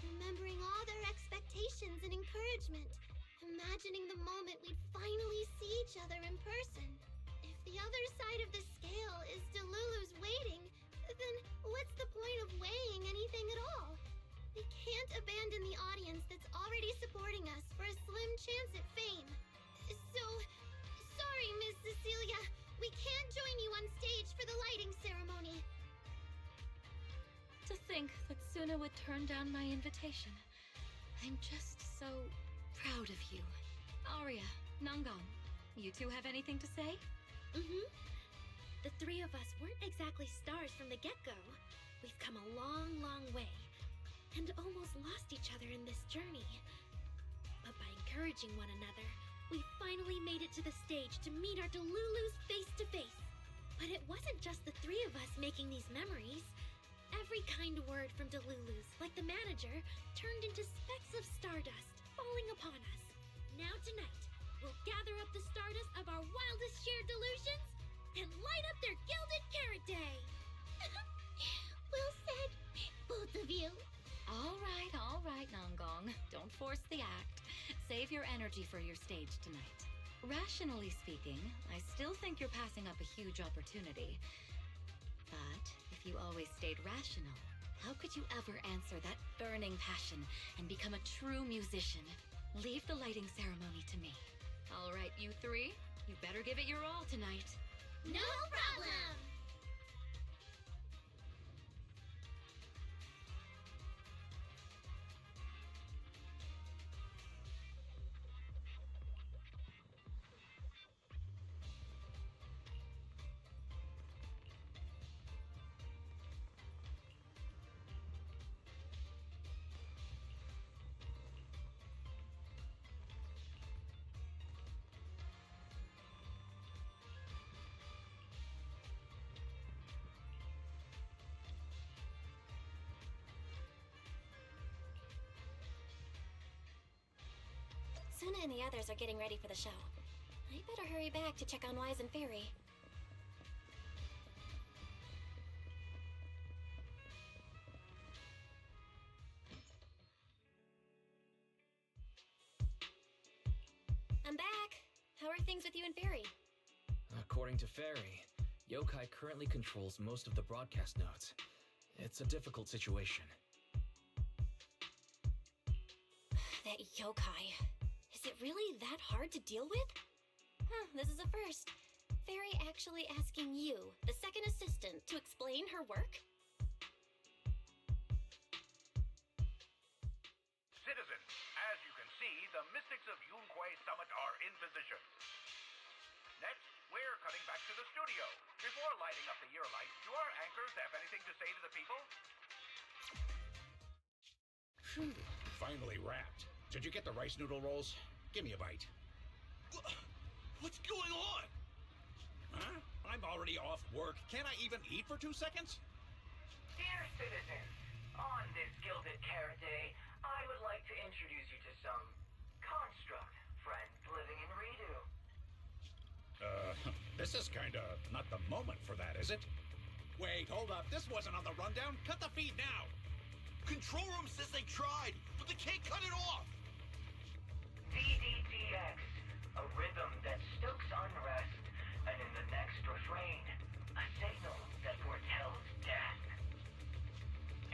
remembering all their expectations and encouragement, imagining the moment we'd finally see each other in person. If the other side of the scale is Delulu's waiting, then what's the point of weighing anything at all? We can't abandon the audience that's already supporting us for a slim chance at fame. So, sorry, Miss Cecilia, we can't join you on stage for the lighting ceremony. To think that Suna would turn down my invitation. I'm just so proud of you. Aria, Nongong, you two have anything to say? The three of us weren't exactly stars from the get-go. We've come a long, long way, and almost lost each other in this journey. But by encouraging one another, we finally made it to the stage to meet our Delulus face to face. But it wasn't just the three of us making these memories. Every kind word from Delulus, like the manager, turned into specks of stardust falling upon us. Now tonight, we'll gather up the stardust of our wildest shared delusions and light up their Gilded Carrot Day! Well said, both of you. All right, Nongong. Don't force the act. Save your energy for your stage tonight. Rationally speaking, I still think you're passing up a huge opportunity. But if you always stayed rational, how could you ever answer that burning passion and become a true musician? Leave the lighting ceremony to me. All right, you three, you better give it your all tonight. No problem! Suna and the others are getting ready for the show. I better hurry back to check on Wise and Fairy. I'm back. How are things with you and Fairy? According to Fairy, Yokai currently controls most of the broadcast nodes. It's a difficult situation. that yokai. Is it really that hard to deal with? Huh, this is a first. Fairy actually asking you, the second assistant, to explain her work? Citizens, as you can see, the Mystics of Yunquay Summit are in position. Next, we're cutting back to the studio. Before lighting up the year lights, do our anchors have anything to say to the people? Phew, finally wrapped. Did you get the rice noodle rolls? Give me a bite. What's going on? Huh? I'm already off work. Can't I even eat for 2 seconds? Dear citizens, on this Gilded Carrot Day, I would like to introduce you to some construct friends living in Redo. This is kinda not the moment for that, is it? Wait, hold up. This wasn't on the rundown. Cut the feed now. Control room says they tried, but they can't cut it off. DDTX, a rhythm that stokes unrest, and in the next refrain, a signal that foretells death.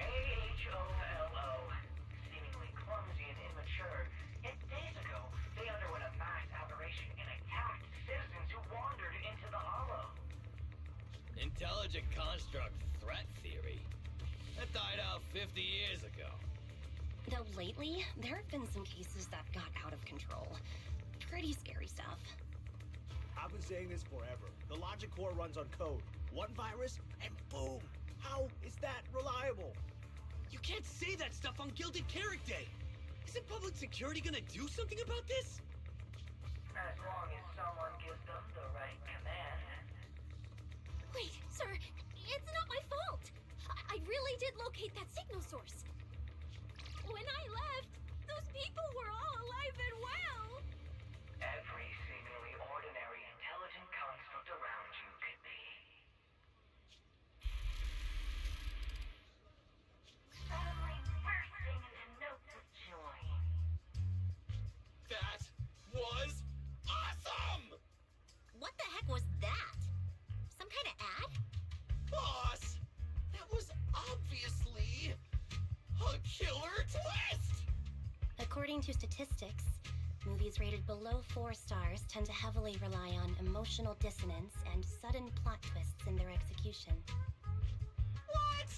AHOLO, seemingly clumsy and immature, yet days ago, they underwent a mass aberration and attacked citizens who wandered into the hollow. Intelligent construct threat theory? That died out 50 years ago. Though lately, there have been some cases that got out of control. Pretty scary stuff. I've been saying this forever. The logic core runs on code. One virus, and boom! How is that reliable? You can't say that stuff on Gilded Carrot Day. Isn't public security gonna do something about this? As long as someone gives them the right command. Wait, sir, it's not my fault. I really did locate that signal source. When I left, those people were all alive and well. Every seemingly ordinary intelligent construct around you could be. Suddenly bursting into notes of joy. That was awesome! What the heck was that? Some kind of ad? Boss! That was obviously a killer twist! According to statistics, movies rated below 4 stars tend to heavily rely on emotional dissonance and sudden plot twists in their execution. What?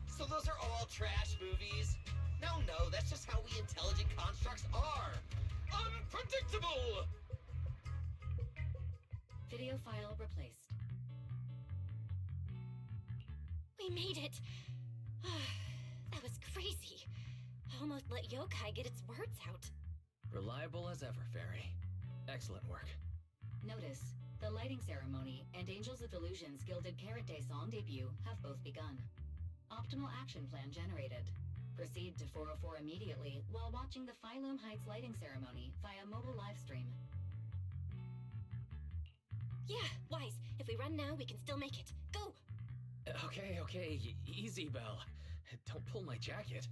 So those are all trash movies? No, that's just how we intelligent constructs are. Unpredictable! Video file replaced. We made it! That was crazy. Almost let yokai get its words out. Reliable as ever, Fairy. Excellent work. Notice, the lighting ceremony and Angels of Delusion's Gilded Carrot Day song debut have both begun. Optimal action plan generated. Proceed to 404 immediately while watching the Phylum Heights lighting ceremony via mobile livestream. Yeah, Wise. If we run now, we can still make it. Go! Okay, easy, Belle. Don't pull my jacket.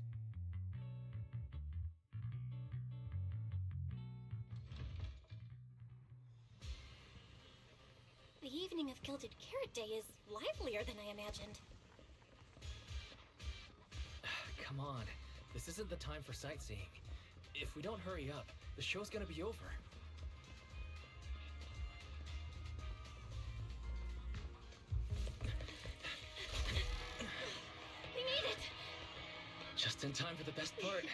The evening of Gilded Carrot Day is livelier than I imagined. Come on, this isn't the time for sightseeing. If we don't hurry up, the show's gonna be over. We made it! Just in time for the best part.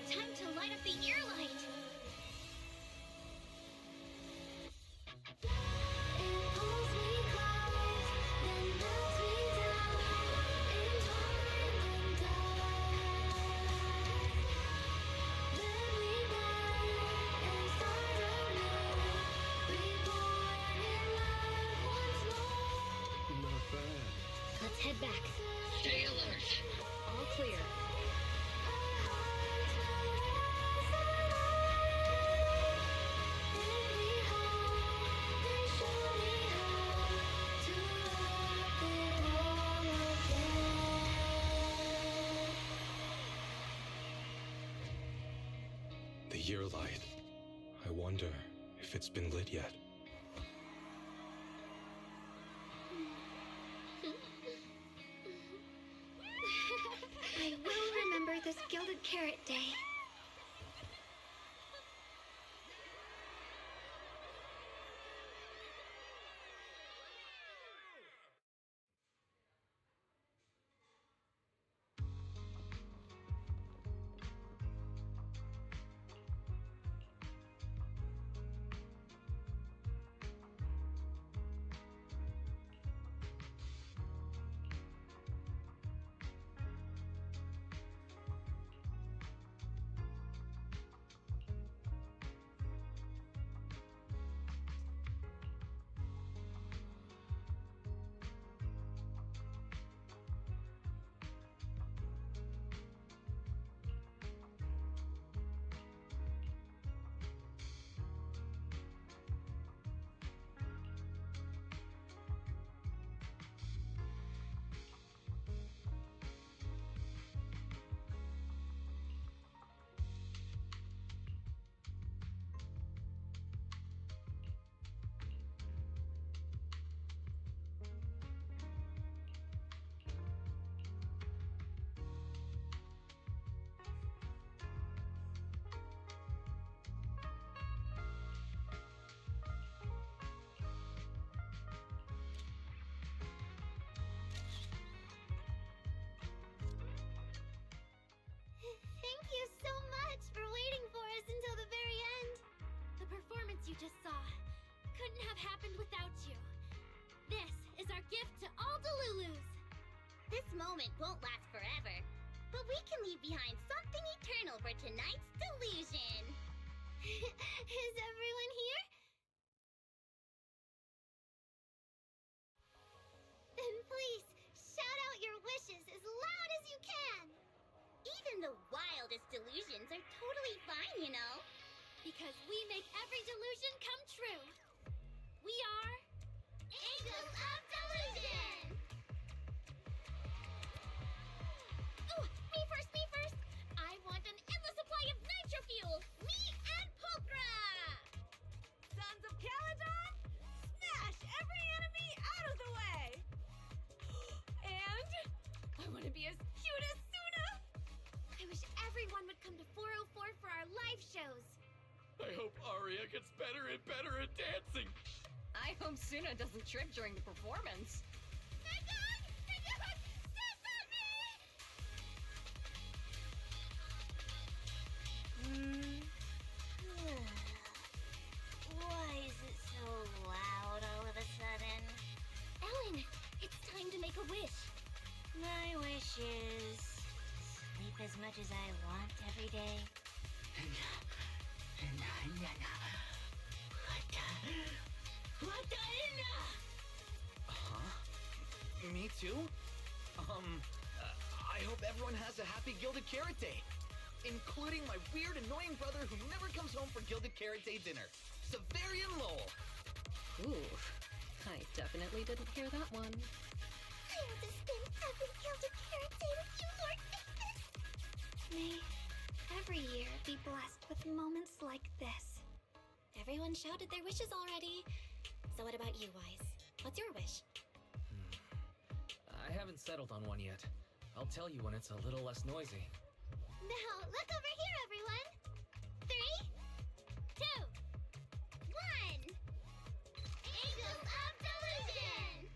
Time to light up the ear light! Not bad. Let's head back. Stay alert. All clear. year light. I wonder if it's been lit yet. I will remember this Gilded Carrot Day. Thank you so much for waiting for us until the very end. The performance you just saw couldn't have happened without you. This is our gift to all Delulus. This moment won't last forever, but we can leave behind something eternal for tonight's Delusion. Is everyone here? Then please, shout out your wishes as loud as you can. Even the wildest delusions are totally fine, you know. Because we make every delusion come true. We are... Angels of Delusion! Oh, me first, me first! I want an endless supply of nitro fuel! Me and Pulchra! Sons of Caledon, smash every enemy out of the way! And I want to be as cute as Suna! I wish everyone would come to 404 for our live shows. I hope Aria gets better and better at dancing. I hope Suna doesn't trip during the performance. Why is it so loud all of a sudden? Ellen, it's time to make a wish. My wish is to sleep as much as I want every day. Huh? Me too? I hope everyone has a happy Gilded Carrot Day. Including my weird, annoying brother who never comes home for Gilded Carrot Day dinner, Severian Lowell. Ooh, I definitely didn't hear that one. I want to spend every Gilded Carrot Day with you, Lord Famous. May every year be blessed with moments like this. Everyone shouted their wishes already. So what about you, Wise? What's your wish? I haven't settled on one yet. I'll tell you when it's a little less noisy. Now, look over here, everyone. 3, 2, 1. Angels of Delusion!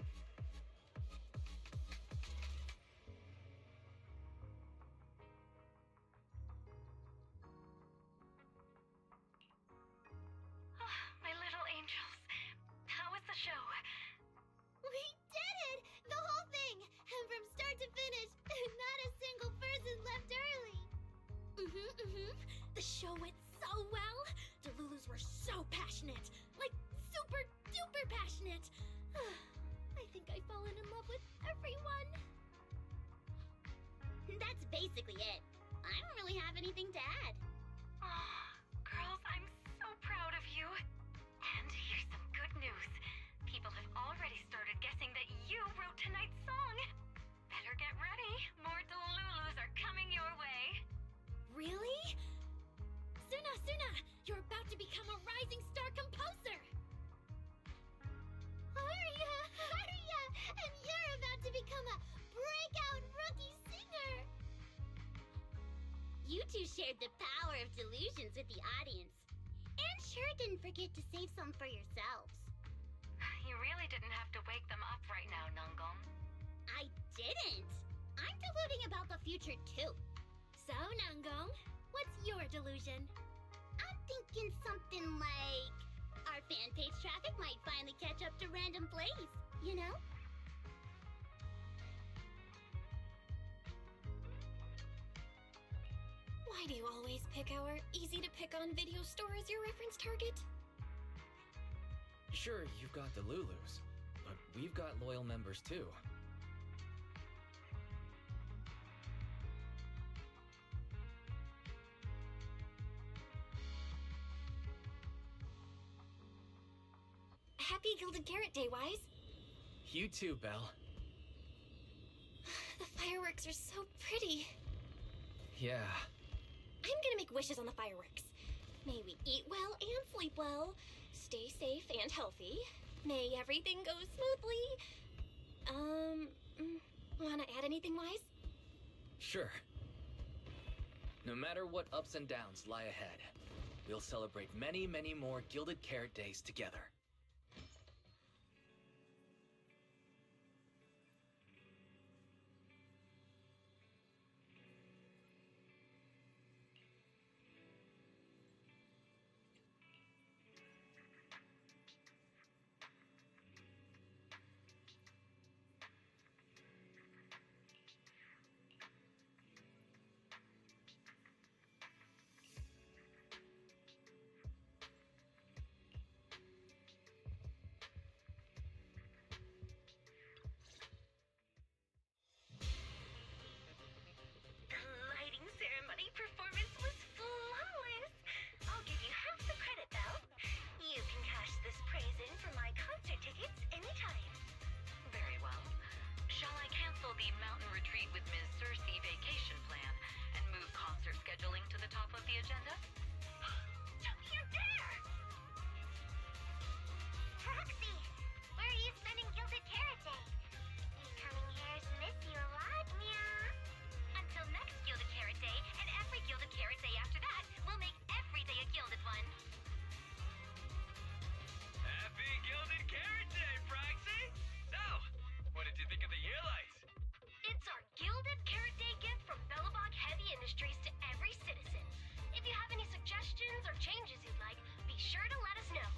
My little angels. How was the show? We did it! The whole thing! And from start to finish, not a single person left early. The show went so well. Delulus were so passionate. Like, super duper passionate. I think I've fallen in love with everyone. That's basically it. I don't really have anything to add. Girls, I'm so proud of you. And here's some good news. People have already started guessing that you wrote tonight's song. Better get ready. More Delulus are coming your way. Really? Suna, shared the power of delusions with the audience. And sure didn't forget to save some for yourselves. You really didn't have to wake them up right now, Nungong. I didn't! I'm deluding about the future too. So, Nangong, what's your delusion? I'm thinking something like... our fan page traffic might finally catch up to Random Plays, you know? Why do you always pick our easy-to-pick-on video store as your reference target? Sure, you've got the Lulus, but we've got loyal members too. Happy Gilded Carrot Day, Wise. You too, Belle. The fireworks are so pretty. Yeah. I'm gonna make wishes on the fireworks. May we eat well and sleep well, stay safe and healthy. May everything go smoothly. Wanna add anything, Wise? Sure. No matter what ups and downs lie ahead, we'll celebrate many, many more Gilded Carrot Days together. Performance was flawless. I'll give you half the credit, though. You can cash this praise in for my concert tickets anytime. Very well. Shall I cancel the mountain retreat with Ms. Cersei vacation plan and move concert scheduling to the top of the agenda? Don't you dare! Proxy, where are you spending Gilded Carrot Day? We coming here's miss you a lot, meow. Until next Gilded Carrot Day, and every Gilded Carrot Day after that, we'll make every day a Gilded one. Happy Gilded Carrot Day, Proxy! So, what did you think of the year lights? It's our Gilded Carrot Day gift from Bellabog Heavy Industries to every citizen. If you have any suggestions or changes you'd like, be sure to let us know.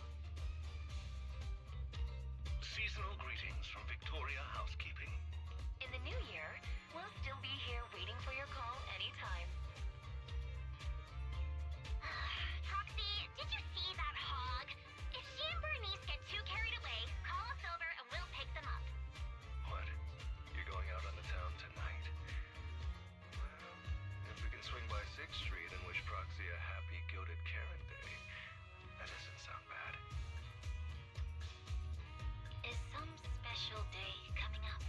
Seasonal greetings from Victoria Housekeeping. In the new year, we'll still be here waiting for your call anytime. Proxy, did you see that hog? If she and Bernice get too carried away, call us over and we'll pick them up. What? You're going out on the town tonight? Well, if we can swing by 6th Street and wish Proxy a happy Gilded Carrot Day, that doesn't sound bad. Is some special day coming up?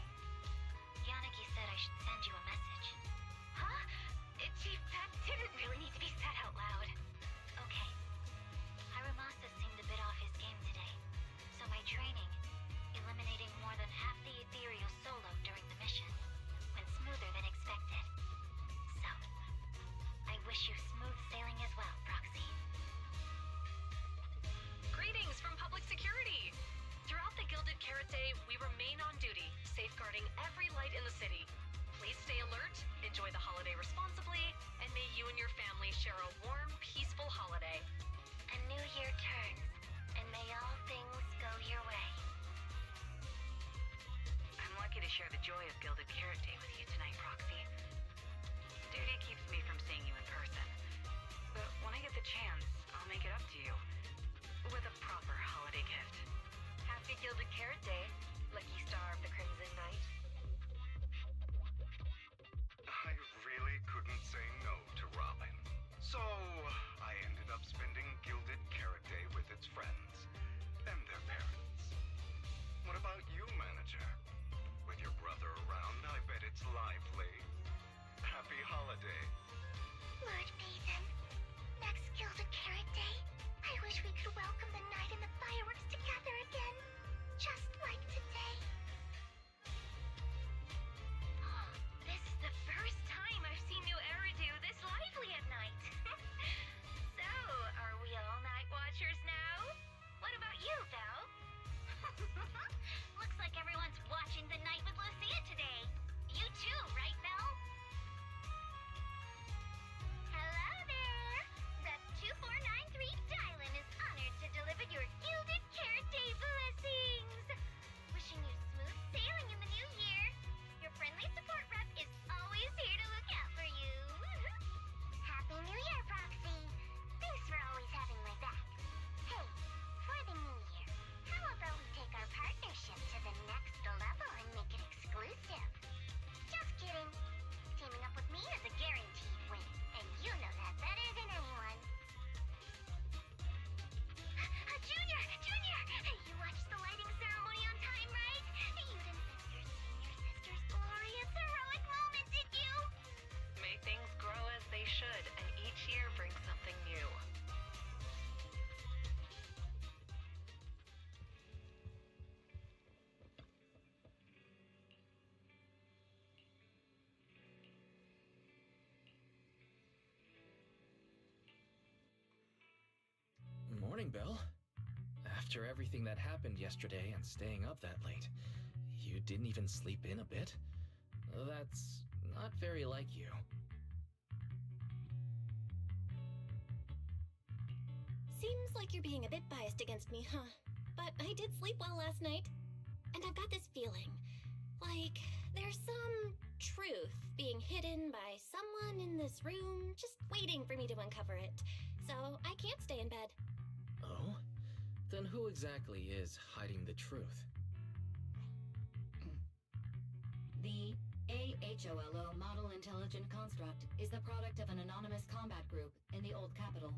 Yanagi said I should send you a message. Huh? Chief, that didn't really need to be said out loud. Okay. Hiromasa seemed a bit off his game today, so my training, eliminating more than half the ethereal solo during the mission, went smoother than expected. So, I wish you smooth sailing as well, Proxy. Greetings from Public Security! Throughout the Gilded Carrot Day, we remain on duty, safeguarding every light in the city. Please stay alert, enjoy the holiday responsibly, and may you and your family share a warm, peaceful holiday. A new year turns, and may all things go your way. I'm lucky to share the joy of Gilded Carrot Day with you tonight, Proxy. Duty keeps me from seeing you in person. But when I get the chance, I'll make it up to you. With a proper holiday gift. Happy Gilded Carrot Day, lucky star of the Crimson Knight. I really couldn't say no to Robin. So, morning, Belle. After everything that happened yesterday and staying up that late, you didn't even sleep in a bit? That's not very like you. Seems like you're being a bit biased against me, huh? But I did sleep well last night. And I've got this feeling, like there's some truth being hidden by someone in this room, just waiting for me to uncover it. So I can't stay in bed. Oh? Then who exactly is hiding the truth? The AHOLO Model Intelligent Construct is the product of an anonymous combat group in the Old Capital.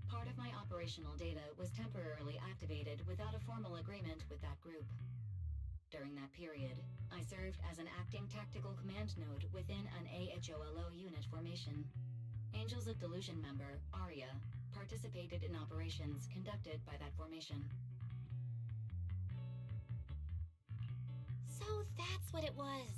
Part of my operational data was temporarily activated without a formal agreement with that group. During that period, I served as an acting tactical command node within an AHOLO unit formation. Angels of Delusion member, Arya, participated in operations conducted by that formation. So that's what it was.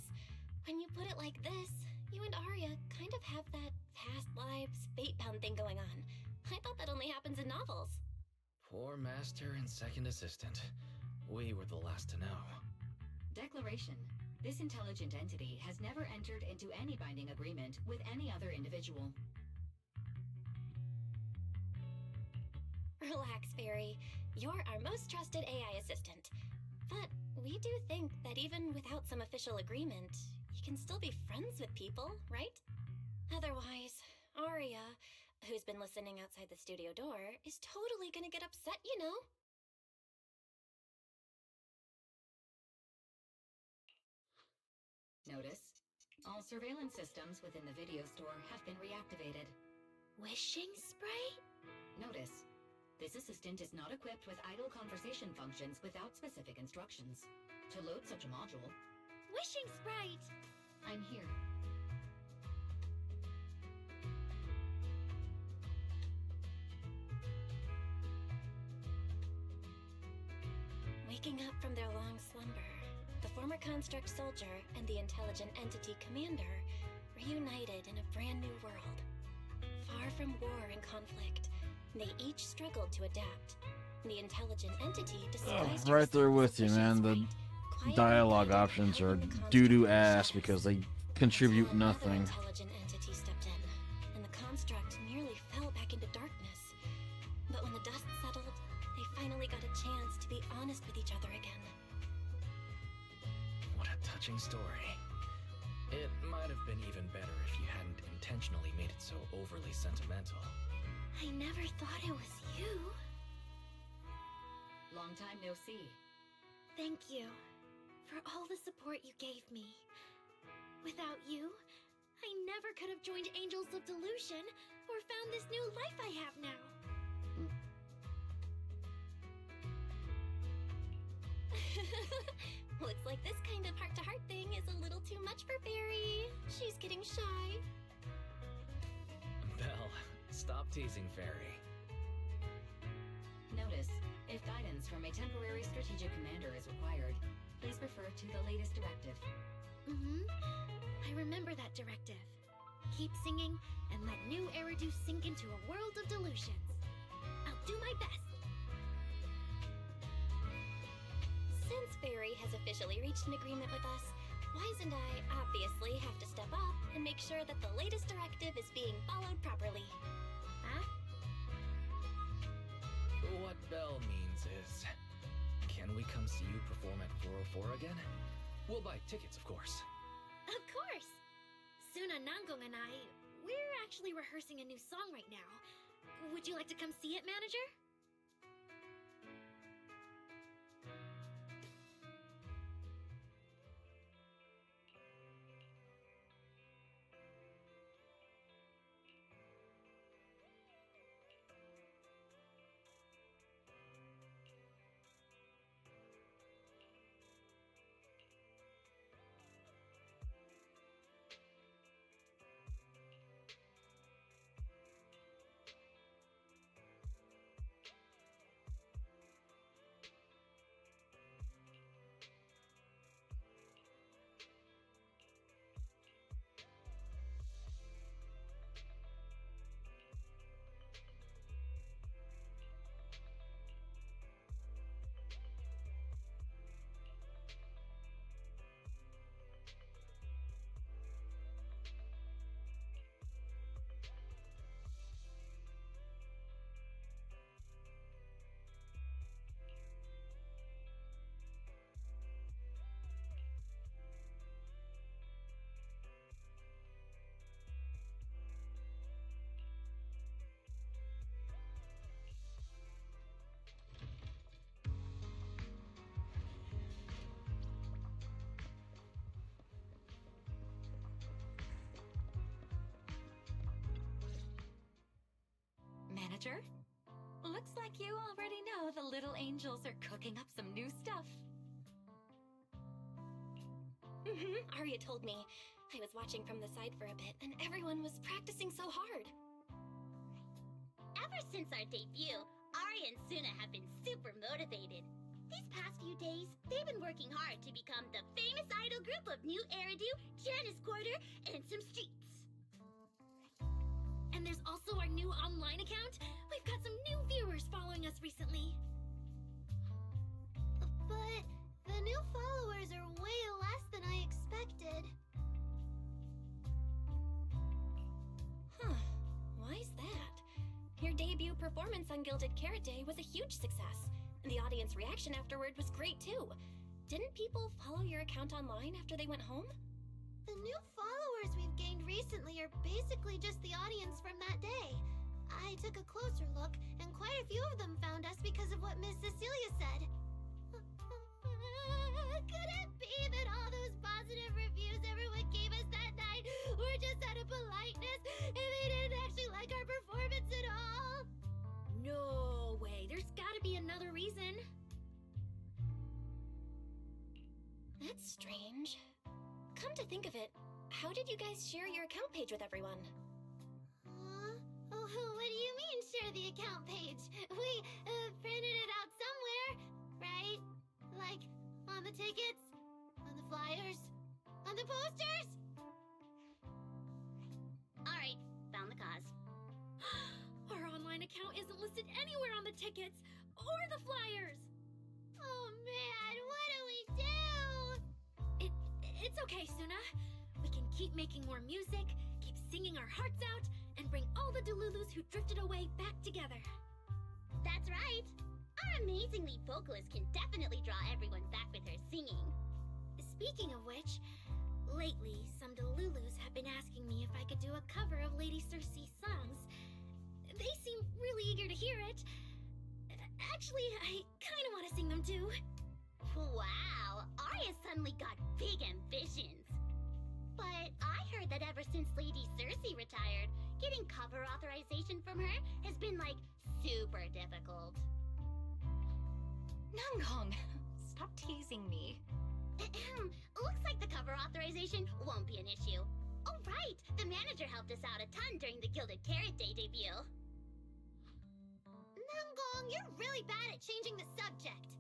When you put it like this, you and Arya kind of have that past lives fate-bound thing going on. I thought that only happens in novels. Poor master and second assistant. We were the last to know. Declaration. This intelligent entity has never entered into any binding agreement with any other individual. Relax, Fairy. You're our most trusted AI assistant. But we do think that even without some official agreement, you can still be friends with people, right? Otherwise, Arya, who's been listening outside the studio door, is totally gonna get upset, you know? Notice, all surveillance systems within the video store have been reactivated. Wishing spray? Notice, this assistant is not equipped with idle conversation functions without specific instructions. To load such a module, Wishing sprite! I'm here. Waking up from their long slumber, the former construct soldier and the intelligent entity commander reunited in a brand new world. Far from war and conflict, they each struggled to adapt. The intelligent entity disguised Right there with you, man. The dialogue options are doo-doo ass because they contribute nothing. Intelligent entity stepped in, and the construct nearly fell back into darkness. But when the dust settled, they finally got a chance to be honest with each other again. What a touching story. It might have been even better if you hadn't intentionally made it so overly sentimental. I never thought it was you. Long time no see. Thank you for all the support you gave me. Without you, I never could have joined Angels of Delusion or found this new life I have now. Looks like this kind of heart-to-heart thing is a little too much for Fairy. She's getting shy. Belle, stop teasing Fairy. Notice, if guidance from a temporary strategic commander is required, please refer to the latest directive. I remember that directive. Keep singing and let new Eridu sink into a world of delusions. I'll do my best. Since Fairy has officially reached an agreement with us, Wise and I obviously have to step up and make sure that the latest directive is being followed properly. Huh? What Belle means is, can we come see you perform at 404 again? We'll buy tickets, of course. Of course! Suna Nangong and I, we're actually rehearsing a new song right now. Would you like to come see it, manager? manager. Looks like you already know the little angels are cooking up some new stuff. Arya told me. I was watching from the side for a bit, and everyone was practicing so hard. Ever since our debut, Ari and Suna have been super motivated. These past few days, they've been working hard to become the famous idol group of New Eridu, Janice Quarter, and some streets. And there's also our new online account. We've got some new viewers following us recently. But the new followers are way less than I expected. Huh. Why is that? Your debut performance on Gilded Carrot Day was a huge success, and the audience reaction afterward was great too. Didn't people follow your account online after they went home? The new followers we've gained recently are basically just the audience from that day. I took a closer look, and quite a few of them found us because of what Miss Cecilia said. Could it be that all those positive reviews everyone gave us that night were just out of politeness, and they didn't actually like our performance at all? No way. There's gotta be another reason. That's strange. Come to think of it, how did you guys share your account page with everyone? Oh, what do you mean, share the account page? We printed it out somewhere, right? Like, on the tickets, on the flyers, on the posters? Alright, found the cause. Our online account isn't listed anywhere on the tickets or the flyers. Oh man, what do we do? It's okay, Suna. We can keep making more music, keep singing our hearts out, and bring all the Delulus who drifted away back together. That's right. Our amazingly vocalist can definitely draw everyone back with her singing. Speaking of which, lately some Delulus have been asking me if I could do a cover of Lady Circe's songs. They seem really eager to hear it. Actually, I kind of want to sing them too. Wow, Arya suddenly got big ambitions. But I heard that ever since Lady Circe retired, getting cover authorization from her has been, like, super difficult. Nangong, stop teasing me. Looks like the cover authorization won't be an issue. Oh right, the manager helped us out a ton during the Gilded Carrot Day debut. Nangong, you're really bad at changing the subject.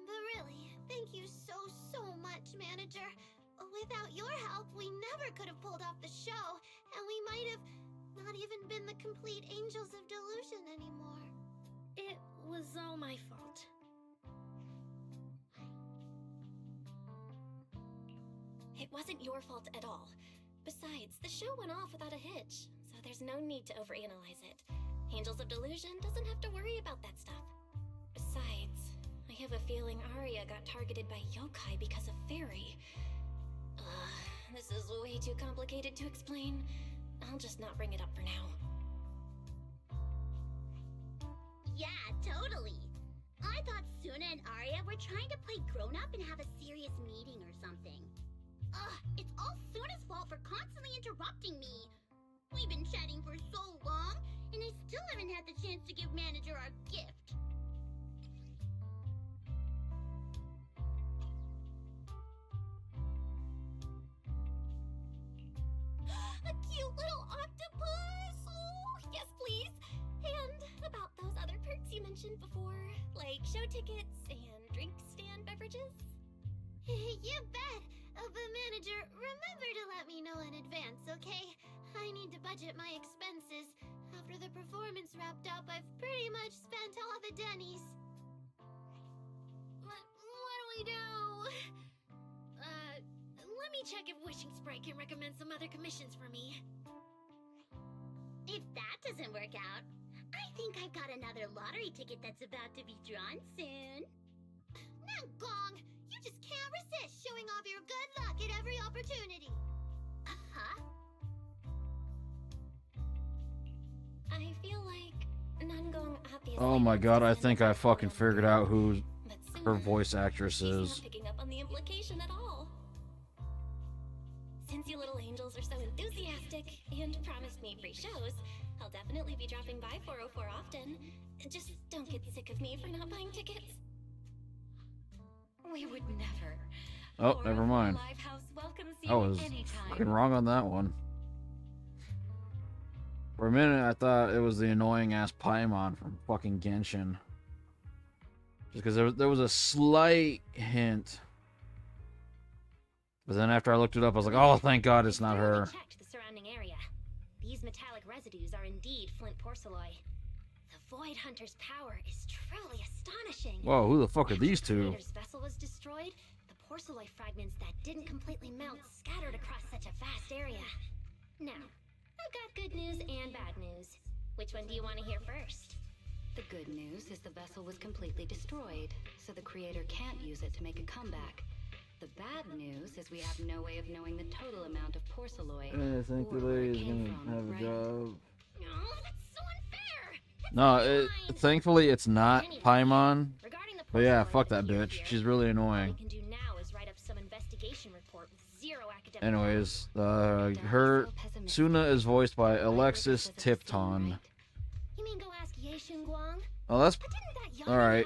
But really, thank you so much, manager. Without your help, we never could have pulled off the show, and we might have not even been the complete Angels of Delusion anymore. It was all my fault. It wasn't your fault at all. Besides, the show went off without a hitch, so there's no need to overanalyze it. Angels of Delusion doesn't have to worry about that stuff. Besides, I have a feeling Arya got targeted by yokai because of Fairy. This is way too complicated to explain. I'll just not bring it up for now. Yeah, totally. I thought Suna and Arya were trying to play grown-up and have a serious meeting or something. It's all Suna's fault for constantly interrupting me. We've been chatting for so long, and I still haven't had the chance to give manager our gift. A cute little octopus! Oh, yes, please! And about those other perks you mentioned before, like show tickets and drink stand beverages? You bet! But manager, remember to let me know in advance, okay? I need to budget my expenses. After the performance wrapped up, I've pretty much spent all the Denny's. What do we do? Let me check if Wishing Sprite can recommend some other commissions for me. If that doesn't work out, I think I've got another lottery ticket that's about to be drawn soon. Nangong, you just can't resist showing off your good luck at every opportunity. Uh-huh. I feel like Nangong obviously... Oh my god, I think I fucking figured out who her voice actress She's is. not picking up on the implication at all. Since you little angels are so enthusiastic and promised me free shows, I'll I'll definitely be dropping by 404 often. Just don't get sick of me for not buying tickets. We would never. Oh, never mind. Livehouse welcomes I you was anytime. fucking wrong on that one. For a minute, I thought it was the annoying ass Paimon from fucking Genshin. Just because there was a slight hint. But then after I looked it up, I was like, oh, thank God it's not her. Checked the surrounding area. These metallic residues are indeed flint porcelain. The Void Hunter's power is truly astonishing. Whoa, who the fuck are these two? The Commander's vessel was destroyed. The porcelain fragments that didn't completely melt scattered across such a vast area. Now, I've got good news and bad news. Which one do you want to hear first? The good news is the vessel was completely destroyed, so the creator can't use it to make a comeback. The bad news is we have no way of knowing the total amount of porcelain. I think the lady's gonna have a job. Oh, that's so unfair! No, thankfully it's not Paimon. But yeah, fuck that bitch. She's really annoying. What we can do now is write up some investigation report with zero academic. Anyways, her Suna is voiced by Alexis Tipton. You mean go ask Ye Guang? Oh, that's alright.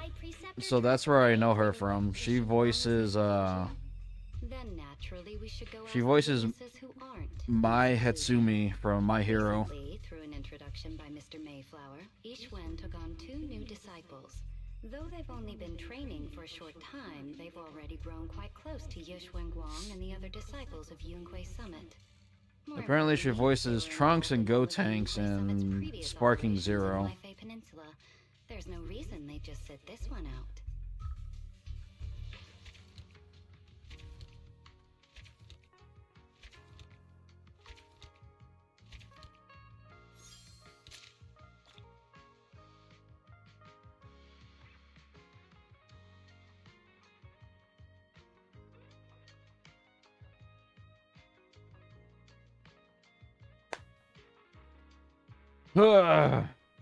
So that's where I know her from. She voices Then naturally we should go she ask voices apprentices who aren't. Mai Hatsumi from My Hero. Recently, through an introduction by Mr. Mayflower, Ishwen took on 2 new disciples. Though they've only been training for a short time, they've already grown quite close to Yishwen Guang and the other disciples of Yunque Summit. Apparently she voices Trunks and Gotenks in Sparking Zero. Lifei Peninsula. There's no reason they just sit this one out.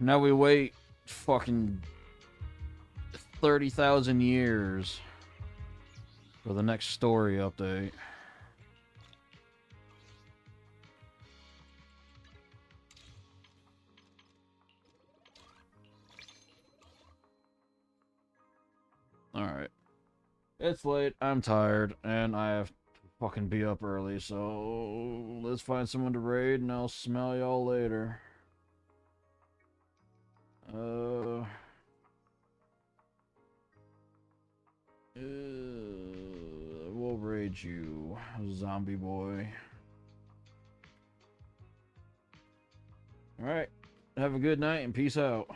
Now we wait fucking 30,000 years for the next story update. Alright. It's late, I'm tired, and I have to fucking be up early, so let's find someone to raid and I'll smell y'all later. We'll raid you, zombie boy. Alright, have a good night and peace out.